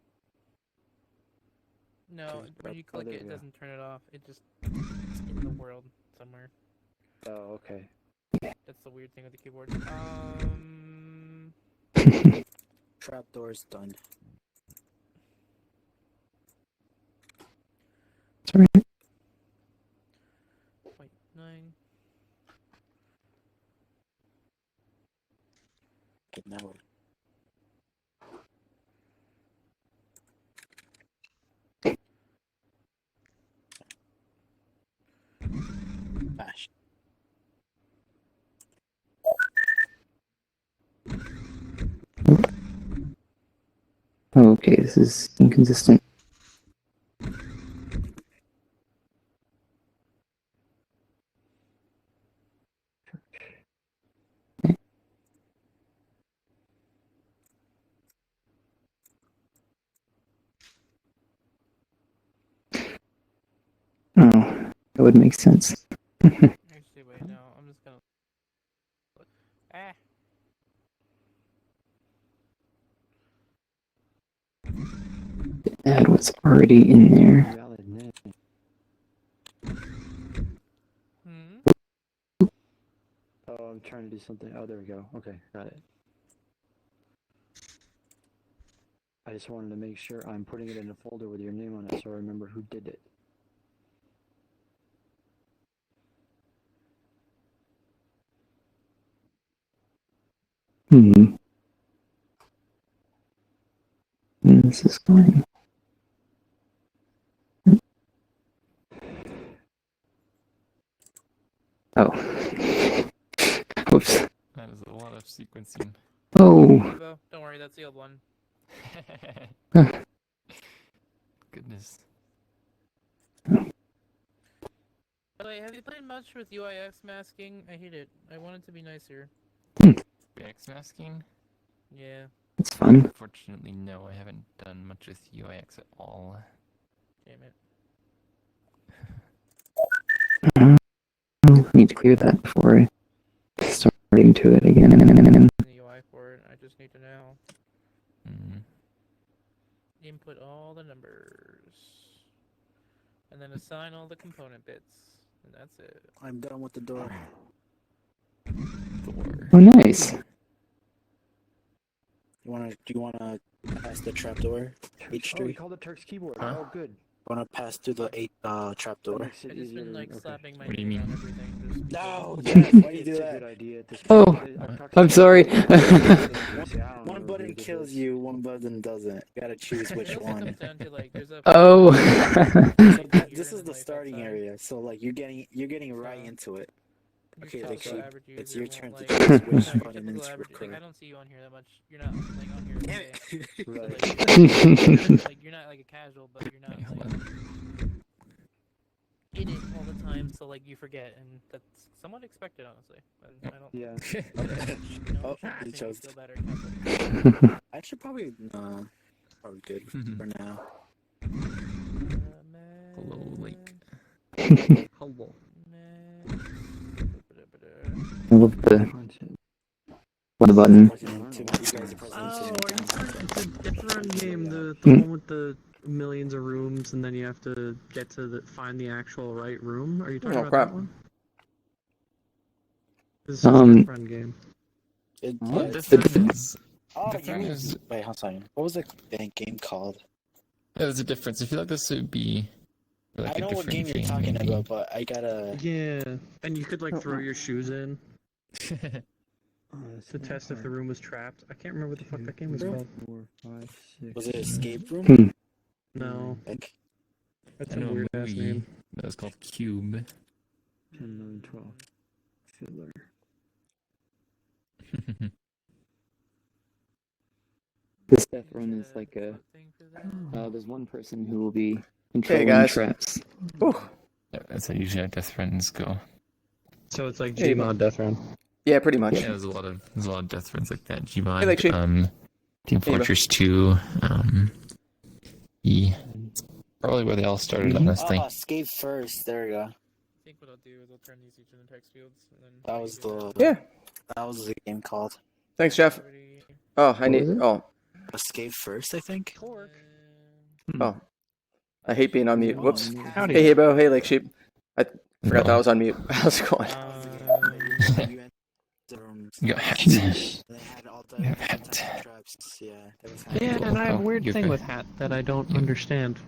No, when you click it, it doesn't turn it off. It just it's in the world somewhere. Oh, okay. That's the weird thing with the keyboard. Trapdoor's done. Sorry. Wait, 9. Okay, now. Bash. Okay, this is inconsistent. Oh, that would make sense. Actually, wait, no, I'm just gonna. Add what's already in there. Valid name. Oh, I'm trying to do something. Oh, there we go. Okay, got it. I just wanted to make sure I'm putting it in a folder with your name on it so I remember who did it. This is going. Oh. Whoops. That is a lot of sequencing. Oh. Don't worry, that's the old one. Goodness. Wait, have you played much with UIX masking? I hate it. I want it to be nicer. UIX masking? Yeah. It's fun. Unfortunately, no, I haven't done much with UIX at all. Damn it. I need to clear that before I start into it again. The UI for it. I just need to know. Input all the numbers. And then assign all the component bits. And that's it. I'm done with the door. Oh, nice. Do you wanna pass the trapdoor? H3? Oh, we called it Turk's keyboard. Oh, good. Wanna pass through the trapdoor? Makes it I just easier been to- like okay. slapping my What do you name mean? on everything. Just No, because- Jeff, why do you do It's a that? good idea at this Oh, point. I've talked I'm to sorry. One button kills you, one button doesn't. You gotta choose which It also one. comes down to, like, there's a- Oh. So this is the starting area, so like you're getting right into it. Okay, like typical average it's user your won't, turn to like- choose which No, your button typical is average- like, I correct. don't see you on here that much. You're not like on here Damn every day. it. So, Right. like you're not like a casual, but you're not like in it all the time. So like you forget, and that's somewhat expected, honestly. I don't. Yeah. Oh, you he chose. feel better. Kind of. I should probably probably good for now. Hello, Link. Hello. Look the button. Oh, it's a Deathrun game, the Hmm. one with the millions of rooms, and then you have to get to find the actual right room. Are you talking Oh, about crap. that one? This is a Um, Deathrun game. Wait, hold on. What was the game called? Yeah, there's a difference. I feel like this would be like I know a what different game you're talking maybe. about, but I gotta. Yeah, and you could like throw your shoes in to test if the room was trapped. I can't remember what the fuck that game was called. 4, 5, 6. Was it Escape Room? Hmm. No, Like, that's I a know weird a ass movie name. that was called Cube. 10, 11, 12. Fiddler. This death run is like a. There's one person who will be controlling guys. traps. That's how usually our death runs go. So it's like Hey, Gmod Deathrun. Yeah, pretty much. Yeah, there's a lot of death runs like that. Gmod, Hey, like she- Team Hey, Fortress 2, E. Probably where they all started, honestly. oh, Escape First. There we go. I think what I'll do is I'll turn these each into text fields, and then That was the. Yeah. That was the game called. Thanks, Jeff. Oh, I need. Oh, Escape First, I think. oh. I hate being on mute. Whoops. Howdy. Hey, Hebo. Hey, Lake Sheep. I forgot that I was on mute. How's it going? You got hacked. They had all the You got hacked. traps. Yeah, that was Yeah, and I have a Oh, weird you're thing good. with Hat that I don't understand.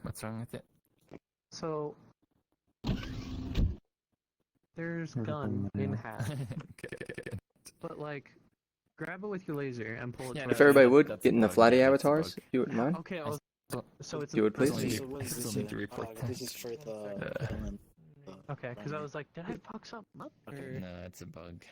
What's wrong with it? So there's gun in Hat, but like, grab it with your laser and pull it. Yeah, to If the everybody side. would, that's get in the bug, flatty yeah, that's avatars, bug. if you wouldn't mind. Okay, so it's You would, please? I So what I is still this? need to report This that. is for the. okay, because I was like, did I fuck something up? Or... No, it's a bug.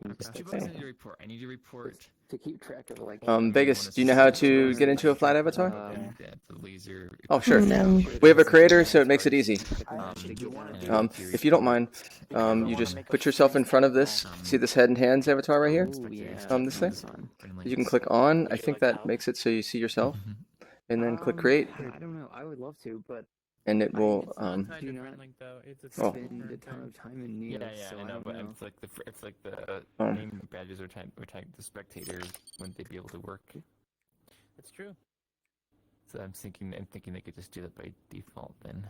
There's Okay. two bugs I need to report. I need to report. To keep track of like. Vegas, do you know how to get into a flat avatar? Yeah, the laser. Oh, sure. No. We have a creator, so it makes it easy. And If you don't mind, you just put yourself in front of this. See this head and hands avatar right here? This thing. You can click on. I think that makes it so you see yourself, and then click create, I don't know. I would love to, but and it will. It's not tied to friend link though. It's a Oh. spend a ton of time in Neo, yeah, so I I know, don't but know. if like the name badges are tagged the spectator, wouldn't they be able to work? It's true. So I'm thinking they could just do that by default then.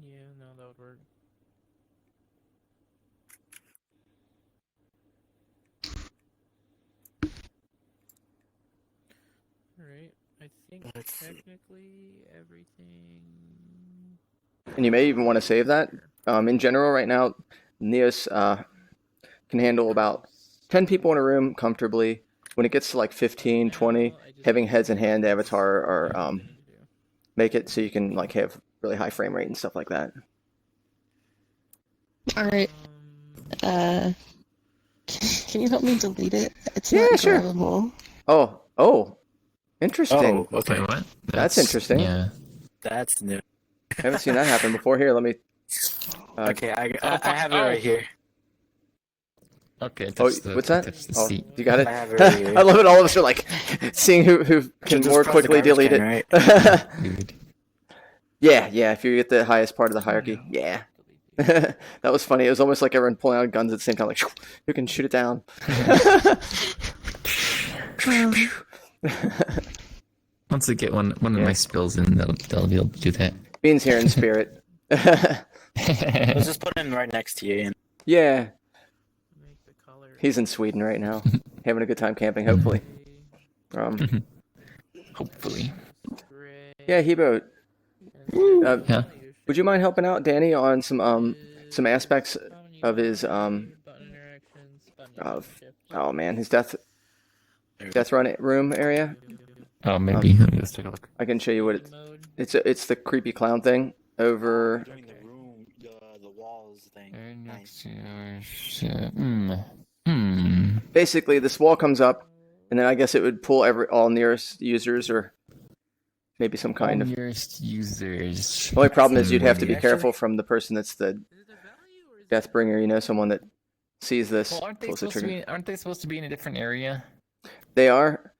Yeah, no, that would work. Alright, I think technically everything. And you may even want to save that. In general, right now, Neos can handle about 10 people in a room comfortably. When it gets to like 15, 20, having heads and hand avatar or make it so you can like have really high frame rate and stuff like that. Alright. Can you help me delete it? It's Yeah, not sure. grabbable. Oh, interesting. Oh, okay. Wait, what? That's interesting. Yeah. That's new. I haven't seen that happen before. Here, let me. Okay, I have it right here. Okay. Oh, Touch the, what's that? touch the Oh, seat. you got it. I have it right here. I love it. All of us are like seeing who can Just more press the quickly garbage delete it. can, right? Dude. Yeah. If you get the highest part of the hierarchy, yeah. That was funny. It was almost like everyone pulling out guns at the same time, like who can shoot it down. Once they get one of my spills in, they'll be able to do that. Bean's here in spirit. Let's just put him right next to you. Ian. Yeah. He's in Sweden right now, having a good time camping. Hopefully. Hopefully. Yeah, Hebo. Yeah. Would you mind helping out Danny on some aspects of his oh man, his death run room area? Oh, maybe. Let me just take a look. I can show you what it's the creepy clown thing over. Doing the room, the walls thing. Basically, this wall comes up, and then I guess it would pull all nearest users or maybe some kind of. Nearest users. The only problem is you'd have to be careful from the person that's the Deathbringer. You know, someone that sees this. Well, aren't they pulls the supposed to trigger. be? Aren't they supposed to be in a different area? They are.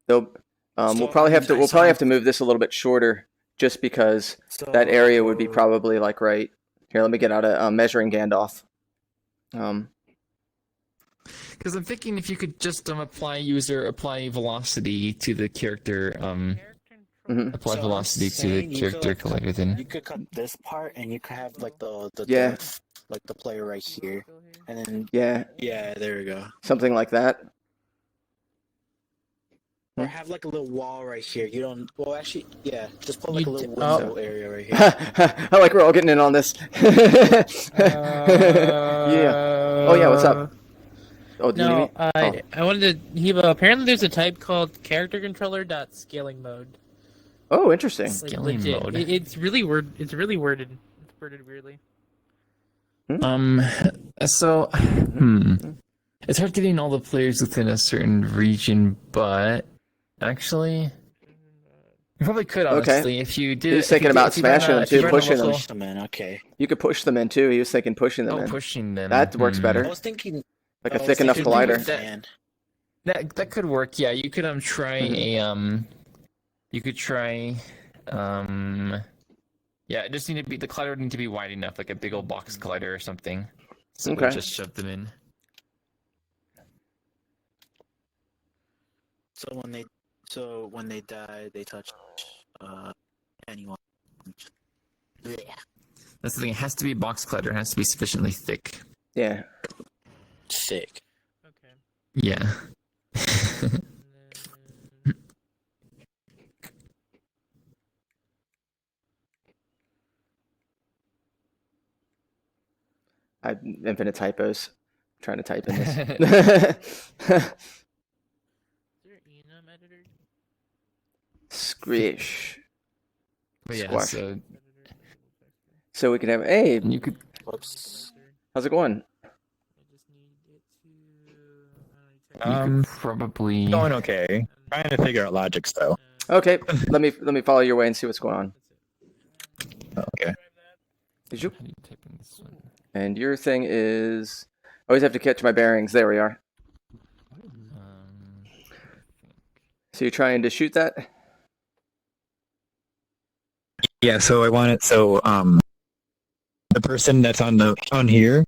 They'll. We'll probably have to. We'll probably have to move this a little bit shorter just because that area would be probably like right here. Let me get out a measuring Gandalf. Because I'm thinking if you could just apply velocity to the character, apply So velocity I'm to the saying you could, character like, collider, then you could cut this part, and you could have like the Yeah. depth, like the player right here, and then Yeah. yeah, there we go. Something like that. Or have like a little wall right here. You don't. Well, actually, yeah. Just put like a little oh. window area right here. I like we're all getting in on this. Yeah. Oh yeah, what's up? Oh, do you need No, me? Oh. I wanted to. Apparently, there's a type called character controller dot scaling mode. Oh, interesting. Like, Scaling legit. mode. It's really word. It's really worded. It's worded weirdly. So, it's hard getting all the players within a certain region, but actually, you probably could honestly if you did. He was thinking about smashing them too, pushing them. Push them in. Okay. You could push them in too. He was thinking pushing them in. Pushing them. That works better. I was thinking like a thick enough glider. That could work. Yeah, you could try a You could try yeah, it just need to be the collider would need to be wide enough, like a big old box collider or something. So we just shove them in. So when they die, they touch anyone. Yeah. That's the thing. It has to be a box collider. It has to be sufficiently thick. Yeah. Thick. Yeah. I have infinite typos. I'm trying to type in this. Squish. But yeah, Squash. So we can have. Hey, you could. Whoops. How's it going? Probably going okay. Trying to figure out logics though. Okay, let me follow your way and see what's going on. Okay. Did you? And your thing is. I always have to catch my bearings. There we are. So you're trying to shoot that? Yeah, so I want it so the person that's on here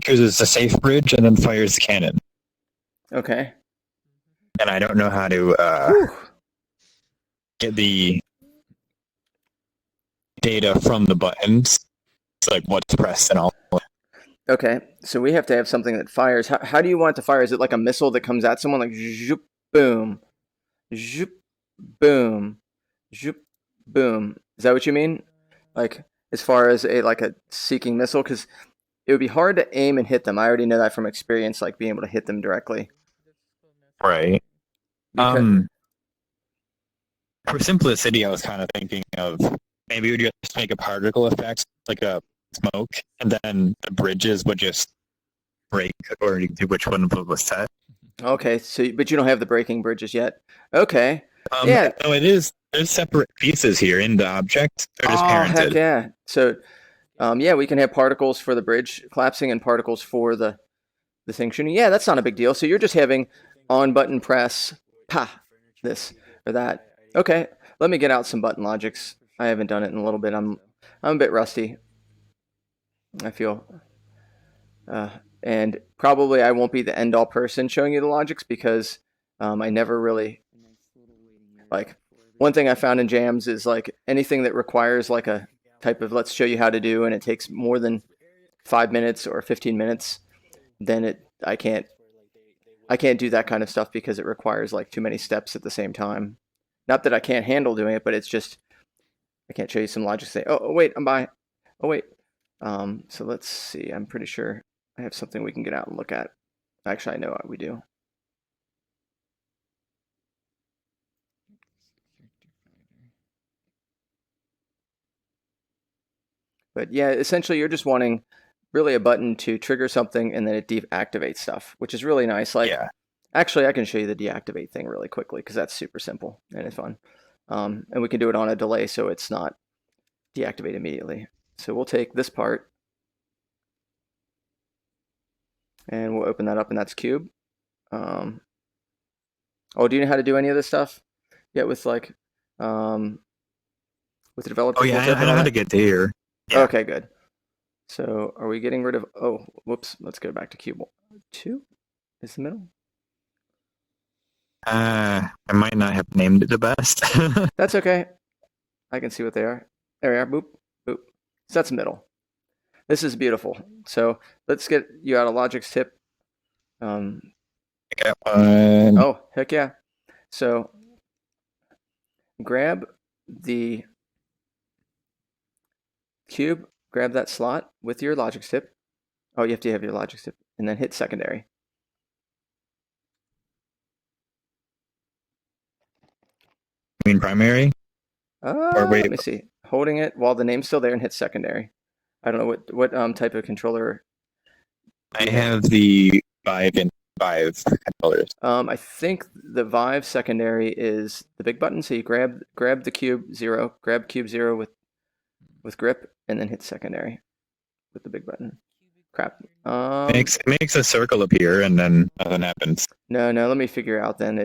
chooses a safe bridge and then fires the cannon. Okay. And I don't know how to get the data from the buttons. It's like what's pressed and all. Okay, so we have to have something that fires. How do you want it to fire? Is it like a missile that comes at someone, like zoop, boom, zoop, boom, zoop, boom? Is that what you mean? Like as far as a seeking missile, because it would be hard to aim and hit them. I already know that from experience, like being able to hit them directly. Right. For simplicity, I was kind of thinking of maybe we just make a particle effect, like a smoke, and then the bridges would just break according to which one was set. Okay, so but you don't have the breaking bridges yet. Okay. Yeah. No, it is. There's separate pieces here in the object. They're just parented. Heck yeah. So, yeah, we can have particles for the bridge collapsing and particles for the thing shooting. Yeah, that's not a big deal. So you're just having on button press, this or that. Okay, let me get out some button logics. I haven't done it in a little bit. I'm a bit rusty. I feel, and probably I won't be the end all person showing you the logics because I never really like. One thing I found in jams is like anything that requires like a type of let's show you how to do, and it takes more than 5 minutes or 15 minutes, then I can't do that kind of stuff because it requires like too many steps at the same time. Not that I can't handle doing it, but it's just I can't show you some logic. Say, oh wait, I'm by. Oh wait. So let's see. I'm pretty sure I have something we can get out and look at. Actually, I know what we do. But yeah, essentially you're just wanting really a button to trigger something and then it deactivates stuff, which is really nice. Like, yeah. Actually, I can show you the deactivate thing really quickly because that's super simple and it's fun. And we can do it on a delay so it's not deactivate immediately. So we'll take this part and we'll open that up, and that's cube. Oh, do you know how to do any of this stuff? Yeah, with like with the developer Oh yeah, tooltip I and know all how to that? get to here. Yeah. Okay, good. So are we getting rid of? Oh, whoops. Let's go back to cube 2. Is the middle? I might not have named it the best. That's okay. I can see what they are. There we are. Boop, boop. So that's middle. This is beautiful. So let's get you out of Logic's tip. Oh, heck yeah. So grab the cube, grab that slot with your Logic tip. Oh, you have to have your Logic tip, and then hit secondary. You mean primary? Or wait. Let me see. Holding it while the name's still there and hit secondary. I don't know what type of controller. I have the Vive controllers. I think the Vive secondary is the big button. So you grab the cube 0, grab cube 0 with grip, and then hit secondary with the big button. Crap. It makes a circle appear, and then nothing happens. No. Let me figure out. Then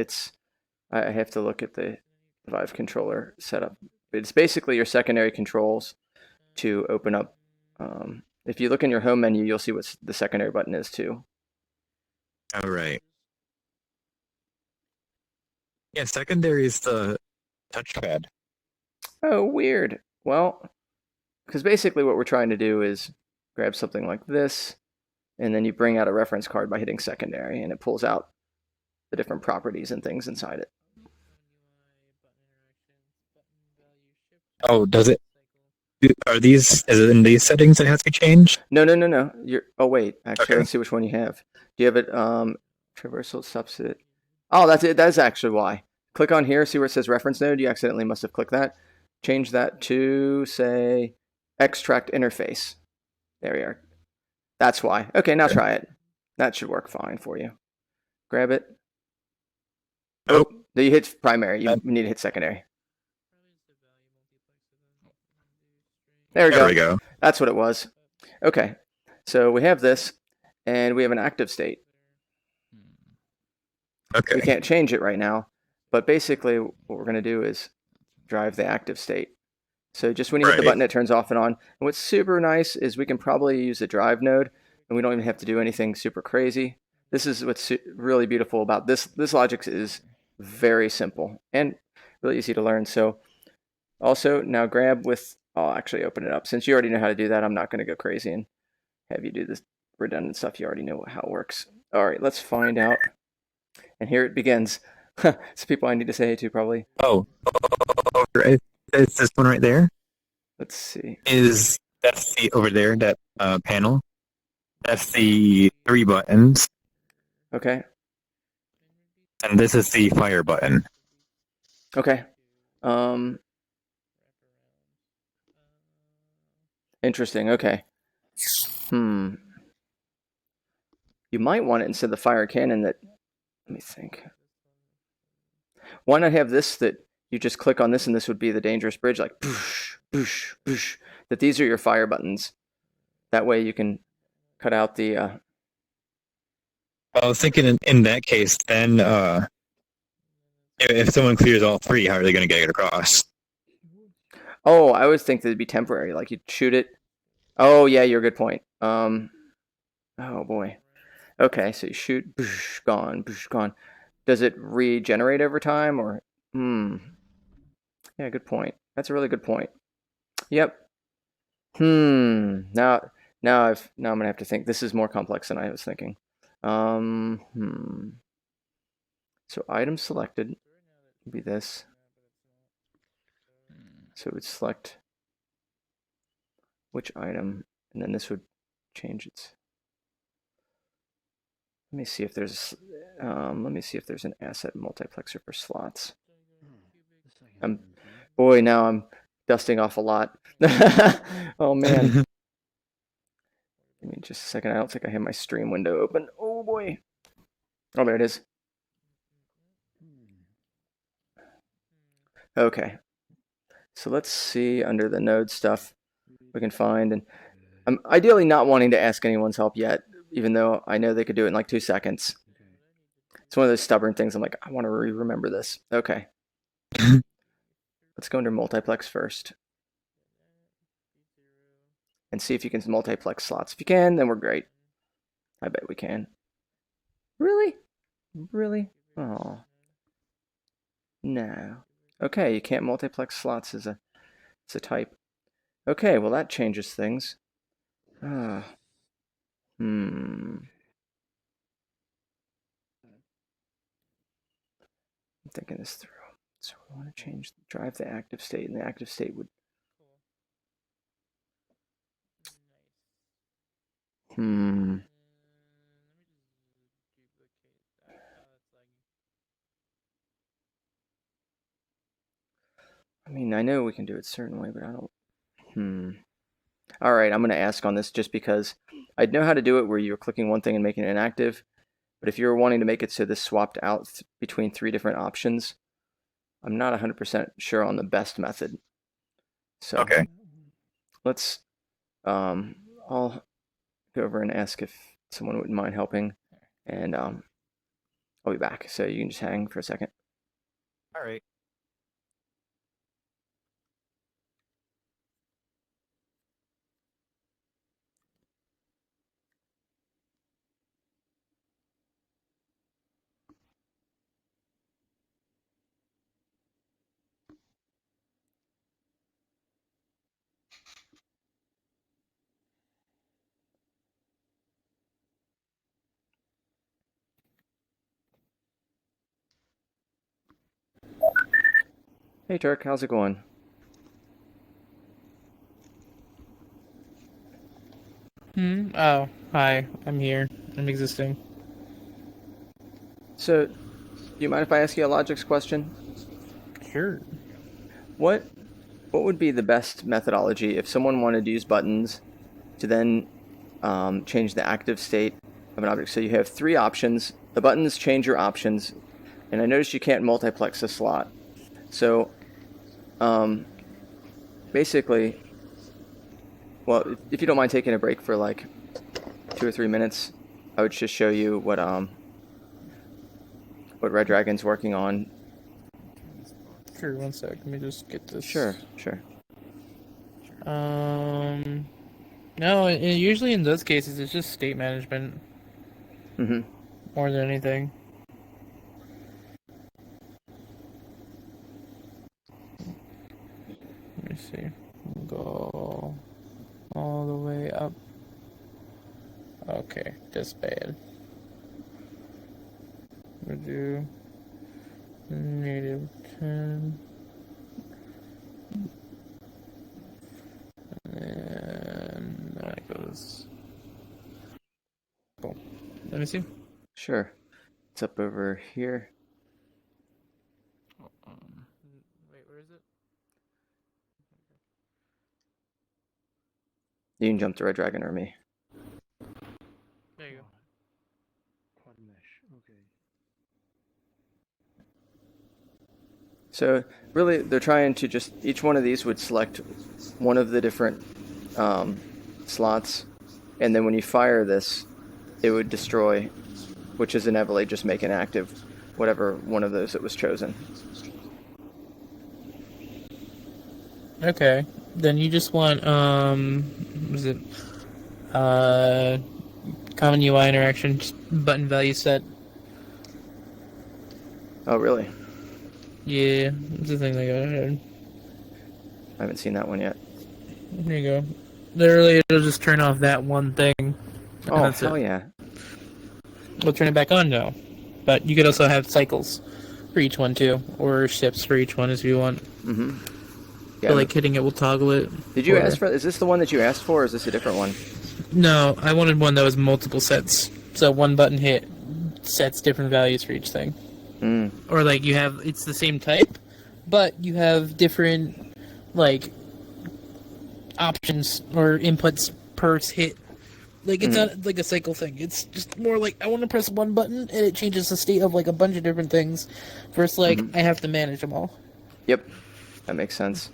I have to look at the Vive controller setup. It's basically your secondary controls to open up. If you look in your home menu, you'll see what the secondary button is too. All right. Yeah, secondary is the touchpad. Oh, weird. Well, because basically what we're trying to do is grab something like this, and then you bring out a reference card by hitting secondary, and it pulls out the different properties and things inside it. Oh, does it? Is it in these settings that has to change? No. Oh wait, actually, let's see which one you have. Do you have it? Traversal subset. Oh, that's it. That's actually why. Click on here, see where it says reference node. You accidentally must have clicked that. Change that to say extract interface. There we are. That's why. Okay, now try it. That should work fine for you. Grab it. Oh, you hit primary. You need to hit secondary. There we go. That's what it was. Okay, so we have this, and we have an active state. Okay. We can't change it right now, but basically what we're going to do is drive the active state. So just when you hit the button, it turns off and on. And what's super nice is we can probably use a drive node, and we don't even have to do anything super crazy. This is what's really beautiful about this. This logic is very simple and really easy to learn. So also now grab with, I'll actually open it up. Since you already know how to do that, I'm not going to go crazy and have you do this redundant stuff. You already know how it works. All right, let's find out. And here it begins. It's people I need to say hey to probably. Oh, right. It's this one right there. Let's see. That's the over there, that panel. That's the 3 buttons. Okay. And this is the fire button. Okay. Interesting. Okay. You might want it instead of the fire cannon that. Let me think. Why not have this that you just click on this and this would be the dangerous bridge, like boosh, boosh, boosh. That these are your fire buttons. That way you can cut out the. I was thinking in that case, then if someone clears all 3, how are they going to get it across? Oh, I would think that it'd be temporary. Like you'd shoot it. Oh yeah, you're a good point. Oh boy. Okay, so you shoot, boosh, gone, boosh, gone. Does it regenerate over time or? Yeah, good point. That's a really good point. Yep. Now I'm gonna have to think. This is more complex than I was thinking. So item selected would be this. So it would select which item, and then this would change its. Let me see if there's an asset multiplexer for slots. Boy, now I'm dusting off a lot. Oh man. Give me just a second. I don't think I have my stream window open. Oh boy. Oh, there it is. Okay. So let's see under the node stuff we can find, and I'm ideally not wanting to ask anyone's help yet, even though I know they could do it in like 2 seconds. It's one of those stubborn things. I'm like, I want to remember this. Okay. Let's go under multiplex first. and see if you can multiplex slots. If you can, then we're great. I bet we can. Really? Really? Oh. No. Okay, you can't multiplex slots as a type. Okay, well that changes things. I'm thinking this through. So we want to drive the active state, and the active state would. I mean, I know we can do it a certain way, but I don't. All right, I'm going to ask on this just because I'd know how to do it where you're clicking one thing and making it inactive. But if you're wanting to make it so this swapped out between 3 different options, I'm not 100% sure on the best method. So okay. Let's, I'll go over and ask if someone wouldn't mind helping, and I'll be back. So you can just hang for a second. All right. Hey Turk, how's it going? Oh, hi. I'm here. I'm existing. So, do you mind if I ask you a logics question? Sure. What would be the best methodology if someone wanted to use buttons to then change the active state of an object? So you have 3 options. The buttons change your options, and I noticed you can't multiplex a slot. So basically, well, if you don't mind taking a break for like 2 or 3 minutes, I would just show you what Red Dragon's working on. Sure, one sec. Let me just get this. Sure. No, usually in those cases, it's just state management. More than anything. Let me see. Go all the way up. Okay, this bad. We'll do -10. And that goes. Cool. Let me see. Sure. It's up over here. Wait, where is it? You can jump to Red Dragon or me. There you go. Quad mesh. Okay. So really, they're trying to just, each one of these would select one of the different slots, and then when you fire this, it would destroy, which is inevitably just make inactive whatever one of those that was chosen. Okay, then you just want was it common UI interaction button value set? Oh really? Yeah, it's the thing they got ahead. I haven't seen that one yet. There you go. Literally, it'll just turn off that one thing. Oh, hell yeah. We'll turn it back on now. But you could also have cycles for each one, too. Or shifts for each one, if you want. Yeah. So, like, hitting it will toggle it. Did you ask for, is this the one that you asked for, or is this a different one? No, I wanted one that was multiple sets. So one button hit sets different values for each thing. Or, like, you have, it's the same type, but you have different, like, options or inputs per hit. Like, it's not like a cycle thing. It's just more like, I want to press one button, and it changes the state of, like, a bunch of different things. Versus, like, I have to manage them all. Yep. That makes sense.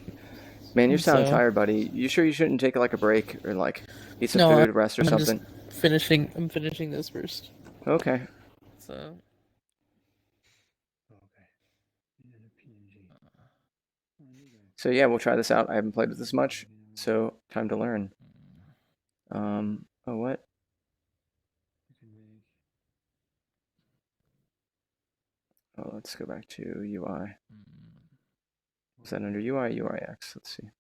Man, you sound tired, buddy. You sure you shouldn't take, like, a break or, like, eat some food, rest or something? I'm finishing this first. Okay. So... So yeah, we'll try this out. I haven't played with this much, so time to learn. Oh, what? Oh, let's go back to UI. Is that under UI, UIX? Let's see.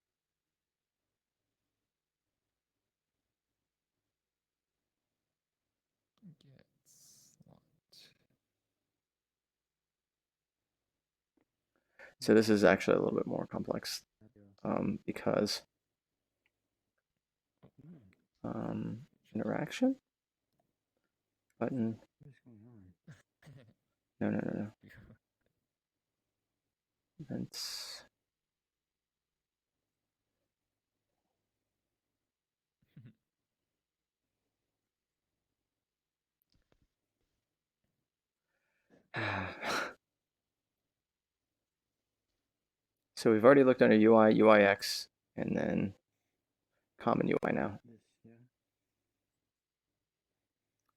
So this is actually a little bit more complex because interaction button. No. Events. So we've already looked under UI, UIX, and then common UI now.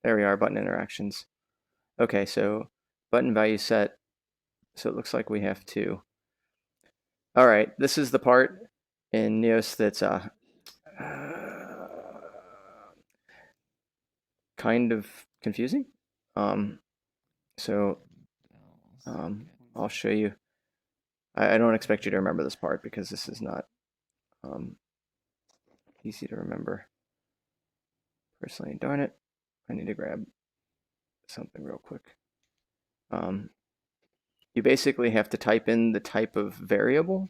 There we are, button interactions. Okay, so button value set. So it looks like we have to. All right, this is the part in Neos that's kind of confusing. So I'll show you. I don't expect you to remember this part because this is not easy to remember. Personally, darn it, I need to grab something real quick. You basically have to type in the type of variable,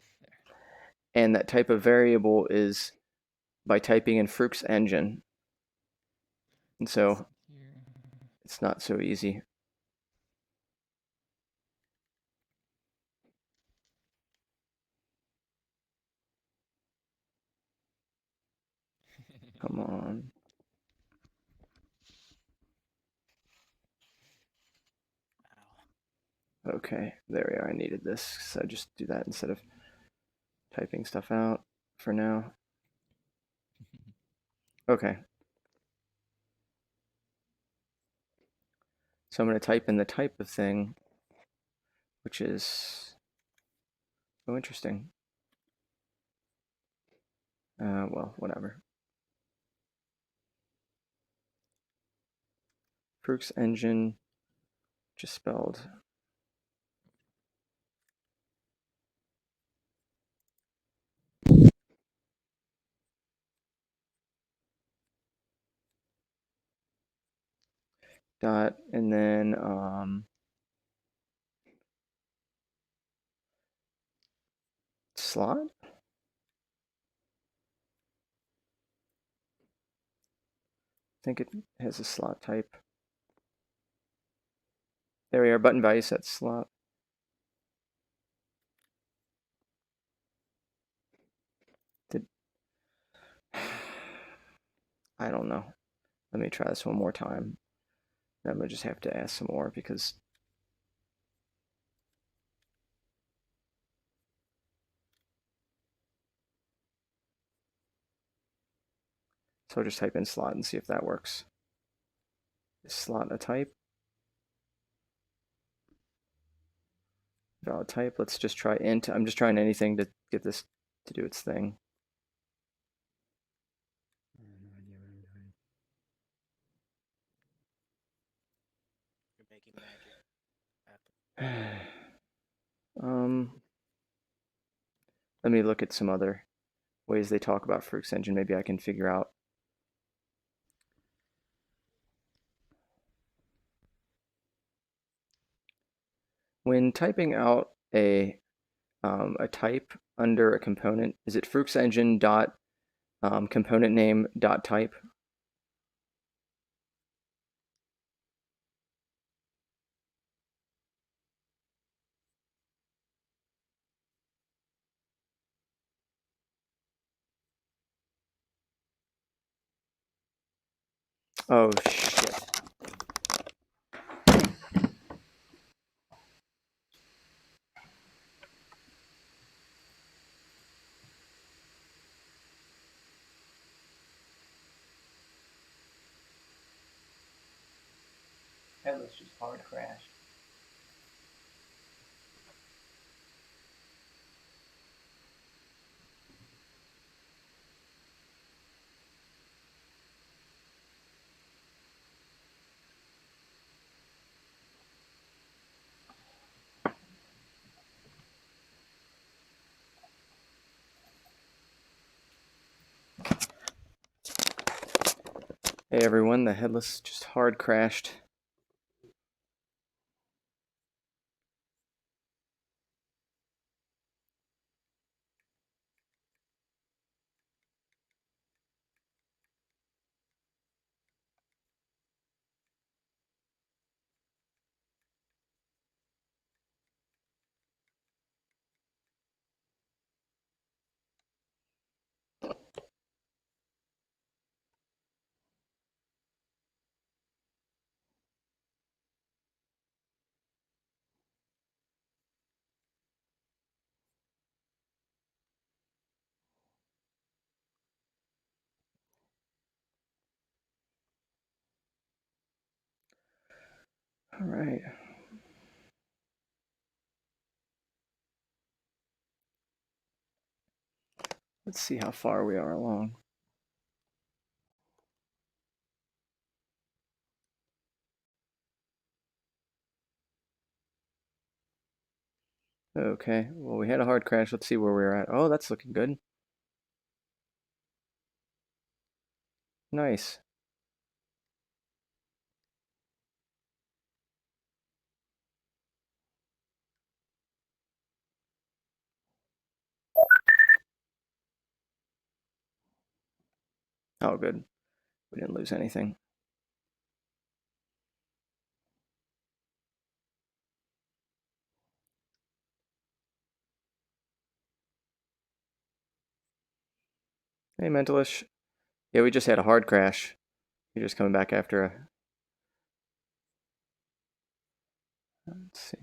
and that type of variable is by typing in Frucht's engine. And so it's not so easy. Come on. Okay, there we are. I needed this, so I just do that instead of typing stuff out for now. Okay. So I'm going to type in the type of thing, which is, oh, interesting. Well, whatever. Frucht's engine, just spelled. Dot, and then slot. I think it has a slot type. There we are, button value set slot. I don't know. Let me try this one more time. I'm gonna just have to ask some more because so I'll just type in slot and see if that works. Is slot a type? Valid type. Let's just try int. I'm just trying anything to get this to do its thing. Let me look at some other ways they talk about Frucht's engine. Maybe I can figure out. When typing out a type under a component, is it Frucht's engine dot component name dot type? Oh shit. Headless just hard crashed. Hey everyone, the headless just hard crashed. All right. Let's see how far we are along. Okay, well, we had a hard crash. Let's see where we're at. Oh, that's looking good. Nice. Oh, good. We didn't lose anything. Hey, Mentalish. Yeah, we just had a hard crash. You're just coming back after a... Let's see.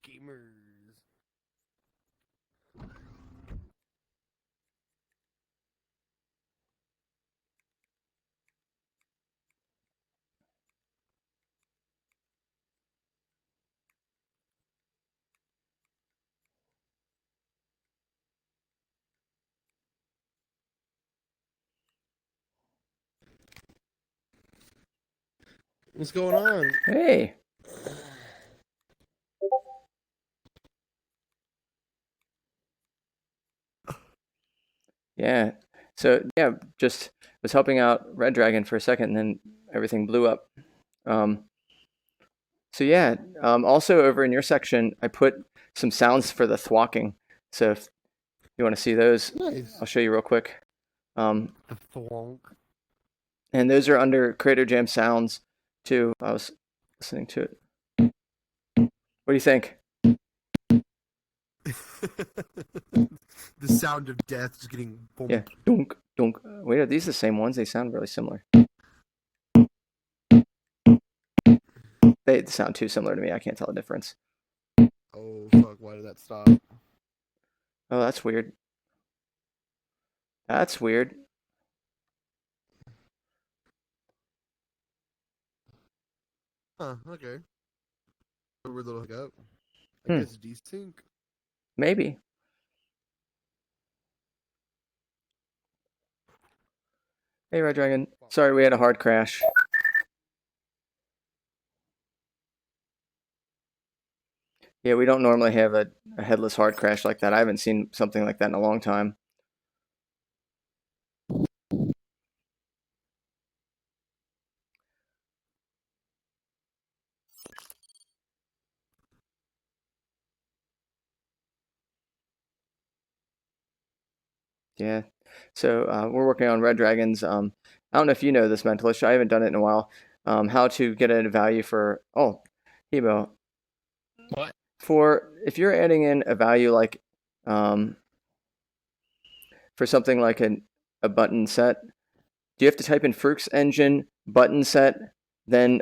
Gamers. What's going on? Hey. Yeah. So, yeah, just was helping out Red Dragon for a second, and then everything blew up. So, yeah, also over in your section, I put some sounds for the thwacking. So if you want to see those, Nice. I'll show you real quick. The thwonk. And those are under Creator Jam sounds, too. I was listening to it. What do you think? The sound of death just getting boom. Yeah, dunk, dunk. Wait, are these the same ones? They sound really similar. They sound too similar to me. I can't tell the difference. Oh fuck! Why did that stop? Oh, that's weird. That's weird. Huh? Okay. A weird little hiccup. I guess desync. Maybe. Hey, Red Dragon. Sorry, we had a hard crash. Yeah, we don't normally have a headless hard crash like that. I haven't seen something like that in a long time. Yeah. So we're working on Red Dragons. I don't know if you know this, Mentalist. I haven't done it in a while. How to get a value for... Oh, Hebo. What? For if you're adding in a value like for something like a button set, do you have to type in Fruix engine button set, then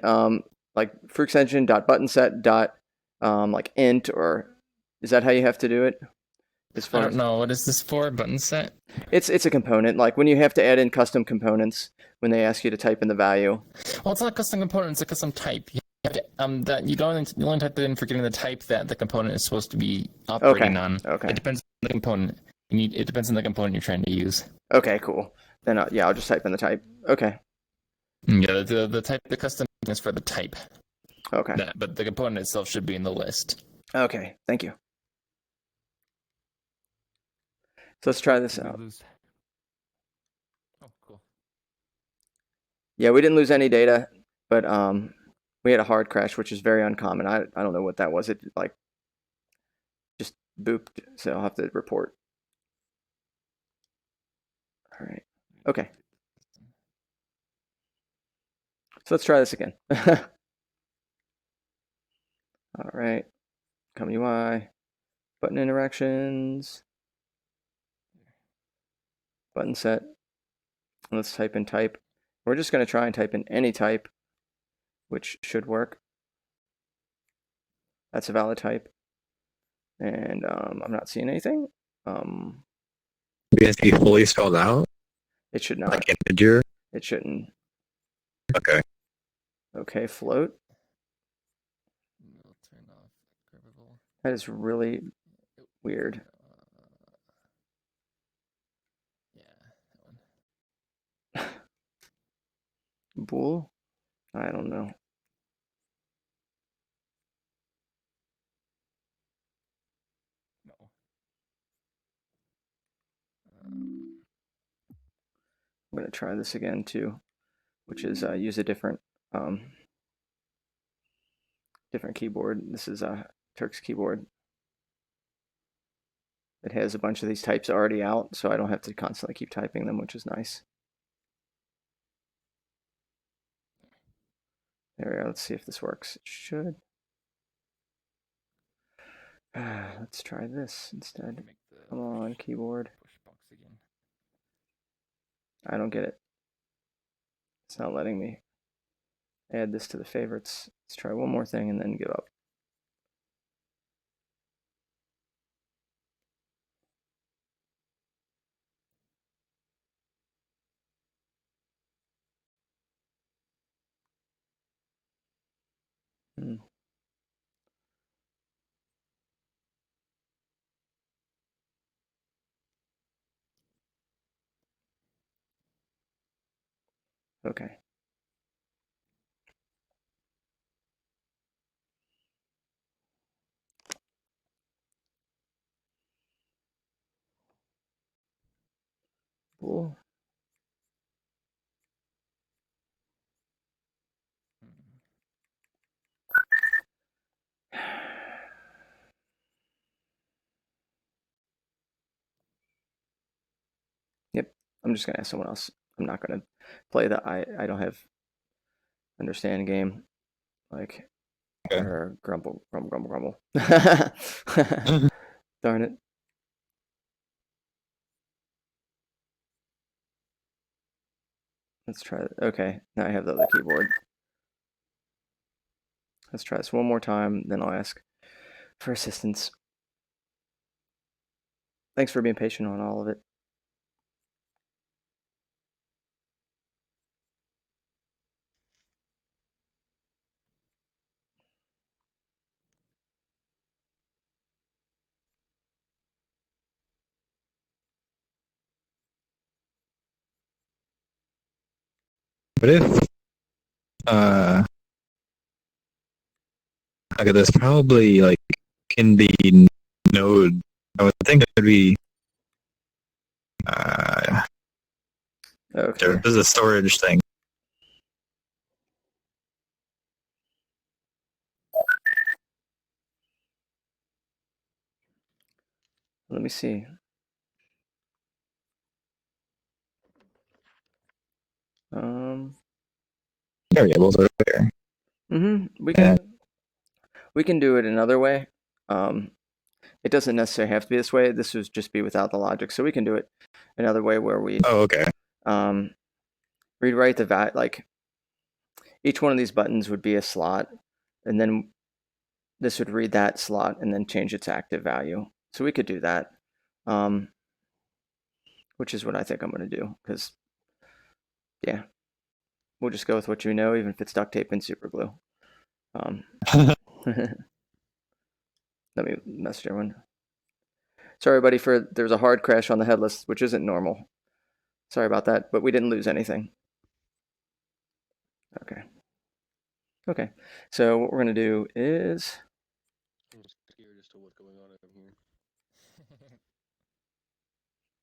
like Fruix engine dot button set dot like int, or is that how you have to do it? As far I don't know. What is this for? Button set? It's a component. Like when you have to add in custom components when they ask you to type in the value. Well, it's not a custom component. It's a custom type. You have to, that you only type it in for getting the type that the component is supposed to be operating on. Okay. It depends on the component. It depends on the component you're trying to use. Okay, cool. then yeah, I'll just type in the type. Okay. Yeah, the type, the custom is for the type. Okay. But the component itself should be in the list. Okay, thank you. So let's try this out. Oh, cool. Yeah, we didn't lose any data, but we had a hard crash, which is very uncommon. I don't know what that was. It like just booped, so I'll have to report. All right. Okay. So let's try this again. All right. Come UI, button interactions, button set. Let's type in type. We're just going to try and type in any type, which should work. That's a valid type. And I'm not seeing anything. It has to be fully spelled out? It should not. Like integer? It shouldn't. Okay. Okay, float. That is really weird. Bool? I don't know. I'm going to try this again too, which is use a different keyboard. This is Turk's keyboard. It has a bunch of these types already out, so I don't have to constantly keep typing them, which is nice. There we go. Let's see if this works. It should. Let's try this instead. Come on, keyboard. I don't get it. It's not letting me add this to the favorites. Let's try one more thing and then give up. Okay. Cool. Yep. I'm just gonna ask someone else. I'm not gonna play the I don't have understand game like or grumble. Darn it. Let's try it. Okay, now I have the other keyboard. Let's try this one more time, then I'll ask for assistance. Thanks for being patient on all of it. What if okay, this probably like can be node. I would think it would be okay. There's a storage thing. Let me see. Variables are there. We can do it another way. It doesn't necessarily have to be this way. This would just be without the logic. So we can do it another way where we rewrite the like each one of these buttons would be a slot, and then this would read that slot and then change its active value. So we could do that, which is what I think I'm going to do, because yeah, we'll just go with what you know, even if it's duct tape and super glue. Let me message everyone. Sorry, buddy, there's a hard crash on the headless, which isn't normal. Sorry about that, but we didn't lose anything. Okay. Okay, so what we're gonna do is. I'm scared as to what's going on over here.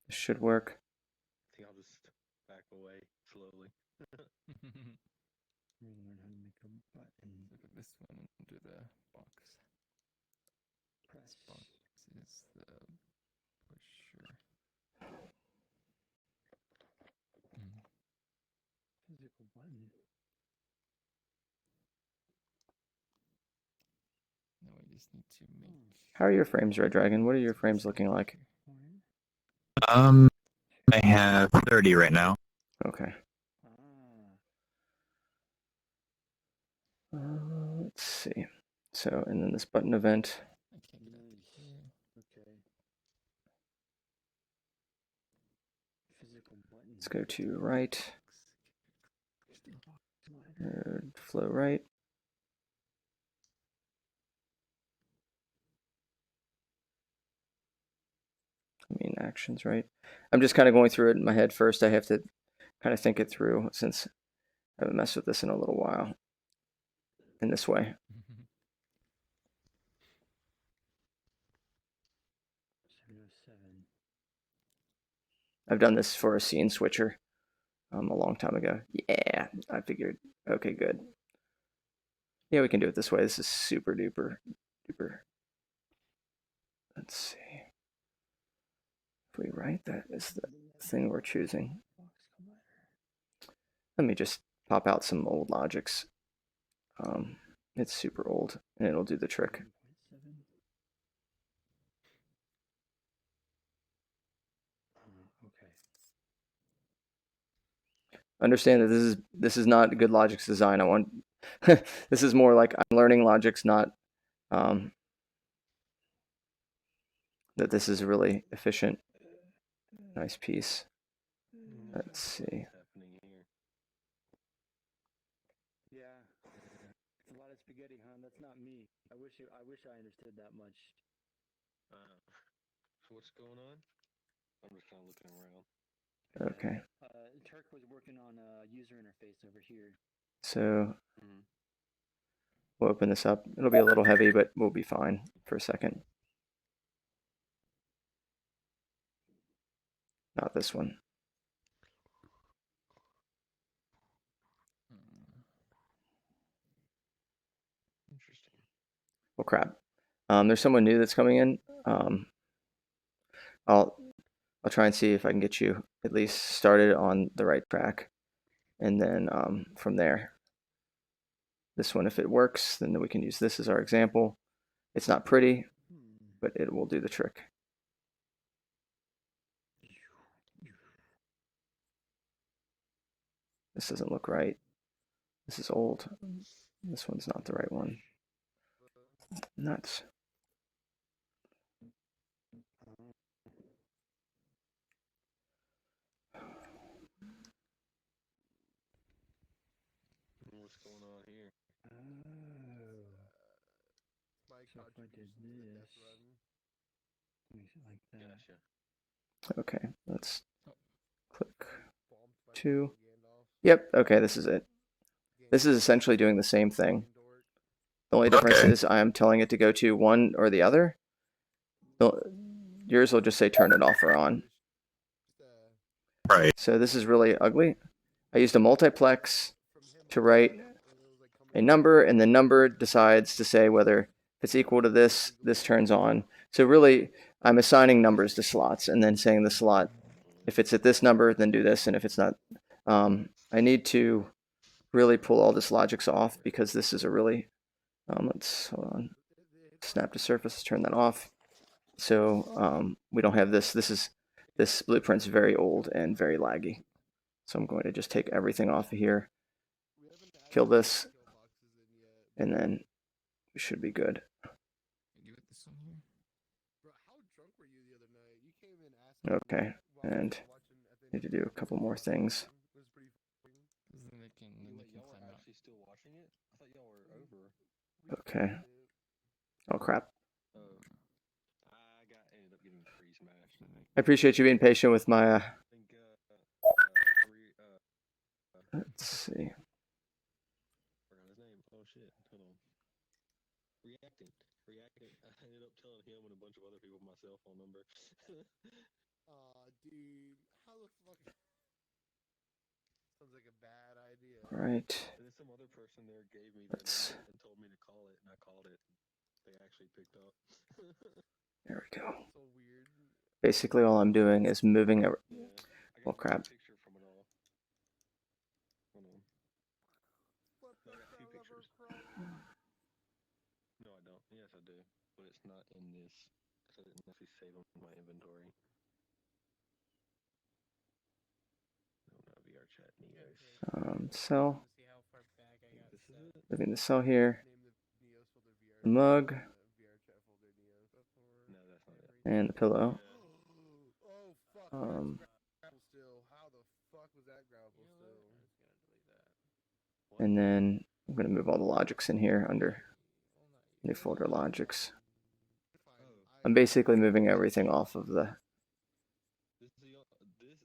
This should work. I think I'll just back away slowly. Learn how to make a button. Look at this one under the box. Press. This box is the pusher. Physical button. Now we just need to make. How are your frames, Red Dragon? What are your frames looking like? I have 30 right now. Okay. Let's see. So, and then this button event. Okay. Physical button. Let's go to right. Flow right. I mean, actions right. I'm just kind of going through it in my head first. I have to kind of think it through since I haven't messed with this in a little while. In this way. I've done this for a scene switcher a long time ago. Yeah, I figured. Okay, good. Yeah, we can do it this way. This is super duper. Let's see. If we write that is the thing we're choosing. Let me just pop out some old logics. It's super old, and it'll do the trick. Understand that this is not good logics design. I want this is more like I'm learning logics, not that this is really efficient. Nice piece. Let's see. Yeah. It's a lot of spaghetti, huh? That's not me. I wish I understood that much. So what's going on? I'm just kind of looking around. Okay. Turk was working on a user interface over here. So we'll open this up. It'll be a little heavy, but we'll be fine for a second. Not this one. Interesting. Well, crap. There's someone new that's coming in. I'll try and see if I can get you at least started on the right track, and then from there. This one, if it works, then we can use this as our example. It's not pretty, but it will do the trick. This doesn't look right. This is old. This one's not the right one. Nuts. What's going on here? So if I did this, makes it like that. Gotcha. Okay, let's click 2. Yep, okay, this is it. This is essentially doing the same thing. The only difference is I am telling it to go to one or the other. Yours will just say turn it off or on. Right. So this is really ugly. I used a multiplex to write a number, and the number decides to say whether if it's equal to this, this turns on. So really, I'm assigning numbers to slots and then saying the slot, if it's at this number, then do this, and if it's not, I need to really pull all this logics off because this is a really, let's, hold on, snap to surface, turn that off. So we don't have this. This blueprint's very old and very laggy. So I'm going to just take everything off of here, kill this, and then we should be good. Okay, and need to do a couple more things. Okay. Oh crap. I appreciate you being patient with my Let's see. Oh shit, hold on. Reacting. I ended up telling him and a bunch of other people my cell phone number. Dude, how the fuck? Sounds like a bad idea. All right. And then some other person there gave me their number and told me to call it, and I called it. They actually picked up. There we go. So weird. Basically, all I'm doing is moving. Oh crap. Picture from it all. Hold on. I got 2 pictures. No, I don't. Yes, I do. But it's not in this. So I didn't actually save them in my inventory. No, VR chat, Neos. Cell. This is it. Moving the cell here. The mug. No, that's not it. And the pillow. Oh fuck. Grapple still. How the fuck was that grapple still? And then I'm going to move all the logics in here under new folder logics. I'm basically moving everything off of the. This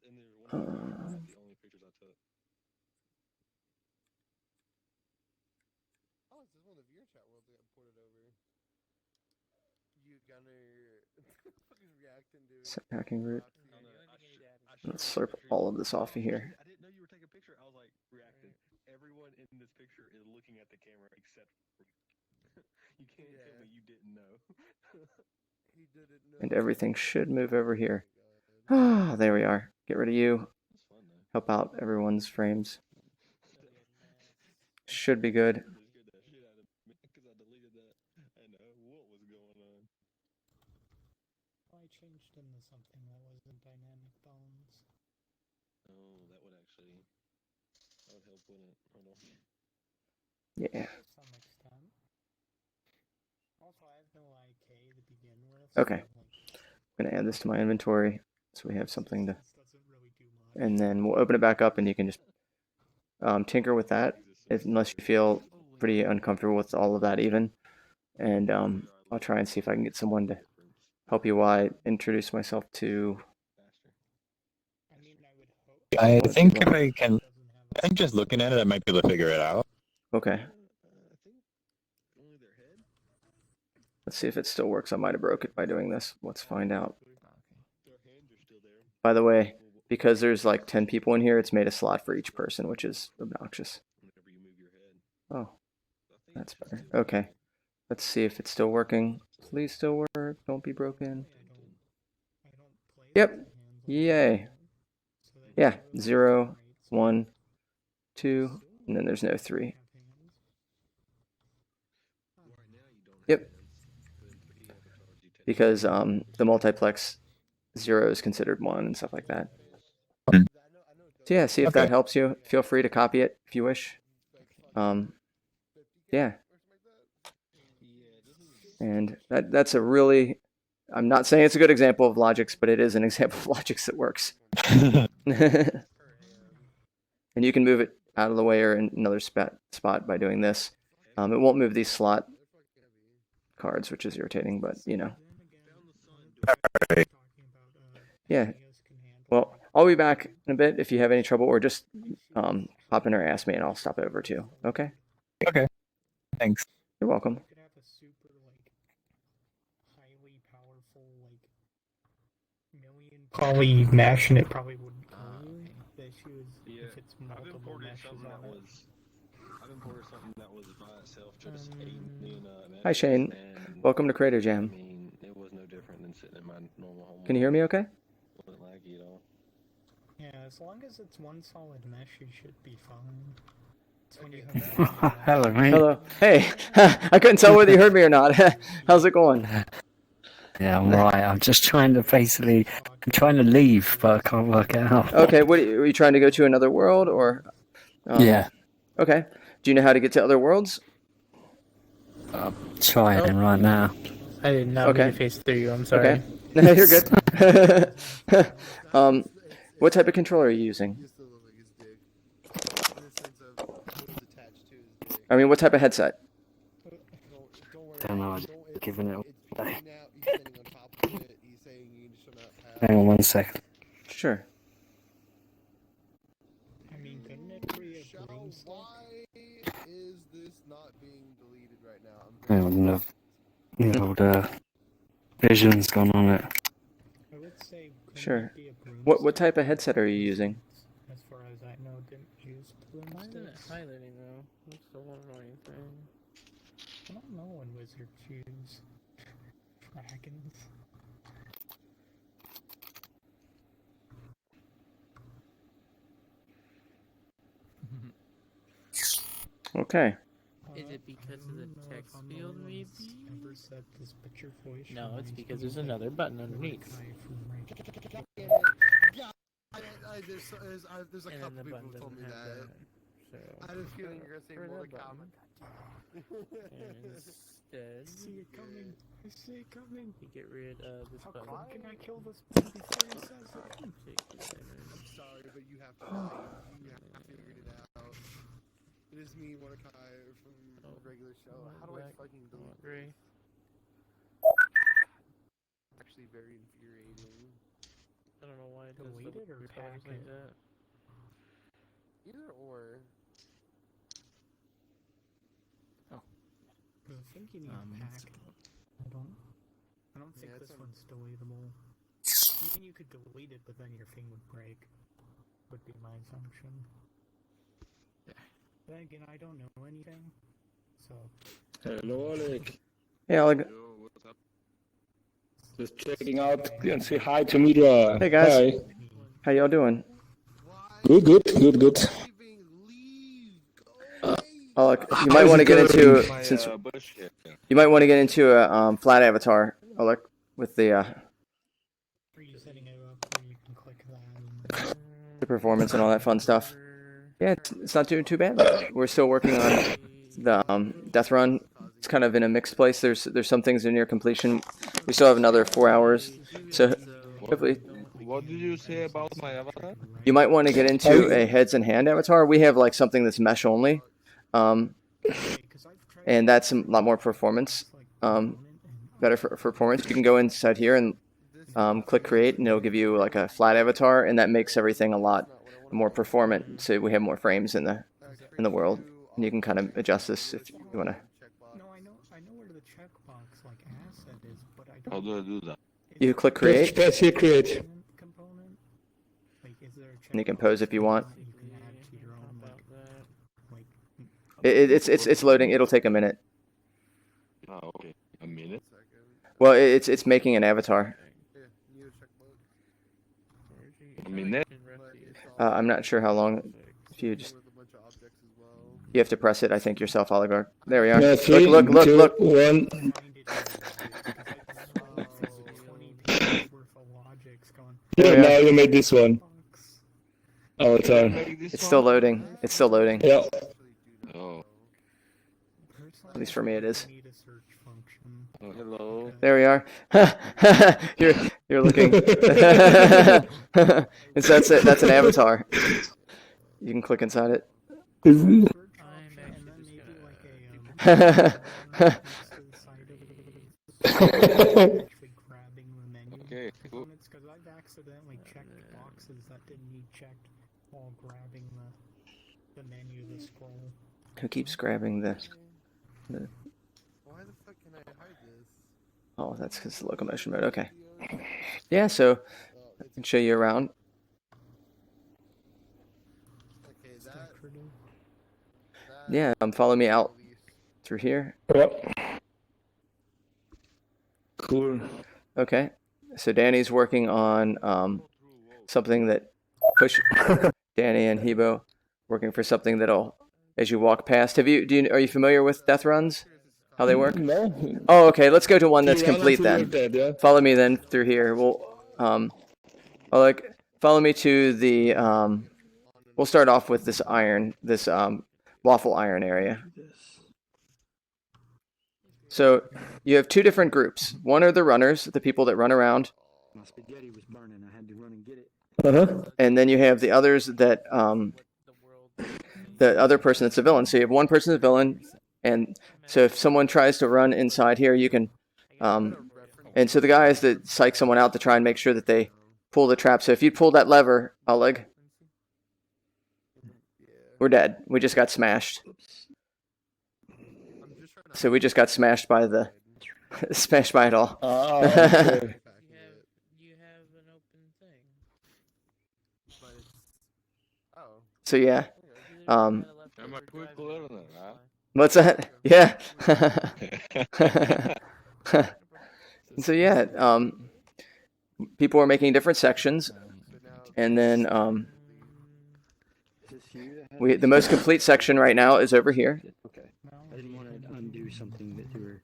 and the only pictures I took. Oh, this is one of the VR chat worlds that got ported over. You gunner. What is reacting, dude? Set packing route. Let's slurp all of this off of here. I didn't know you were taking a picture. I was like, reacting. Everyone in this picture is looking at the camera except for you. You can't tell me you didn't know. He didn't know. And everything should move over here. Ah, there we are. Get rid of you. Help out everyone's frames. Should be good. Because I deleted that. I know what was going on. I changed into something that wasn't dynamic bones. Oh, that would actually. That would help, wouldn't it? Hold on. Yeah. To some extent. Also, I have no IK to begin with. Okay. I'm going to add this to my inventory so we have something to. And then we'll open it back up and you can just tinker with that unless you feel pretty uncomfortable with all of that even. And I'll try and see if I can get someone to help you while I introduce myself to. I think if I can, I think just looking at it, I might be able to figure it out. Okay. Let's see if it still works. I might have broke it by doing this. Let's find out. By the way, because there's like 10 people in here, it's made a slot for each person, which is obnoxious. Oh, that's better. Okay. Let's see if it's still working. Please still work. Don't be broken. Yep. Yay. Yeah. 0, 1, 2, and then there's no 3. Yep. Because the multiplex 0 is considered 1 and stuff like that. So yeah, see if that helps you. Feel free to copy it if you wish. Yeah. And that's a really, I'm not saying it's a good example of logics, but it is an example of logics that works. And you can move it out of the way or in another spot by doing this. It won't move these slot cards, which is irritating, but you know. Yeah. Well, I'll be back in a bit if you have any trouble, or just pop in or ask me and I'll stop over too. Okay? Okay. Thanks. You're welcome. You could have a super, like, highly powerful, like, million poly mesh and it probably wouldn't kill you. The issue is if it's multiple meshes on it. I've imported something that was by itself just 8 million Hi Shane. Welcome to Crater Jam. I mean, it was no different than sitting in my normal home. Can you hear me okay? It wasn't laggy at all. Yeah, as long as it's one solid mesh, you should be fine. It's when you Hello, mate. Hello. Hey. I couldn't tell whether you heard me or not. How's it going? Yeah, I'm right. I'm just trying to basically, I'm trying to leave, but I can't work it out. Okay, what are you trying to go to another world or? Yeah. Okay. Do you know how to get to other worlds? I'm trying right now. I did not mean to face through you. I'm sorry. Okay. No, you're good. What type of controller are you using? I mean, what type of headset? Don't know. I'm giving it away. Hang on 1 second. Sure. I mean, couldn't it create I don't know. The old vision's gone on it. I would say Sure. be a What type of headset are you using? as far as I know, didn't use Why isn't it broomsticks. highlighting though? That's the one annoying thing. I don't know when wizards use dragons. Okay. Is it because of the text field, maybe? Ever said this, but your voice No, it's reminds because me there's of another button underneath. There's a And couple then the people button who told me doesn't have that. So I had a feeling you're gonna say for Mortal that Kombat. button, instead, see it coming. I see it coming. you get rid of this button. How can I kill this button before he says it? Take this I'm sorry, but you have to wait. You have figured it out. It is me, Mordecai, from a regular show. How do I fucking delete Gray. this? Actually, very infuriating. I don't know why it does Delete the it or weird pack colors like it? that. Either or. I think you need to pack it. I don't think Yeah, this it's one's deletable. Even you could delete it, but then your thing would break. Would be my assumption. Then again, I don't know anything. So. Hello, Alec. Hey, Alec. Just checking out and say hi to Midra. Hey guys. Hi. How y'all doing? Good. Alec, you might want to get into since you might want to get into a flat avatar, Alec, with the Are you setting it up where you can click that? the performance and all that fun stuff. Yeah, it's not doing too bad. We're still working on the Deathrun. It's kind of in a mixed place. There's some things are near completion. We still have another 4 hours, so hopefully. What did you say about my avatar? You might want to get into a heads and hand avatar. We have like something that's mesh only, and that's a lot more performance, better for performance. You can go inside here and click create, and it'll give you like a flat avatar, and that makes everything a lot more performant. So we have more frames in the world, and you can kind of adjust this if you want to. No, I know where the checkbox like asset is, but I How don't. do I do that? You click create, Press here, create. Component. Like, is there a and you can pose if you want. you can add to your own like It's loading. It'll take a minute. Oh, okay. A minute? Well, it's making an avatar. A minute? I'm not sure how long. If you just you have to press it, I think yourself, Oligarch. There we are. Yeah, three, Look! two, one. There we Now are. you made this one. Avatar. It's still loading. It's still loading. Yeah. Oh. At least for me, it is. Oh, hello. There we are. You're looking. That's an avatar. You can click inside it. Okay, cool. Because I've accidentally checked boxes that didn't need checked while grabbing the menu, the scroll. Who keeps grabbing the Why the fuck can I hide this? Oh, that's because locomotion mode. Okay. Yeah, so I can show you around. Yeah, follow me out through here. Yep. Cool. Okay. So Danny's working on something that Danny and Hebo working for something that'll as you walk past. Are you familiar with death runs? How they work? No. Oh, okay. Let's go to one that's You run complete until then. you're dead, yeah? Follow me then through here. Follow me to the we'll start off with this waffle iron area. So you have two different groups. One are the runners, the people that run around. My spaghetti was burning. I had to run and get it. And then you have the others that the other person that's a villain. So you have one person that's a villain, and so if someone tries to run inside here, you can and so the guy is that psych someone out to try and make sure that they pull the trap. So if you pull that lever, Oleg, we're dead. We just got smashed. So we just got smashed by the smashed by it all. Oh, okay. So yeah. I'm a quick learner, huh? What's that? Yeah. So yeah, people are making different sections, and then the most complete section right now is over here. Okay. I didn't want to undo something that you were.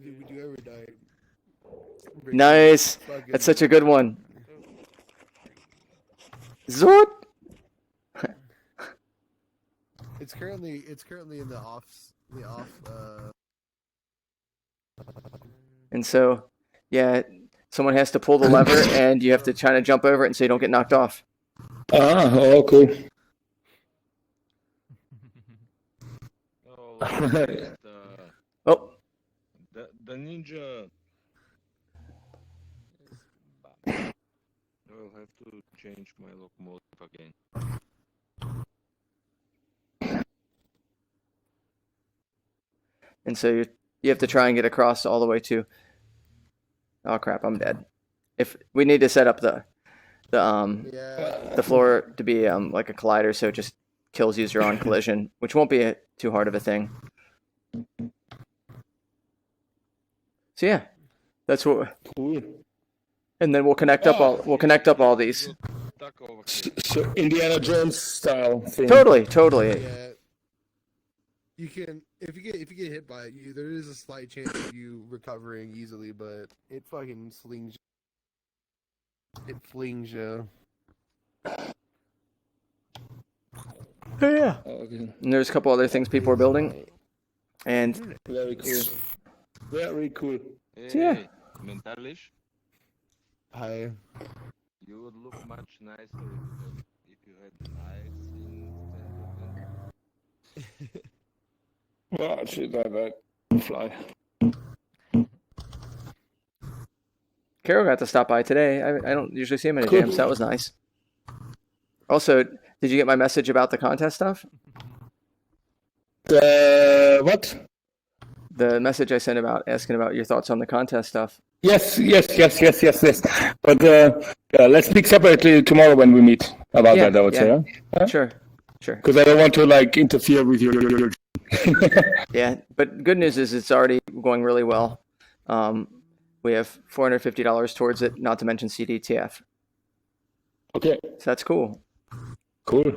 We do every night. Nice. That's such a good one. Zort. It's currently in the off. And so, yeah, someone has to pull the lever, and you have to try to jump over it, and so you don't get knocked off. Oh, cool. Oh. The ninja. I'll have to change my locomotive again. And so you have to try and get across all the way to. Oh crap! I'm dead. If we need to set up the floor to be like a collider, so it just kills user on collision, which won't be too hard of a thing. So yeah, that's what. Cool. And then we'll connect up all these. So Indiana Jones style thing. Totally. Yeah. You can if you get hit by it, there is a slight chance of you recovering easily, but it fucking slings. It flings you. Oh yeah. Okay. And there's a couple other things people are building, and Very cool. Very cool. So, yeah. Mentalish. Hi. You would look much nicer if you had knives instead of Well, shit like that. Fly. Carol got to stop by today. I don't usually see him in a jam, so that was nice. Also, did you get my message about the contest stuff? What? The message I sent about asking about your thoughts on the contest stuff. Yes. But let's speak separately tomorrow when we meet about that, I would say. Huh? Sure. Because I don't want to interfere with your. Yeah, but good news is it's already going really well. We have $450 towards it, not to mention CDTF. Okay. So that's cool. Cool.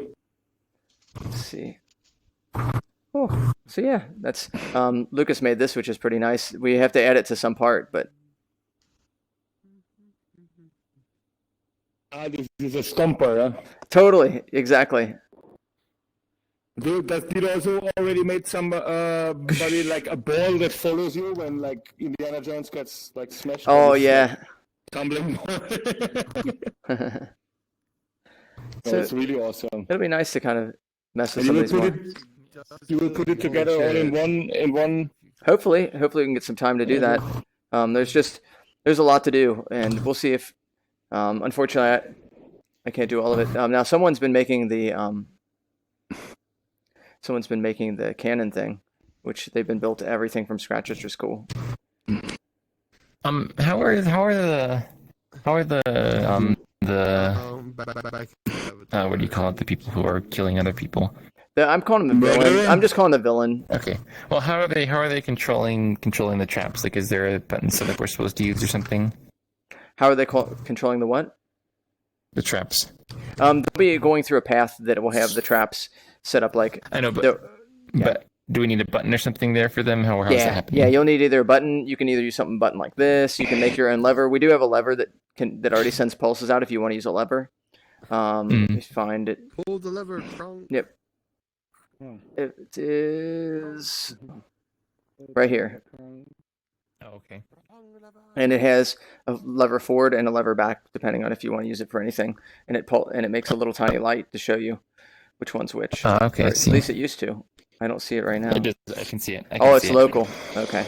Let's see. Oh, so yeah, that's Lucas made this, which is pretty nice. We have to add it to some part, but This is a stomper, huh? Totally, exactly. Dude, does Peter also already made somebody like a ball that follows you when like Indiana Jones gets like smashed? Oh and yeah. Tumbling. So it's really awesome. It'll be nice to kind of mess with And some of these more. You will put it together all in one. Hopefully we can get some time to do that. There's a lot to do, and we'll see if. Unfortunately, I can't do all of it. Now someone's been making the cannon thing, which they've been built everything from scratch, which is cool. How are the what do you call it? The people who are killing other people. I'm calling them the villain. I'm just calling the villain. Okay. Well, how are they controlling the traps? Like, is there a button set up we're supposed to use or something? How are they controlling the what? The traps. They'll be going through a path that will have the traps set up like. I know, but do we need a button or something there for them? How's that happening? Yeah, you'll need either a button. You can either use something button like this. You can make your own lever. We do have a lever that already sends pulses out if you want to use a lever. Let me find it. Pull the lever from. Yep. It is right here. Oh, okay. And it has a lever forward and a lever back, depending on if you want to use it for anything. And it makes a little tiny light to show you which one's which. Okay, Or I at see. least it used to. I don't see it right now. I can see it. It's local. Okay.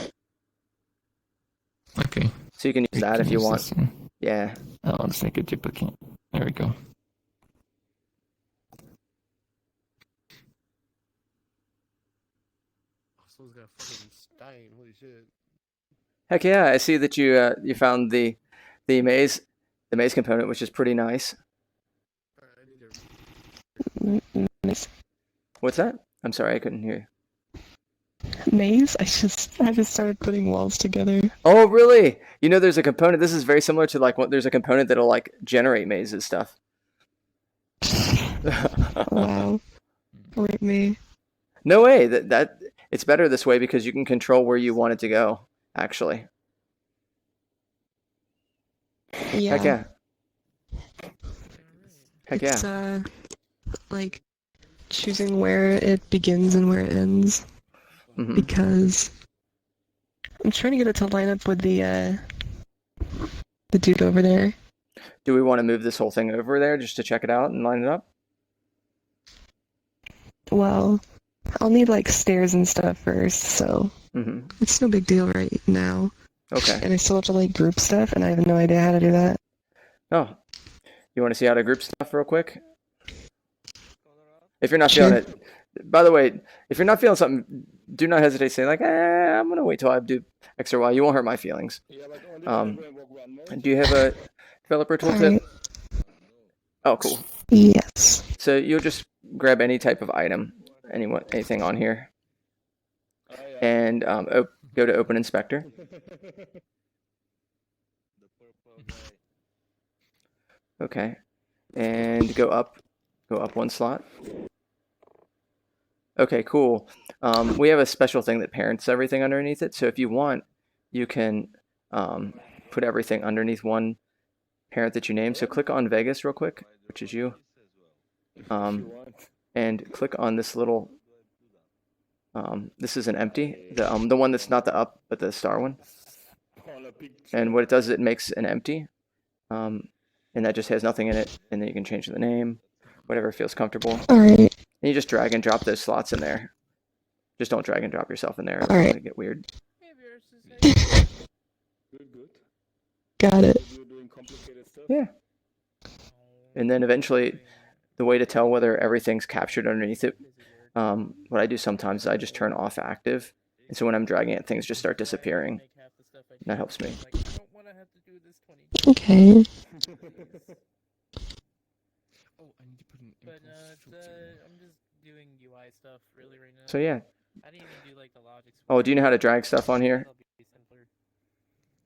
Okay. So you can use that if you want. This one. Yeah. I'll just make a duplicate. There we go. Someone's got fucking Stein. Holy shit. Heck yeah! I see that you found the maze component, which is pretty nice. What's that? I'm sorry, I couldn't hear you. Maze? I just started putting walls together. Oh, really? You know, there's a component. This is very similar to like there's a component that'll like generate mazes stuff. Wow. Rip me. No way. That it's better this way because you can control where you want it to go. Actually. Yeah. Heck yeah. Heck It's yeah. like choosing where it begins and where it ends. Mm-hmm. Because I'm trying to get it to line up with the dude over there. Do we want to move this whole thing over there just to check it out and line it up? Well, I'll need like stairs and stuff first, so it's no big deal right now. Okay. And I still have to like group stuff, and I have no idea how to do that. Oh, you want to see how to group stuff real quick? If you're not feeling it, by the way, if you're not feeling something, do not hesitate to say like, I'm gonna wait till I do X or Y. You won't hurt my feelings. Do you have a developer tooltip? Oh, cool. Yes. So you'll just grab any type of item, anything on here, and go to Open Inspector. Okay, and go up one slot. Okay, cool. We have a special thing that parents everything underneath it. So if you want, you can put everything underneath one parent that you name. So click on Vegas real quick, which is you. And click on this little. This is an empty. The one that's not the up, but the star one. And what it does is it makes an empty. And that just has nothing in it. And then you can change the name, whatever feels comfortable. All right. And you just drag and drop those slots in there. Just don't drag and drop yourself in there. It's going to get weird. Got it. Yeah. And then eventually, the way to tell whether everything's captured underneath it, what I do sometimes is I just turn off active. And so when I'm dragging it, things just start disappearing. And that helps me. Okay. But I'm just doing UI stuff really right now. So yeah. I didn't even do like the logic. Oh, do you know how to drag stuff on here?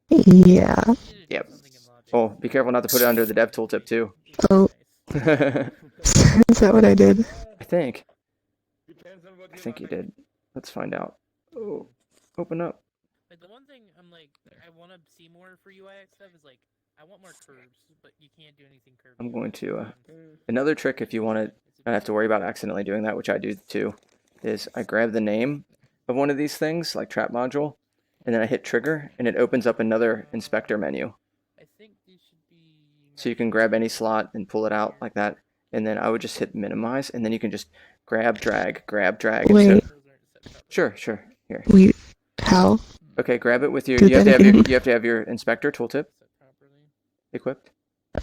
Yeah. Yep. Oh, be careful not to put it under the dev tooltip too. Oh. Is that what I did? I think you did. Let's find out. Oh, open up. Like the one thing I'm like, I want to see more for UI stuff is like, I want more curves, but you can't do anything curvy. I'm going to another trick if you want to not have to worry about accidentally doing that, which I do too, is I grab the name of one of these things, like trap module, and then I hit trigger, and it opens up another inspector menu. So you can grab any slot and pull it out like that, and then I would just hit minimize, and then you can just grab, drag. Wait. Sure. Here. Wait. How? Okay, grab it with your. Do You have that to have again? you have to have your inspector tooltip equipped.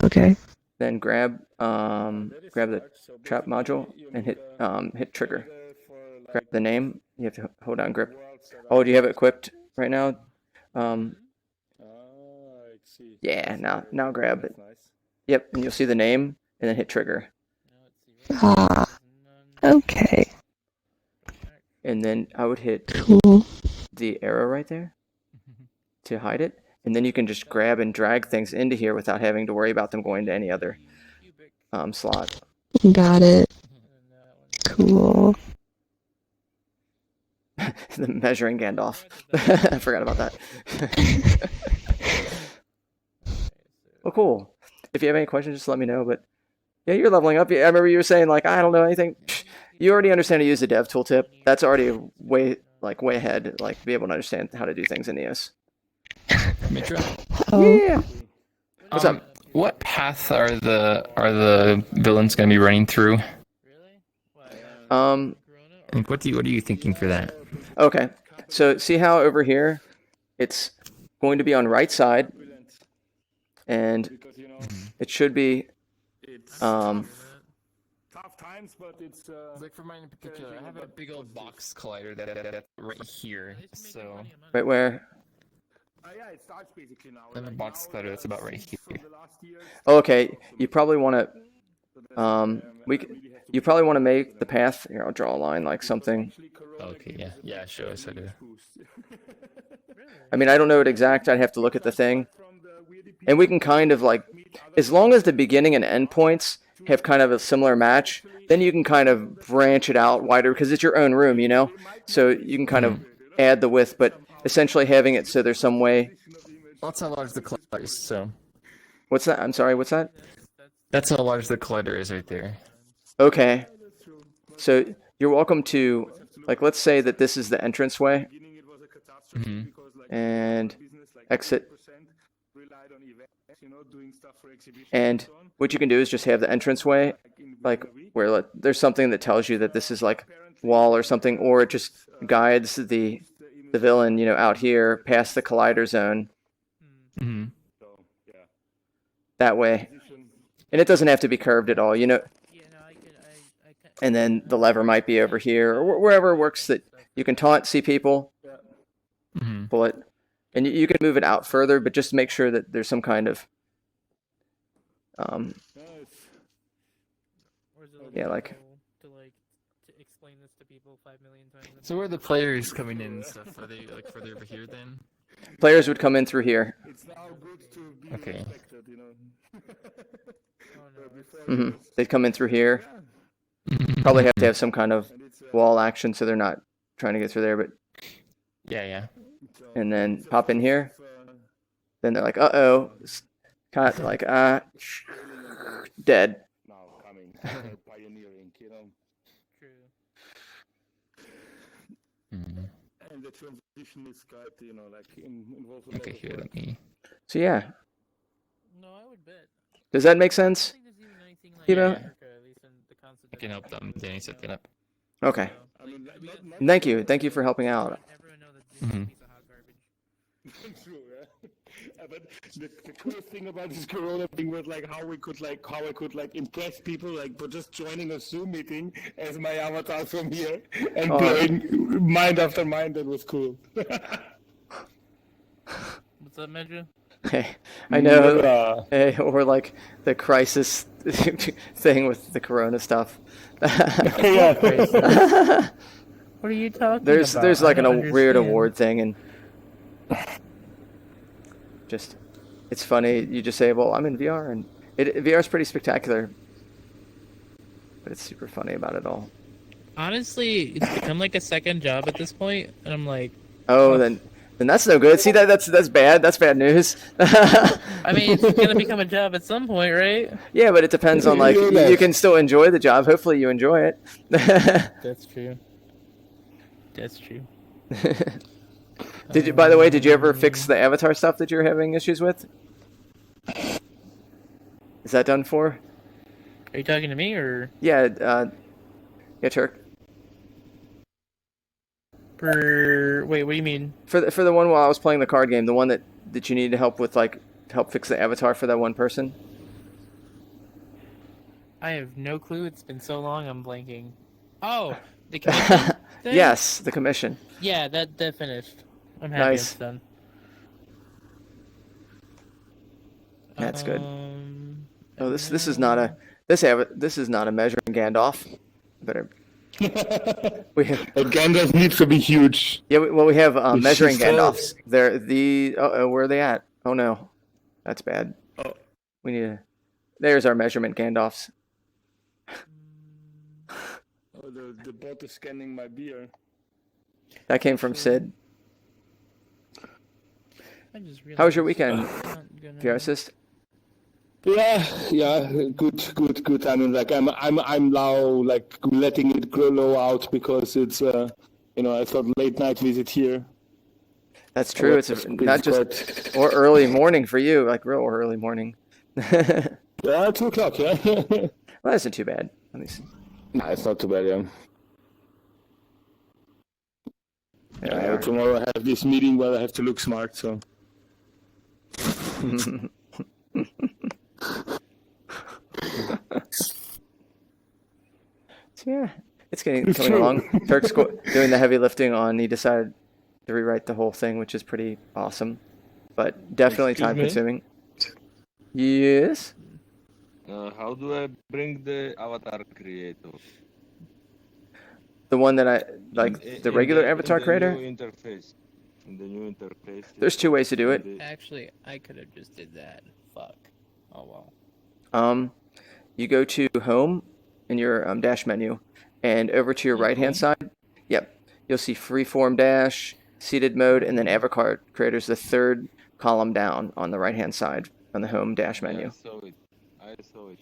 Okay. Then grab the trap module and hit trigger. Grab the name. You have to hold down grip. Oh, do you have it equipped right now? Yeah. Now grab it. Yep, and you'll see the name and then hit trigger. Okay. And then I would hit Cool. the arrow right there to hide it. And then you can just grab and drag things into here without having to worry about them going to any other slot. Got it. Cool. The measuring Gandalf. I forgot about that. Well, cool. If you have any questions, just let me know. But yeah, you're leveling up. I remember you were saying like, I don't know anything. You already understand to use the dev tooltip. That's already way ahead. Like, be able to understand how to do things in EOS. Mitra? Yeah. What's up? What path are the villains going to be running through? Like, what are you thinking for that? Okay. So see how over here, it's going to be on right side, and it should be times, but it's like for mine in particular, I have a big old box collider that's right here. So Right where? yeah, it starts basically now. I have a box collider that's about right here. Oh, okay. You probably want to. You probably want to make the path. Here, I'll draw a line like something. Okay, yeah, yeah, sure, so do. I mean, I don't know it exact. I'd have to look at the thing. And we can kind of like, as long as the beginning and end points have kind of a similar match, then you can kind of branch it out wider because it's your own room, you know? So you can kind of add the width, but essentially having it so there's some way. Well, that's how large the collider is, so. What's that? I'm sorry, what's that? That's how large the collider is right there. Okay. So you're welcome to, like, let's say that this is the entranceway. And exit. And what you can do is just have the entranceway, like, where there's something that tells you that this is, like, wall or something, or it just guides the villain, you know, out here past the collider zone. That way. And it doesn't have to be curved at all, you know. And then the lever might be over here, or wherever it works that you can taunt, see people, pull it. And you can move it out further, but just make sure that there's some kind of, yeah, like. So where are the players coming in and stuff? Are they like further over here then? Players would come in through here. Okay. They'd come in through here. Probably have to have some kind of wall action so they're not trying to get through there, but. Yeah. And then pop in here. Then they're like, uh-oh. Kind of like, dead. And the transition is quite, you know, like involves a lot Okay, of here, work. let me. So yeah. No, I would bet. Does that make sense? Yeah. I can help them. Danny set that up. Okay. Thank you. Thank you for helping out. True, yeah. But the cool thing about this Corona thing was like how I could impress people like by just joining a Zoom meeting as my avatar from here and playing mind after mind. That was cool. What's up, Medra? Hey, I know. Hey, or like the crisis thing with the Corona stuff. What are you talking about? There's like a weird award thing and. Just, it's funny. You just say, "Well, I'm in VR," and VR is pretty spectacular, but it's super funny about it all. Honestly, it's become like a second job at this point, and I'm like, oh, then that's no good. See, that's bad. That's bad news. I mean, it's gonna become a job at some point, right? Yeah, but it depends on like you can still enjoy the job. Hopefully, you enjoy it. That's true. That's true. By the way, did you ever fix the avatar stuff that you're having issues with? Is that done for? Are you talking to me or? Yeah, Turk. Wait, what do you mean? For the one while I was playing the card game, the one that you needed help with, like to help fix the avatar for that one person. I have no clue. It's been so long, I'm blanking. Oh, the commission thing? Yes, the commission. Yeah, that finished. I'm happy it's done. That's good. Oh, this is not a this is not a measuring Gandalf. Better. Gandalf needs to be huge. Yeah, we have measuring Gandalfs. They're where are they at? Oh no, that's bad. Oh. We need a. There's our measurement Gandalfs. Oh, the bot is scanning my beer. That came from Sid. How was your weekend, VR Assist? Yeah, good. I mean, like I'm now like letting it grow out because it's I thought late night visit here. That's true. It's not just or early morning for you, like real early morning. Yeah, 2:00. Yeah. Well, that's not too bad. Let me see. No, it's not too bad. Yeah. Tomorrow I have this meeting where I have to look smart. So. So yeah, it's coming along. Turk's doing the heavy lifting on. He decided to rewrite the whole thing, which is pretty awesome, but definitely time consuming. Yes. How do I bring the avatar creator? The one that I like, the regular avatar creator. New interface. In the new interface. There's 2 ways to do it. Actually, I could have just did that. Fuck. Oh well. You go to home in your dash menu, and over to your right-hand side, yep, you'll see freeform dash, seated mode, and then avatar creators, the third column down on the right-hand side on the home dash menu. I saw it.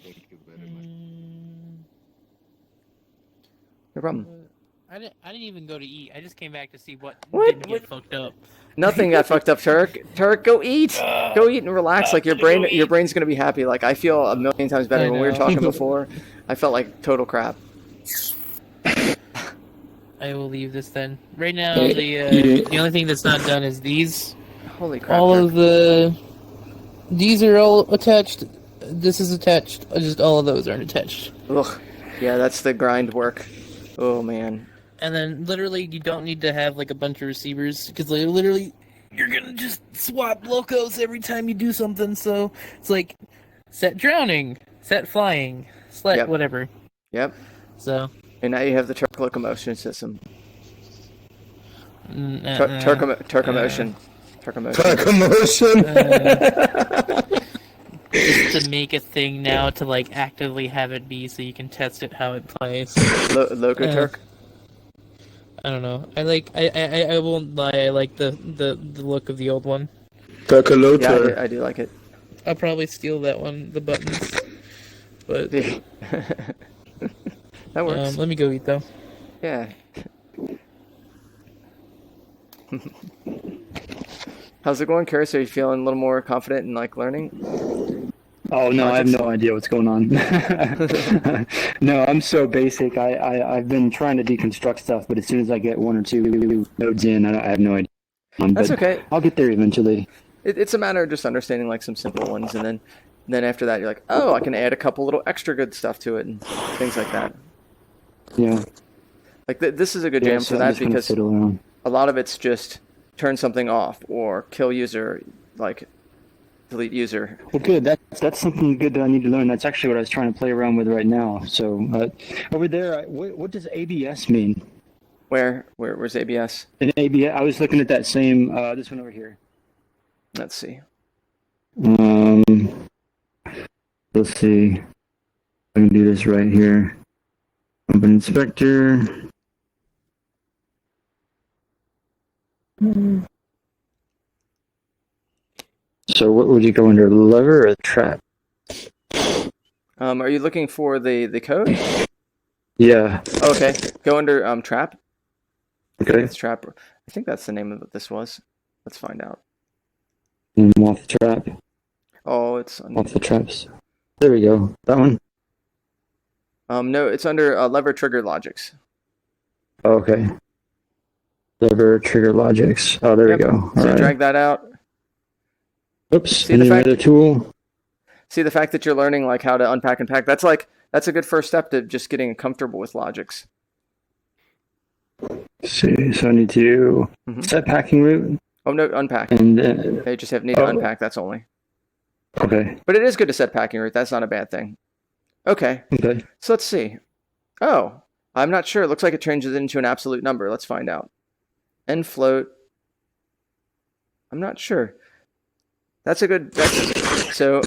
Thank you very much. No problem. I didn't even go to eat. I just came back to see what? What? Didn't get fucked up. Nothing got fucked up, Turk. Turk, go eat. Go eat and relax. Like your brain's gonna be happy. Like I feel a million times better. When we were talking before, I felt like total crap. I will leave this then. Right now, the only thing that's not done is these. Holy crap! All of these are all attached. This is attached. Just all of those aren't attached. Ugh. Yeah, that's the grind work. Oh man. And then literally, you don't need to have like a bunch of receivers because literally, you're gonna just swap locos every time you do something. So it's like set drowning, set flying, whatever. Yep. So. And now you have the Turk locomotion system. Turkomotion. Just to make a thing now to like actively have it be so you can test it how it plays. Loco Turk. I don't know. I won't lie. I like the look of the old one. Yeah, I do like it. I'll probably steal that one, the buttons. But that works. Let me go eat though. Yeah. How's it going, Curse? Are you feeling a little more confident in like learning? Oh no, I have no idea what's going on. No, I'm so basic. I've been trying to deconstruct stuff, but as soon as I get 1 or 2 nodes in, I have no idea. That's okay. I'll get there eventually. It's a matter of just understanding like some simple ones, and then after that, you're like, oh, I can add a couple little extra good stuff to it and things like that. Yeah. Like this is a good jam for that because a lot of it's just turn something off or kill user, like delete user. Well, good. That's something good that I need to learn. That's actually what I was trying to play around with right now. So over there, what does ABS mean? Where's ABS? In ABS, I was looking at that same this one over here. Let's see. Let's see. I can do this right here. Open inspector. So what would you go under, lever or trap? Are you looking for the code? Yeah. Okay. Go under trap. Okay. It's trap. I think that's the name of what this was. Let's find out. Off the trap. Oh, it's under... off the traps. There we go. That one. No, it's under lever trigger logics. Okay. Lever trigger logics. Oh, there we go. So drag that out. Oops. See another tool. See the fact that you're learning like how to unpack and pack. That's a good first step to just getting comfortable with logics. See, so I need to set packing route. Oh no, unpack. And they just need to unpack. That's only. Okay. But it is good to set packing route. That's not a bad thing. Okay. Okay. So let's see. Oh, I'm not sure. It looks like it changes it into an absolute number. Let's find out. End float. I'm not sure. That's a good. So.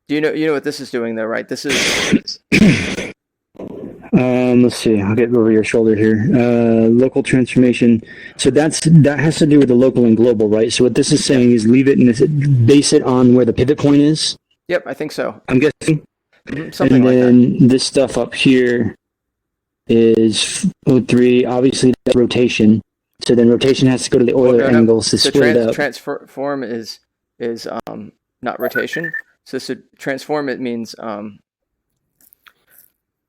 Do you know what this is doing though, right? This is. Let's see. I'll get over your shoulder here. Local transformation. So that has to do with the local and global, right? So what this is saying is leave it and base it on where the pivot point is. Yep, I think so. I'm guessing. Something like that. And then this stuff up here is 03. Obviously, that's rotation. So then rotation has to go to the Euler angles to split it up. Transform is not rotation. So transform, it means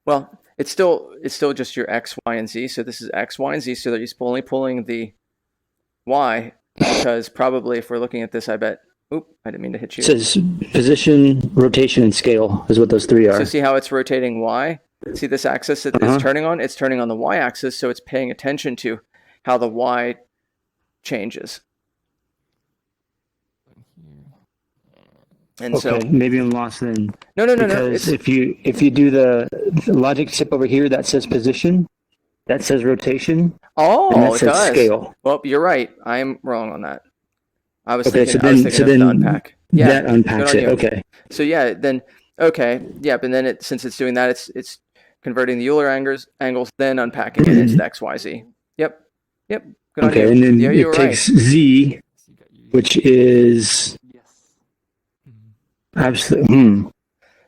well, it's still just your x, y, and z. So this is x, y, and z. So that you're only pulling the y because probably if we're looking at this, I bet. Oop! I didn't mean to hit you. It says position, rotation, and scale is what those three are. So see how it's rotating y. See this axis that it's turning on? It's turning on the y-axis, so it's paying attention to how the y changes. And okay, so maybe I'm lost then. No. Because if you do the logic step over here, that says position, that says rotation. Oh, and that it says does. Scale. Well, you're right. I am wrong on that. I was Okay, thinking of the unpack. Yeah, that unpacks good it. on you. Okay. So yeah, then okay, yeah, but then since it's doing that, it's converting the Euler angles, then unpacking it into the X, Y, Z. Yep. Good on you. Okay, and then Yeah, you it were takes right. Z, which is absolute.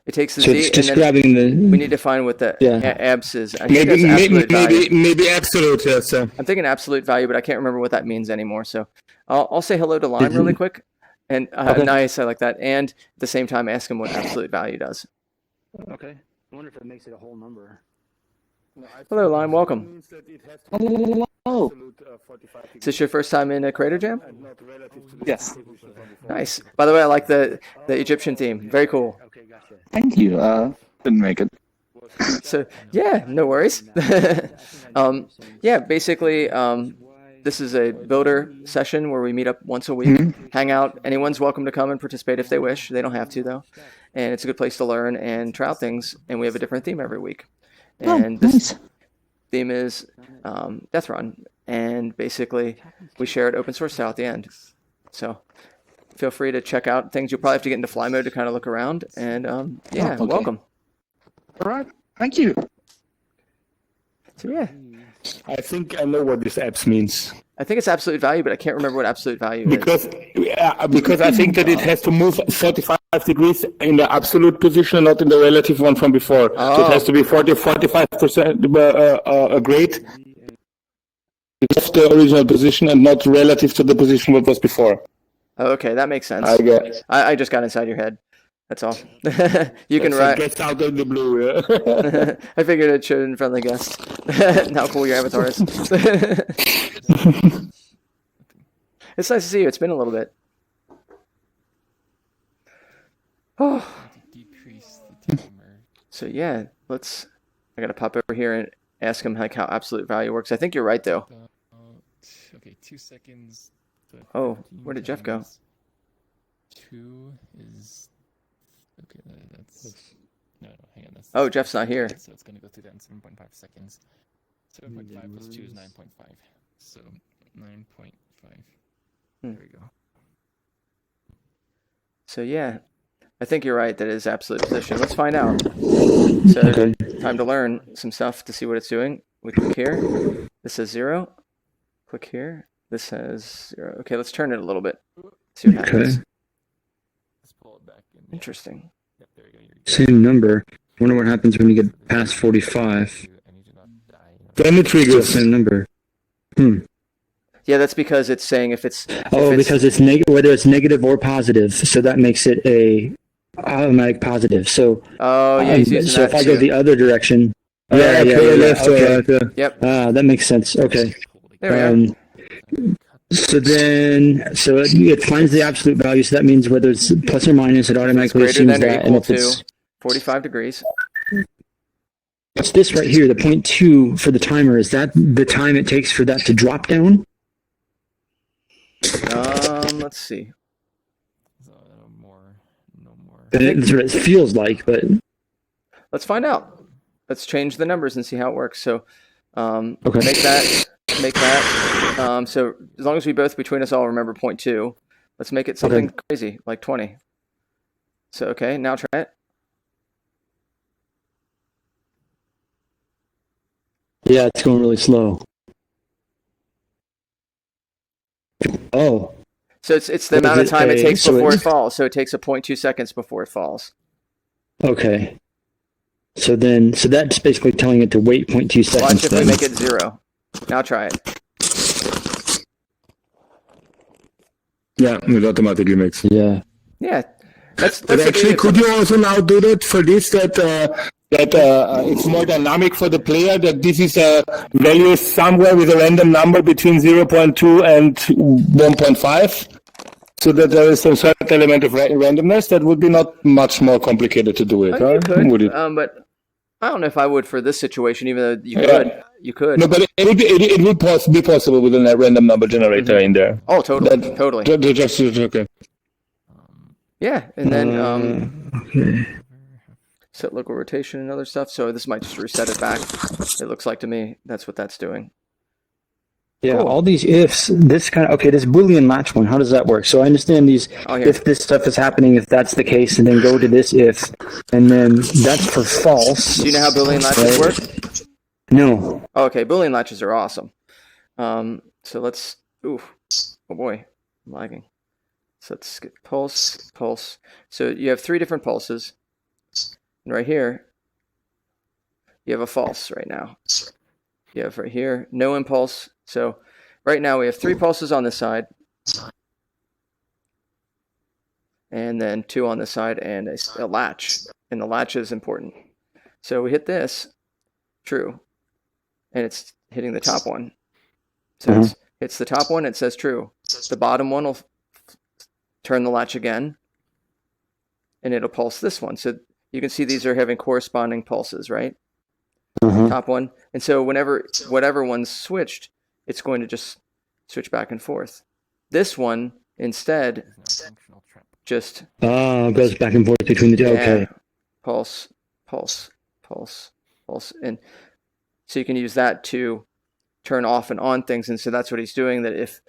It takes the So Z, it's and then describing the. we need to find what the abs is. I think Maybe that's absolute value. maybe absolute. Yes. I'm thinking absolute value, but I can't remember what that means anymore. So I'll say hello to Lime really quick. And nice, I like that. And at the same time, ask him what absolute value does. Okay. I wonder if it makes it a whole number. Hello, Lime. Welcome. Oh. Is this your first time in Crater Jam? Yes. Nice. By the way, I like the Egyptian theme. Very cool. Thank you. Didn't make it. So yeah, no worries. Yeah, basically, this is a builder session where we meet up once a week, hang out. Anyone's welcome to come and participate if they wish. They don't have to though, and it's a good place to learn and try out things. And we have a different theme every week. And this theme is Deathrun, and basically we share it open source style at the end. So feel free to check out things. You'll probably have to get into fly mode to kind of look around. And yeah, welcome. All right. Thank you. So yeah. I think I know what this apps means. I think it's absolute value, but I can't remember what absolute value Because is. I think that it has to move 45 degrees in the absolute position, not in the relative one from before. So it has to be 45% grade of the original position and not relative to the position what was before. Oh, okay, that makes sense. I guess. I just got inside your head. That's all. You can write. Gets out of the blue, yeah. I figured it showed in front of the guest. How cool your avatar is. It's nice to see you. It's been a little bit. Oh. So yeah, I gotta pop over here and ask him like how absolute value works. I think you're right though. Okay, 2 seconds. Oh, where did Jeff go? 2 is. Okay, that's. No, hang on. Oh, Jeff's not here. So it's going to go through that in 7.5 seconds. 7.5 plus 2 is 9.5. So 9.5. There we go. So yeah, I think you're right. That is absolute position. Let's find out. So time to learn some stuff to see what it's doing. We click here. This says 0. Click here. This says 0. Okay, let's turn it a little bit. See what happens. Interesting. Same number. I wonder what happens when you get past 45. Then it triggers. Same number. Yeah, that's because it's saying if it's. Because it's whether it's negative or positive, so that makes it a automatic positive. So. Oh yeah, he's using so that if I go the other direction. Okay. Yep. That makes sense. Okay. There we are. So it finds the absolute value. So that means whether it's plus or minus, it automatically Greater assumes than or that. And equal if it's to 45 degrees. it's this right here, the 0.2 for the timer. Is that the time it takes for that to drop down? Let's see. That's what it feels like, but let's find out. Let's change the numbers and see how it works. So, make that. So as long as we both between us all remember 0.2, let's make it something crazy like 20. So okay, now try it. Yeah, it's going really slow. Oh. So it's the amount of time it takes before it falls. So it takes 0.2 seconds before it falls. Okay. So that's basically telling it to wait 0.2 seconds. Watch if we make it 0. Now try it. Yeah, it automatically makes it. Yeah. Yeah. That's but actually, could you also now do that for this that it's more dynamic for the player, that this is a value somewhere with a random number between 0.2 and 1.5, so that there is some certain element of randomness? That would be not much more complicated to do it, You could, would it? but I don't know if I would for this situation, even though you could. You could. No, but it would be possible with a random number generator in there. Oh, totally, totally. Just okay. Yeah, and then okay. set local rotation and other stuff. So this might just reset it back. It looks like to me that's what that's doing. Yeah, all these ifs, this kind of, okay, this Boolean latch one, how does that work? So I understand these, if this stuff is happening, if that's the case, and then go to this if, and then that's for false. Do you know how Boolean latches work? No. Okay, Boolean latches are awesome. So let's, oh boy, I'm lagging. So let's get pulse, pulse. So you have 3 different pulses. And right here, you have a false right now. You have right here, no impulse. So right now we have 3 pulses on this side. And then 2 on this side and a latch. And the latch is important. So we hit this, true. And it's hitting the top one. So it's the top one, it says true. The bottom one will turn the latch again. And it'll pulse this one. So you can see these are having corresponding pulses, right? Top one. And so whatever one's switched, it's going to just switch back and forth. This one, instead, just... goes back and forth between the two, okay. Pulse, pulse, pulse, pulse. And so you can use that to turn off and on things. And so that's what he's doing, that if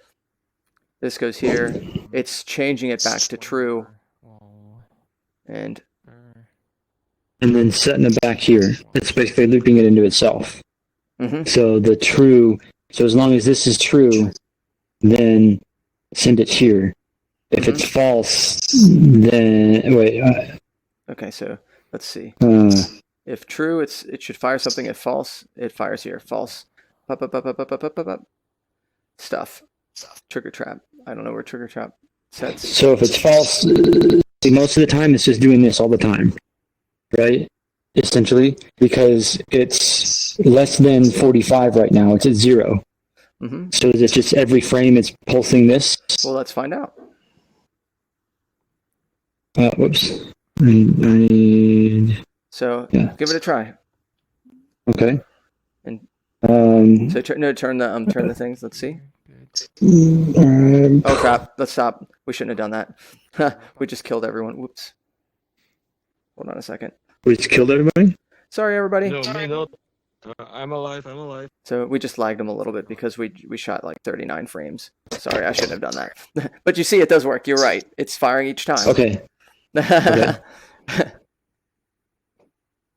this goes here, it's changing it back to true. And then setting it back here. It's basically looping it into itself. So the true, so as long as this is true, then send it here. If it's false, then wait. Okay, so let's see. If true, it should fire something. If false, it fires here. False. Up, up, up, up, up, up, up, up, up. Stuff. Trigger trap. I don't know where trigger trap sets. So if it's false, see, most of the time it's just doing this all the time, right? Essentially, because it's less than 45 right now. It's at 0. So is it just every frame it's pulsing this? Well, let's find out. Whoops. I need... So give it a try. Okay. And so turn the things. Let's see. Oh crap! Let's stop. We shouldn't have done that. We just killed everyone. Whoops. Hold on a second. We just killed everybody? Sorry, everybody. No, me not. I'm alive. I'm alive. So we just lagged them a little bit because we shot like 39 frames. Sorry, I shouldn't have done that. But you see, it does work. You're right. It's firing each time. Okay. Okay.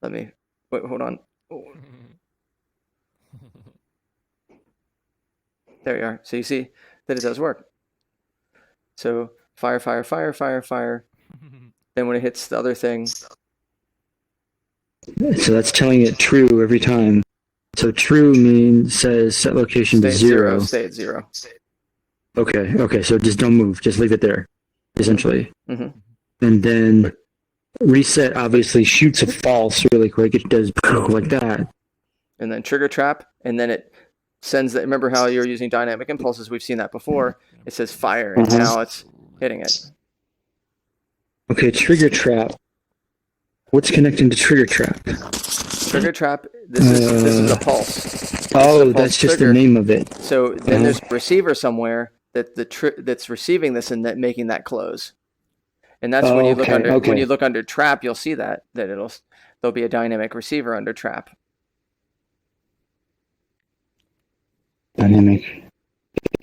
Let me wait. Hold on. Oh. There you are. So you see that it does work. So fire, fire, fire, fire, fire. Then when it hits the other thing. So that's telling it true every time. So true says set location to 0. Stay at 0. Okay. Okay. So just don't move. Just leave it there, essentially. And then reset obviously shoots a false really quick. It does like that. And then trigger trap, and then it sends that. Remember how you're using dynamic impulses? We've seen that before. It says fire, and now it's hitting it. Okay, trigger trap. What's connecting to trigger trap? Trigger trap. This is a pulse. That's just the name of it. So then there's a receiver somewhere that that's receiving this and making that close. And that's when you look under when you look under trap, you'll see that there'll be a dynamic receiver under trap. Dynamic.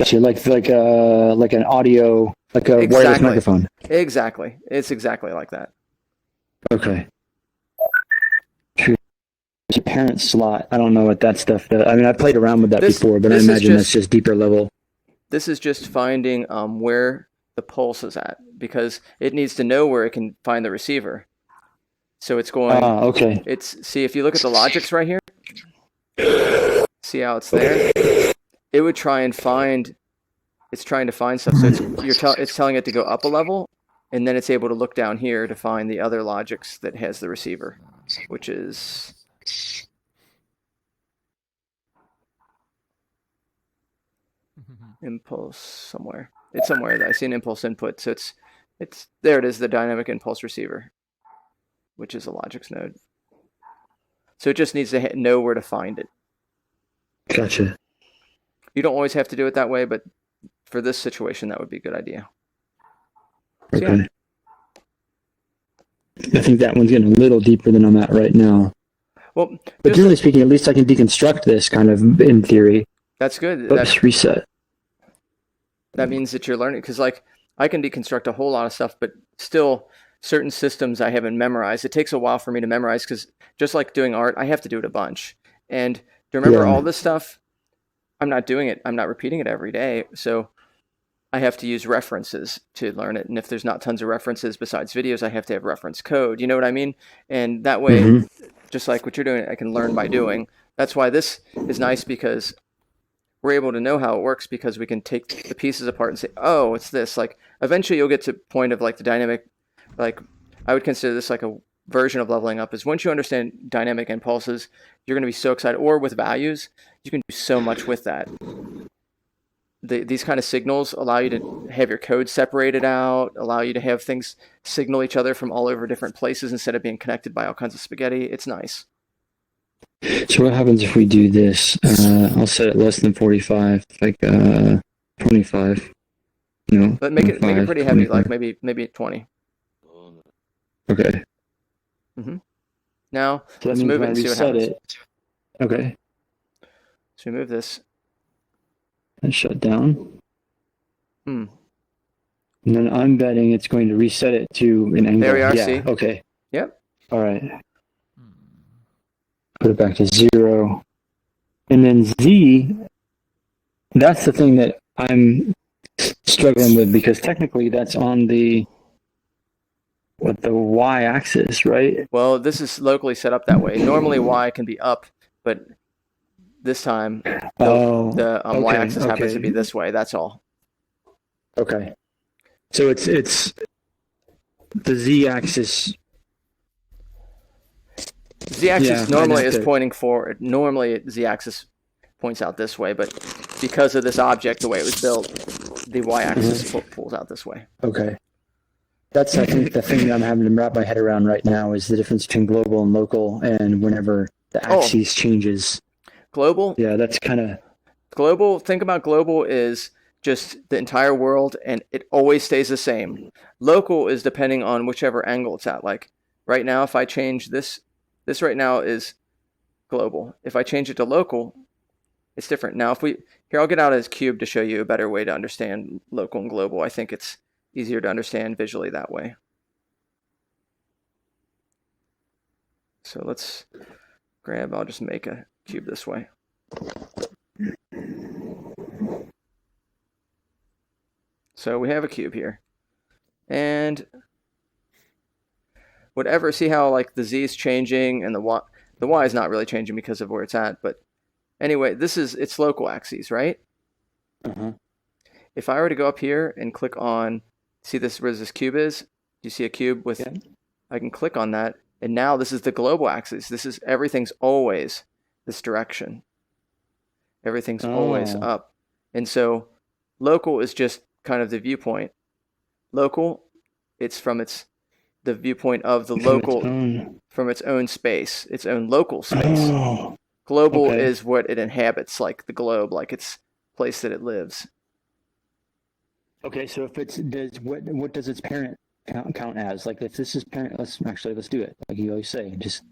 So like an audio, like a wireless microphone. Exactly. It's exactly like that. Okay. It's a parent slot. I don't know what that stuff does. I mean, I've played around with that before, but I imagine that's just deeper level. This is just finding where the pulse is at, because it needs to know where it can find the receiver. So it's going. Okay. See if you look at the logics right here. See how it's there. It would try and find. It's trying to find stuff. So it's telling it to go up a level, and then it's able to look down here to find the other logics that has the receiver, which is. Impulse somewhere. It's somewhere that I see an impulse input. So it's there. It is the dynamic impulse receiver, which is a logics node. So it just needs to know where to find it. Gotcha. You don't always have to do it that way, but for this situation, that would be a good idea. So, Okay. I think that one's getting a little deeper than I'm at right now. Well, but generally speaking, at least I can deconstruct this kind of in theory. That's good. Oops, reset. That means that you're learning, because like I can deconstruct a whole lot of stuff, but still certain systems I haven't memorized. It takes a while for me to memorize because just like doing art, I have to do it a bunch. And to remember all this stuff, I'm not doing it. I'm not repeating it every day. So I have to use references to learn it. And if there's not tons of references besides videos, I have to have reference code. You know what I mean? And that way, just like what you're doing, I can learn by doing. That's why this is nice, because we're able to know how it works because we can take the pieces apart and say, oh, it's this. Like eventually you'll get to a point of like the dynamic, like I would consider this like a version of leveling up, is once you understand dynamic impulses, you're going to be so excited. Or with values, you can do so much with that. These kind of signals allow you to have your code separated out, allow you to have things signal each other from all over different places instead of being connected by all kinds of spaghetti. It's nice. So what happens if we do this? I'll set it less than 45, like 25. No, But make it pretty heavy, 25. like maybe 20. Okay. Now So let's move it and see what happens. Okay. So we move this. And shut down. And then I'm betting it's going to reset it to an angle. There we are. Yeah. See? Okay. Yep. All right. Put it back to 0. And then Z, that's the thing that I'm struggling with, because technically that's on the y-axis, right? Well, this is locally set up that way. Normally Y can be up, but this time the y-axis happens to be this way. That's all. Okay. So it's the z-axis. Z-axis normally is pointing forward. Normally Z-axis points out this way, but because of this object, the way it was built, the y-axis pulls out this way. Okay. That's, I think, the thing that I'm having to wrap my head around right now is the difference between global and local, and whenever the axis changes. Global? Yeah, that's kind of... Global, think about global is just the entire world, and it always stays the same. Local is depending on whichever angle it's at. Like, right now, if I change this right now is global. If I change it to local, it's different. Now, here, I'll get out as cube to show you a better way to understand local and global. I think it's easier to understand visually that way. So I'll just make a cube this way. So we have a cube here. And whatever, see how like the Z is changing and the Y is not really changing because of where it's at, but anyway, it's local axes, right? If I were to go up here and click on, see this where this cube is? Do you see a cube with, I can click on that, and now this is the global axis. Everything's always this direction. Everything's always up. And so local is just kind of the viewpoint. Local, it's from the viewpoint of the local, from its own space, its own local space. Global is what it inhabits, like the globe, like its place that it lives. Okay, so if what does its parent count as? Like if this is parent, let's do it. Like you always say, just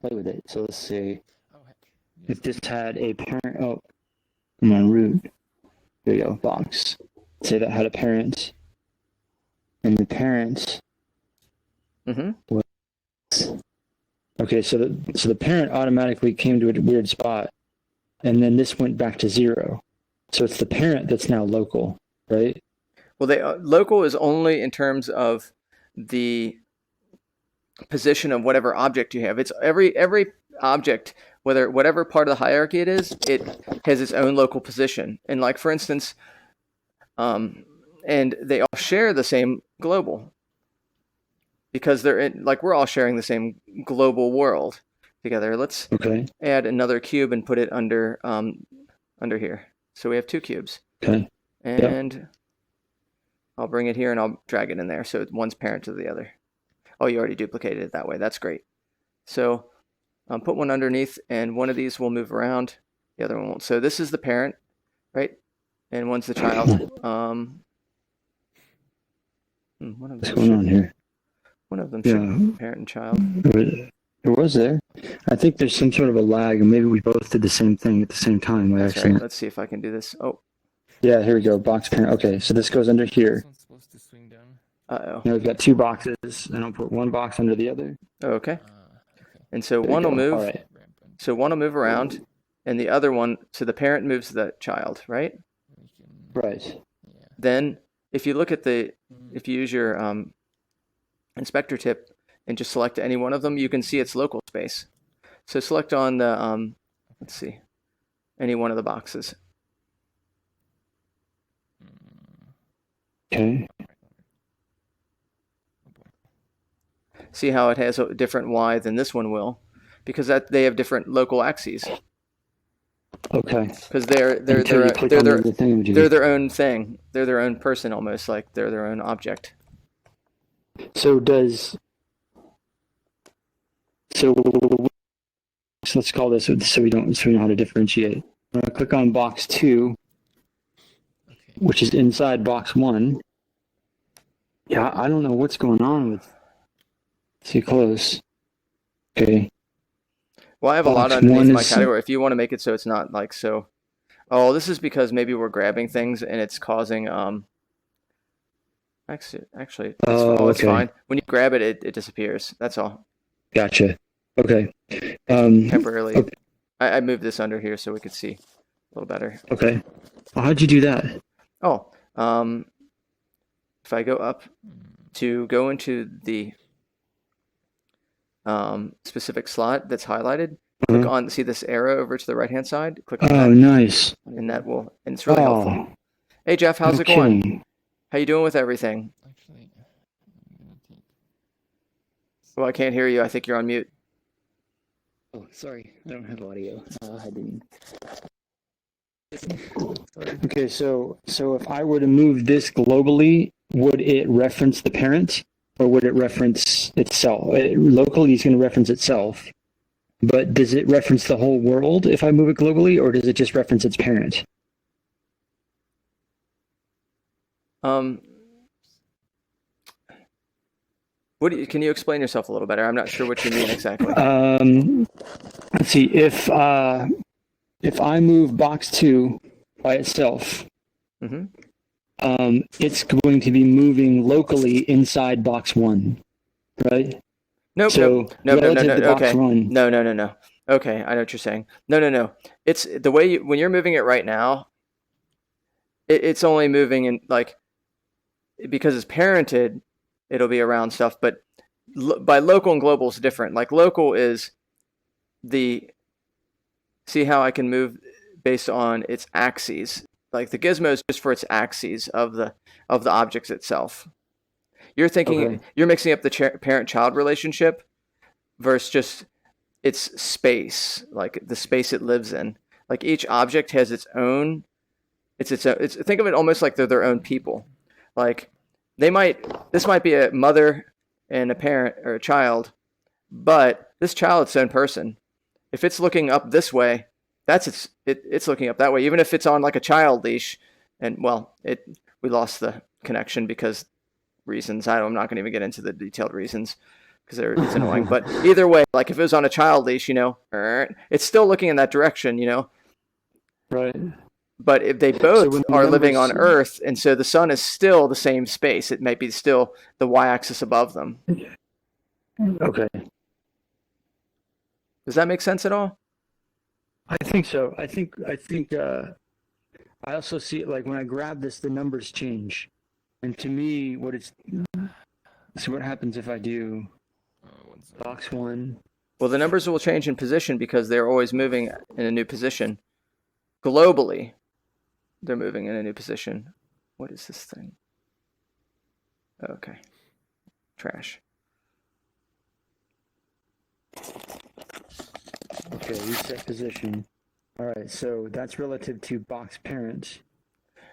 play with it. So let's say if this had a parent, come on, root. There you go, box. Say that had a parent, and the parent was okay. So the parent automatically came to a weird spot, and then this went back to 0. So it's the parent that's now local, right? Well, local is only in terms of the position of whatever object you have. It's every object, whatever part of the hierarchy it is, it has its own local position. And like for instance, and they all share the same global because we're all sharing the same global world together. Let's add another cube and put it under here. So we have 2 cubes. Okay. And I'll bring it here and I'll drag it in there. So one's parent to the other. Oh, you already duplicated it that way. That's great. So Put one underneath, and one of these will move around. The other one won't. So this is the parent, right? And one's the child. What's going on here? One of them should be parent and child. There was there. I think there's some sort of a lag, and maybe we both did the same thing at the same time by That's accident. right. Let's see if I can do this. Oh. Yeah, here we go. Box parent. Okay, so this goes under here. Uh-oh. Now we've got two boxes, and I'll put one box under the other. Okay. And so There one you will go. move. All right. So one will move around, and the other one, so the parent moves the child, right? Right. Then, if you look at if you use your inspector tip and just select any one of them, you can see its local space. So select on the, let's see, any one of the boxes. Okay. See how it has a different Y than this one will, because they have different local axes. Okay. Because they're their own thing. They're their own person almost, like they're their own object. So let's call this so we know how to differentiate. I'm gonna click on box 2, which is inside box 1. Yeah, I don't know what's going on with. See close. Okay. Well, I have a lot underneath my category. If you want to make it so it's not like so. Oh, this is because maybe we're grabbing things and it's causing Actually, it's fine. When you grab it, it disappears. That's all. Gotcha. Okay. Temporarily. Okay. I moved this under here so we could see a little better. Okay. Well, how'd you do that? Oh, if I go up to go into the specific slot that's highlighted, click on, see this arrow over to the right-hand side? Click on that. Oh, nice. And it's really helpful. Hey, Jeff, how's it going? How you doing with everything? Well, I can't hear you. I think you're on mute. Oh, sorry. I don't have audio. I didn't. Okay, so if I were to move this globally, would it reference the parent, or would it reference itself? Locally, it's going to reference itself, but does it reference the whole world if I move it globally, or does it just reference its parent? Can you explain yourself a little better? I'm not sure what you mean exactly. Let's see. If I move box 2 by itself, it's going to be moving locally inside box 1, right? Nope. So No. box Okay. 1, No. Okay, I know what you're saying. No. It's the way when you're moving it right now. It's only moving in like because it's parented. It'll be around stuff, but by local and global is different. Like local is see how I can move based on its axes. Like the gizmo is just for its axes of the objects itself. You're thinking you're mixing up the parent-child relationship versus just its space, like the space it lives in. Like each object has its own. It's think of it almost like they're their own people. Like this might be a mother and a parent or a child, but this child's its own person. If it's looking up this way, it's looking up that way. Even if it's on like a child leash, and we lost the connection because reasons. I'm not going to even get into the detailed reasons because it's annoying. But either way, like if it was on a child leash, it's still looking in that direction, Right. But if they both are living on Earth, and so the sun is still the same space, it might be still the y-axis above them. Okay. Does that make sense at all? I think so. I think I also see it like when I grab this, the numbers change, and to me, what happens if I do box 1? Well, the numbers will change in position because they're always moving in a new position. Globally, they're moving in a new position. What is this thing? Okay. Trash. Okay, reset position. All right, so that's relative to box parent.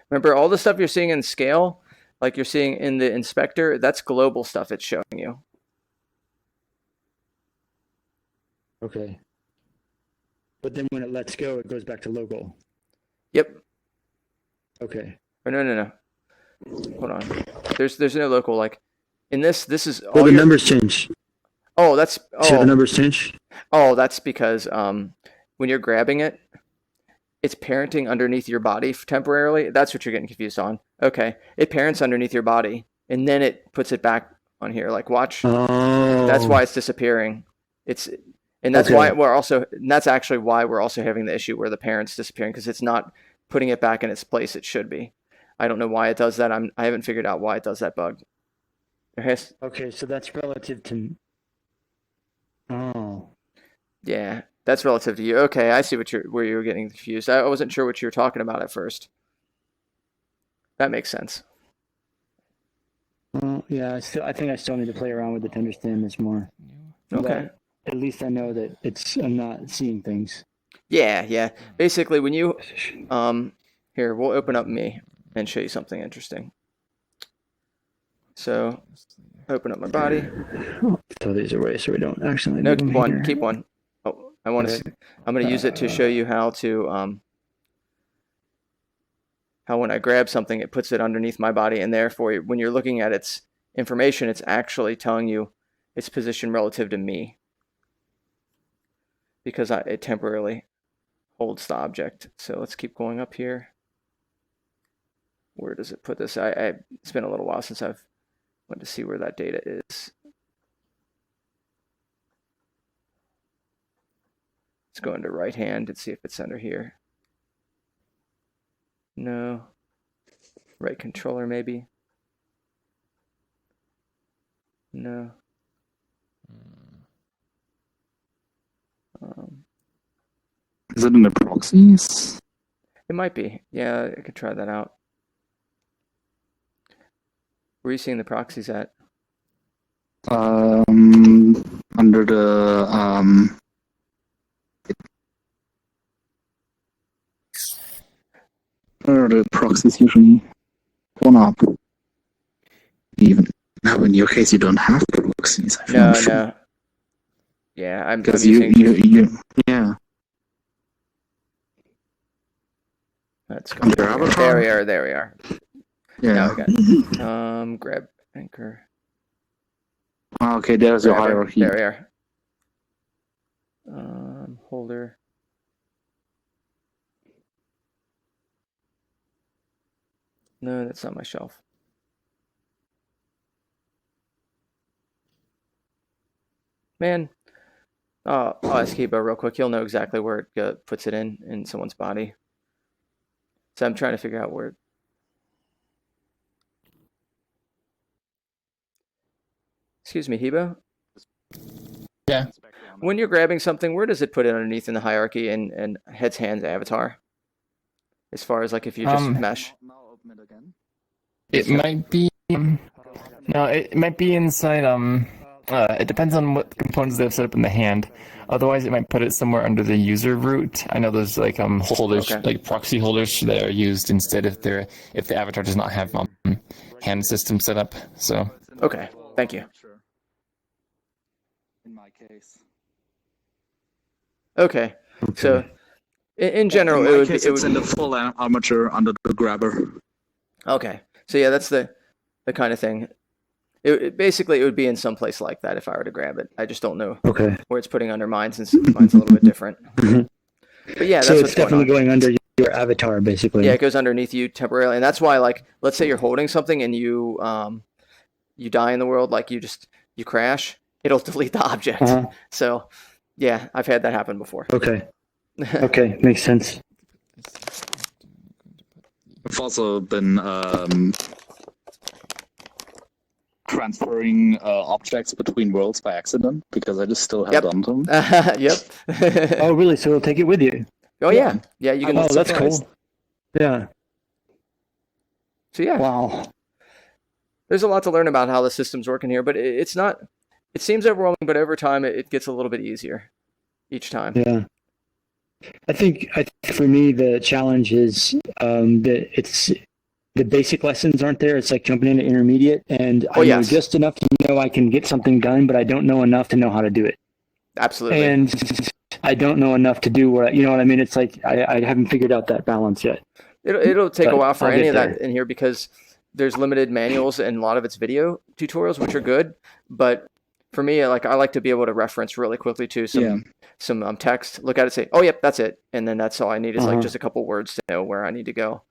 Remember, all the stuff you're seeing in scale, like you're seeing in the inspector, that's global stuff it's showing you. Okay. But then when it lets go, it goes back to local. Yep. Okay. Or no. Hold on. There's no local, like in this is Oh, all the numbers change. Oh, that's So the numbers change? Oh, that's because when you're grabbing it, it's parenting underneath your body temporarily. That's what you're getting confused on. Okay. It parents underneath your body and then it puts it back on here. Like watch. Oh. That's why it's disappearing. And that's why that's actually why we're also having the issue where the parent's disappearing, because it's not putting it back in its place it should be. I don't know why it does that. I haven't figured out why it does that bug. Okay, so that's relative to. Oh. Yeah, that's relative to you. Okay, I see where you were getting confused. I wasn't sure what you were talking about at first. That makes sense. Well, yeah, I think I still need to play around with it to understand this more. Okay. But at least I know that I'm not seeing things. Yeah. Basically, when you here, we'll open up me and show you something interesting. So, open up my body. Throw these away so we don't accidentally. No, keep one. Oh, I'm going to use it to show you how to how when I grab something, it puts it underneath my body, and therefore, when you're looking at its information, it's actually telling you its position relative to me, because it temporarily holds the object. So let's keep going up here. Where does it put this? It's been a little while since I've went to see where that data is. Let's go into right hand and see if it's under here. No. Right controller maybe. No. Is it in the proxies? It might be. Yeah, I could try that out. Where are you seeing the proxies at? Under the where are the proxies usually one up? Even now, in your case, you don't have proxies. No. Yeah, I'm using. Yeah. Let's go. There we are. Yeah. Now we got grab anchor. Okay, there's your hierarchy. There we are. Holder. No, that's not my shelf. Man, I'll ask Hebo real quick. He'll know exactly where it puts it in someone's body. So I'm trying to figure out where. Excuse me, Hebo? Yeah. When you're grabbing something, where does it put it underneath in the hierarchy in heads, hands, avatar? As far as like if you just mesh. It might be. No, it might be inside. It depends on what components they've set up in the hand. Otherwise, it might put it somewhere under the user root. I know there's like holders, like proxy holders that are used instead if the avatar does not have hand system set up. So. Okay. Thank you. In my case. Okay. So, in general, in my case, it's in the full armature under the grabber. Okay. So yeah, that's the kind of thing. Basically, it would be in some place like that if I were to grab it. I just don't know where it's putting under mine, since mine's a little bit different. But yeah, that's so what's it's definitely going under your avatar, basically. Yeah, it goes underneath you temporarily, and that's why, like, let's say you're holding something and you die in the world, like you crash, it'll delete the object. So, yeah, I've had that happen before. Okay. Okay, makes sense. I've also been transferring objects between worlds by accident because I just still held on to them. Yep. Oh, really? So it'll take it with you? Oh, yeah. Yeah, you can. Oh, that's cool. Yeah. So, yeah. Wow. There's a lot to learn about how the system's working here, but it's not. It seems overwhelming, but over time it gets a little bit easier each time. Yeah. I think for me the challenge is that it's the basic lessons aren't there. It's like jumping into intermediate, and I know just enough to know I can get something done, but I don't know enough to know how to do it. Absolutely. And I don't know enough to do what you know what I mean. It's like I haven't figured out that balance yet. It'll take a But while for I'll any get of that there. in here because there's limited manuals and a lot of it's video tutorials, which are good. But for me, like I like to be able to reference really quickly to some text, look at it, say, oh, yep, that's it, and then that's all I need is like just a couple words to know where I need to go.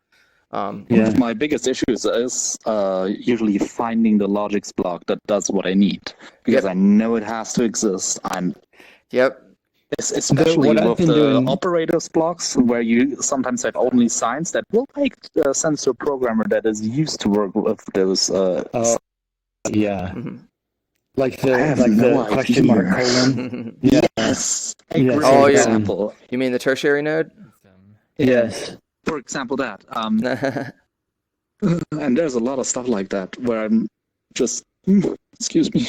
One of my biggest issues is usually finding the logics block that does what I need because I know it has to exist. And especially with the operators blocks, where you sometimes have only signs that will make sense to a programmer that is used to work with those. Yeah. Like I have no the question mark idea. colon. Yes. A Yes, great Oh, example. you mean the tertiary node? Yes. For example, that. And there's a lot of stuff like that where I'm just, excuse me.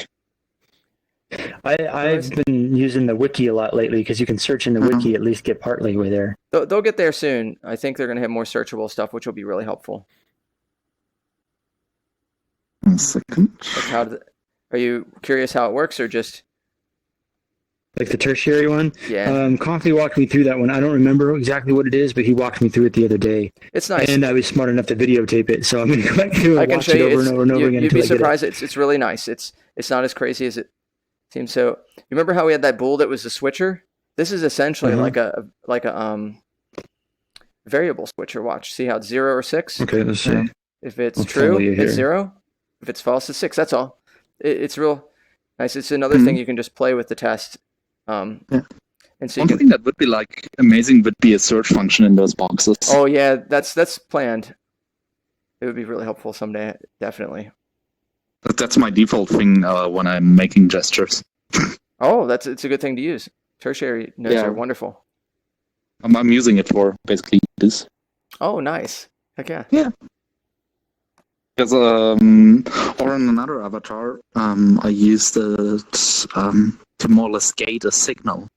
I've been using the wiki a lot lately because you can search in the wiki, at least get partly way there. They'll get there soon. I think they're going to have more searchable stuff, which will be really helpful. 1 second. Like are you curious how it works or just... Like the tertiary one? Yeah. Coffee walked me through that one. I don't remember exactly what it is, but he walked me through it the other day. It's nice. And I was smart enough to videotape it, so I'm going to go back through and watch it over and over and over again. You'd be surprised. It's really nice. It's not as crazy as it seems. So you remember how we had that bool that was a switcher? This is essentially like a variable switcher. Watch. See how it's 0 or 6? Okay, let's see. If it's I'll true, follow you it's here. 0. If it's false, it's 6. That's all. It's real nice. It's another thing you can just play with the test. And so One thing that would be like amazing would be a search function in those boxes. Oh yeah, that's planned. It would be really helpful someday, definitely. That's my default thing when I'm making gestures. Oh, it's a good thing to use. Tertiary nodes are wonderful. I'm using it for basically this. Oh, nice. Heck yeah. Yeah. Because or in another avatar, I used it to more or less gate a signal.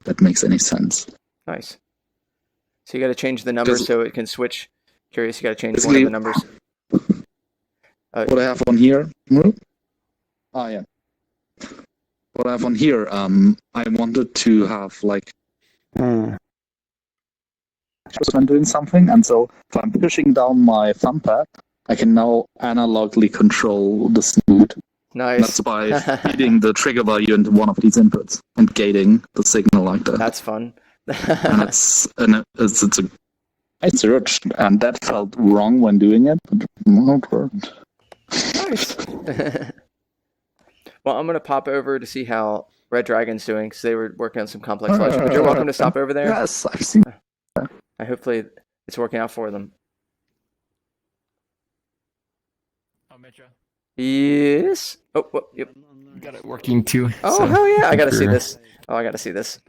That makes any sense. Nice. So you got to change the numbers so it can switch. Curious, you got to change one of the numbers. What I have on here. Oh yeah. What I have on here. I wanted to have like. Just when doing something, and so if I'm pushing down my thumb pad, I can now analogically control the snoot. Nice. That's by feeding the trigger value into one of these inputs and gating the signal like that. That's fun. And it's a I searched, and that felt wrong when doing it, but it worked. Nice. Well, I'm going to pop over to see how Red Dragon's doing, because they were working on some complex logic. But you're welcome to stop over there. Yes, I've seen that. Hopefully it's working out for them. Oh, Metro. Yes. Oh, yep. Got it working too. Oh, so hell yeah. I got to see sure. this. Oh, I got to see this.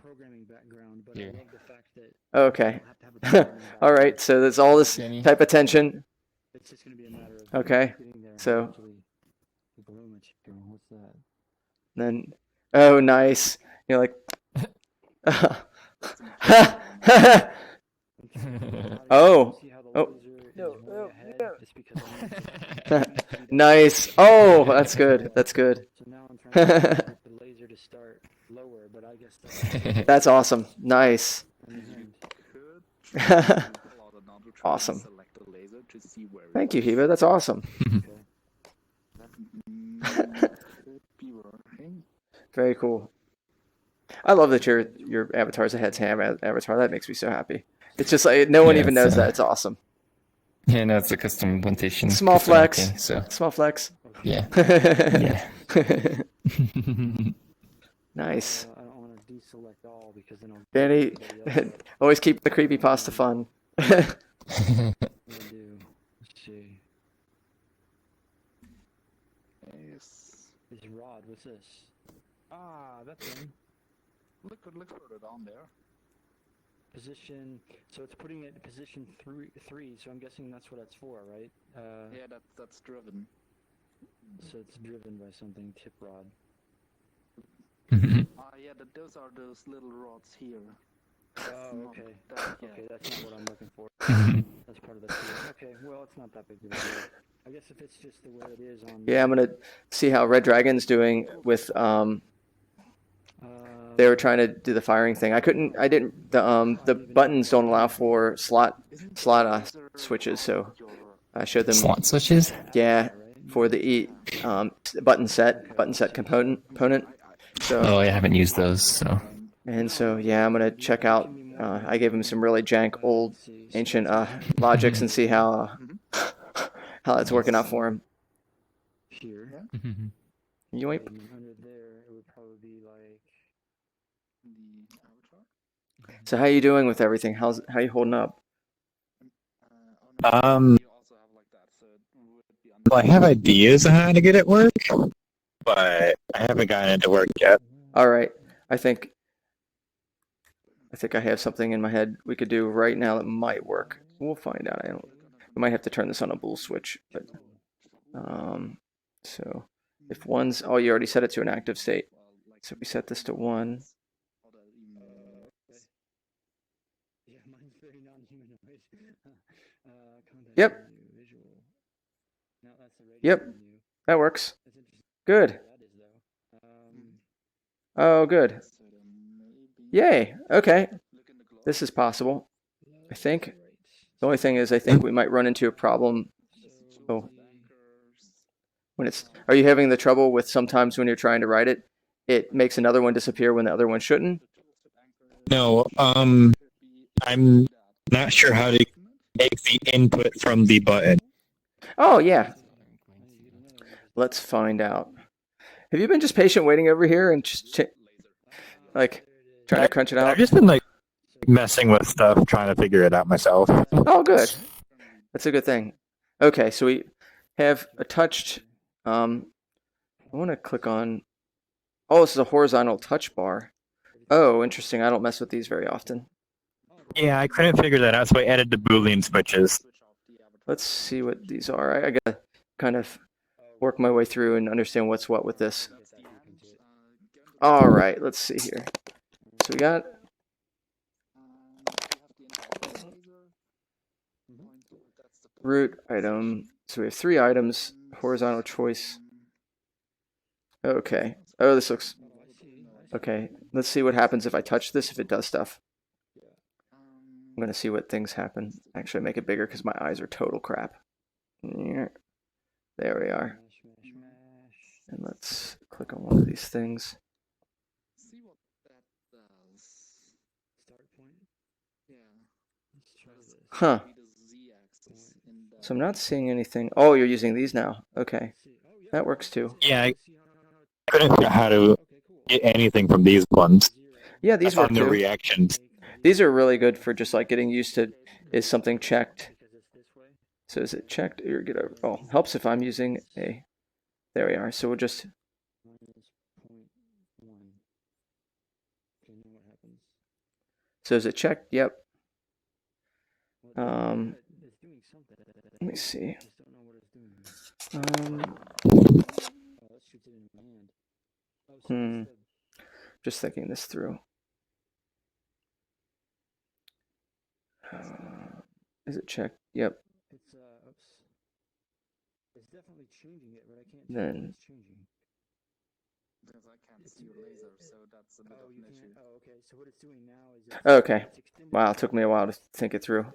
Yeah. Okay. All right. So there's all this type of tension. Okay. So. Then. Oh, nice. You're like. Oh. Oh. Nice. Oh, that's good. That's good. That's awesome. Nice. Awesome. Thank you, Heba. That's awesome. Very cool. I love that your avatar is a head ham avatar. That makes me so happy. It's just like no one even knows that. It's awesome. Yeah, no, it's a custom implementation. Small flex. Thing, so. Small flex. Yeah. Yeah. Nice. I don't want to deselect all because then I'll. Danny, always keep the creepypasta fun. Let's see. This rod, what's this? Ah, that's him. Look further down there. Position. So it's putting it in position three. So I'm guessing that's what that's for, right? Yeah, that's driven. So it's driven by something. Tip rod. Yeah, those are those little rods here. Oh, okay. Okay, that's not what I'm looking for. That's part of the tool. Okay, well, it's not that big of a deal. I guess if it's just the way it is on. Yeah, I'm gonna see how Red Dragon's doing with they were trying to do the firing thing. I didn't. The buttons don't allow for slot switches, so I showed them Slot switches? Yeah, for the button set component. So. Oh, I haven't used those, so. And so yeah, I'm gonna check out. I gave him some really jank old ancient logics and see how that's working out for him. Here. Yoink. Under there, it would probably be like So how you doing with everything? How you holding up? Well, I have ideas on how to get it work, but I haven't gotten it to work yet. All right, I think I have something in my head we could do right now that might work. We'll find out. We might have to turn this on a bool switch, but so if one's you already set it to an active state. So we set this to 1. Yep. Yep. That works. Good. Oh, good. Yay. Okay. This is possible. I think. The only thing is I think we might run into a problem. Oh. Are you having the trouble with sometimes when you're trying to write it, it makes another one disappear when the other one shouldn't? No, I'm not sure how to take the input from the button. Oh, yeah. Let's find out. Have you been just patient waiting over here and just trying to crunch it out? I've just been messing with stuff, trying to figure it out myself. Oh, good. That's a good thing. Okay, so we have a touched. I want to click on. Oh, this is a horizontal touch bar. Oh, interesting. I don't mess with these very often. Yeah, I couldn't figure that out, so I added the Boolean switches. Let's see what these are. I gotta kind of work my way through and understand what's what with this. All right, let's see here. So we got. Root item. So we have 3 items. Horizontal choice. Okay. Oh, this looks. Okay. Let's see what happens if I touch this, if it does stuff. I'm going to see what things happen. Actually, make it bigger because my eyes are total crap. There we are. And let's click on one of these things. Huh. So I'm not seeing anything. Oh, you're using these now. Okay. That works too. Yeah, I couldn't figure out how to get anything from these ones. Yeah, these work on the too. reactions. These are really good for just getting used to, is something checked? So is it checked or get over? Oh, helps if I'm using a, there we are. So we'll just, so is it checked? Yep. Let me see. Just thinking this through. Is it checked? Yep. It's definitely changing it, but I can't Then. Because I can't see your laser, so that's a bit of an issue. Oh, okay. So what it's doing now is Okay. Wow, it took me a while to think it through.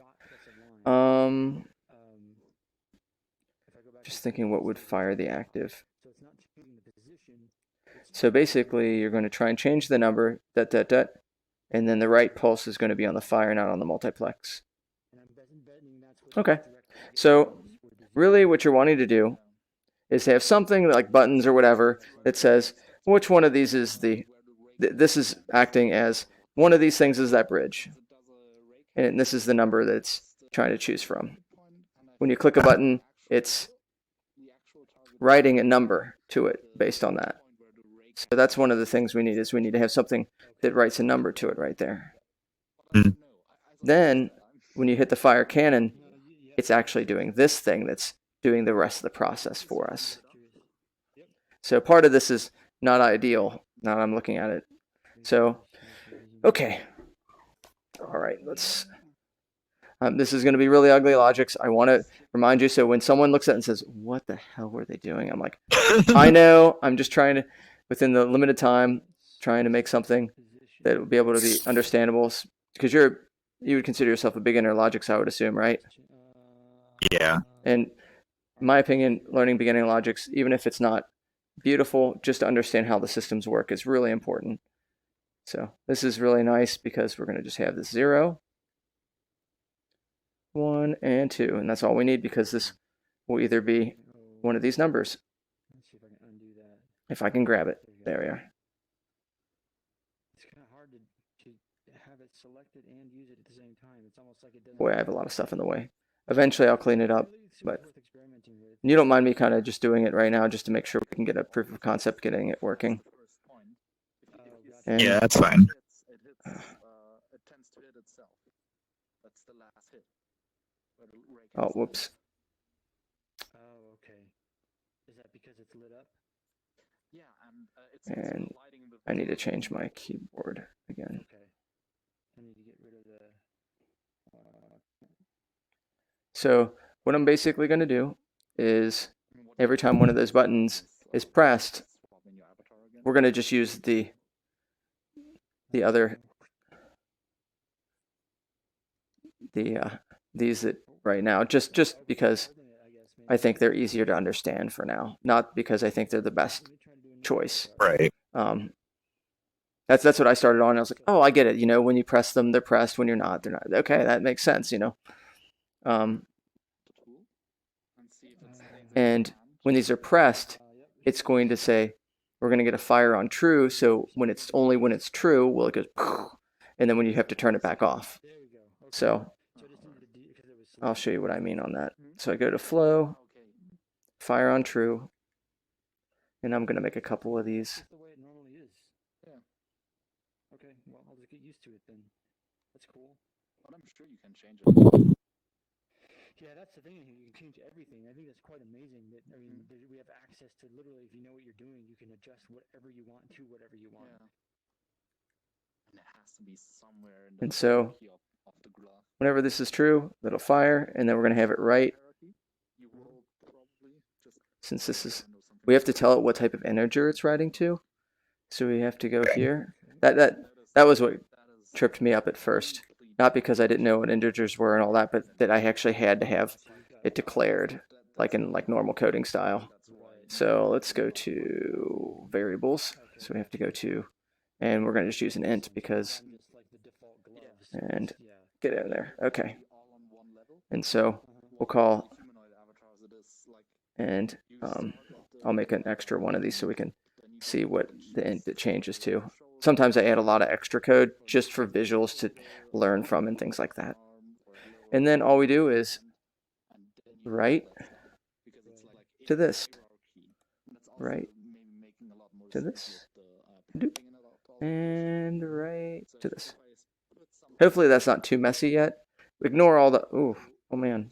Just thinking what would fire the active. So basically, you're going to try and change the number, and then the right pulse is going to be on the fire, not on the multiplex. Okay. So really what you're wanting to do is to have something like buttons or whatever that says which one of these is this is acting as one of these things is that bridge. And this is the number that it's trying to choose from. When you click a button, it's writing a number to it based on that. So that's one of the things we need is we need to have something that writes a number to it right there. Then when you hit the fire cannon, it's actually doing this thing that's doing the rest of the process for us. So part of this is not ideal now that I'm looking at it. So, okay. All right, let's... this is going to be really ugly logics. I want to remind you, so when someone looks at it and says, what the hell were they doing? I'm like, I know, I'm just trying to, within the limited time, trying to make something that will be able to be understandable, because you would consider yourself a beginner logics, I would assume, right? Yeah. And in my opinion, learning beginning logics, even if it's not beautiful, just to understand how the systems work is really important. So this is really nice because we're going to just have this 0, 1, and 2, and that's all we need because this will either be one of these numbers. If I can grab it, there we are. It's kind of hard to have it selected and use it at the same time. It's almost like it doesn't. Boy, I have a lot of stuff in the way. Eventually, I'll clean it up, but you don't mind me kind of just doing it right now just to make sure we can get a proof of concept getting it working. And Yeah, that's fine. Oh, whoops. Oh, okay. Is that because it's lit up? And I need to change my keyboard again. Okay. I need to get rid of the. So what I'm basically going to do is every time one of those buttons is pressed, we're going to just use the other these that right now just because I think they're easier to understand for now, not because I think they're the best choice. Right. That's what I started on. I was like, oh, I get it. You know, when you press them, they're pressed. When you're not, they're not. Okay, that makes sense. You know. And when these are pressed, it's going to say we're going to get a fire on true. So when it's true, well, it goes, and then when you have to turn it back off. So I'll show you what I mean on that. So I go to flow, fire on true, and I'm going to make a couple of these. That's the way it normally is. Yeah. Okay, well, I'll just get used to it then. That's cool. But I'm sure you can change it. Yeah, that's the thing. You can change everything. I think that's quite amazing. That I mean, we have access to literally, if you know what you're doing, you can adjust whatever you want to whatever you want. Yeah. And it has to be somewhere in the And so of the graph. whenever this is true, it'll fire, and then we're going to have it right. Since this is, we have to tell it what type of integer it's writing to. So we have to go here. That was what tripped me up at first. Not because I didn't know what integers were and all that, but that I actually had to have it declared, like in normal coding style. So let's go to variables. So we have to go to, and we're going to just use an int because, and get in there. Okay. And so we'll call, and I'll make an extra one of these so we can see what the int it changes to. Sometimes I add a lot of extra code just for visuals to learn from and things like that. And then all we do is write to this, write to this, and write to this. Hopefully that's not too messy yet. Ignore all the, oh man.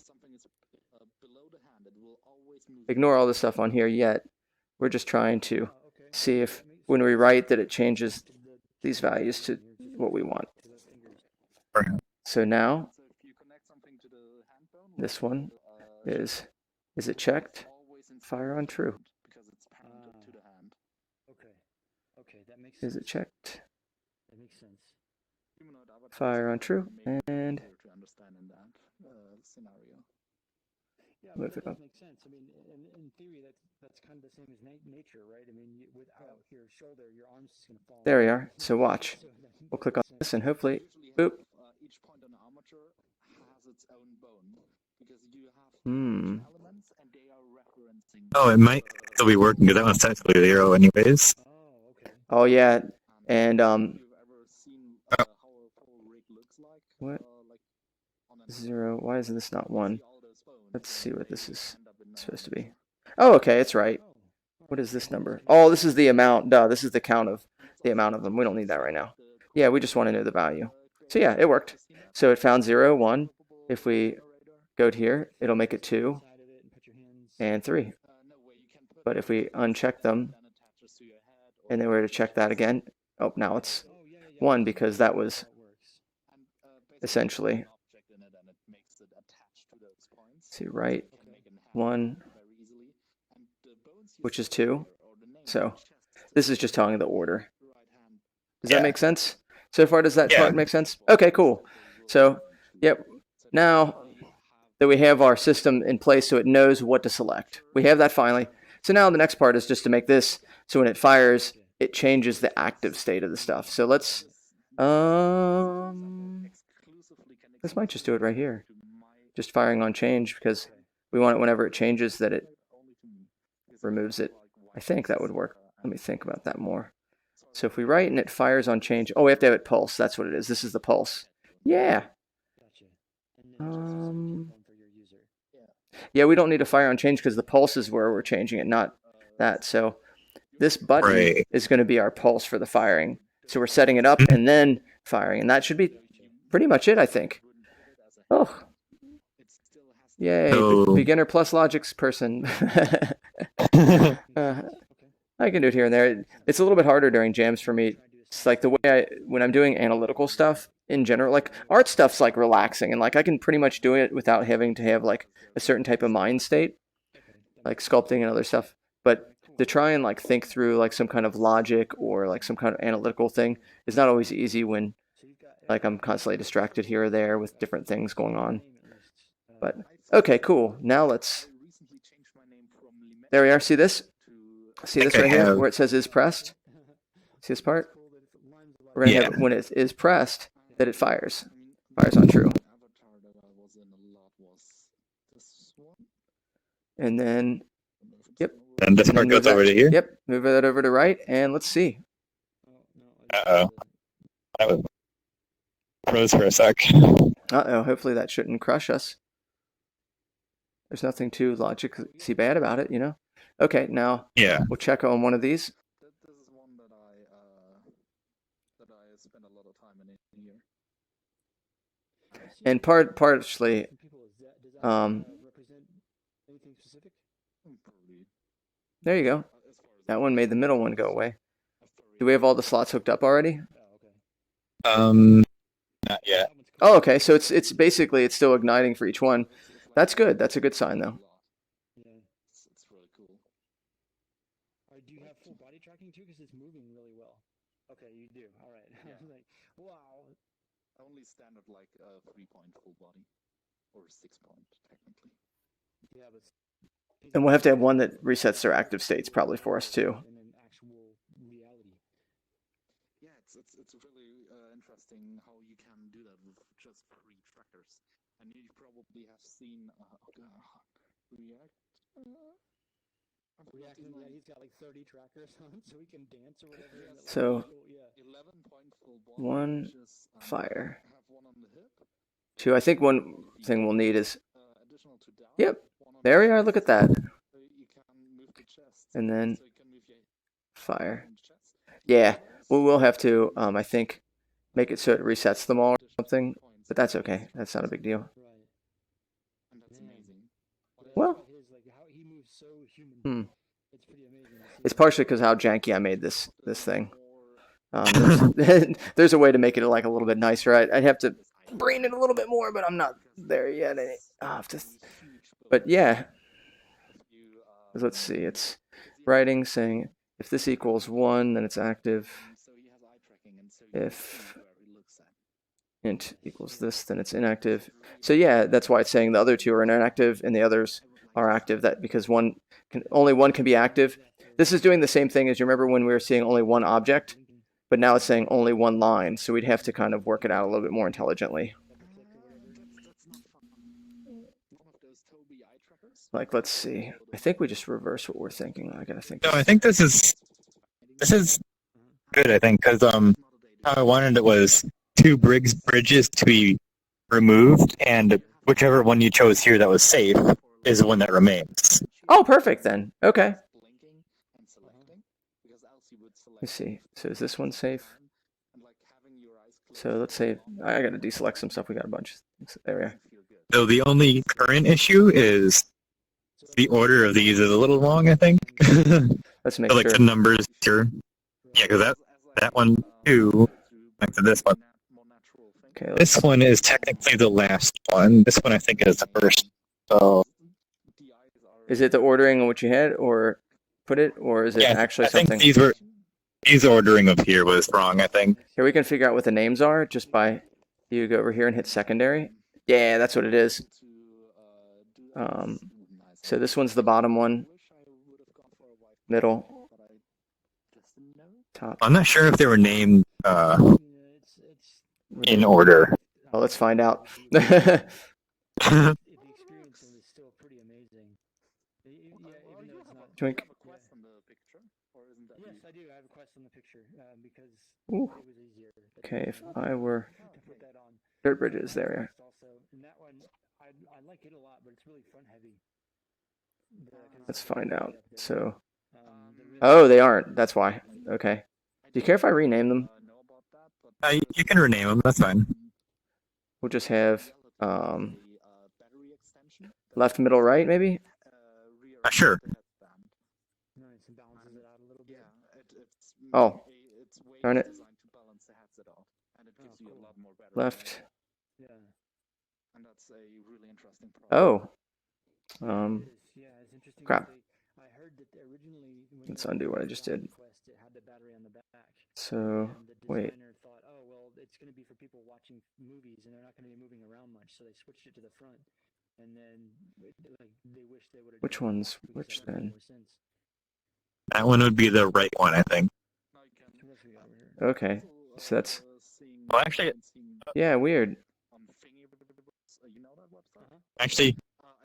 Ignore all the stuff on here yet. We're just trying to see if when we write that it changes these values to what we want. So now this one is it checked? Fire on true. Okay, that makes sense. Is it checked? That makes sense. Fire on true, and yeah, move it that up. makes sense. I mean, in theory, that's kind of the same as nature, right? I mean, without your shoulder, your arm's just gonna fall. There we are. So watch. We'll click on this and hopefully, boop. Each point on the armature has its own bone because you have elements and they are referencing. Oh, it might still be working because that one's technically 0 anyways. Oh yeah, and what? 0. Why is this not 1? Let's see what this is supposed to be. Oh, okay, it's right. What is this number? Oh, this is the amount. Duh, this is the count of the amount of them. We don't need that right now. Yeah, we just want to know the value. So yeah, it worked. So it found 0, 1. If we go to here, it'll make it 2 and 3. But if we uncheck them, and then we're to check that again, oh, now it's 1 because that was essentially, see, right, 1, which is 2. So this is just telling the order. Does that make sense? So far, does that chart make sense? Okay, cool. So, yep. Now that we have our system in place so it knows what to select. We have that finally. So now the next part is just to make this so when it fires, it changes the active state of the stuff. So let's, this might just do it right here. Just firing on change because we want it whenever it changes that it removes it. I think that would work. Let me think about that more. So if we write and it fires on change, oh, we have to have it pulse. That's what it is. This is the pulse. Yeah. Yeah, we don't need to fire on change because the pulse is where we're changing it, not that. So this button is going to be our pulse for the firing. So we're setting it up and then firing, and that should be pretty much it, I think. Oh, yay! Beginner plus logics person. I can do it here and there. It's a little bit harder during jams for me. It's like the way when I'm doing analytical stuff in general, like art stuff's like relaxing, and like I can pretty much do it without having to have like a certain type of mind state, like sculpting and other stuff. But to try and like think through like some kind of logic or like some kind of analytical thing is not always easy when like I'm constantly distracted here or there with different things going on. But okay, cool. Now let's. There we are. See this? See this right here where it says is pressed? See this part? We're going to have when it is pressed that it fires. Fires on true. And then, yep. And this part goes over to here? Yep. Move that over to right and let's see. Uh-oh. I was froze for a sec. Uh-oh. Hopefully that shouldn't crush us. There's nothing too logically bad about it, you know? Okay, now we'll check on one of these. And partially, there you go. That one made the middle one go away. Do we have all the slots hooked up already? Not yet. Oh, okay. So it's basically it's still igniting for each one. That's good. That's a good sign, though. It's really cool. Do you have full body tracking too? Because it's moving really well. Okay, you do. All right. Yeah. I was like, wow. Only standard like 3-point full body, or 6-point technically. Yeah, but. And we'll have to have one that resets their active states probably for us too. In an actual reality. Yeah, it's really interesting how you can do that with just 3 trackers. And you probably have seen React. React, yeah, he's got like 30 trackers on, so he can dance or whatever. So, yeah. 11-point full body. 1 fire. 2. I think one thing we'll need is. Yep. There we are. Look at that. And then fire. Yeah, we will have to. I think make it so it resets them all or something. But that's okay. That's not a big deal. Well, it's partially because how janky I made this thing. There's a way to make it like a little bit nicer. I'd have to brain it a little bit more, but I'm not there yet. I'll have to. But yeah, let's see. It's writing saying if this equals 1, then it's active. If int equals this, then it's inactive. So yeah, that's why it's saying the other 2 are inactive and the others are active. That because only one can be active. This is doing the same thing as you remember when we were seeing only one object, but now it's saying only one line. So we'd have to kind of work it out a little bit more intelligently. Like, let's see. I think we just reverse what we're thinking. I gotta think. No, I think this is good. I think because how I wanted it was 2 bridges to be removed, and whichever one you chose here that was safe is the one that remains. Oh, perfect then. Okay. Let's see. So is this one safe? So let's say I gotta deselect some stuff. We got a bunch. There we are. So the only current issue is the order of these is a little wrong, I think. Let's make so, like sure. the numbers here. Yeah, because that one too, like to this one. Okay. This one is technically the last one. This one I think is the first. So. Is it the ordering of what you had, or put it, or is it actually I think something? these were. His ordering of here was wrong, I think. Here we can figure out what the names are just by you go over here and hit secondary. Yeah, that's what it is. So this one's the bottom one, middle, top. I'm not sure if they were named in order. Well, let's find out. Drink. Yes, I do. I have a quest on the picture because Ooh. it was easier. Okay, if I were To put that on. dirt bridges there. Also, and that one, I like it a lot, but it's really front heavy. Let's find out. So, oh, they aren't. That's why. Okay. Do you care if I rename them? You can rename them. That's fine. We'll just have left, middle, right, maybe. Sure. Oh, darn it. Left. Oh. Crap. Let's undo what I just did. So, wait. Thought, oh well, it's going to be for people watching movies, and they're not going to be moving around much, so they switched it to the front. And then, like, they wish they would have. Which one's which then? That one would be the right one, I think. Okay, so that's. Well, actually. Yeah, weird. Actually,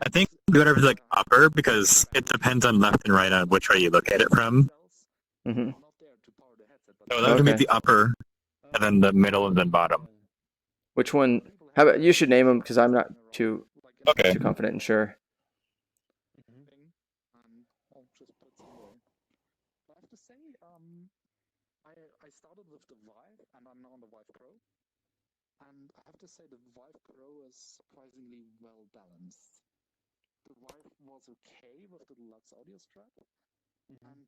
I think whatever's like upper because it depends on left and right on which way you look at it from. Mm-hmm. So that would be the upper, and then the middle, and then bottom. Which one? How about you should name them because I'm not too confident and sure. I started with the Vive, and I'm now on the Vive Pro. And I have to say the Vive Pro is surprisingly well balanced. The Vive was okay with the deluxe audio strap, and I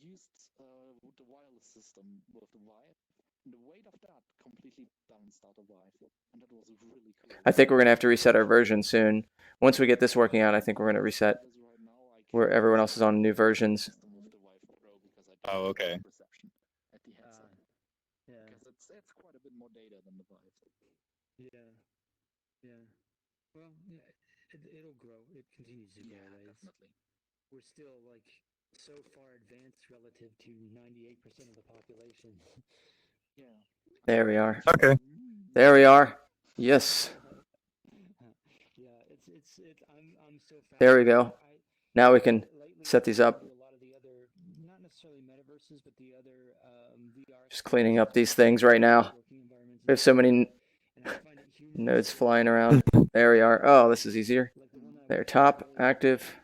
used the wireless system with the Vive. And the weight of that completely balanced out the Vive, and that was really cool. I think we're gonna have to reset our version soon. Once we get this working out, I think we're gonna reset where everyone else is on new versions. Oh, okay. Yeah. Because it's quite a bit more data than the Vive. Yeah. Yeah. Well, yeah, it'll grow. It continues to grow. Right? Definitely. We're still like so far advanced relative to 98% of the population. Yeah. There we are. Okay. There we are. Yes. Yeah, I'm so fast. There we go. Now we can set these up. Not necessarily metaverses, but the other VR. Just cleaning up these things right now. We have so many nodes flying around. There we are. Oh, this is easier. There, top, active.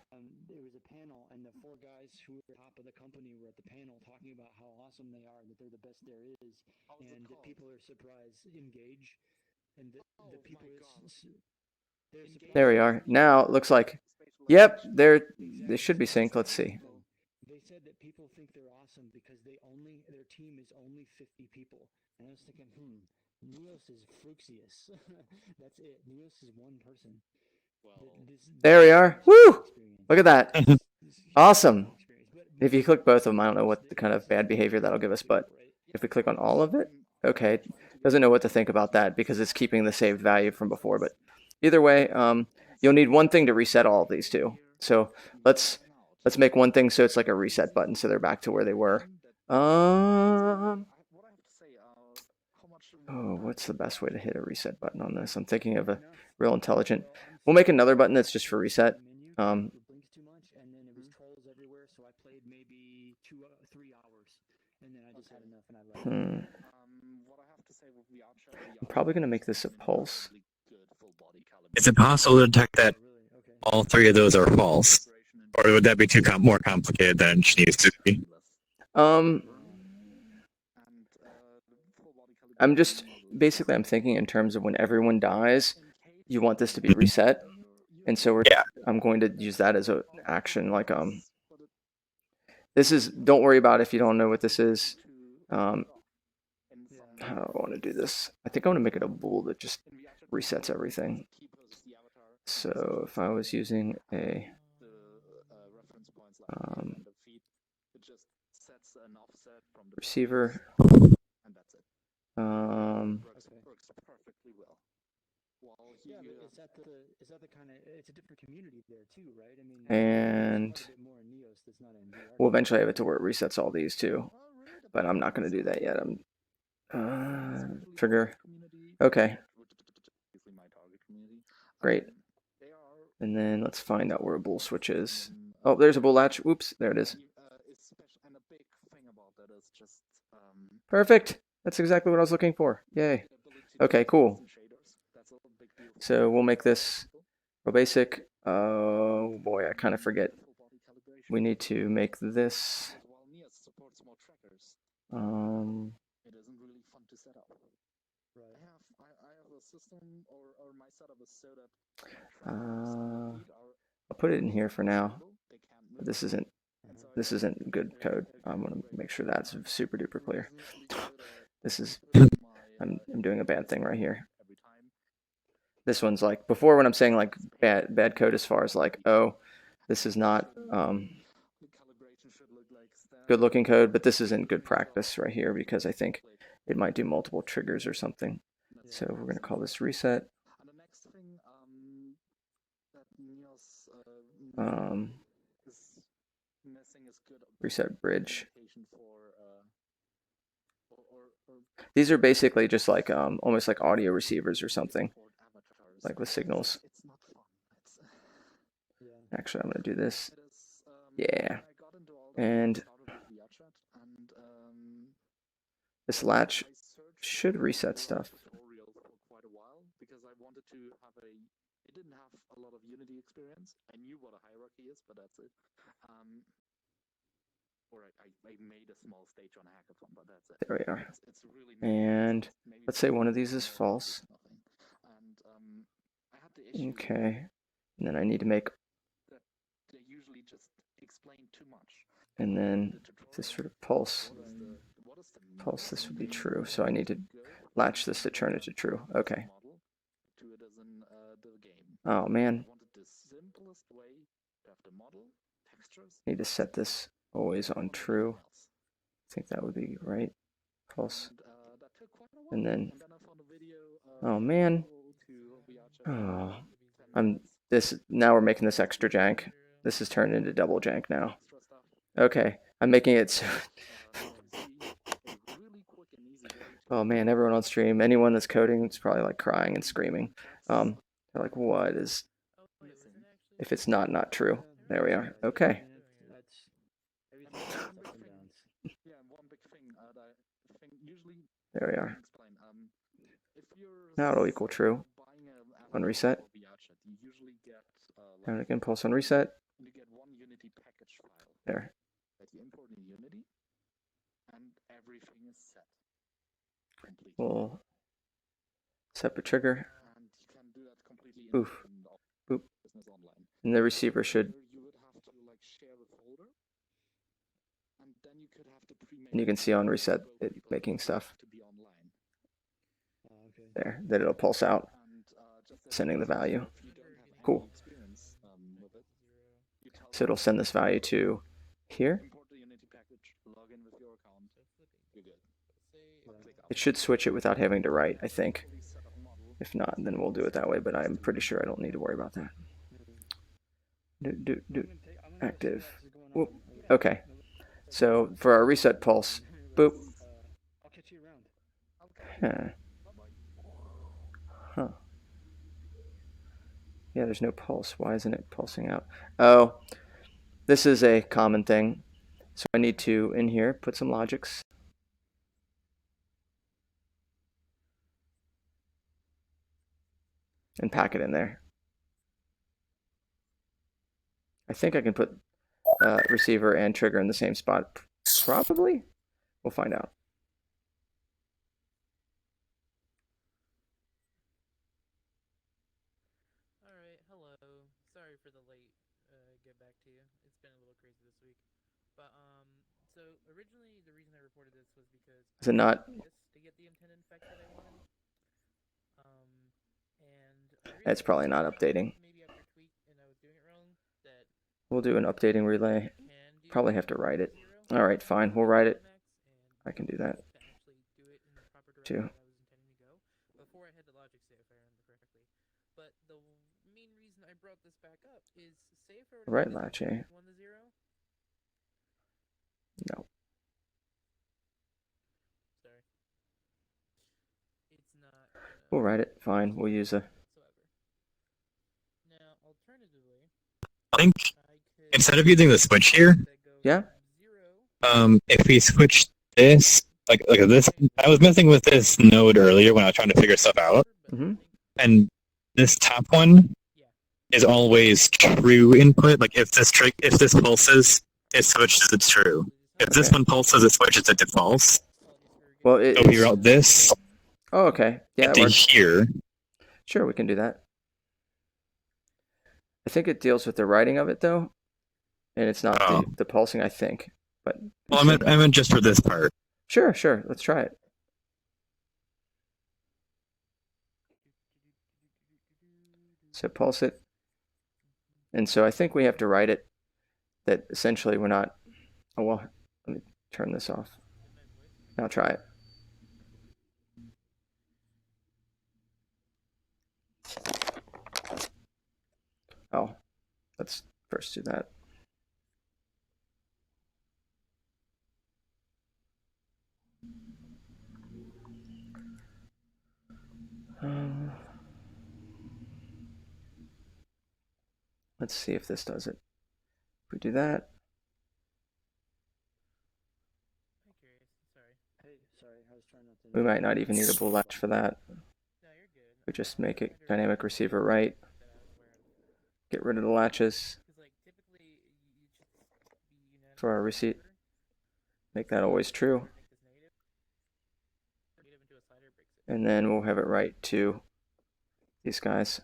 There was a panel, and the 4 guys who were at the top of the company were at the panel talking about how awesome they are, that they're the best there is, and that people are surprised, engage, and the people There we are. Now it looks like, yep, they should be synced. Let's see. They said that people think they're awesome because their team is only 50 people, and I was thinking, Neos is Fruxius. That's it. Neos is one person. There we are. Woo! Look at that. Awesome. If you click both of them, I don't know what the kind of bad behavior that'll give us, but if we click on all of it, okay. Doesn't know what to think about that because it's keeping the saved value from before, but either way, you'll need one thing to reset all of these two. So let's make one thing so it's like a reset button so they're back to where they were. Oh, what's the best way to hit a reset button on this? I'm thinking of a real intelligent. We'll make another button that's just for reset. I'm probably going to make this a pulse. Is it possible to detect that all 3 of those are false? Or would that be too more complicated than it needs to be? I'm thinking in terms of when everyone dies, you want this to be reset. And so I'm going to use that as an action. Like, this is, don't worry about if you don't know what this is. How do I want to do this? I think I want to make it a bool that just resets everything. So if I was using a receiver. Works perfectly well. While Yeah, but is that the kind of, it's a different community there too, right? I mean, and there's quite a bit more in Neos that's not in VR. we'll eventually have it to where it resets all these too, but I'm not going to do that yet. Trigger. Okay. Great. And then let's find out where a bool switch is. Oh, there's a bool latch. Oops, there it is. And a big thing about that is just Perfect. That's exactly what I was looking for. Yay. Okay, cool. So we'll make this real basic. Oh boy, I kind of forget. We need to make this. It isn't really fun to set up. Right. I have a system, or my setup is so that I'll put it in here for now. But this isn't good code. I'm gonna make sure that's super duper clear. This is I'm doing a bad thing right here. This one's like before when I'm saying like bad code as far as like, oh, this is not good looking code, but this isn't good practice right here because I think it might do multiple triggers or something. So we're going to call this reset. And the next thing that Neos is missing is good reset bridge. For, These are basically just like almost like audio receivers or something, like with signals. Actually, I'm going to do this. Yeah. And this latch should reset stuff. Because I wanted to have it didn't have a lot of Unity experience. I knew what a hierarchy is, but that's it. Or I made a small stage on a hackathon, but that's it. There we are. It's really and let's say one of these is false. And I had the issue Okay. And then I need to make. that they usually just explain too much. And then this sort of pulse. Pulse, this would be true. So I need to latch this to turn it to true. Okay. Oh man. Need to set this always on true. I think that would be right. Pulse. And then. Oh man. Oh. Now we're making this extra jank. This is turned into double jank now. Okay. I'm making it so. Oh man, everyone on stream, anyone that's coding is probably like crying and screaming. They're like, what is, if it's not true. There we are. Okay. There we are. Now it'll equal true on reset. And again, pulse on reset. There. We'll separate trigger. Oof. Boop. And the receiver should. And you can see on reset it making stuff. There, that it'll pulse out, sending the value. Cool. So it'll send this value to here. It should switch it without having to write, I think. If not, then we'll do it that way, but I'm pretty sure I don't need to worry about that. Active. Whoop. Okay. So for our reset pulse, boop. Huh. Yeah, there's no pulse. Why isn't it pulsing out? Oh, this is a common thing. So I need to, in here, put some logics. And pack it in there. I think I can put receiver and trigger in the same spot. Probably. We'll find out. Alright, hello. Sorry for the late get back to you. It's been a little crazy this week. But so originally the reason I reported this was because Is it not? to get the intended effect that I wanted. It's probably not updating. Maybe after tweak and I was doing it wrong, that We'll do an updating relay. Probably have to write it. Alright, fine. We'll write it. I can do that too. Before I had the logic say if I remember correctly. But the main reason I brought this back up is say if I were to Right do latch, this eh? 1 to 0. No. Sorry. It's not. We'll write it. Fine. We'll use a. Now, alternatively, I think instead of using the switch here, yeah, if we switch this, like this, I was messing with this node earlier when I was trying to figure stuff out, and this top one is always true input. Like if this pulses, it switches, it's true. If this one pulses, it switches it to false. Well, so if we route this. Oh, okay. Yeah, to here. Sure, we can do that. I think it deals with the writing of it though, and it's not the pulsing. I think, but well, I meant just for this part. Sure. Let's try it. So pulse it, and so I think we have to write it that essentially we're not. Oh well, let me turn this off. Now try it. Oh, let's first do that. Let's see if this does it. If we do that. We might not even need a bool latch for that. We just make it dynamic receiver right. Get rid of the latches for our receipt. Make that always true. And then we'll have it right to these guys.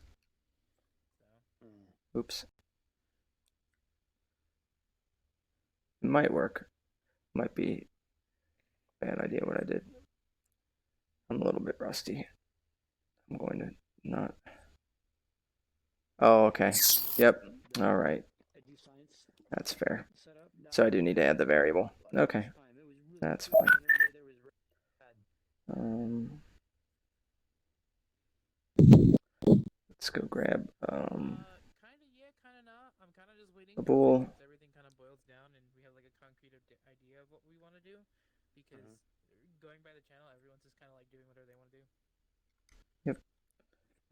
Oops. It might work. Might be a bad idea what I did. I'm a little bit rusty. I'm going to not. Oh, okay. Yep. All right. That's fair. So I do need to add the variable. Okay. That's fine. Let's go grab a bool. Everything kind of boils down and we have like a concrete idea of what we want to do, because going by the channel, everyone's just kind of like doing whatever they want to do. Yep.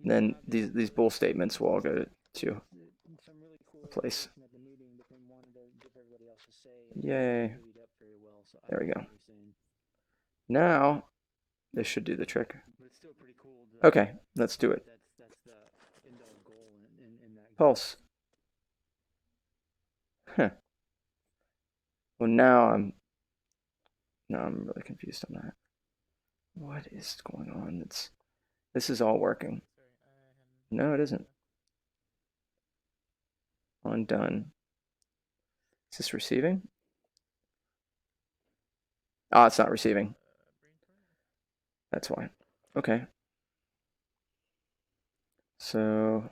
And then these bool statements will all go to a place. Yay. There we go. Now this should do the trick. Okay, let's do it. Pulse. Huh. Well, now I'm really confused on that. What is going on? This is all working. No, it isn't. Undone. Is this receiving? Ah, it's not receiving. That's why. Okay. So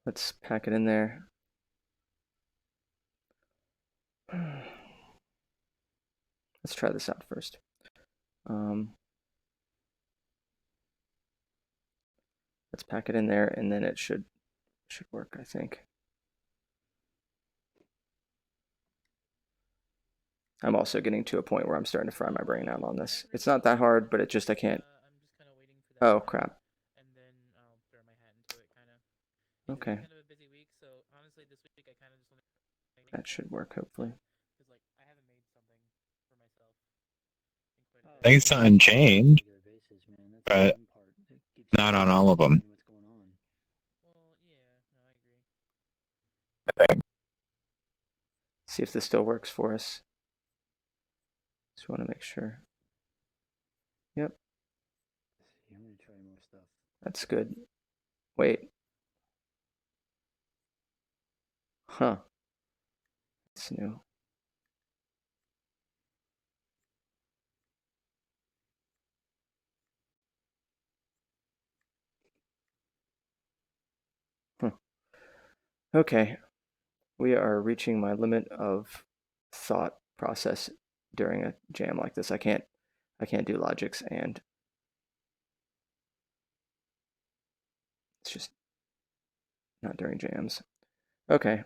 let's pack it in there. Let's try this out first. Let's pack it in there, and then it should work, I think. I'm also getting to a point where I'm starting to fry my brain out on this. It's not that hard, but it just I can't. Oh crap. Okay. That should work, hopefully. I think it's on Unchained, but not on all of them. I think. See if this still works for us. Just want to make sure. Yep. That's good. Wait. Huh. It's new. Huh. Okay, we are reaching my limit of thought process during a jam like this. I can't do logics, and it's just not during jams. Okay,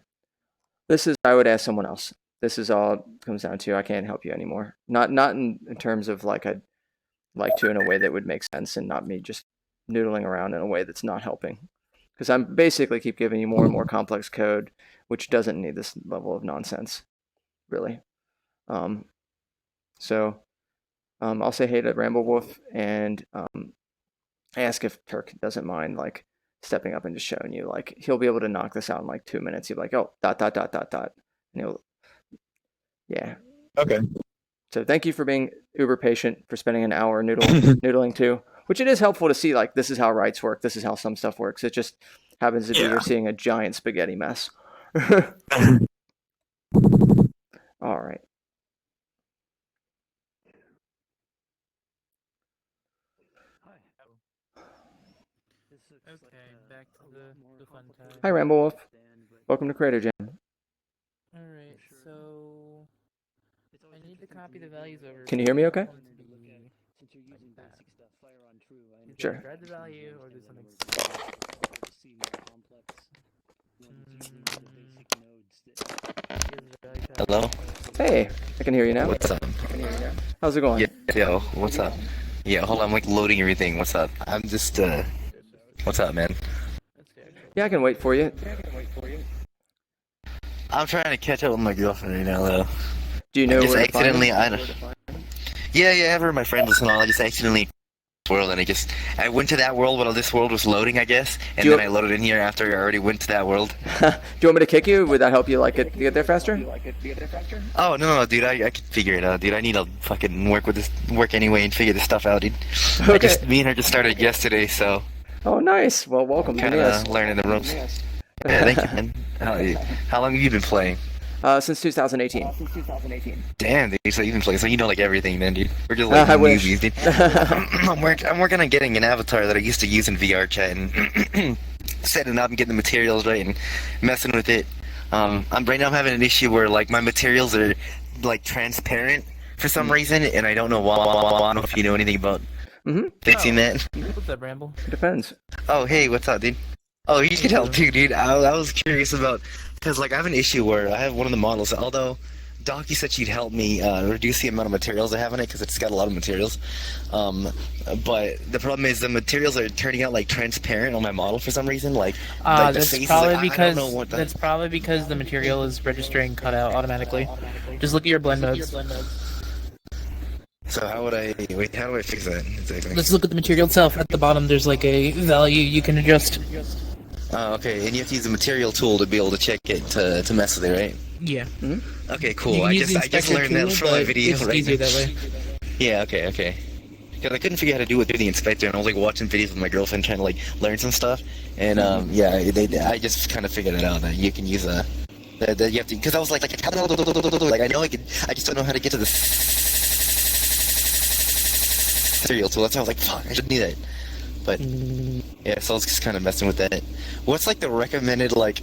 I would ask someone else. This is all it comes down to. I can't help you anymore. Not in terms of like I'd like to in a way that would make sense, and not me just noodling around in a way that's not helping. Because I'm basically keep giving you more and more complex code, which doesn't need this level of nonsense, really. So I'll say hey to Ramble Wolf and ask if Turk doesn't mind like stepping up and just showing you. Like he'll be able to knock this out in like 2 minutes. He'll be like, oh, ... and he'll, yeah. Okay. So thank you for being uber patient, for spending an hour noodling too. Which it is helpful to see, like, this is how writes work, this is how some stuff works. It just happens to be you're seeing a giant spaghetti mess. All right. Okay, back to the fun time. Hi, Ramble Wolf. Welcome to Creator Jam. Alright, so I need to copy the values over. Can you hear me okay? Sure. Grab the value or do something. Hello? Hey, I can hear you now. What's up? How's it going? Yeah, yo, what's up? Yeah, hold on, I'm like loading everything. What's up? I'm just, what's up, man? Yeah, I can wait for you. I'm trying to catch up with my girlfriend right now, though. Do you know I just where to find accidentally, her? Yeah, I have her, my friend listen all. I just accidentally world, and I went to that world while this world was loading, I guess, and then I loaded in here after I already went to that world. Do you want me to kick you? Would that help you get there faster? Oh no, dude, I can figure it out, dude. I need to fucking work anyway and figure this stuff out, dude. Okay. Me and her just started yesterday, so. Oh, nice. Well, welcome. Kind of learning the ropes. Yeah, thank you, man. How long have you been playing? Since 2018. Damn, dude, so you've been playing, so you know like everything, then, dude. We're just like newbies, dude. I'm working on getting an avatar that I used to use in VR chat and setting up and getting the materials right and messing with it. Right now I'm having an issue where like my materials are like transparent for some reason, and I don't know why. I don't know if you know anything about fixing that. What's up, Ramble? Depends. Oh, hey, what's up, dude? Oh, you can help too, dude. I was curious about, because like I have an issue where I have one of the models, although Doc, you said she'd help me reduce the amount of materials I have in it because it's got a lot of materials. But the problem is the materials are turning out like transparent on my model for some reason. Like the that's face probably is, like, because I don't know what that's probably because the material is registering cutout automatically. Just look at your blend modes. So how do I fix that exactly? Let's look at the material itself. At the bottom, there's like a value you can adjust. Oh, okay, and you have to use the material tool to be able to check it to mess with it, right? Yeah. Okay, You cool. can I use just the learned that inspector from tool, my but video. it's right? easier that way. Yeah, okay. Because I couldn't figure out how to do it through the inspector, and I was like watching videos with my girlfriend trying to like learn some stuff, and I just kind of figured it out that you can use that you have to, because I was like I know I just don't know how to get to the material tool. That's why I was like, fuck, I should need that. But yeah, so I was just kind of messing with that. What's like the recommended like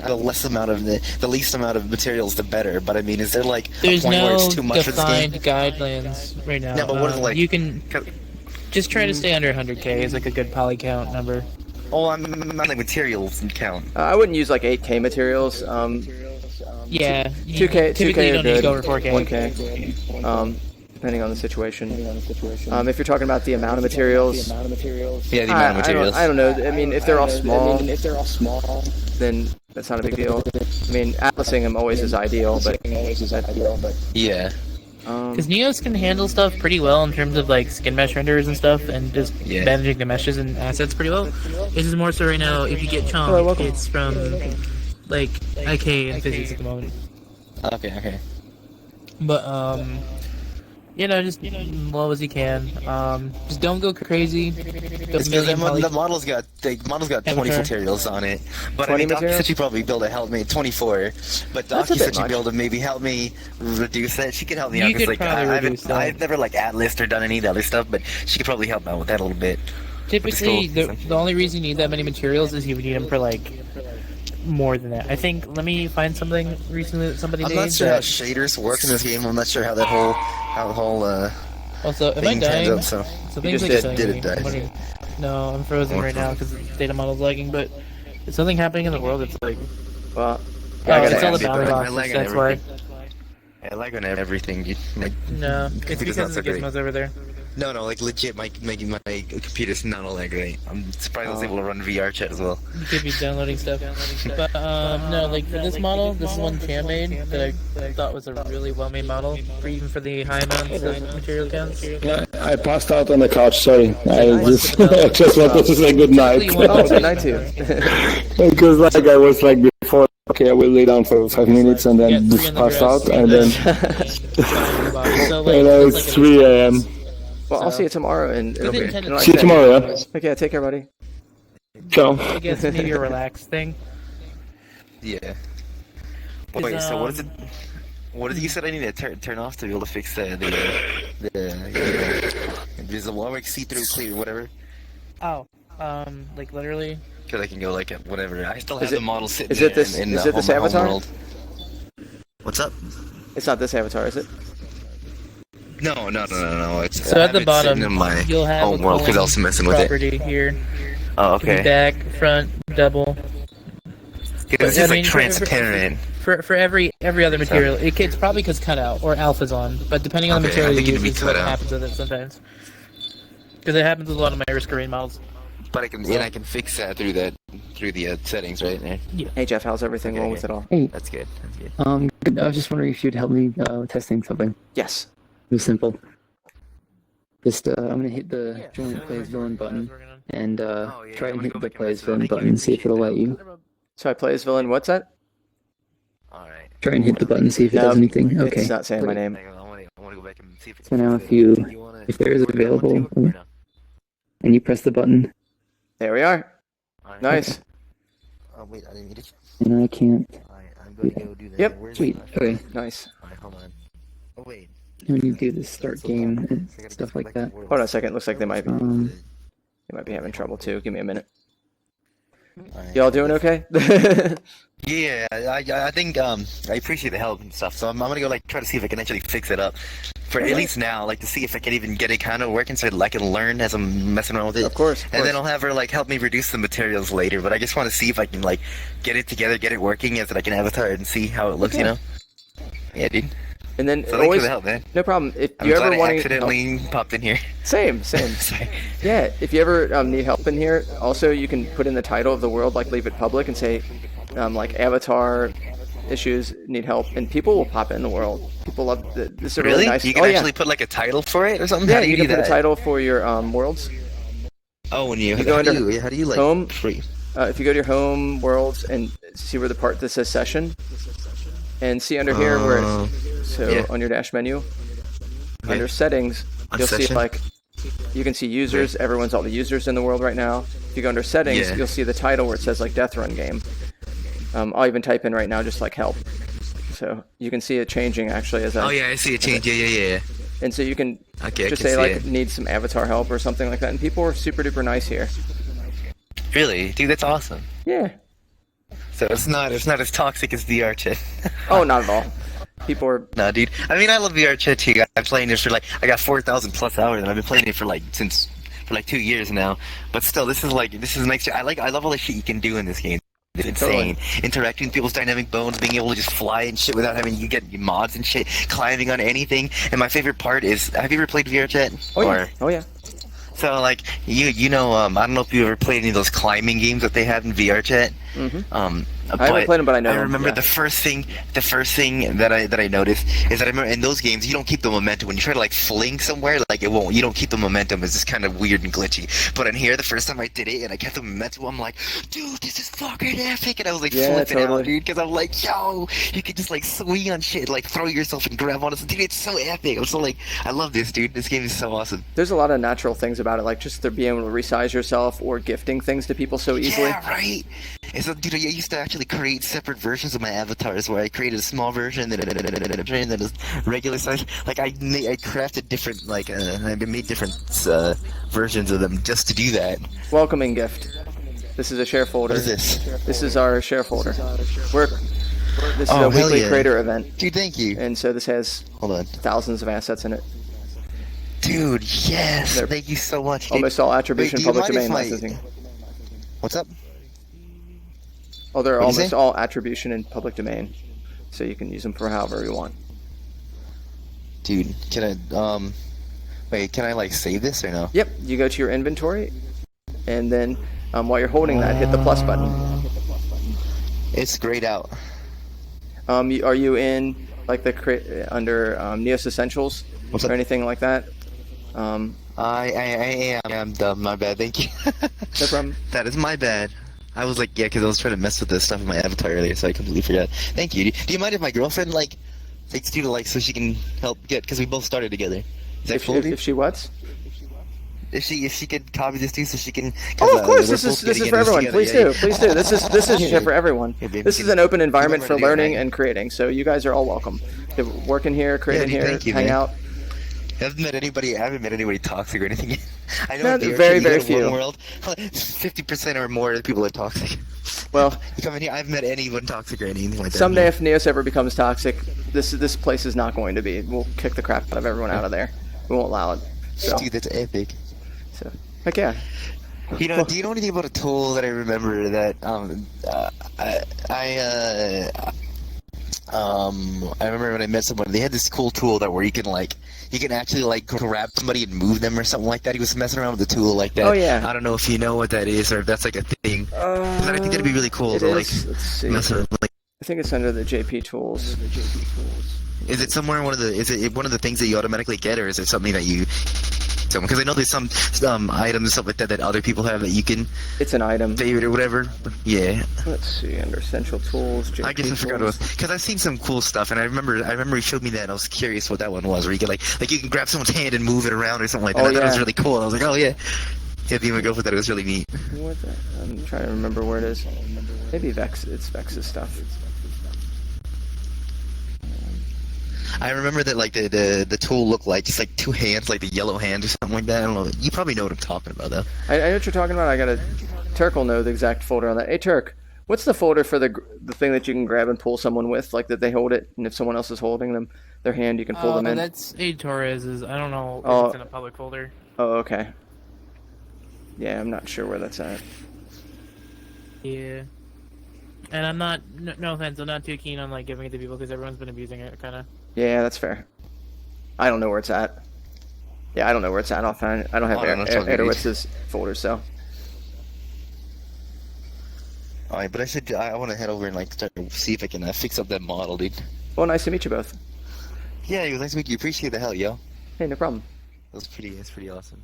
the least amount of materials the better? But I mean, is there like There's a point where no it's too much for this game? defined guidelines right now. No, but what is it like? You can just try to stay under 100k is like a good poly count number. Oh, I'm like materials count. I wouldn't use like 8K materials. Yeah, 2K. typically 2K you are don't need to good. go over 4K. 1K. Depending on the situation. If you're talking about the amount of materials. Yeah, the amount of materials. I don't know. I mean, if they're all small, then that's not a big deal. I mean, atlasing them always is ideal, but yeah. Because Neos can handle stuff pretty well in terms of like skin mesh renders and stuff, and just managing the meshes and assets pretty well. This is more so right now. If you get chomped, it's from like IK and physics at the moment. Okay. But just low as you can. Just don't go crazy. It's because the model's got 20 materials on it, but I mean, Doc said she'd probably be able to help me 24. But Doc said she'd be able to maybe help me reduce that. She could help me out because like I've never like atlased or done any of the other stuff, but she could probably help out with that a little bit. Typically, the only reason you need that many materials is you need them for like more than that. I think, let me find something recently that somebody I'm made. not sure how that- shaders work in this game. I'm not sure how the whole Also, am I thing turns dying? out. So Something's you like just saying did me. it die. I'm wondering- No, I'm frozen right now because the data model's lagging, but is something happening in the world that's like... Well, oh, it's all the bounty I boxes, lag on that's why. everything. I lag on everything, dude. Like, No, it's computer's because not of so the great. gizmos over there. No, like legit, my computer's not all that great. I'm surprised I was able to run VR chat as well. You could be downloading stuff. But, no, like, for this model, this is one Cam made that I thought was a really well-made model, for even for the high amounts of material counts. Yeah, I passed out on the couch. Sorry, I just just wanted to say good night. Oh, good night to you. Because like I was like before, okay, I will lay down for 5 minutes and then just passed out, and then and now it's 3 a.m. Well, I'll see you tomorrow, and it'll be. and like See you I said- tomorrow, yeah? Okay, take care, buddy. Ciao. I guess maybe a relaxed thing. Yeah. Wait, so what is it? What did you said I need to turn off to be able to fix the invisible, like see-through, clear, whatever? Oh, like literally? Because I can go like whatever. I still Is have it- the model sitting is it this- in is the it this home avatar? world. What's up? It's not this avatar, is it? No. It's So I at the have it bottom, sitting in my you'll have home a world because I was messing with it. property here. Oh, It can be okay. back, front, double. It's just like transparent. For every other material, it's probably because cutout or alpha's on, but depending on the Okay, I material think you it'd use, be is what cut out. happens with it sometimes. Because it happens with a lot of my Risk-Array models. But I can fix that through the settings, right? Yeah. Hey Jeff, how's everything going with it all? Hey. That's good. That's good. Good. I was just wondering if you'd help me testing something. Yes. It was simple. Just I'm gonna hit the join play as villain button and try and hit the play as villain button and see if it'll let you. So I play as villain. What's that? Try and hit the button, see if it does anything. Okay. It's not saying my name. So now if there is available and you press the button There we are. Nice. Oh wait, I didn't need it. and I can't. I'm going to go do that. Yep. Where's Sweet. Okay. Nice. Alright, hold on. Oh wait. When you do the start game and stuff like that. Hold on a second. Looks like they might be having trouble too. Give me a minute. Y'all doing okay? Yeah, I think I appreciate the help and stuff. So I'm gonna go like try to see if I can actually fix it up. For at least now, like to see if I can even get it kind of working, so I can learn as I'm messing around with it. Of course. And then I'll have her like help me reduce the materials later. But I just want to see if I can like get it together, get it working, as like an avatar, and see how it looks. Okay. You know? Yeah, dude. And then So thanks always for the help, man. no problem. If I'm you glad ever I want accidentally popped in here. Same. Yeah, if you ever need help in here, also you can put in the title of the world, like leave it public and say, like avatar issues, need help, and people will pop in the world. People love this is a really nice. You can actually put like a title for it or something. Yeah, How do you you can do put that? a title for your worlds. Oh, when you You go how under do you like home. free? If you go to your home worlds and see where the part that says session, and see under here where it's yeah. on your dash menu, Okay. under settings, On you'll see session? like you can see users. Everyone's all the users in the world right now. If you go under settings, Yeah. you'll see the title where it says like Deathrun game. I'll even type in right now just like help, so you can see it changing actually as I. Oh yeah, I see it change. Yeah. And so you can Okay, I just can say see like it. need some avatar help or something like that, and people are super duper nice here. Really, dude, that's awesome. Yeah. So it's not as toxic as VR chat. Oh, not at all. People are. No, dude. I mean, I love VR chat too. I'm playing this for like I got 4,000 plus hours, and I've been playing it for like 2 years now. But still, this is nice. I love all the shit you can do in this game. It's insane. Interacting with people's dynamic bones, being able to just fly and shit without having you get mods and shit, climbing on anything. And my favorite part is, have you ever played VR chat? Oh yeah. So like you know, I don't know if you ever played any of those climbing games that they have in VR chat. Mm-hmm. I haven't played them, but I know. I remember them. the first thing that I noticed is that I remember in those games you don't keep the momentum when you try to like fling somewhere, like it won't. You don't keep the momentum. It's just kind of weird and glitchy. But in here, the first time I did it and I kept the momentum, I'm like, dude, this is fucking epic, and I was like flipping out, dude, because I'm like, yo, you can just like swing on shit, like throw yourself and grab on it. Dude, it's so epic. I'm so like, I love this, dude. This game is so awesome. There's a lot of natural things about it, like just being able to resize yourself or gifting things to people so easily. Yeah, right. And so, dude, I used to actually create separate versions of my avatars where I created a small version and then a regular size. Like I crafted different, like I made different versions of them just to do that. Welcoming gift. This is a share folder. What is this? This is our share folder. This is Oh, a hell weekly yeah. creator event. Dude, thank you. And so this has thousands of assets in it. Dude, yes. Thank you so much, dude. Almost all attribution Wait, do you public mind if domain my- licensing. What's up? Oh, they're What'd you almost say? all attribution and public domain. So you can use them for however you want. Dude, can I, wait, can I, like, save this or no? Yep, you go to your inventory, and then while you're holding that, hit the plus button. It's grayed out. Are you in like the under Neos Essentials or anything like that? I am dumb. My bad. Thank you. No problem. That is my bad. I was like, yeah, because I was trying to mess with this stuff in my avatar earlier, so I completely forgot. Thank you. Do you mind if my girlfriend like takes you to like so she can help get? Because we both started together. Is that cool, dude? If she what? If she could copy this too, so she can. Oh, of course. This is for everyone. Please do. Please do. This is for everyone. This is an open environment for learning and creating. So you guys are all welcome to work in here, create in here, hang out. I haven't met anybody toxic or anything. I know No, in the very, Earth very few. world, 50% or more of the people are toxic. Well, you come in here, I haven't met anyone toxic or anything like that. Someday, if Neos ever becomes toxic, this place is not going to be. We'll kick the crap out of everyone out of there. We won't allow it. So, Dude, that's epic. So, heck yeah. You know, do you know anything about a tool that I remember that I remember when I met someone, they had this cool tool that where you can actually like grab somebody and move them or something like that. He was messing around with a tool like that. Oh yeah. I don't know if you know what that is or if that's like a thing. 'Cause I think that'd be really cool to like Let's see. mess with. Like, I think it's under the JP tools. is it somewhere in one of the things that you automatically get, or is it something that you? Because I know there's some items and stuff like that that other people have that you can. It's an item. Favorite or whatever. Yeah. Let's see under essential tools. JP I guess I forgot tools. because I've seen some cool stuff, and I remember he showed me that, and I was curious what that one was, where you can like you can grab someone's hand and move it around or something like that. Oh, I thought it was yeah. really cool. I was like, oh yeah. Yeah, me and my girlfriend thought it was really neat. What the? I'm trying to remember where it is. Maybe Vex. It's Vex's stuff. I remember that like the tool looked like just like two hands, like the yellow hand or something like that. I don't know. You probably know what I'm talking about though. I know what you're talking about. I got Turk will know the exact folder on that. Hey Turk, what's the folder for the thing that you can grab and pull someone with, like that they hold it, and if someone else is holding their hand, you can pull them in. That's A Torres's. I don't know if Oh. it's in a public folder. Oh, okay. Yeah, I'm not sure where that's at. Yeah. And I'm not. No offense. I'm not too keen on like giving it to people because everyone's been abusing it, kind of. Yeah, that's fair. I don't know where it's at. Yeah, I don't know where it's at. I'll find it. I don't have Edowitz's folder, so. Alright, but I want to head over and like start to see if I can fix up that model, dude. Well, nice to meet you both. Yeah, it was nice to meet you. Appreciate the hell, yo. Hey, no problem. That's pretty awesome.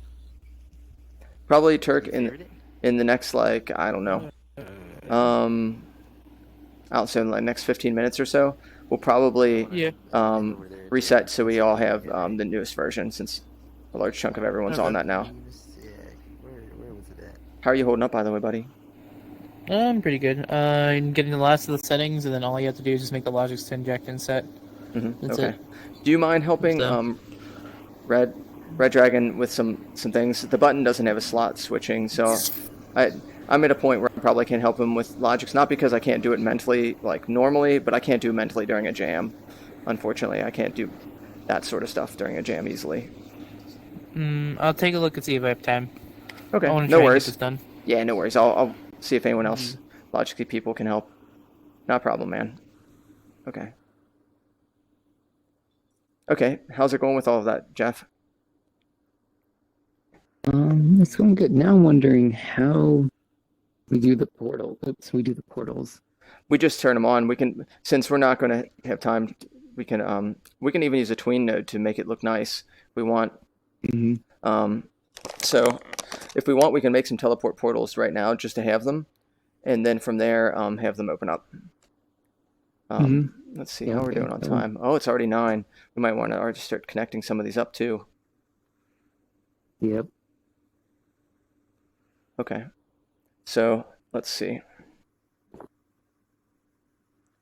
Probably Turk in the next like I don't know. I'll say in the next 15 minutes or so, we'll probably reset so we all have the newest version since a large chunk of everyone's on that now. Where was it at? How are you holding up, by the way, buddy? I'm pretty good. I'm getting the last of the settings, and then all you have to do is just make the logics to inject and set. That's Okay. it. Do you mind helping Red Dragon with some things? The button doesn't have a slot switching, so I'm at a point where I probably can't help him with logics, not because I can't do it mentally like normally, but I can't do it mentally during a jam. Unfortunately, I can't do that sort of stuff during a jam easily. I'll take a look and see if I have time. Okay, I want to no try worries. and get this done. Yeah, no worries. I'll see if anyone else, logically people, can help. Not a problem, man. Okay. Okay, how's it going with all of that, Jeff? It's going good. Now I'm wondering how we do the portal. We do the portals. We just turn them on. We can, since we're not going to have time, we can even use a tween node to make it look nice. We want. So if we want, we can make some teleport portals right now just to have them, and then from there have them open up. Let's see how we're doing on time. Oh, it's already 9. We might want to already start connecting some of these up too. Yep. Okay. So let's see.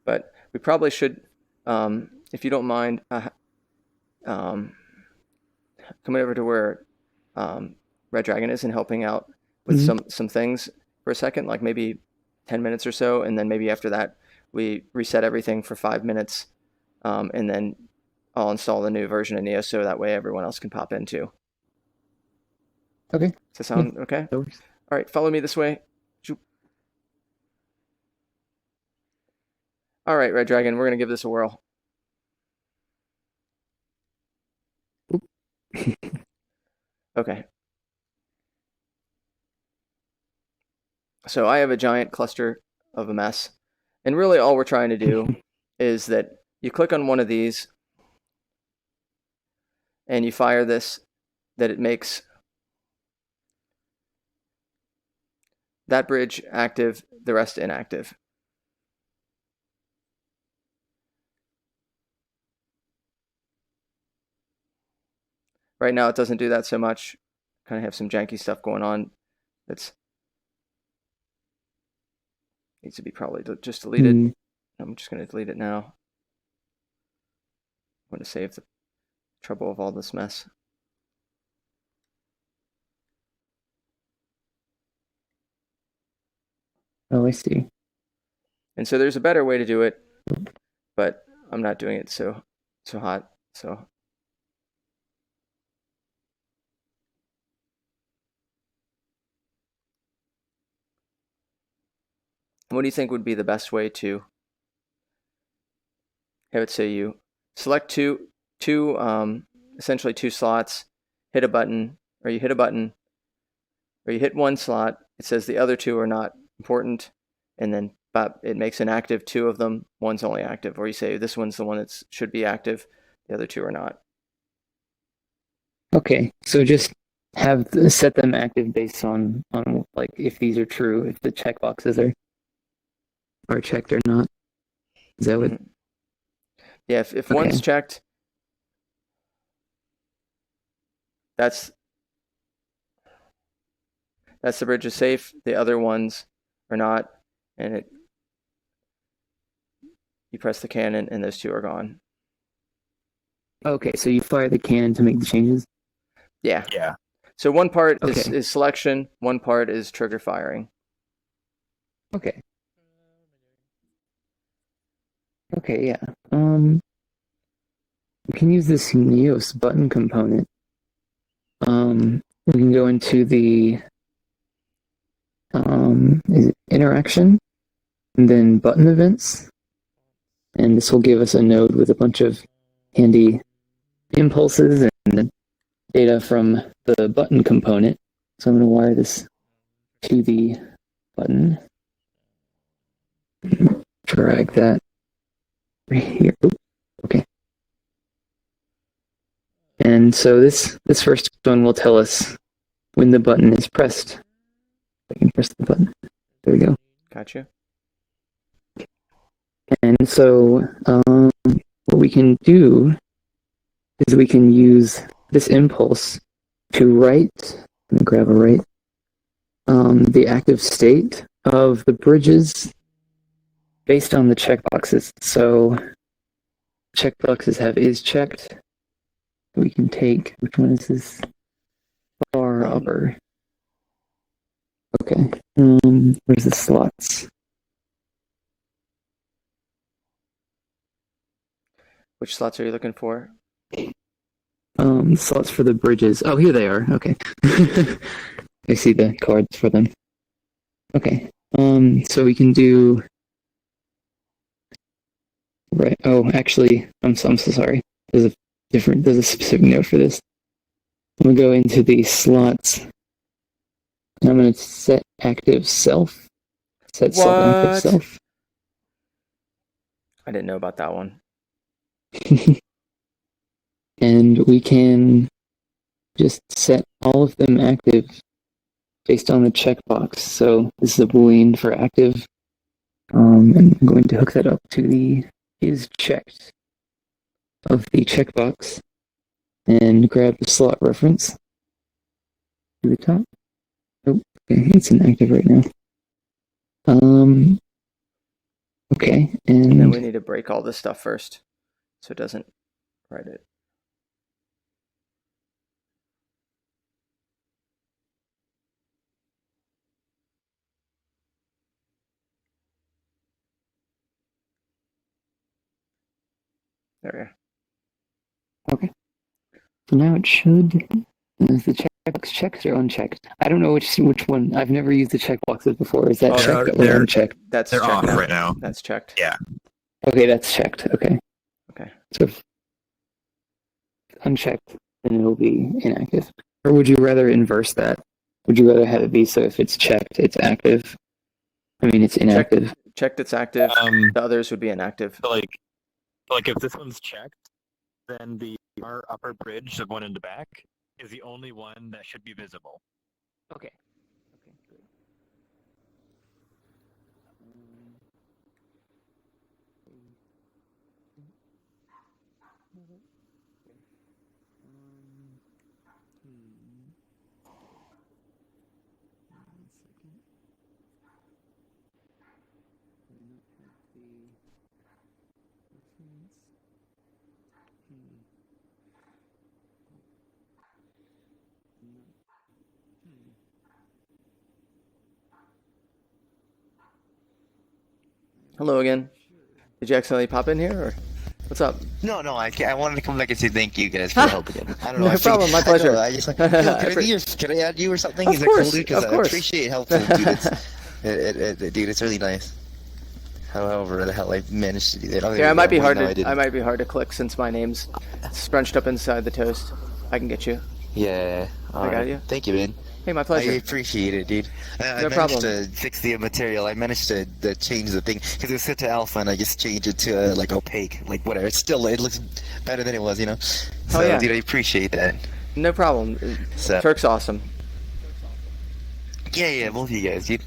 But we probably should, if you don't mind, coming over to where Red Dragon is and helping out with some things, for a second, like maybe 10 minutes or so, and then maybe after that we reset everything for 5 minutes, and then I'll install the new version of Neo so that way everyone else can pop in too. Okay. Does that sound okay? All right, follow me this way. Shoop. All right, Red Dragon, we're going to give this a whirl. Okay. So I have a giant cluster of a mess. And really all we're trying to do is that you click on one of these and you fire this, that it makes that bridge active, the rest inactive. Right now it doesn't do that so much. Kind of have some janky stuff going on that's needs to be probably just deleted. I'm just going to delete it now. I'm going to save the trouble of all this mess. Oh, I see. And so there's a better way to do it, but I'm not doing it so hot. So what do you think would be the best way to have it say you select essentially two slots, hit a button, or you hit a button, or you hit one slot, it says the other two are not important, and then it makes inactive two of them, one's only active, or you say this one's the one that should be active, the other two are not. Okay, so just set them active based on like if these are true, if the checkboxes are checked or not. Is that what? Yeah, if one's checked, that's the bridge is safe. The other ones are not, and you press the cannon, and those two are gone. Okay, so you fire the cannon to make the changes? Yeah. Yeah. So one part is selection, one part is trigger firing. Okay. Okay, yeah. We can use this Neos button component. We can go into the is it interaction, and then button events, and this will give us a node with a bunch of handy impulses and data from the button component. So I'm going to wire this to the button. Drag that right here. Oops. Okay. And so this first one will tell us when the button is pressed. I can press the button. There we go. Gotcha. And so what we can do is we can use this impulse to write, I'm gonna grab a write, the active state of the bridges based on the checkboxes. So checkboxes have is checked. We can take, which one is this? Bar upper. Okay. Where's the slots? Which slots are you looking for? Slots for the bridges. Oh, here they are. Okay. I see the cards for them. Okay. So we can do. Right. Oh, actually, I'm so sorry. There's a specific note for this. I'm gonna go into the slots. I'm gonna set active self. Set self active self. I didn't know about that one. And we can just set all of them active based on the checkbox. So this is a boolean for active. And I'm going to hook that up to the is checked of the checkbox and grab the slot reference to the top. Oh, okay, it's inactive right now. Okay, and then we need to break all this stuff first so it doesn't write it. There Okay. So now it should. Is the checkbox checked or unchecked? I don't know which one. I've never used the checkboxes before. Is that checked or unchecked? That's They're checked off now. right now. That's checked. Yeah. Okay, that's checked. Okay. Okay. So if unchecked, then it'll be inactive. Or would you rather inverse that? Would you rather have it be so if it's checked, it's active? I mean, it's inactive. Checked, it's active. The others would be inactive. So like if this one's checked, then the upper bridge, the one in the back, is the only one that should be visible. Okay. Hello again. Did you accidentally pop in here, or what's up? No, I wanted to come back and say thank you guys for the help again. I don't know. No problem, my pleasure. I just like, yo, can I add you or something? Of Is course, that cool, dude? Because of I course. appreciate helpful, dude. Dude, it's really nice. However the hell I managed to do that. Yeah, it might be hard I to. I might be hard to click since my name's scrunched up inside the toast. I can get you. Yeah. I got you. Thank you, man. Hey, my pleasure. I appreciate it, dude. I No managed problem. to fix the material. I managed to change the thing because it was set to alpha, and I just changed it to like opaque, like whatever. It looks better than it was, you know. So, yeah. dude, I appreciate that. No problem. So- Turk's awesome. Yeah, both of you guys, dude.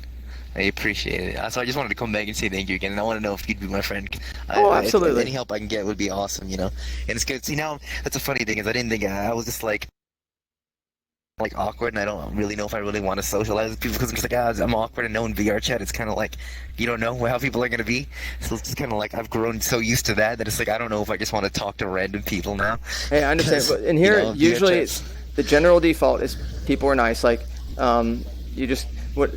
I appreciate it. So I just wanted to come back and say thank you again, and I want to know if you'd be my friend. Oh, absolutely. Any help I can get would be awesome, you know. And it's good. See, now that's a funny thing is I didn't think I was just like awkward, and I don't really know if I really want to socialize with people because I'm just like, I'm awkward, and knowing VR chat, it's kind of like you don't know how people are gonna be. So it's just kind of like I've grown so used to that it's like I don't know if I just want to talk to random people now. Hey, I understand. But in here, You know, VR usually chat's- the general default is people are nice. Like, you just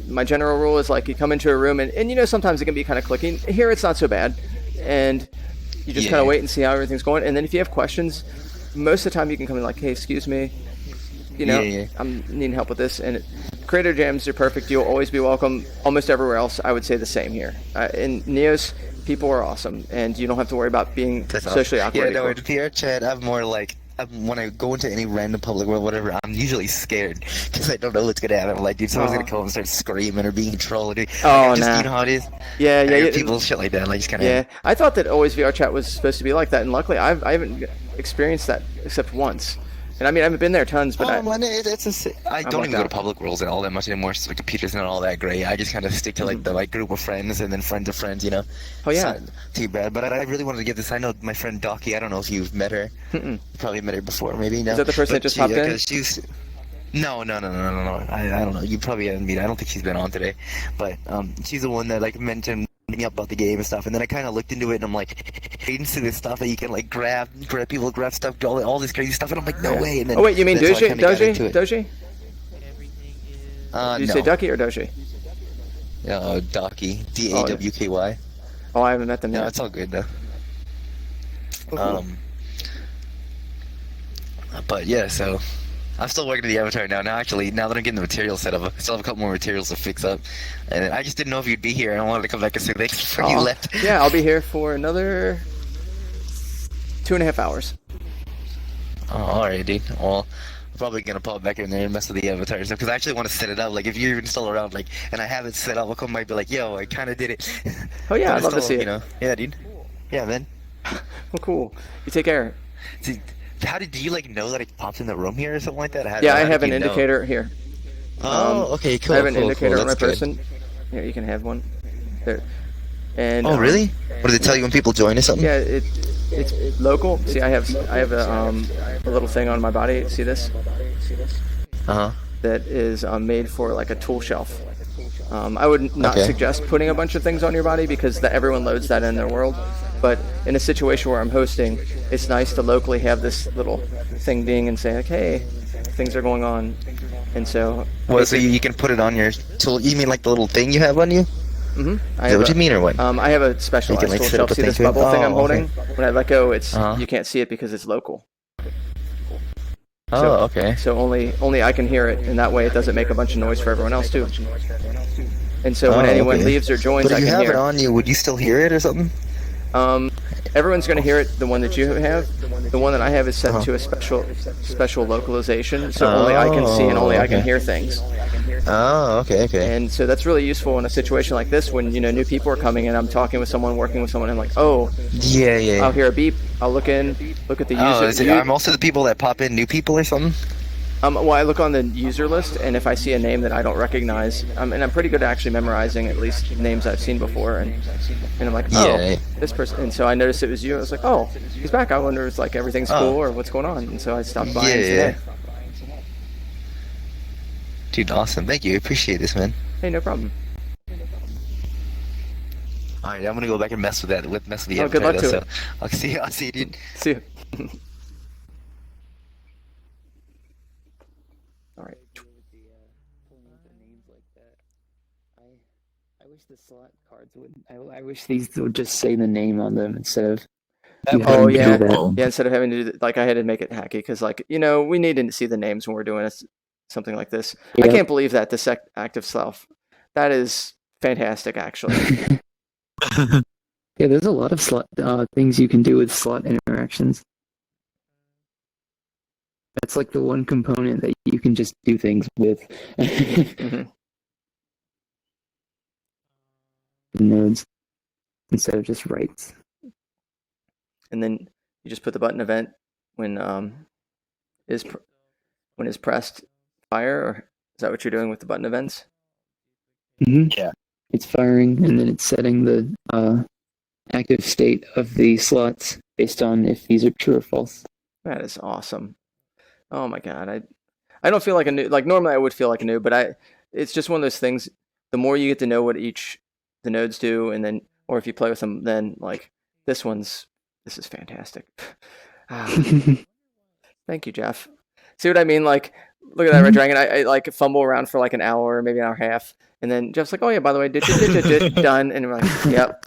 my general rule is like you come into a room and you know sometimes it can be kind of clicking. Here it's not so bad, and you just kind of wait and see how everything's going. And then if you have questions, most of the time you can come in like, hey, excuse me, you know, I'm needing help with this. And creator jams are perfect. You'll always be welcome. Almost everywhere else, I would say the same here. In Neos, people are awesome, and you don't have to worry about being socially awkward. Yeah, no, in VR chat, I'm more like when I go into any random public world, whatever, I'm usually scared because I don't know what's gonna happen. I'm like, dude, someone's gonna come and start screaming or being controlled. Oh, just, nah. You know how it is. Yeah, I hear yeah. people shit like that. Like, just kind of. Yeah, I thought that always VR chat was supposed to be like that, and luckily I haven't experienced that except once. And I mean, I haven't been there tons, but I don't even go to out. public worlds and all that much anymore. So the computer's not all that great. I just kind of stick to like the group of friends and then friends of friends, you know. Oh, yeah. It's not too bad. But I really wanted to get this. I know my friend Docky. I don't know if you've met her. You probably met her before, maybe. No. Is that the person that just popped in? She's... No. I don't know. You probably haven't met. I don't think she's been on today. But she's the one that like mentioned me up about the game and stuff, and then I kind of looked into it and I'm like, hey, into this stuff that you can like grab people, grab stuff, all this crazy stuff, and I'm like, no way. And then oh wait, you mean that's how I Doji? kinda got into it. Doji? Did you say No. Ducky or Doji? Docky, DAWKY. Oh, I haven't met them yet. No, it's all good though. Oh, cool. But yeah, so I'm still working on the avatar now. Now that I'm getting the materials set up, I still have a couple more materials to fix up. And I just didn't know if you'd be here, and I wanted to come back and say thanks for you left. Yeah, I'll be here for another 2.5 hours. Oh, alright, dude. Well, I'm probably gonna pop back in there and mess with the avatar and stuff, because I actually want to set it up. Like, if you're even still around, like, and I have it set up, I'll come back and be like, yo, I kind of did it. Oh yeah, But I'd it's love to still, see it. you know. Yeah, dude. Yeah, man. Well, cool. You take care. Do you like know that it popped in the room here or something like that? Yeah, I how have did an you know? indicator here. Oh, okay, cool. I have an cool, indicator cool. on my That's good. person. Here, you can have one. There. And Oh, really? What does it tell you when people join or something? Yeah, it's local. See, I have a little thing on my body. See this? That is made for like a tool shelf. I would not suggest putting a bunch of things on your body because everyone loads that in their world. But in a situation where I'm hosting, it's nice to locally have this little thing ding and say like, hey, things are going on. And so... Well, so you can put it on your tool. You mean like the little thing you have on you? Is that what you mean, or what? I have a specialized like, tool set up shelf. a See thing this to it? bubble thing I'm Oh, okay. holding? When I let go, Uh-huh. you can't see it because it's local. Oh, okay. So only I can hear it, and that way it doesn't make a bunch of noise for everyone else too. And so when anyone okay. leaves or joins, But if I you can have hear. it on you, would you still hear it or something? Everyone's going to hear it. The one that you have, the one that I have is set to a special localization, so only I can see and only I can okay. hear things. Oh, okay. And so that's really useful in a situation like this when new people are coming in. I'm talking with someone, working with someone, and I'm like, oh, Yeah. I'll hear a beep. I'll look at the user. Oh, are most of the people that pop in new people or something? Well, I look on the user list, and if I see a name that I don't recognize, and I'm pretty good at actually memorizing at least names I've seen before, and I'm like, oh, this person. And so I noticed it was you. I was like, oh, he's back. I wonder if it's like everything's cool or what's going on. And so I stopped by and said, hey. Dude, awesome. Thank you. Appreciate this, man. Hey, no problem. All right, I'm gonna go back and mess with the Oh, good luck to so it. I'll see you, dude. See you. All right. I wish the slot cards would. I wish these would just say the name on them instead of. Oh yeah, yeah. Instead of having to do I had to make it hacky because we need to see the names when we're doing something like this. Yeah. I can't believe that this active self. That is fantastic, actually. Yeah, there's a lot of slot things you can do with slot interactions. That's like the one component that you can just do things with. Nodes instead of just writes. And then you just put the button event when is pressed fire, or is that what you're doing with the button events? Yeah. It's firing, and then it's setting the active state of the slots based on if these are true or false. That is awesome. Oh my god, I don't feel like a noob. Like normally I would feel like a noob, but it's just one of those things. The more you get to know what the nodes do, and then or if you play with them, then like this is fantastic. Thank you, Jeff. See what I mean? Like, look at that Red Dragon. I like fumble around for like an hour, maybe an hour and a half, and then Jeff's like, "Oh yeah, by the way, done," and we're like, "Yep."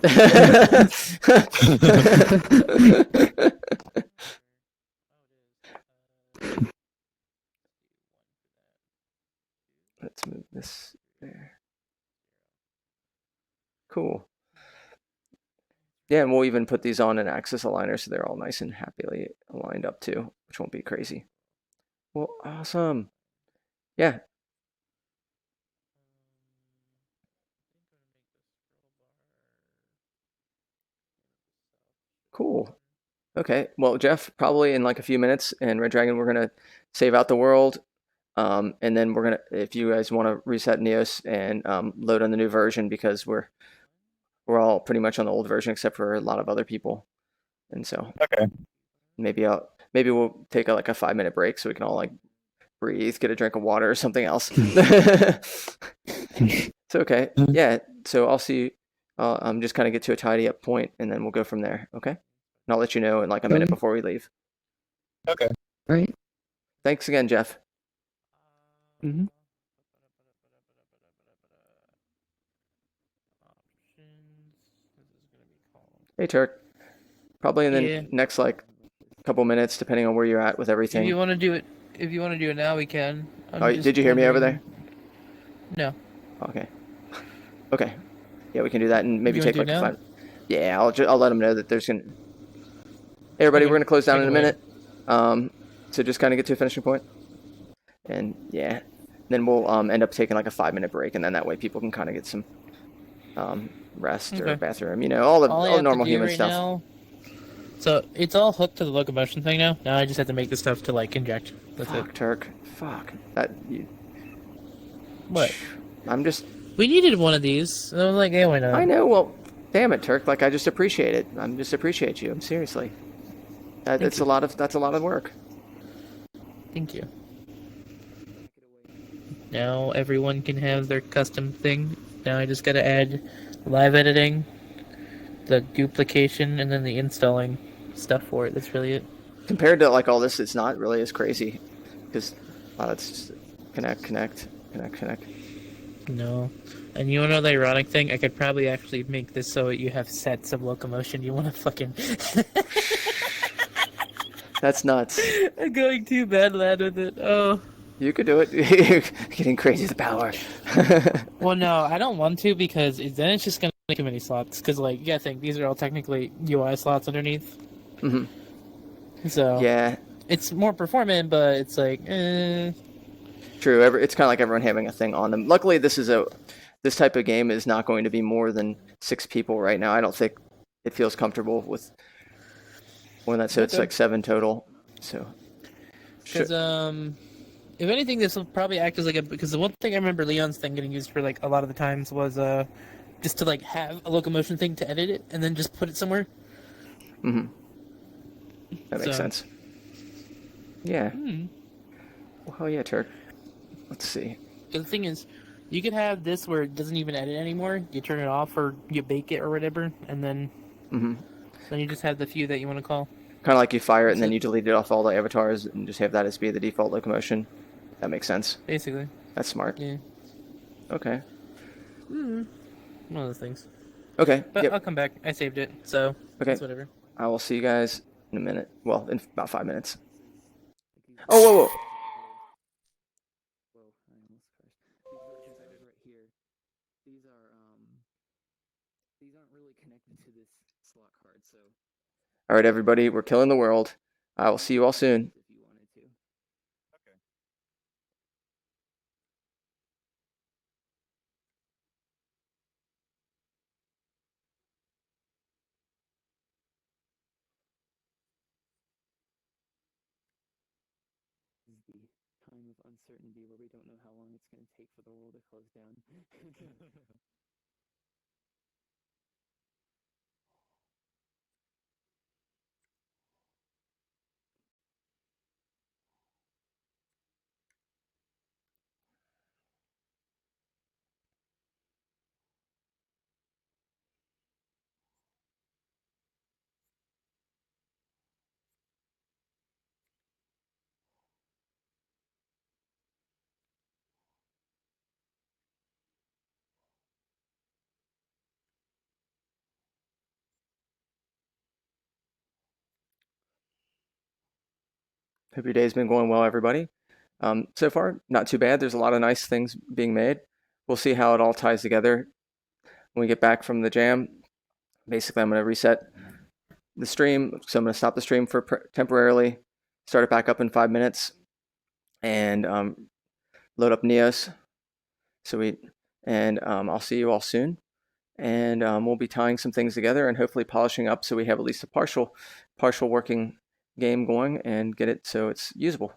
Let's move this there. Cool. Yeah, and we'll even put these on an axis aligner so they're all nice and happily aligned up too, which won't be crazy. Well, awesome. Yeah. Cool. Okay. Well, Jeff, probably in like a few minutes, and Red Dragon, we're gonna save out the world, and then we're gonna, if you guys want to reset Neos and load on the new version, because we're all pretty much on the old version except for a lot of other people, and so maybe we'll take like a 5-minute break so we can all like breathe, get a drink of water or something else. It's okay. Yeah. So I'll see. Just kind of get to a tidy up point, and then we'll go from there. Okay. And I'll let you know in like a minute before we leave. Okay. Right. Thanks again, Jeff. Mm-hmm. Hey, Turk. Probably in the next like couple minutes, depending on where you're at with everything. If you want to do it now, we can. Did you hear me over there? No. Okay. Okay. Yeah, we can do that and maybe You take wanna like do a it 5. Yeah, I'll let them know that there's gonna. Hey, everybody, we're gonna close down in a minute. So just kind of get to a finishing point, and yeah, then we'll end up taking like a 5-minute break, and then that way people can kind of get some rest or bathroom, all the normal human stuff. Now, so it's all hooked to the locomotion thing now. Now I just have to make the stuff to like inject. That's Fuck, Turk. Fuck that. What? I'm just. We needed one of these. And I was like, yeah, why not? I know. Well, damn it, Turk. Like I just appreciate it. I just appreciate you. I'm seriously. That's a lot of work. Thank you. Now everyone can have their custom thing. Now I just gotta add live editing, the duplication, and then the installing stuff for it. That's really it. Compared to like all this, it's not really as crazy, because it's just connect. No. And you wanna know the ironic thing? I could probably actually make this so you have sets of locomotion. You wanna fucking... That's nuts. I'm going too bad, lad, with it. Oh. You could do it. You're getting crazy with the power. Well, no, I don't want to because then it's just gonna make too many slots. Because, like, yeah, I think these are all technically UI slots underneath. Mm-hmm. So yeah, it's more performant, but it's like, True. It's kind of like everyone having a thing on them. Luckily, this type of game is not going to be more than 6 people right now. I don't think it feels comfortable with more than that. So it's like 7 total. So. Because if anything, this will probably act as like because the one thing I remember Leon's thing getting used for like a lot of the times was just to like have a locomotion thing to edit it and then just put it somewhere. Mm-hmm. That makes sense. Yeah. Well, hell yeah, Turk. Let's see. The thing is, you could have this where it doesn't even edit anymore. You turn it off or you bake it or whatever, and then then you just have the few that you want to call. Kind of like you fire it and then you delete it off all the avatars and just have that as be the default locomotion. That makes sense. Basically. That's smart. Yeah. Okay. One of those things. Okay. But I'll come back. I saved it, so okay. it's whatever. I will see you guys in a minute. Well, in about 5 minutes. Oh, whoa. These aren't really connected to this slot card, so. All right, everybody, we're killing the world. I will see you all soon. This is the time of uncertainty where we don't know how long it's going to take for the world to close down. Hope your day's been going well, everybody. So far, not too bad. There's a lot of nice things being made. We'll see how it all ties together when we get back from the jam. Basically, I'm going to reset the stream. So I'm going to stop the stream for temporarily, start it back up in 5 minutes, and load up Neos. I'll see you all soon. And we'll be tying some things together and hopefully polishing up so we have at least a partial working game going and get it so it's usable.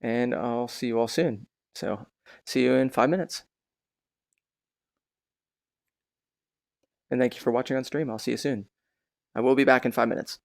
And I'll see you all soon. So see you in 5 minutes. And thank you for watching on stream. I'll see you soon. I will be back in 5 minutes.